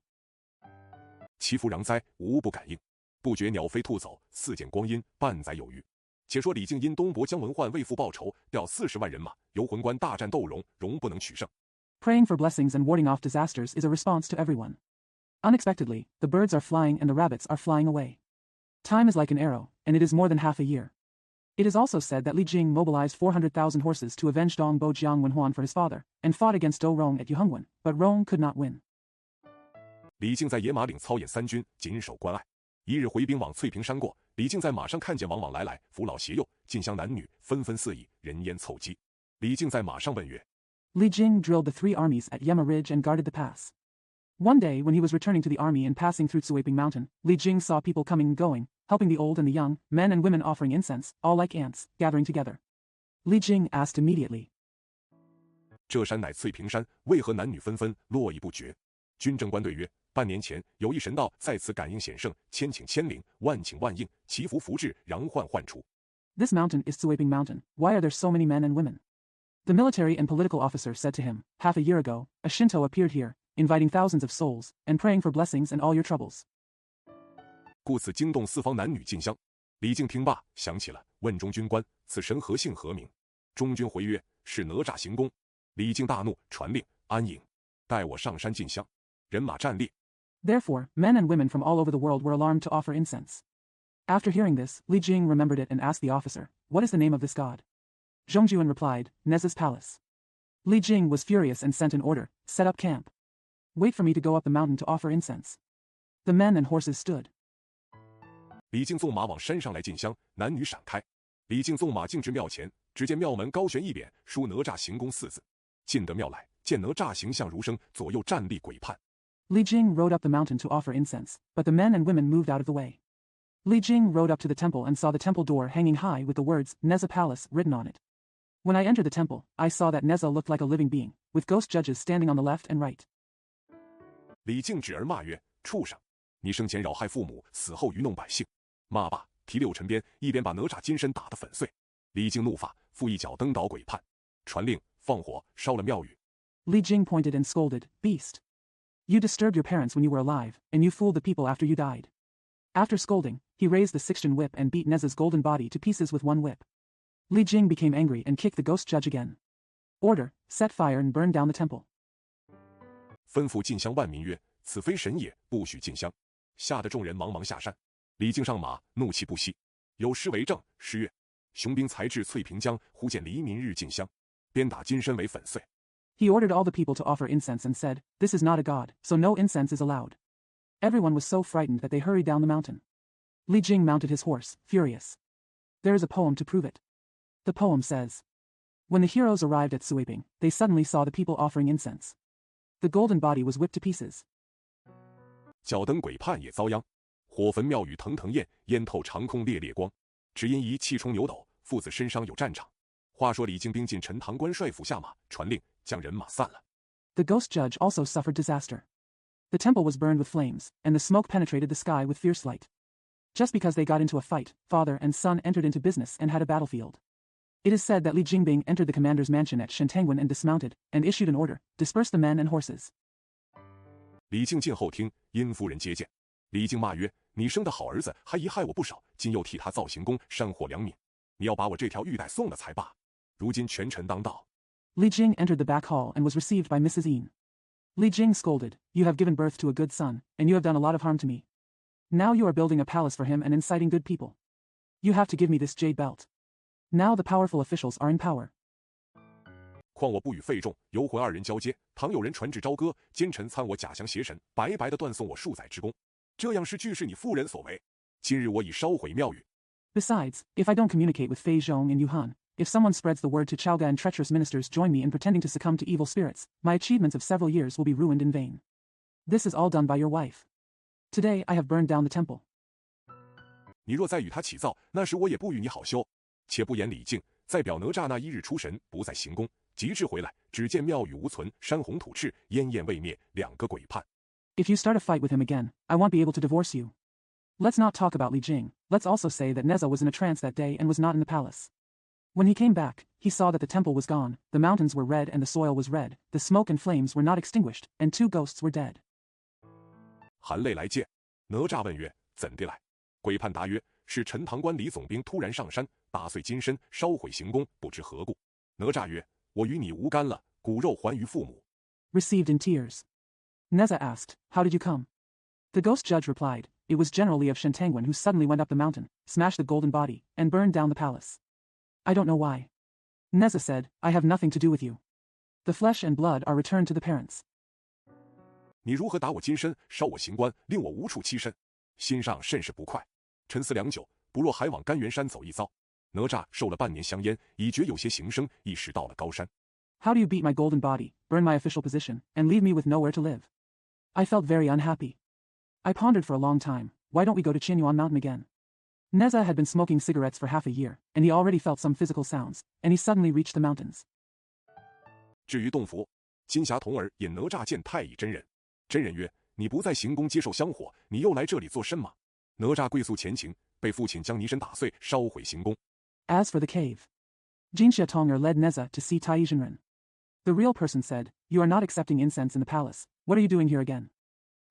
祈福攘灾，无不感应。不觉鸟飞兔走，似见光阴，半载有余。且说李靖因东伯姜文焕为父报仇，调40万人马，由魂官大战斗荣，荣不能取胜。Praying for blessings and warding off disasters is a response to everyone. Unexpectedly, the birds are flying and the rabbits are flying away. Time is like an arrow, and it is more than half a year. It is also said that Li Jing mobilized 400,000 horses to avenge Dong Bo Jiang Wenhuan for his father, and fought against Do Rong at Yuhongwen, but Rong could not win. 李靖在野马岭操演3军，谨守关隘。一日回兵往翠屏山过，李靖在马上看见往往来来，扶老携幼，进乡男女，纷纷四溢，人烟凑集。李靖在马上问曰： Li Jing drilled the 3 armies at Yema Ridge and guarded the pass. One day, when he was returning to the army and passing through Tsuwaping Mountain, Li Jing saw people coming and going, helping the old and the young, men and women offering incense, all like ants, gathering together. Li Jing asked immediately, 这山乃翠屏山，为何男女纷纷，络绎不绝？军政官对曰：半年前，有一神道在此感应显圣，千顷千岭，万顷万应，祈福福至，攘患患除。 This mountain is Tsuwaping Mountain. Why are there so many men and women? The military and political officer said to him, half a year ago, a Shinto appeared here, inviting thousands of souls, and praying for blessings and all your troubles. 故此惊动四方男女进香。李靖听罢，想起了，问中军官：此神何姓何名？中军回曰：是哪吒行宫。李靖大怒，传令安营，待我上山进香。人马站列。 Therefore, men and women from all over the world were alarmed to offer incense. After hearing this, Li Jing remembered it and asked the officer, what is the name of this god? Zhongjuan replied, Neza's palace. Li Jing was furious and sent an order, set up camp. Wait for me to go up the mountain to offer incense. The men and horses stood. 李靖纵马往山上来进香，男女闪开。李靖纵马径至庙前，只见庙门高悬一匾，书哪吒行宫4字。进得庙来，见哪吒形象如生，左右站立鬼判。Li Jing rode up the mountain to offer incense, but the men and women moved out of the way. Li Jing rode up to the temple and saw the temple door hanging high with the words Neza Palace written on it. When I entered the temple, I saw that Neza looked like a living being, with ghost judges standing on the left and right. 李靖指而骂曰：“畜生！你生前扰害父母，死后愚弄百姓。”骂罢，提6尘鞭，一边把哪吒金身打得粉碎。李靖怒发，复一脚蹬倒鬼判，传令放火烧了庙宇。Li Jing pointed and scolded, "Beast! You disturbed your parents when you were alive, and you fooled the people after you died." After scolding, he raised the 6-ton whip and beat Neza's golden body to pieces with one whip. Li Jing became angry and kicked the ghost judge again. Order, set fire and burn down the temple. 吩咐进香万民曰：“此非神也，不许进香。”吓得众人茫茫下山。李靖上马，怒气不息。有诗为证：诗曰：“雄兵才至翠屏江，忽见黎民日进香。鞭打金身为粉碎。” He ordered all the people to offer incense and said, "This is not a god, so no incense is allowed." Everyone was so frightened that they hurried down the mountain. Li Jing mounted his horse, furious. There is a poem to prove it. The poem says, "When the heroes arrived at Suiping, they suddenly saw the people offering incense. The golden body was whipped to pieces." 脚蹬鬼判也遭殃，火焚庙宇腾腾焰，烟透长空烈烈光。只因一气冲牛斗，父子身伤有战场。话说李靖兵进陈塘关帅府下马，传令将人马散了。The ghost judge also suffered disaster. The temple was burned with flames, and the smoke penetrated the sky with fierce light. Just because they got into a fight, father and son entered into business and had a battlefield. It is said that Li Jingbing entered the commander's mansion at Shentangwen and dismounted, and issued an order, disperse the men and horses. 李靖进后厅，殷夫人接见。李靖骂曰：“你生的好儿子还贻害我不少，今又替他造行宫，山火良民，你要把我这条玉带送了才罢。如今权臣当道。” Li Jing entered the back hall and was received by Mrs. Yin. Li Jing scolded, "You have given birth to a good son, and you have done a lot of harm to me. Now you are building a palace for him and inciting good people. You have to give me this jade belt. Now the powerful officials are in power." 况我不与费仲、游魂2人交接，倘有人传至朝歌，奸臣参我假降邪神，白白的断送我数载之功，这样是俱是你夫人所为。今日我已烧毁庙宇。 Besides, if I don't communicate with Fei Zhong and Yuhan, if someone spreads the word to Chaoga and treacherous ministers join me in pretending to succumb to evil spirits, my achievements of several years will be ruined in vain. This is all done by your wife. Today I have burned down the temple. 你若再与他起造，那时我也不与你好修。且不言李靖，在表哪吒那一日出神，不在行宫，及至回来，只见庙宇无存，山洪土赤，烟焰未灭，2个鬼判。 If you start a fight with him again, I won't be able to divorce you. Let's not talk about Li Jing. Let's also say that Neza was in a trance that day and was not in the palace. When he came back, he saw that the temple was gone, the mountains were red and the soil was red, the smoke and flames were not extinguished, and 2 ghosts were dead. 含泪来见。哪吒问曰：“怎地来？”鬼判答曰：“是陈塘关李总兵突然上山，打碎金身，烧毁行宫，不知何故。”哪吒曰：“我与你无干了，骨肉还于父母。” Received in tears. Neza asked, "How did you come?" The ghost judge replied, "It was General Li of Shentangwen who suddenly went up the mountain, smashed the golden body, and burned down the palace. I don't know why." Neza said, "I have nothing to do with you. The flesh and blood are returned to the parents." 你如何打我金身，烧我行官，令我无处栖身，心上甚是不快。沉思良久，不若还往甘源山走一遭。哪吒受了半年香烟，已觉有些形声，一时到了高山。 How do you beat my golden body, burn my official position, and leave me with nowhere to live? I felt very unhappy. I pondered for a long time, why don't we go to Qianyuan Mountain again? Neza had been smoking cigarettes for half a year, and he already felt some physical sounds, and he suddenly reached the mountains. 至于洞府，金霞童儿引哪吒见太乙真人。真人曰：“你不在行宫接受香火，你又来这里作甚吗？”哪吒跪诉前情，被父亲将泥身打碎，烧毁行宫。 As for the cave, Jinxia Tong'er led Neza to see Tai Zhenren. The real person said, "You are not accepting incense in the palace. What are you doing here again?"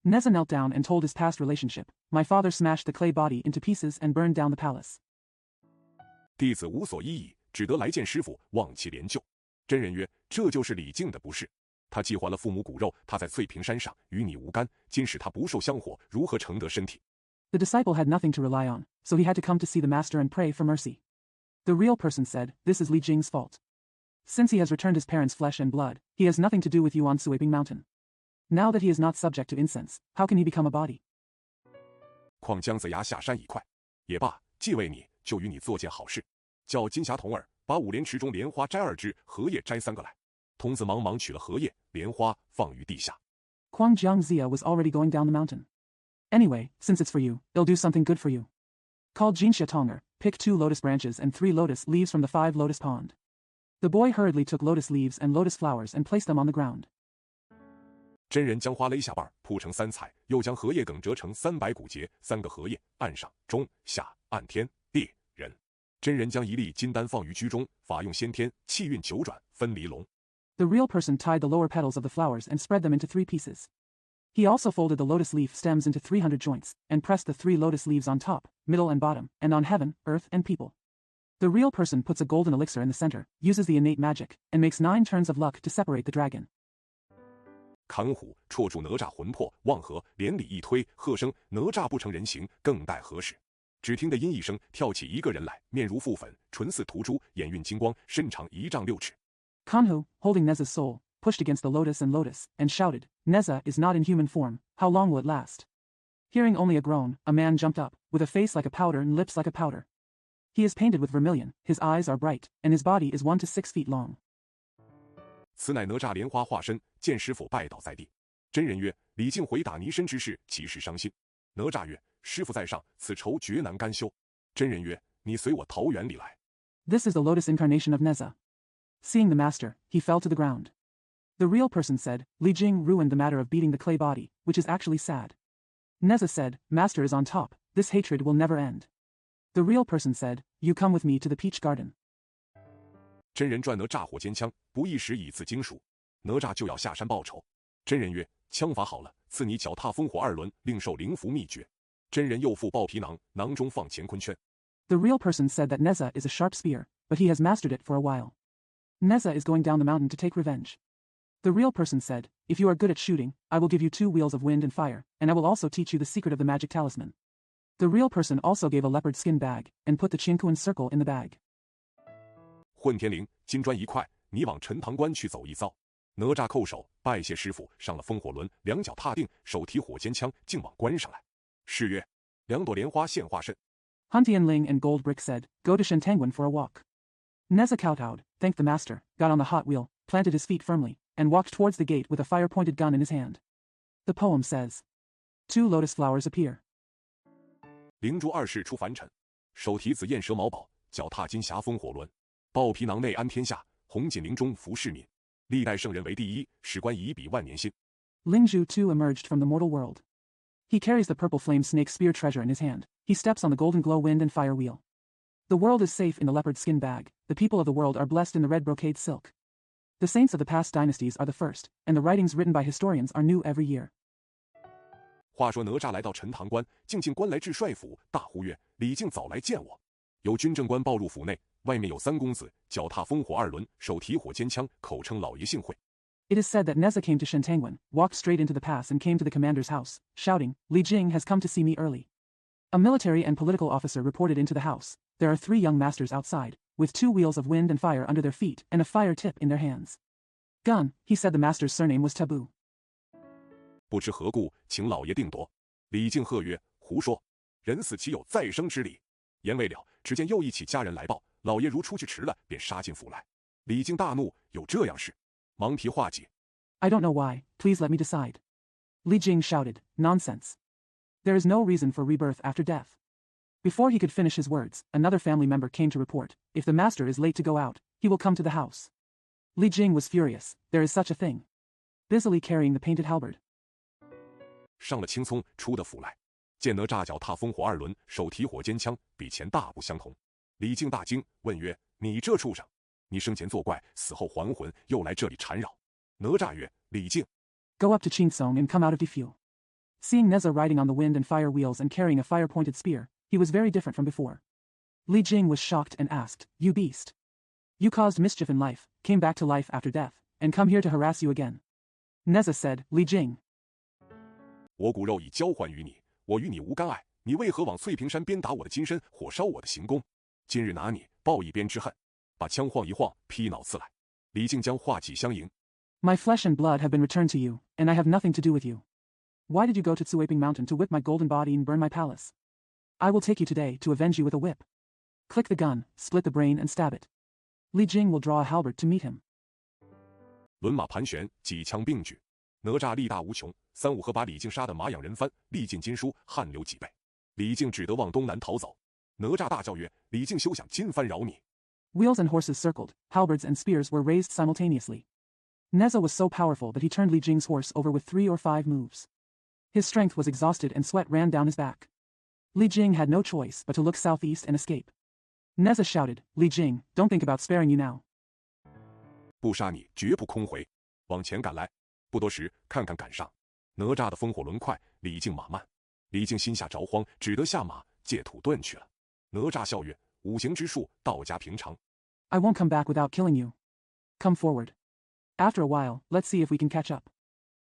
Neza knelt down and told his past relationship. My father smashed the clay body into pieces and burned down the palace. 弟子无所依矣，只得来见师傅，望其怜救。真人曰：“这就是李靖的不是。他既还了父母骨肉，他在翠屏山上与你无干，今使他不受香火，如何承得身体？” The disciple had nothing to rely on, so he had to come to see the master and pray for mercy. The real person said, "This is Li Jing's fault. Since he has returned his parents' flesh and blood, he has nothing to do with you on Suiping Mountain. Now that he is not subject to incense, how can he become a body? 况姜子牙下山已快，也罢，既为你，就与你做件好事，叫金匣童儿把5莲池中莲花摘2枝，荷叶摘3个来。童子忙忙取了荷叶、莲花，放于地下。Huang Jiangxia was already going down the mountain. Anyway, since it's for you, it'll do something good for you. Called Jinxia Tonger, pick 2 lotus branches and 3 lotus leaves from the 5 lotus pond. The boy hurriedly took lotus leaves and lotus flowers and placed them on the ground. 真人将花勒下瓣，铺成3彩，又将荷叶梗折成300股节，3个荷叶，按上、中、下，按天、地、人。真人将1粒金丹放于居中，法用先天，气运9转，分离龙。The real person tied the lower petals of the flowers and spread them into 3 pieces. He also folded the lotus leaf stems into 300 joints, and pressed the 3 lotus leaves on top, middle and bottom, and on heaven, earth, and people. The real person puts a golden elixir in the center, uses the innate magic, and makes 9 turns of luck to separate the dragon. 砍虎，戳住哪吒魂魄，望河，连理一推，喝声哪吒不成人形，更待何时？只听得阴一声，跳起一个人来，面如覆粉，唇似涂朱，眼蕴金光，身长1丈6尺。Kanhu, holding Neza's soul, pushed against the lotus and shouted, Neza is not in human form, how long will it last? Hearing only a groan, a man jumped up, with a face like a powder and lips like a powder. He is painted with vermilion, his eyes are bright, and his body is 1 to 6 feet long. 此乃哪吒莲花化身，见师傅拜倒在地。真人曰：李靖回打泥身之事，其实伤心。哪吒曰：师傅在上，此仇绝难甘休。真人曰：你随我桃园里来。This is the lotus incarnation of Neza. Seeing the master, he fell to the ground. The real person said, Li Jing ruined the matter of beating the clay body, which is actually sad. Neza said, Master is on top, this hatred will never end. The real person said, You come with me to the peach garden. 真人转哪吒火尖枪，不一时已自精熟。哪吒就要下山报仇。真人曰：枪法好了，赐你脚踏风火2轮，另受灵符秘诀。真人又附抱皮囊，囊中放乾坤圈。The real person said that Neza is a sharp spear, but he has mastered it for a while. Neza is going down the mountain to take revenge. The real person said, If you are good at shooting, I will give you 2 wheels of wind and fire, and I will also teach you the secret of the magic talisman. The real person also gave a leopard skin bag, and put the Qiankuan circle in the bag. 混天绫，金砖1块，你往陈塘关去走一遭。哪吒叩首拜谢师傅，上了风火轮，2脚踏定，手提火尖枪，竟往关上来。是曰：2朵莲花现化身。Huntian Ling and Gold Brick said, Go to Shentanguan for a walk. Neza kowtowed, thanked the master, got on the hot wheel, planted his feet firmly, and walked towards the gate with a fire-pointed gun in his hand. The poem says, 2 lotus flowers appear. 灵珠2世出凡尘，手提紫焰蛇毛宝，脚踏金匣风火轮，抱皮囊内安天下，红锦铃中服市民。历代圣人为第一，史官以比万年新。Lingzhu too emerged from the mortal world. He carries the purple flame snake spear treasure in his hand. He steps on the golden glow wind and fire wheel. The world is safe in the leopard skin bag. The people of the world are blessed in the red brocade silk. The saints of the past dynasties are the first, and the writings written by historians are new every year. 话说哪吒来到陈塘关，竟进关来至帅府，大呼曰：李靖早来见我。有军政官报入府内，外面有3公子，脚踏风火2轮，手提火尖枪，口称老爷幸会。It is said that Neza came to Shentanguan, walked straight into the pass and came to the commander's house, shouting, Li Jing has come to see me early. A military and political officer reported into the house. There are 3 young masters outside, with 2 wheels of wind and fire under their feet and a fire tip in their hands. Gun, he said the master's surname was Taboo. 不知何故，请老爷定夺。李靖喝曰：胡说！人死岂有再生之理？言未了，只见又一起家人来报，老爷如出去迟了，便杀进府来。李靖大怒，有这样事，忙提话解。I don't know why, please let me decide. Li Jing shouted, Nonsense. There is no reason for rebirth after death. Before he could finish his words, another family member came to report, if the master is late to go out, he will come to the house. Li Jing was furious, there is such a thing. Busily carrying the painted halberd. 上了青葱，出的府来，见哪吒脚踏风火2轮，手提火尖枪，比前大不相同。李靖大惊，问曰：你这畜生，你生前作怪，死后还魂，又来这里缠扰。哪吒曰：李靖 Go up to Chingsong and come out of defeat. Seeing Neza riding on the wind and fire wheels and carrying a fire-pointed spear, he was very different from before. Li Jing was shocked and asked, You beast! You caused mischief in life, came back to life after death, and come here to harass you again. Neza said, Li Jing. 我骨肉已交还于你，我与你无干碍，你为何往翠屏山鞭打我的金身，火烧我的行宫？今日拿你报一鞭之恨。把枪晃一晃，劈脑刺来。李靖将画戟相迎。My flesh and blood have been returned to you, and I have nothing to do with you. Why did you go to Tsuaping Mountain to whip my golden body and burn my palace? I will take you today to avenge you with a whip. Click the gun, split the brain and stab it. Li Jing will draw a halberd to meet him. 轮马盘旋，几枪并举，哪吒力大无穷，3、5合把李靖杀得马仰人翻，历尽经书，汗流浃背。李靖只得往东南逃走。哪吒大叫曰：“李靖休想今番饶你！” Wheels and horses circled, halberds and spears were raised simultaneously. Neza was so powerful that he turned Li Jing's horse over with 3 or 5 moves. His strength was exhausted and sweat ran down his back. Li Jing had no choice but to look southeast and escape. Neza shouted, "Li Jing, don't think about sparing you now. 不杀你，绝不空回！往前赶来！”不多时，看看赶上。哪吒的风火轮快，李靖马慢。李靖心下着慌，只得下马借土遁去了。哪吒笑曰：“五行之术，道家平常。” I won't come back without killing you. Come forward. After a while, let's see if we can catch up.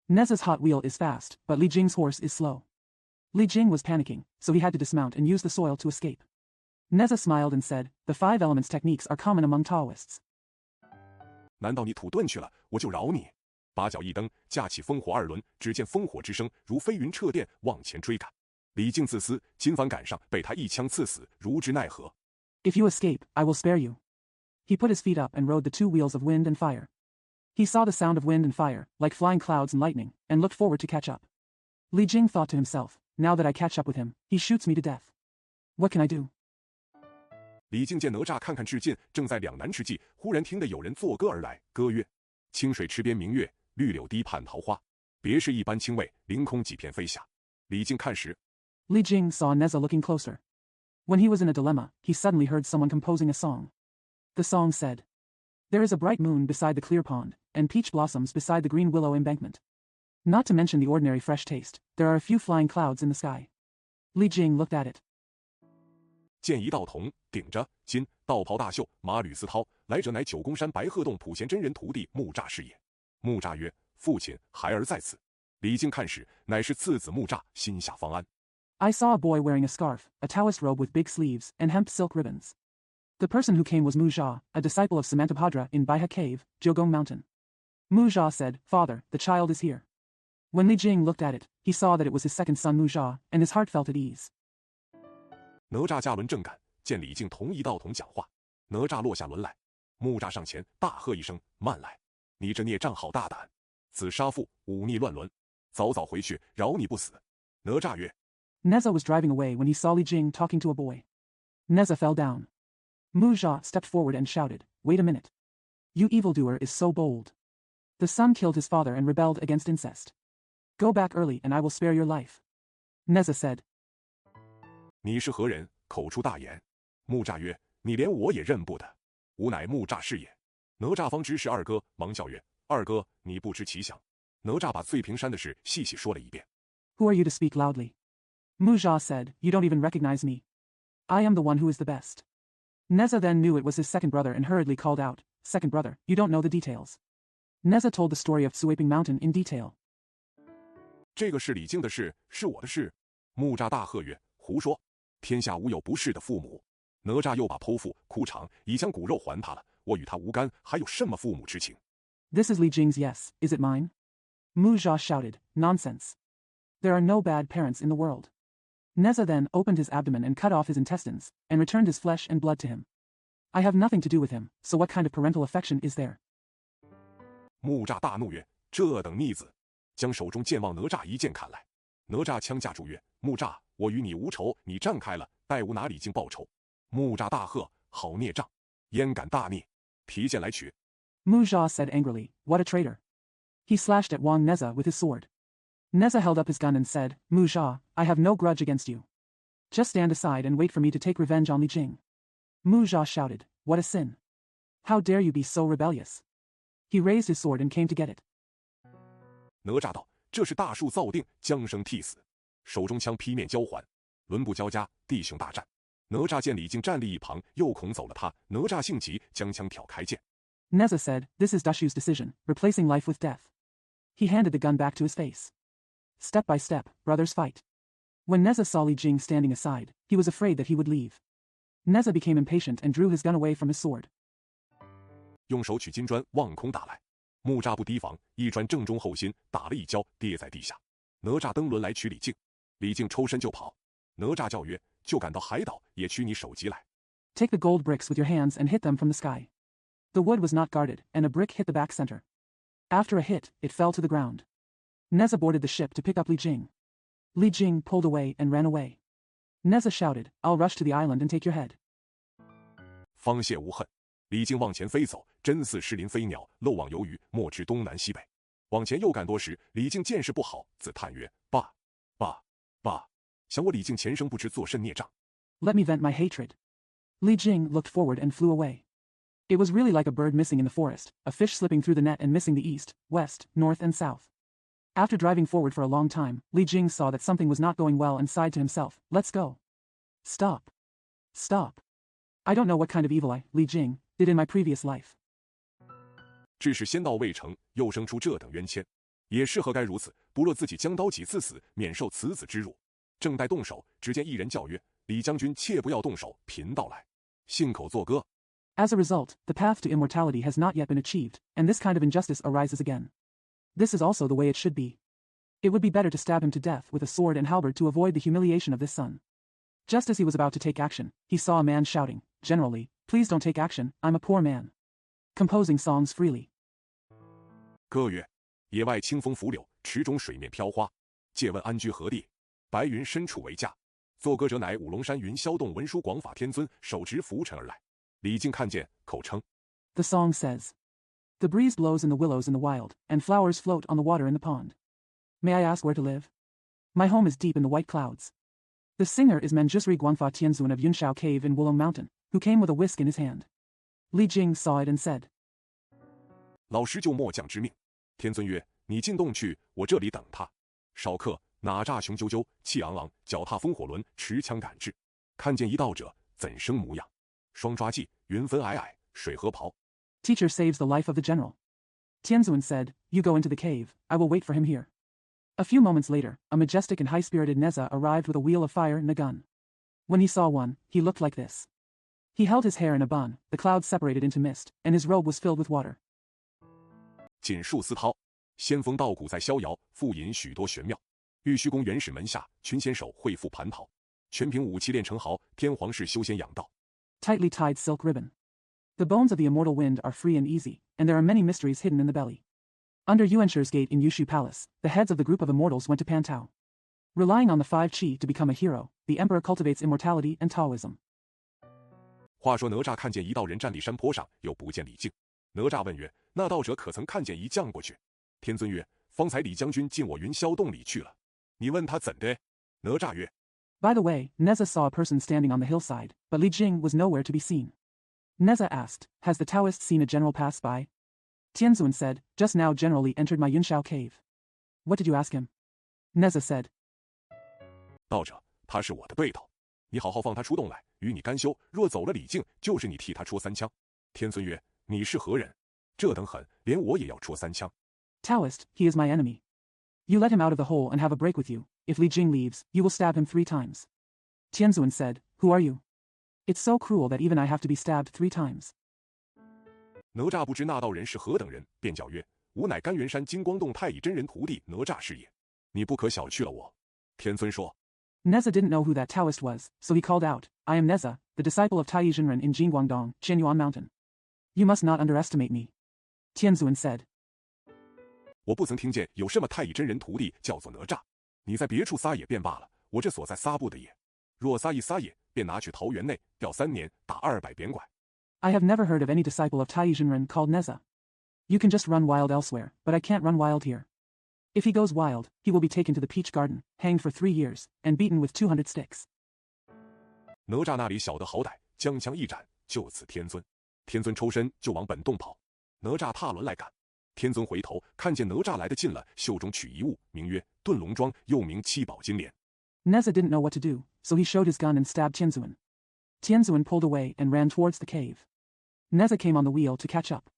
Neza's hot wheel is fast, but Li Jing's horse is slow. Li Jing was panicking, so he had to dismount and use the soil to escape. Neza smiled and said, "The 5 elements techniques are common among Taoists." 难道你土遁去了，我就饶你？把脚一蹬，架起风火2轮，只见烽火之声如飞云掣电往前追赶。李靖自私，今番赶上，被他一枪刺死，如之奈何？ If you escape, I will spare you. He put his feet up and rode the 2 wheels of wind and fire. He saw the sound of wind and fire, like flying clouds and lightning, and looked forward to catch up. Li Jing thought to himself, now that I catch up with him, he shoots me to death. What can I do? 李靖见哪吒看看至近，正在两难之际，忽然听得有人作歌而来，歌曰：“清水池边明月，绿柳堤畔桃花，别是一般清味，凌空几片飞霞。”李靖看时 Li Jing saw Neza looking closer. When he was in a dilemma, he suddenly heard someone composing a song. The song said, "There is a bright moon beside the clear pond, and peach blossoms beside the green willow embankment. Not to mention the ordinary fresh taste, there are a few flying clouds in the sky." Li Jing looked at it. 见一道童顶着金道袍大袖，马履丝绦，来者乃九宫山白鹤洞普贤真人徒弟木吒是也。木吒曰：“父亲，孩儿在此。”李靖看时，乃是次子木吒，心下方安。 I saw a boy wearing a scarf, a Taoist robe with big sleeves, and hemp silk ribbons. The person who came was Muzha, a disciple of Samantabhadra in Baiha Cave, Jiugong Mountain. Muzha said, "Father, the child is here." When Li Jing looked at it, he saw that it was his second son Muzha, and his heart felt at ease. 哪吒驾轮正赶，见李靖同一道童讲话，哪吒落下轮来，木吒上前大喝一声：“慢来！你这孽障好大胆！此杀父，忤逆乱伦，早早回去，饶你不死。”哪吒曰 Neza was driving away when he saw Li Jing talking to a boy. Neza fell down. Muzha stepped forward and shouted, "Wait a minute. You evildoer is so bold. The son killed his father and rebelled against incest. Go back early and I will spare your life." Neza said, 你是何人？口出大言。木吒曰：“你连我也认不得，吾乃木吒是也。”哪吒方知是二哥，忙笑曰：“二哥，你不知其详。”哪吒把翠屏山的事细细说了一遍。 "Who are you to speak loudly?" Muzha said, "You don't even recognize me. I am the one who is the best." Neza then knew it was his second brother and hurriedly called out, "Second brother, you don't know the details." Neza told the story of Suaping Mountain in detail. 这个是李靖的事，是我的事。木吒大喝曰：“胡说！天下无有不是的父母。”哪吒又把剖腹哭偿，已将骨肉还他了，我与他无干，还有什么父母之情？ This is Li Jing's yes, is it mine? Muzha shouted, "Nonsense. There are no bad parents in the world." Neza then opened his abdomen and cut off his intestines, and returned his flesh and blood to him. I have nothing to do with him, so what kind of parental affection is there? 木吒大怒曰：“这等逆子！”将手中剑往哪吒一剑砍来。哪吒枪架住曰：“木吒，我与你无仇，你站开了，待吾拿李靖报仇。”木吒大喝：“好孽障！焉敢大逆！提剑来取！” Muzha said angrily, "What a traitor." He slashed at Wang Neza with his sword. Neza held up his gun and said, "Muzha, I have no grudge against you. Just stand aside and wait for me to take revenge on Li Jing." Muzha shouted, "What a sin! How dare you be so rebellious?" He raised his sword and came to get it. 哪吒道：“这是大树造定，将生替死。”手中枪劈面交还，轮步交加，弟兄大战。哪吒见李靖站立一旁，又恐走了他，哪吒性急，将枪挑开剑。 Neza said, "This is Dashu's decision, replacing life with death." He handed the gun back to his face. Step by step, brothers fight. When Neza saw Li Jing standing aside, he was afraid that he would leave. Neza became impatient and drew his gun away from his sword. 用手取金砖望空打来，木吒不提防，一砖正中后心，打了一跤，跌在地下。哪吒登轮来取李靖，李靖抽身就跑。哪吒叫曰：“就赶到海岛，也取你首级来。Take the gold bricks with your hands and hit them from the sky. The wood was not guarded, and a brick hit the back center. After a hit, it fell to the ground. Neza boarded the ship to pick up Li Jing. Li Jing pulled away and ran away. Neza shouted, I'll rush to the island and take your head. 方谢无恨，李靖往前飞走，真似失林飞鸟，漏网游鱼，莫知东南西北。往前又赶多时，李靖见势不好，自叹曰：爸，想我李靖前生不知作甚孽障。 Let me vent my hatred. Li Jing looked forward and flew away. It was really like a bird missing in the forest, a fish slipping through the net and missing the east, west, north and south. After driving forward for a long time, Li Jing saw that something was not going well and sighed to himself, Let's go. Stop. I don't know what kind of evil I, Li Jing, did in my previous life. 致使先道未成，又生出这等冤愆，也是何该如此？不若自己将刀几次死，免受此子之辱。正待动手，只见一人叫曰：“李将军，切不要动手，贫道来。”信口作歌。 As a result, the path to immortality has not yet been achieved, and this kind of injustice arises again. This is also the way it should be. It would be better to stab him to death with a sword and halberd to avoid the humiliation of this son. Just as he was about to take action, he saw a man shouting, Generally, please don't take action, I'm a poor man. Composing songs freely. 歌曰：野外清风拂柳，池中水面飘花。借问安居何地？白云深处为家。作歌者乃五龙山云霄洞文殊广法天尊，手执拂尘而来。李靖看见，口称。The song says, The breeze blows in the willows in the wild, and flowers float on the water in the pond. May I ask where to live? My home is deep in the white clouds. The singer is Manjusri Guangfa Tianzun of Yunshao Cave in Wulong Mountain, who came with a whisk in his hand. Li Jing saw it and said, 老师救末将之命。天尊曰：你进洞去，我这里等他。少客哪吒雄赳赳，气昂昂，脚踏风火轮，持枪赶至。看见一道者，怎生模样？双抓髻，云分霭霭，水河袍。 Teacher saves the life of the general. Tianzun said, You go into the cave, I will wait for him here. A few moments later, a majestic and high-spirited Neza arrived with a wheel of fire and a gun. When he saw one, he looked like this. He held his hair in a bun, the clouds separated into mist, and his robe was filled with water. 锦束丝绦，仙风道骨在逍遥，复引许多玄妙。玉虚宫原始门下，群仙手会赴蟠桃。全凭武器炼成豪，天皇室修仙养道。 Tightly tied silk ribbon. The bones of the immortal wind are free and easy, and there are many mysteries hidden in the belly. Under Yuanshir's gate in Yushu Palace, the heads of the group of immortals went to Pantao. Relying on the 5 qi to become a hero, the emperor cultivates immortality and Taoism. 话说哪吒看见一道人站立山坡上，又不见李靖。哪吒问曰：那道者可曾看见一将过去？天尊曰：方才李将军进我云霄洞里去了。你问他怎的？哪吒曰： By the way, Neza saw a person standing on the hillside, but Li Jing was nowhere to be seen. Neza asked, Has the Taoist seen a general pass by? Tianzun said, Just now General Li entered my Yunshao cave. What did you ask him? Neza said, 道者，他是我的对头，你好好放他出洞来，与你甘休。若走了李靖，就是你替他戳3枪。天尊曰：你是何人？这等狠，连我也要戳3枪。 Taoist, he is my enemy. You let him out of the hole and have a break with you. If Li Jing leaves, you will stab him 3 times. Tianzun said, Who are you? It's so cruel that even I have to be stabbed 3 times. 哪吒不知那道人是何等人，便叫曰：吾乃甘元山金光洞太乙真人徒弟哪吒是也。你不可小觑了我。天尊说。 Neza didn't know who that Taoist was, so he called out, I am Neza, the disciple of Tai Zhenren in Jingguangdong, Qianyuan Mountain. You must not underestimate me. Tianzun said. 我不曾听见有什么太乙真人徒弟叫做哪吒，你在别处撒野便罢了，我这所在撒不得也。若撒一撒野，便拿去桃园内吊3年，打200扁拐。 I have never heard of any disciple of Tai Zhenren called Neza. You can just run wild elsewhere, but I can't run wild here. If he goes wild, he will be taken to the peach garden, hanged for 3 years, and beaten with 200 sticks. 哪吒那里晓得好歹，将枪一斩，就此天尊。天尊抽身就往本洞跑，哪吒踏轮来赶。天尊回头看见哪吒来得近了，袖中取一物，名曰遁龙桩，又名七宝金莲。 Neza didn't know what to do, so he showed his gun and stabbed Tianzun. Tianzun pulled away and ran towards the cave. Neza came on the wheel to catch up.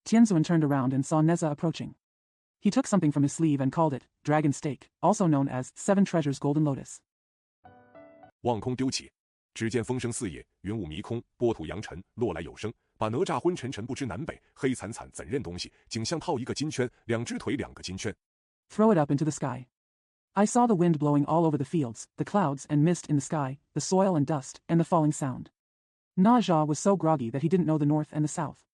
Tianzun turned around and saw Neza approaching. He took something from his sleeve and called it Dragon Stake, also known as 7 Treasures Golden Lotus. 望空丢起，只见风声四野，云雾迷空，波土扬尘，落来有声，把哪吒昏沉沉不知南北，黑惨惨怎认东西？颈项套一个金圈，2只腿2个金圈。 Throw it up into the sky. I saw the wind blowing all over the fields, the clouds and mist in the sky, the soil and dust, and the falling sound. Na Zha was so groggy that he didn't know the north and the south.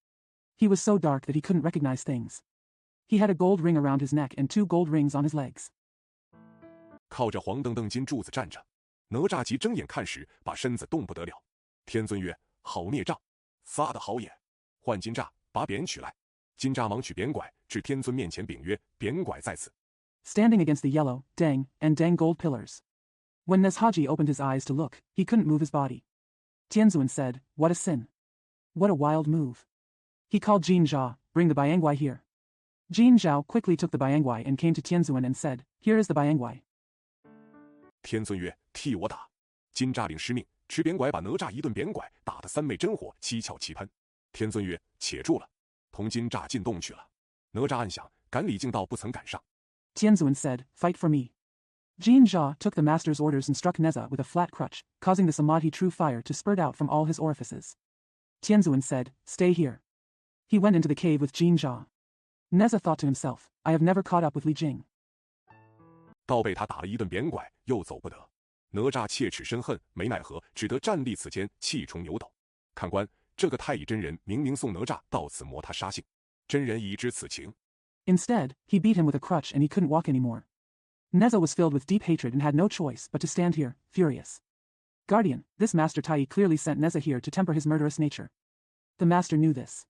He was so dark that he couldn't recognize things. He had a gold ring around his neck and 2 gold rings on his legs. 靠着黄澄澄金柱子站着，哪吒急睁眼看时，把身子动不得了。天尊曰：“好孽障，撒得好也！唤金吒，把匾取来。”金吒忙取匾拐，至天尊面前禀曰：“匾拐在此。” Standing against the yellow, dang, and dang gold pillars. When Nezhaji opened his eyes to look, he couldn't move his body. Tianzuan said, "What a sin! What a wild move!" He called Jin Zha, "Bring the Biangguai here." Jin Zhao quickly took the Biangguai and came to Tianzuan and said, "Here is the Biangguai." 天尊曰：“替我打。”金吒领师命，持匾拐把哪吒一顿匾拐打得3昧真火，七窍齐喷。天尊曰：“且住了，同金吒进洞去了。”哪吒暗想，赶李靖道不曾赶上。Tianzuan said, "Fight for me." Jin Zha took the master's orders and struck Neza with a flat crutch, causing the samadhi true fire to spurt out from all his orifices. Tianzuan said, "Stay here." He went into the cave with Jin Zha. Neza thought to himself, "I have never caught up with Li Jing." 倒被他打了一顿匾拐，又走不得。哪吒切齿深恨，没奈何，只得站立此间，气冲牛斗。看官，这个太乙真人明明送哪吒到此磨他杀性，真人已知此情。Instead, he beat him with a crutch and he couldn't walk anymore. Neza was filled with deep hatred and had no choice but to stand here, furious. Guardian, this Master Tai clearly sent Neza here to temper his murderous nature. The master knew this.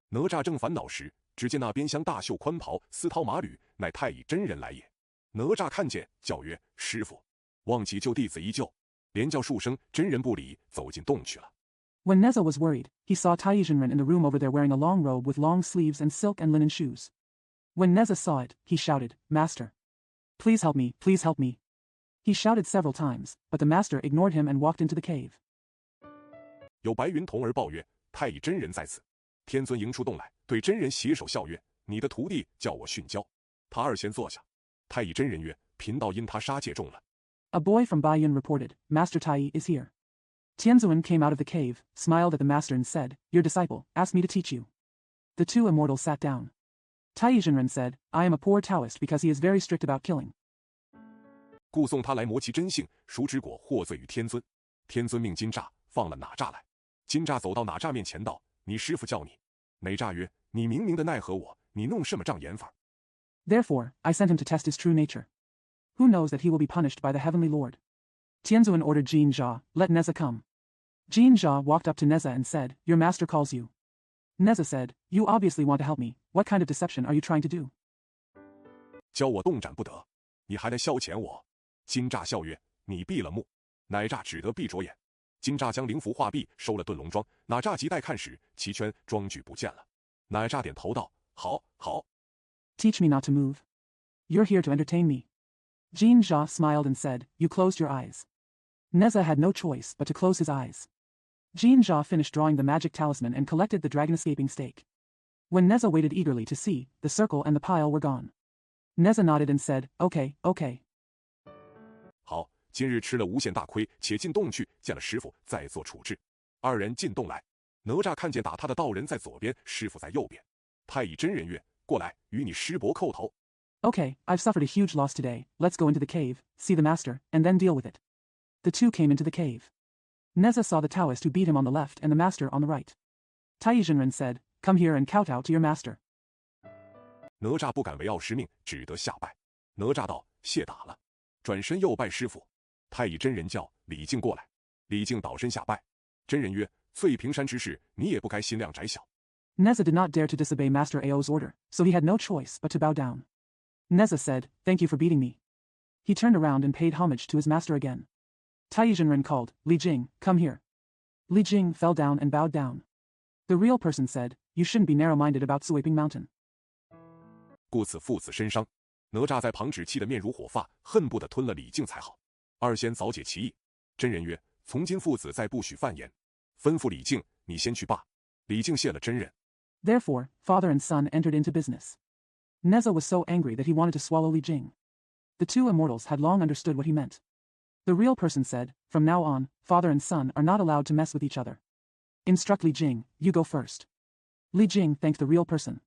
哪吒正烦恼时，只见那边厢大袖宽袍，丝绦马履，乃太乙真人来也。哪吒看见，叫曰：“师傅！”忘记救弟子一救，连叫数声，真人不理，走进洞去了。When Neza was worried, he saw Tai Zhenren in the room over there wearing a long robe with long sleeves and silk and linen shoes. When Neza saw it, he shouted, "Master! Please help me, please help me." He shouted several times, but the master ignored him and walked into the cave. 有白云童儿报曰：“太乙真人在此。”天尊迎出洞来，对真人携手笑曰：“你的徒弟叫我训教。”他二先坐下。太乙真人曰：“贫道因他杀戒重了。” A boy from Baiyun reported, "Master Tai is here." Tianzuan came out of the cave, smiled at the master and said, "Your disciple asked me to teach you." The 2 immortals sat down. Tai Zhenren said, "I am a poor Taoist because he is very strict about killing." 故送他来磨其真性，孰知果获罪于天尊。天尊命金吒放了哪吒来。金吒走到哪吒面前道：“你师父叫你。”哪吒曰：“你明明的奈何我，你弄什么障眼法？” Therefore, I sent him to test his true nature. Who knows that he will be punished by the heavenly Lord? Tianzuan ordered Jin Zha, "Let Neza come." Jin Zha walked up to Neza and said, "Your master calls you." Neza said, "You obviously want to help me. What kind of deception are you trying to do?" 教我动斩不得，你还来消遣我。金吒笑曰：“你闭了目。”乃吒只得闭着眼。金吒将灵符化毕，收了遁龙装。哪吒急待看时，齐圈装具不见了。乃吒点头道：“好，好。” Teach me not to move. You're here to entertain me. Jin Zha smiled and said, "You closed your eyes." Neza had no choice but to close his eyes. Jin Zha finished drawing the magic talisman and collected the dragon-escaping stake. When Neza waited eagerly to see, the circle and the pile were gone. Neza nodded and said, "Okay, okay." 好，今日吃了无限大亏，且进洞去，见了师傅再做处置。二人进洞来，哪吒看见打他的道人在左边，师傅在右边。太乙真人曰：“过来，与你师伯叩头。” Okay, I've suffered a huge loss today. Let's go into the cave, see the master, and then deal with it. The 2 came into the cave. Neza saw the Taoist who beat him on the left and the master on the right. Tai Zhenren said, "Come here and kowtow to your master." 哪吒不敢违拗师命，只得下拜。哪吒道：“谢打了。”转身又拜师傅。太乙真人叫李靖过来，李靖倒身下拜。真人曰：“翠屏山之事，你也不该心量窄小。” Neza did not dare to disobey Master Ao's order, so he had no choice but to bow down. Neza said, "Thank you for beating me." He turned around and paid homage to his master again. Tai Zhenren called, "Li Jing, come here." Li Jing fell down and bowed down. The real person said, "You shouldn't be narrow-minded about Sweeping Mountain." 故此父子身伤。哪吒在旁只气得面如火发，恨不得吞了李靖才好。二仙早解其意。真人曰：“从今父子再不许犯言。”吩咐李靖：“你先去罢。”李靖谢了真人。Therefore, father and son entered into business. Neza was so angry that he wanted to swallow Li Jing. The 2 immortals had long understood what he meant. The real person said, "From now on, father and son are not allowed to mess with each other. Instruct Li Jing, you go first." Li Jing thanked the real person.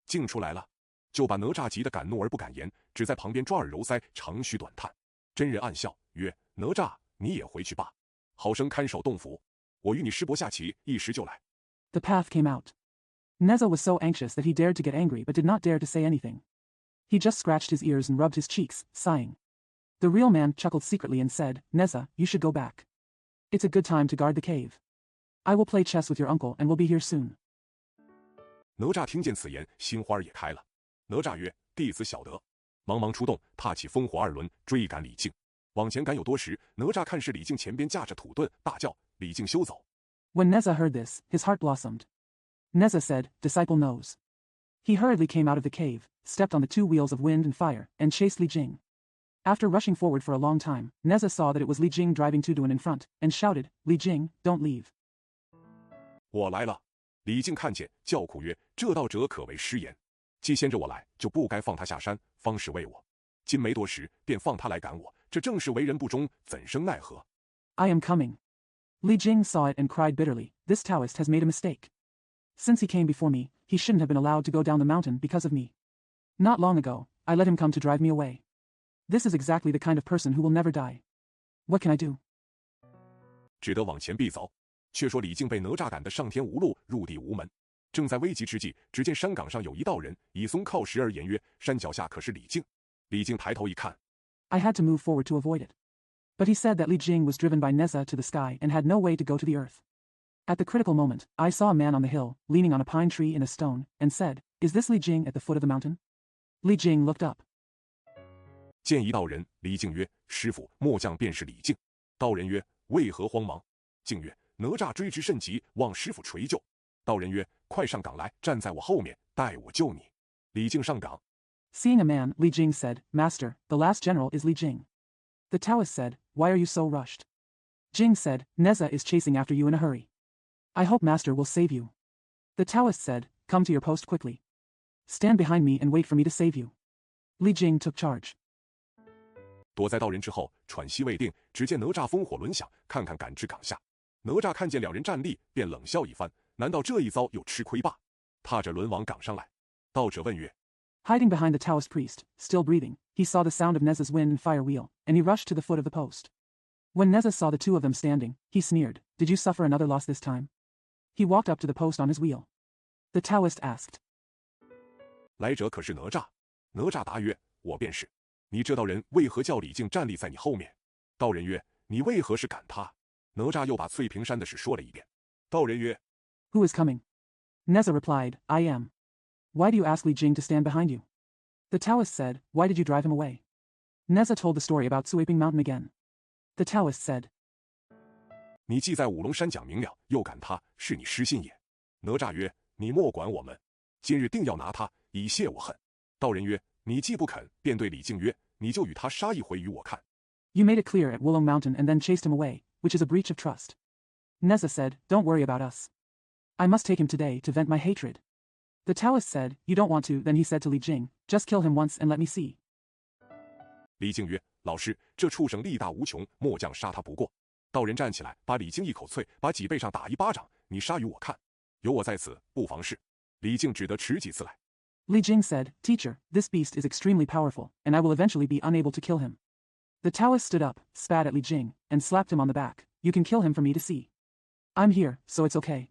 靖出来了，就把哪吒急得敢怒而不敢言，只在旁边抓耳揉腮，长吁短叹。真人暗笑曰：“哪吒，你也回去吧，好生看守洞府，我与你师伯下棋，一时就来。” The path came out. Neza was so anxious that he dared to get angry but did not dare to say anything. He just scratched his ears and rubbed his cheeks, sighing. The real man chuckled secretly and said, "Neza, you should go back. It's a good time to guard the cave. I will play chess with your uncle and will be here soon." 哪吒听见此言，心花也开了。哪吒曰：“弟子晓得。”忙忙出洞，踏起烽火2轮，追赶李靖。往前赶有多时，哪吒看是李靖前边架着土盾，大叫：“李靖休走！” When Neza heard this, his heart blossomed. Neza said, "Disciple knows." He hurriedly came out of the cave, stepped on the 2 wheels of wind and fire, and chased Li Jing. After rushing forward for a long time, Neza saw that it was Li Jing driving Tuduan in front, and shouted, "Li Jing, don't leave." 我来了。李靖看见，叫苦曰：“这道者可谓失言。既先着我来，就不该放他下山，方是为我。今没多时，便放他来赶我，这正是为人不忠，怎生奈何？” I am coming. Li Jing saw it and cried bitterly, "This Taoist has made a mistake. Since he came before me, he shouldn't have been allowed to go down the mountain because of me. Not long ago, I let him come to drive me away. This is exactly the kind of person who will never die. What can I do?" 只得往前必走。却说李靖被哪吒赶得上天无路，入地无门。正在危急之际，只见山岗上有一道人，以松靠石而言曰：“山脚下可是李靖？”李靖抬头一看 I had to move forward to avoid it. But he said that Li Jing was driven by Neza to the sky and had no way to go to the earth. At the critical moment, I saw a man on the hill, leaning on a pine tree and a stone, and said, "Is this Li Jing at the foot of the mountain?" Li Jing looked up. 见一道人，李靖曰：“师傅，末将便是李靖。”道人曰：“为何慌忙？”靖曰：“哪吒追之甚急，望师傅垂救。”道人曰：“快上岗来，站在我后面，待我救你。”李靖上岗。 Seeing a man, Li Jing said, "Master, the last general is Li Jing." The Taoist said, "Why are you so rushed?" Jing said, "Neza is chasing after you in a hurry. I hope Master will save you." The Taoist said, "Come to your post quickly. Stand behind me and wait for me to save you." Li Jing took charge. 躲在道人之后，喘息未定，只见哪吒烽火轮响，看看赶至岗下。哪吒看见2人站立，便冷笑一番：“难道这一遭有吃亏吧？”踏着轮往岗上来。道者问曰： Hiding behind the Taoist priest, still breathing, he saw the sound of Neza's wind and fire wheel, and he rushed to the foot of the post. When Neza saw the 2 of them standing, he sneered, "Did you suffer another loss this time?" He walked up to the post on his wheel. The Taoist asked, 来者可是哪吒？哪吒答曰：“我便是。你这道人为何叫李靖站立在你后面？”道人曰：“你为何是赶他？”哪吒又把翠屏山的事说了一遍。道人曰： "Who is coming?" Neza replied, "I am. Why do you ask Li Jing to stand behind you?" The Taoist said, "Why did you drive him away?" Neza told the story about Suiping Mountain again. The Taoist said, 你既在五龙山讲明了，又赶他，是你失信也。哪吒曰：“你莫管我们，今日定要拿他，以泄我恨。”道人曰：“你既不肯，便对李靖曰：‘你就与他杀一回与我看。’ "You made it clear at Wulong Mountain and then chased him away, which is a breach of trust." Neza said, "Don't worry about us. I must take him today to vent my hatred." The Taoist said, "You don't want to," then he said to Li Jing, "Just kill him once and let me see." 李靖曰：“老师，这畜生力大无穷，末将杀他不过。”道人站起来，把李靖一口啐，把脊背上打一巴掌：“你杀与我看，有我在此，不妨事。”李靖只得迟几次来。Li Jing said, "Teacher, this beast is extremely powerful, and I will eventually be unable to kill him." The Taoist stood up, spat at Li Jing, and slapped him on the back. "You can kill him for me to see. I'm here, so it's okay."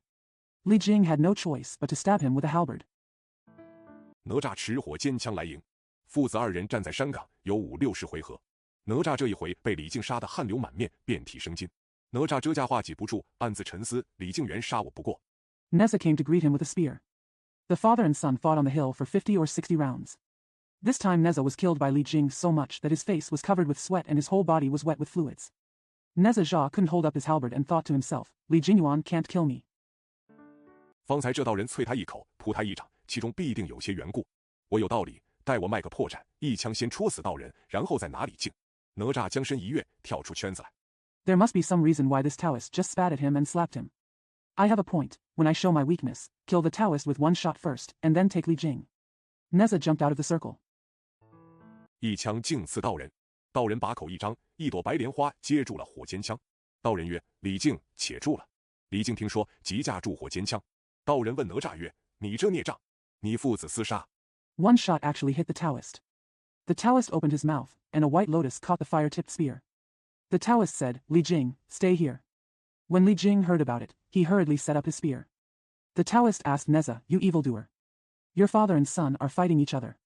Li Jing had no choice but to stab him with a halberd. 哪吒持火尖枪来迎，父子2人站在山岗，有50-60回合。哪吒这一回被李靖杀得汗流满面，遍体生津。哪吒遮架话挤不住，暗自沉思：李靖原杀我不过。 Neza came to greet him with a spear. The father and son fought on the hill for 50 or 60 rounds. This time Neza was killed by Li Jing so much that his face was covered with sweat and his whole body was wet with fluids. Neza Jia couldn't hold up his halberd and thought to himself, "Li Jingyuan can't kill me." 方才这道人啐他一口，扑他一掌，其中必定有些缘故。我有道理，待我卖个破绽，一枪先戳死道人，然后再拿李靖。哪吒将身一跃，跳出圈子来。 There must be some reason why this Taoist just spat at him and slapped him. I have a point. When I show my weakness, kill the Taoist with 1 shot first, and then take Li Jing. Neza jumped out of the circle. 一枪竟刺道人，道人把口一张，一朵白莲花接住了火尖枪。道人曰：“李靖，且住了。”李靖听说，即架住火尖枪。道人问哪吒曰：“你这孽障，你父子厮杀， One shot actually hit the Taoist. The Taoist opened his mouth, and a white lotus caught the fire-tipped spear. The Taoist said, Li Jing, stay here. When Li Jing heard about it, he hurriedly set up his spear. The Taoist asked Neza, you evildoer. Your father and son are fighting each other.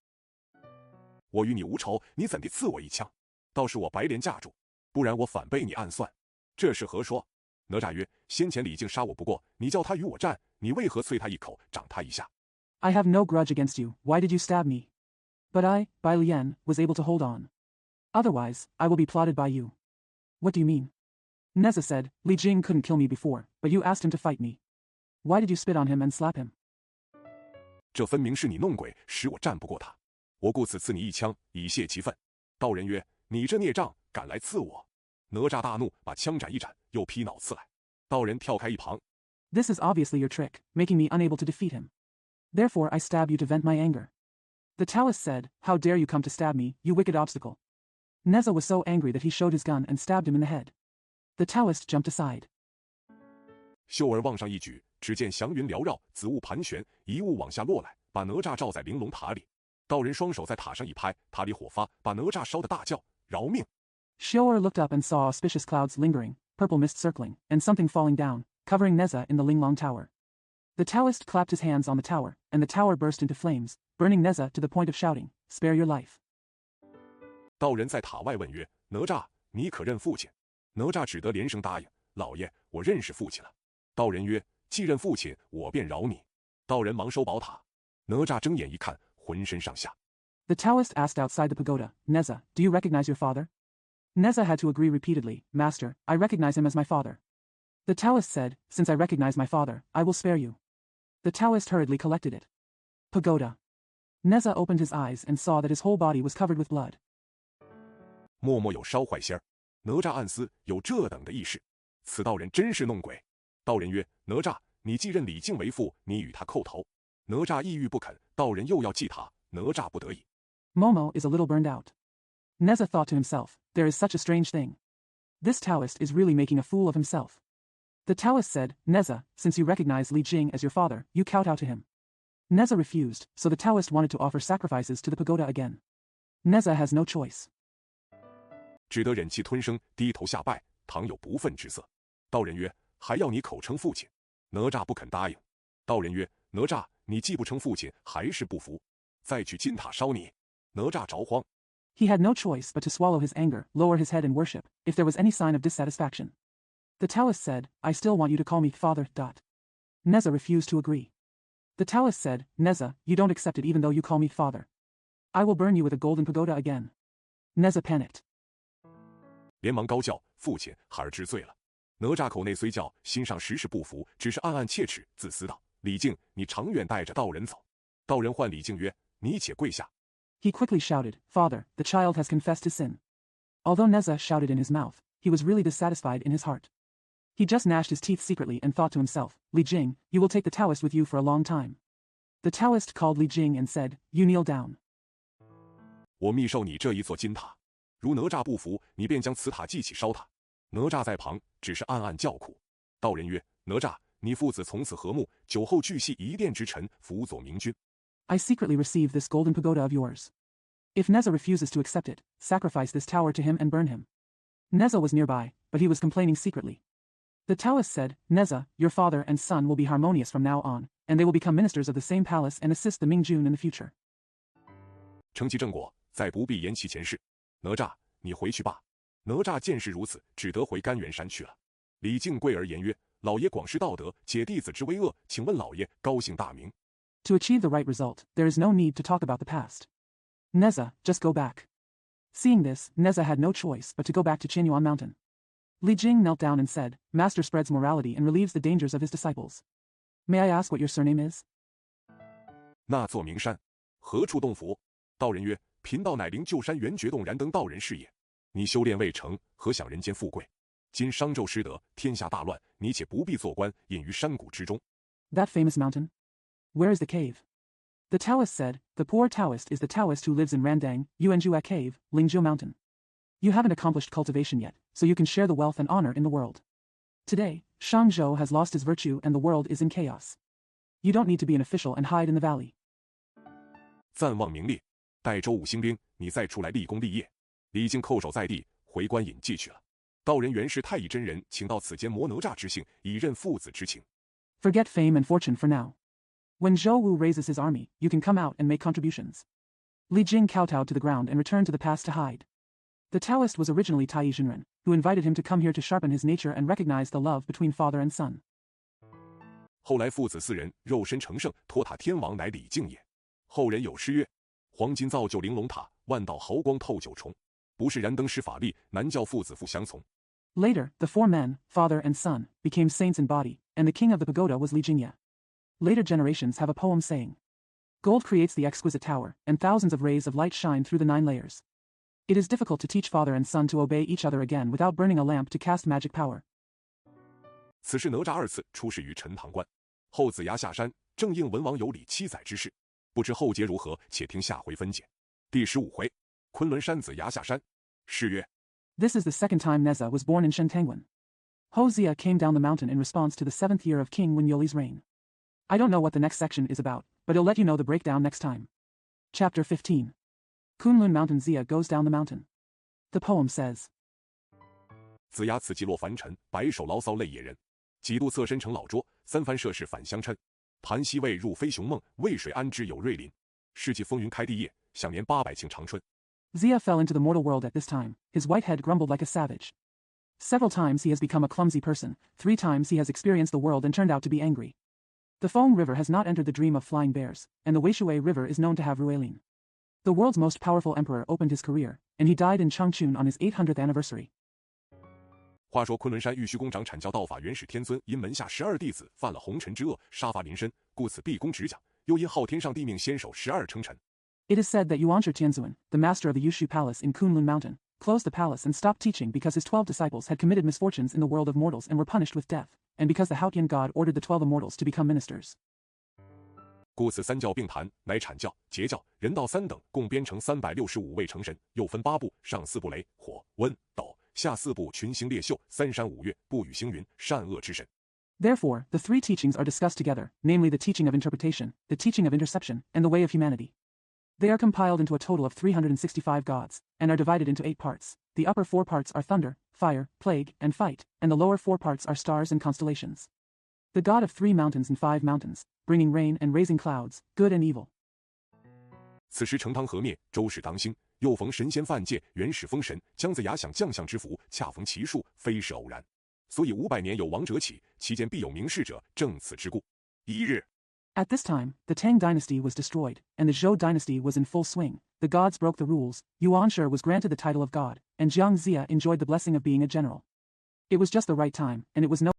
我与你无仇，你怎地刺我一枪？倒是我白莲架住，不然我反被你暗算。这是何说？哪吒曰：先前李靖杀我不过，你叫他与我战，你为何啐他一口，长他一下？ I have no grudge against you, why did you stab me? But I, Bai Lian, was able to hold on. Otherwise, I will be plotted by you. What do you mean? Neza said, Li Jing couldn't kill me before, but you asked him to fight me. Why did you spit on him and slap him? 这分明是你弄鬼，使我战不过他。我故此刺你一枪，以泄其愤。道人曰：你这孽障，敢来刺我！哪吒大怒，把枪斩一斩，又劈脑刺来。道人跳开一旁。This is obviously your trick, making me unable to defeat him. Therefore I stab you to vent my anger. The Taoist said, How dare you come to stab me, you wicked obstacle. Neza was so angry that he showed his gun and stabbed him in the head. The Taoist jumped aside. 秀儿往上一举，只见祥云缭绕，紫雾盘旋，一雾往下落来，把哪吒罩在玲珑塔里。道人双手在塔上一拍，塔里火发，把哪吒烧得大叫：饶命！ Xiao'er looked up and saw auspicious clouds lingering, purple mist circling, and something falling down, covering Neza in the Linglong Tower. The Taoist clapped his hands on the tower, and the tower burst into flames, burning Neza to the point of shouting, Spare your life. 道人在塔外问曰：哪吒，你可认父亲？哪吒只得连声答应：老爷，我认识父亲了。道人曰：既认父亲，我便饶你。道人忙收宝塔。哪吒睁眼一看，浑身上下。The Taoist asked outside the pagoda, Neza, do you recognize your father? Neza had to agree repeatedly, Master, I recognize him as my father. The Taoist said, Since I recognize my father, I will spare you. The Taoist hurriedly collected it. Pagoda. Neza opened his eyes and saw that his whole body was covered with blood. 默默有烧坏仙儿。哪吒暗思，有这等的异事，此道人真是弄鬼。道人曰：哪吒，你既认李靖为父，你与他叩头。哪吒意欲不肯，道人又要祭他，哪吒不得已。 Momo is a little burned out. Neza thought to himself, there is such a strange thing. This Taoist is really making a fool of himself. The Taoist said, Neza, since you recognize Li Jing as your father, you kowtow to him. Neza refused, so the Taoist wanted to offer sacrifices to the pagoda again. Neza has no choice. 只得忍气吞声，低头下拜，倘有不忿之色。道人曰：还要你口称父亲。哪吒不肯答应。道人曰：哪吒，你既不称父亲，还是不服，再去金塔烧你。哪吒着慌。 He had no choice but to swallow his anger, lower his head and worship, if there was any sign of dissatisfaction. The Taoist said, I still want you to call me father. Neza refused to agree. The Taoist said, Neza, you don't accept it even though you call me father. I will burn you with a golden pagoda again. Neza panicked. 连忙高叫：父亲，孩儿知罪了。哪吒口内虽叫，心上时时不服，只是暗暗切齿，自私道：李靖，你长远带着道人走。道人唤李靖曰：你且跪下。 He quickly shouted, Father, the child has confessed his sin. Although Neza shouted in his mouth, he was really dissatisfied in his heart. He just gnashed his teeth secretly and thought to himself, Li Jing, you will take the Taoist with you for a long time. The Taoist called Li Jing and said, You kneel down. 我密授你这一座金塔，如哪吒不服，你便将此塔祭起烧他。哪吒在旁，只是暗暗叫苦。道人曰：哪吒，你父子从此和睦，久后俱系一殿之臣，辅佐明君。 I secretly received this golden pagoda of yours. If Neza refuses to accept it, sacrifice this tower to him and burn him. Neza was nearby, but he was complaining secretly. The Taoist said, Neza, your father and son will be harmonious from now on, and they will become ministers of the same palace and assist the Mingjun in the future. 成其正果，再不必言其前事。哪吒，你回去吧。哪吒见势如此，只得回甘元山去了。李靖跪而言曰：老爷广施道德，解弟子之危恶，请问老爷高姓大名？ To achieve the right result, there is no need to talk about the past. Neza, just go back. Seeing this, Neza had no choice but to go back to Qianyuan Mountain. Li Jing knelt down and said, Master spreads morality and relieves the dangers of his disciples. May I ask what your surname is? 那座名山，何处洞府？道人曰：贫道乃灵鹫山元觉洞燃灯道人是也。你修炼未成，何想人间富贵？今商纣失德，天下大乱，你且不必做官，隐于山谷之中。 That famous mountain? Where is the cave? The Taoist said, The poor Taoist is the Taoist who lives in Randang, Yuanjua Cave, Lingzhou Mountain. You haven't accomplished cultivation yet, so you can share the wealth and honor in the world. Today, Shangzhou has lost his virtue and the world is in chaos. You don't need to be an official and hide in the valley. 暂忘名列。待周武兴兵，你再出来立功立业。李靖叩首在地，回官隐迹去了。道人原是太乙真人，请到此间磨哪吒之幸，以任父子之情。Forget fame and fortune for now. When Zhou Wu raises his army, you can come out and make contributions. Li Jing kowtowed to the ground and returned to the past to hide. The Taoist was originally Tai Zhenren, who invited him to come here to sharpen his nature and recognize the love between father and son. 后来父子四人肉身成圣，托塔天王乃李靖也。后人有诗曰：黄金造就玲珑塔，万道毫光透九重。不是燃灯施法力，难教父子复相从。Later, the four men, father and son, became saints in body, and the king of the pagoda was Li Jingye. Later generations have a poem saying, Gold creates the exquisite tower, and thousands of rays of light shine through the 9 layers. It is difficult to teach father and son to obey each other again without burning a lamp to cast magic power. 此事哪吒二次出世于陈塘关，后子牙下山，正应文王有礼7载之事。不知后结如何，且听下回分解。第15回，昆仑山子牙下山。诗曰 This is the second time Neza was born in Shentangwan. Hosea came down the mountain in response to the 7th year of King Wenyuli's reign. I don't know what the next section is about, but I'll let you know the breakdown next time. Chapter 15. Kunlun Mountain Zia goes down the mountain. The poem says, 子牙此即落凡尘，白首牢骚泪野人。几度侧身成老拙，三番涉世反相嗔。盘膝未入飞熊梦，渭水安知有瑞林。世纪风云开地业，享年800庆长春。Zia fell into the mortal world at this time. His white head grumbled like a savage. Several times he has become a clumsy person. 3 times he has experienced the world and turned out to be angry. The Feng River has not entered the dream of flying bears, and the Weishui River is known to have Ruelin. The world's most powerful emperor opened his career, and he died in Changchun on his 800th anniversary. 话说昆仑山玉虚宫掌阐教道法元始天尊因门下12弟子犯了红尘之恶，杀伐临身，故此毕恭直讲，又因昊天上帝命先手12称臣。It is said that Yuanshi Tianzuan, the master of the Yushu Palace in Kunlun Mountain, closed the palace and stopped teaching because his 12 disciples had committed misfortunes in the world of mortals and were punished with death, and because the Haotian god ordered the 12 immortals to become ministers. 故此3教并坛，乃阐教、截教、人道3等，共编成365位成神，又分8部，上4部雷、火、温、斗，下4部群星列宿、3山5岳、不雨星云，善恶之神。Therefore, the 3 teachings are discussed together, namely the teaching of interpretation, the teaching of interception, and the way of humanity. They are compiled into a total of 365 gods, and are divided into 8 parts. The upper 4 parts are thunder, fire, plague, and fight, and the lower 4 parts are stars and constellations. The god of 3 mountains and 5 mountains, bringing rain and raising clouds, good and evil. 此时成汤河灭，周氏当兴，又逢神仙犯戒，元始封神，姜子牙享将相之福，恰逢其数，非是偶然。所以500年有王者起，其间必有明示者，正此之故。一日。At this time, the Tang dynasty was destroyed, and the Zhou dynasty was in full swing. The gods broke the rules, Yuan Shi was granted the title of god, and Jiang Zia enjoyed the blessing of being a general. It was just the right time, and it was no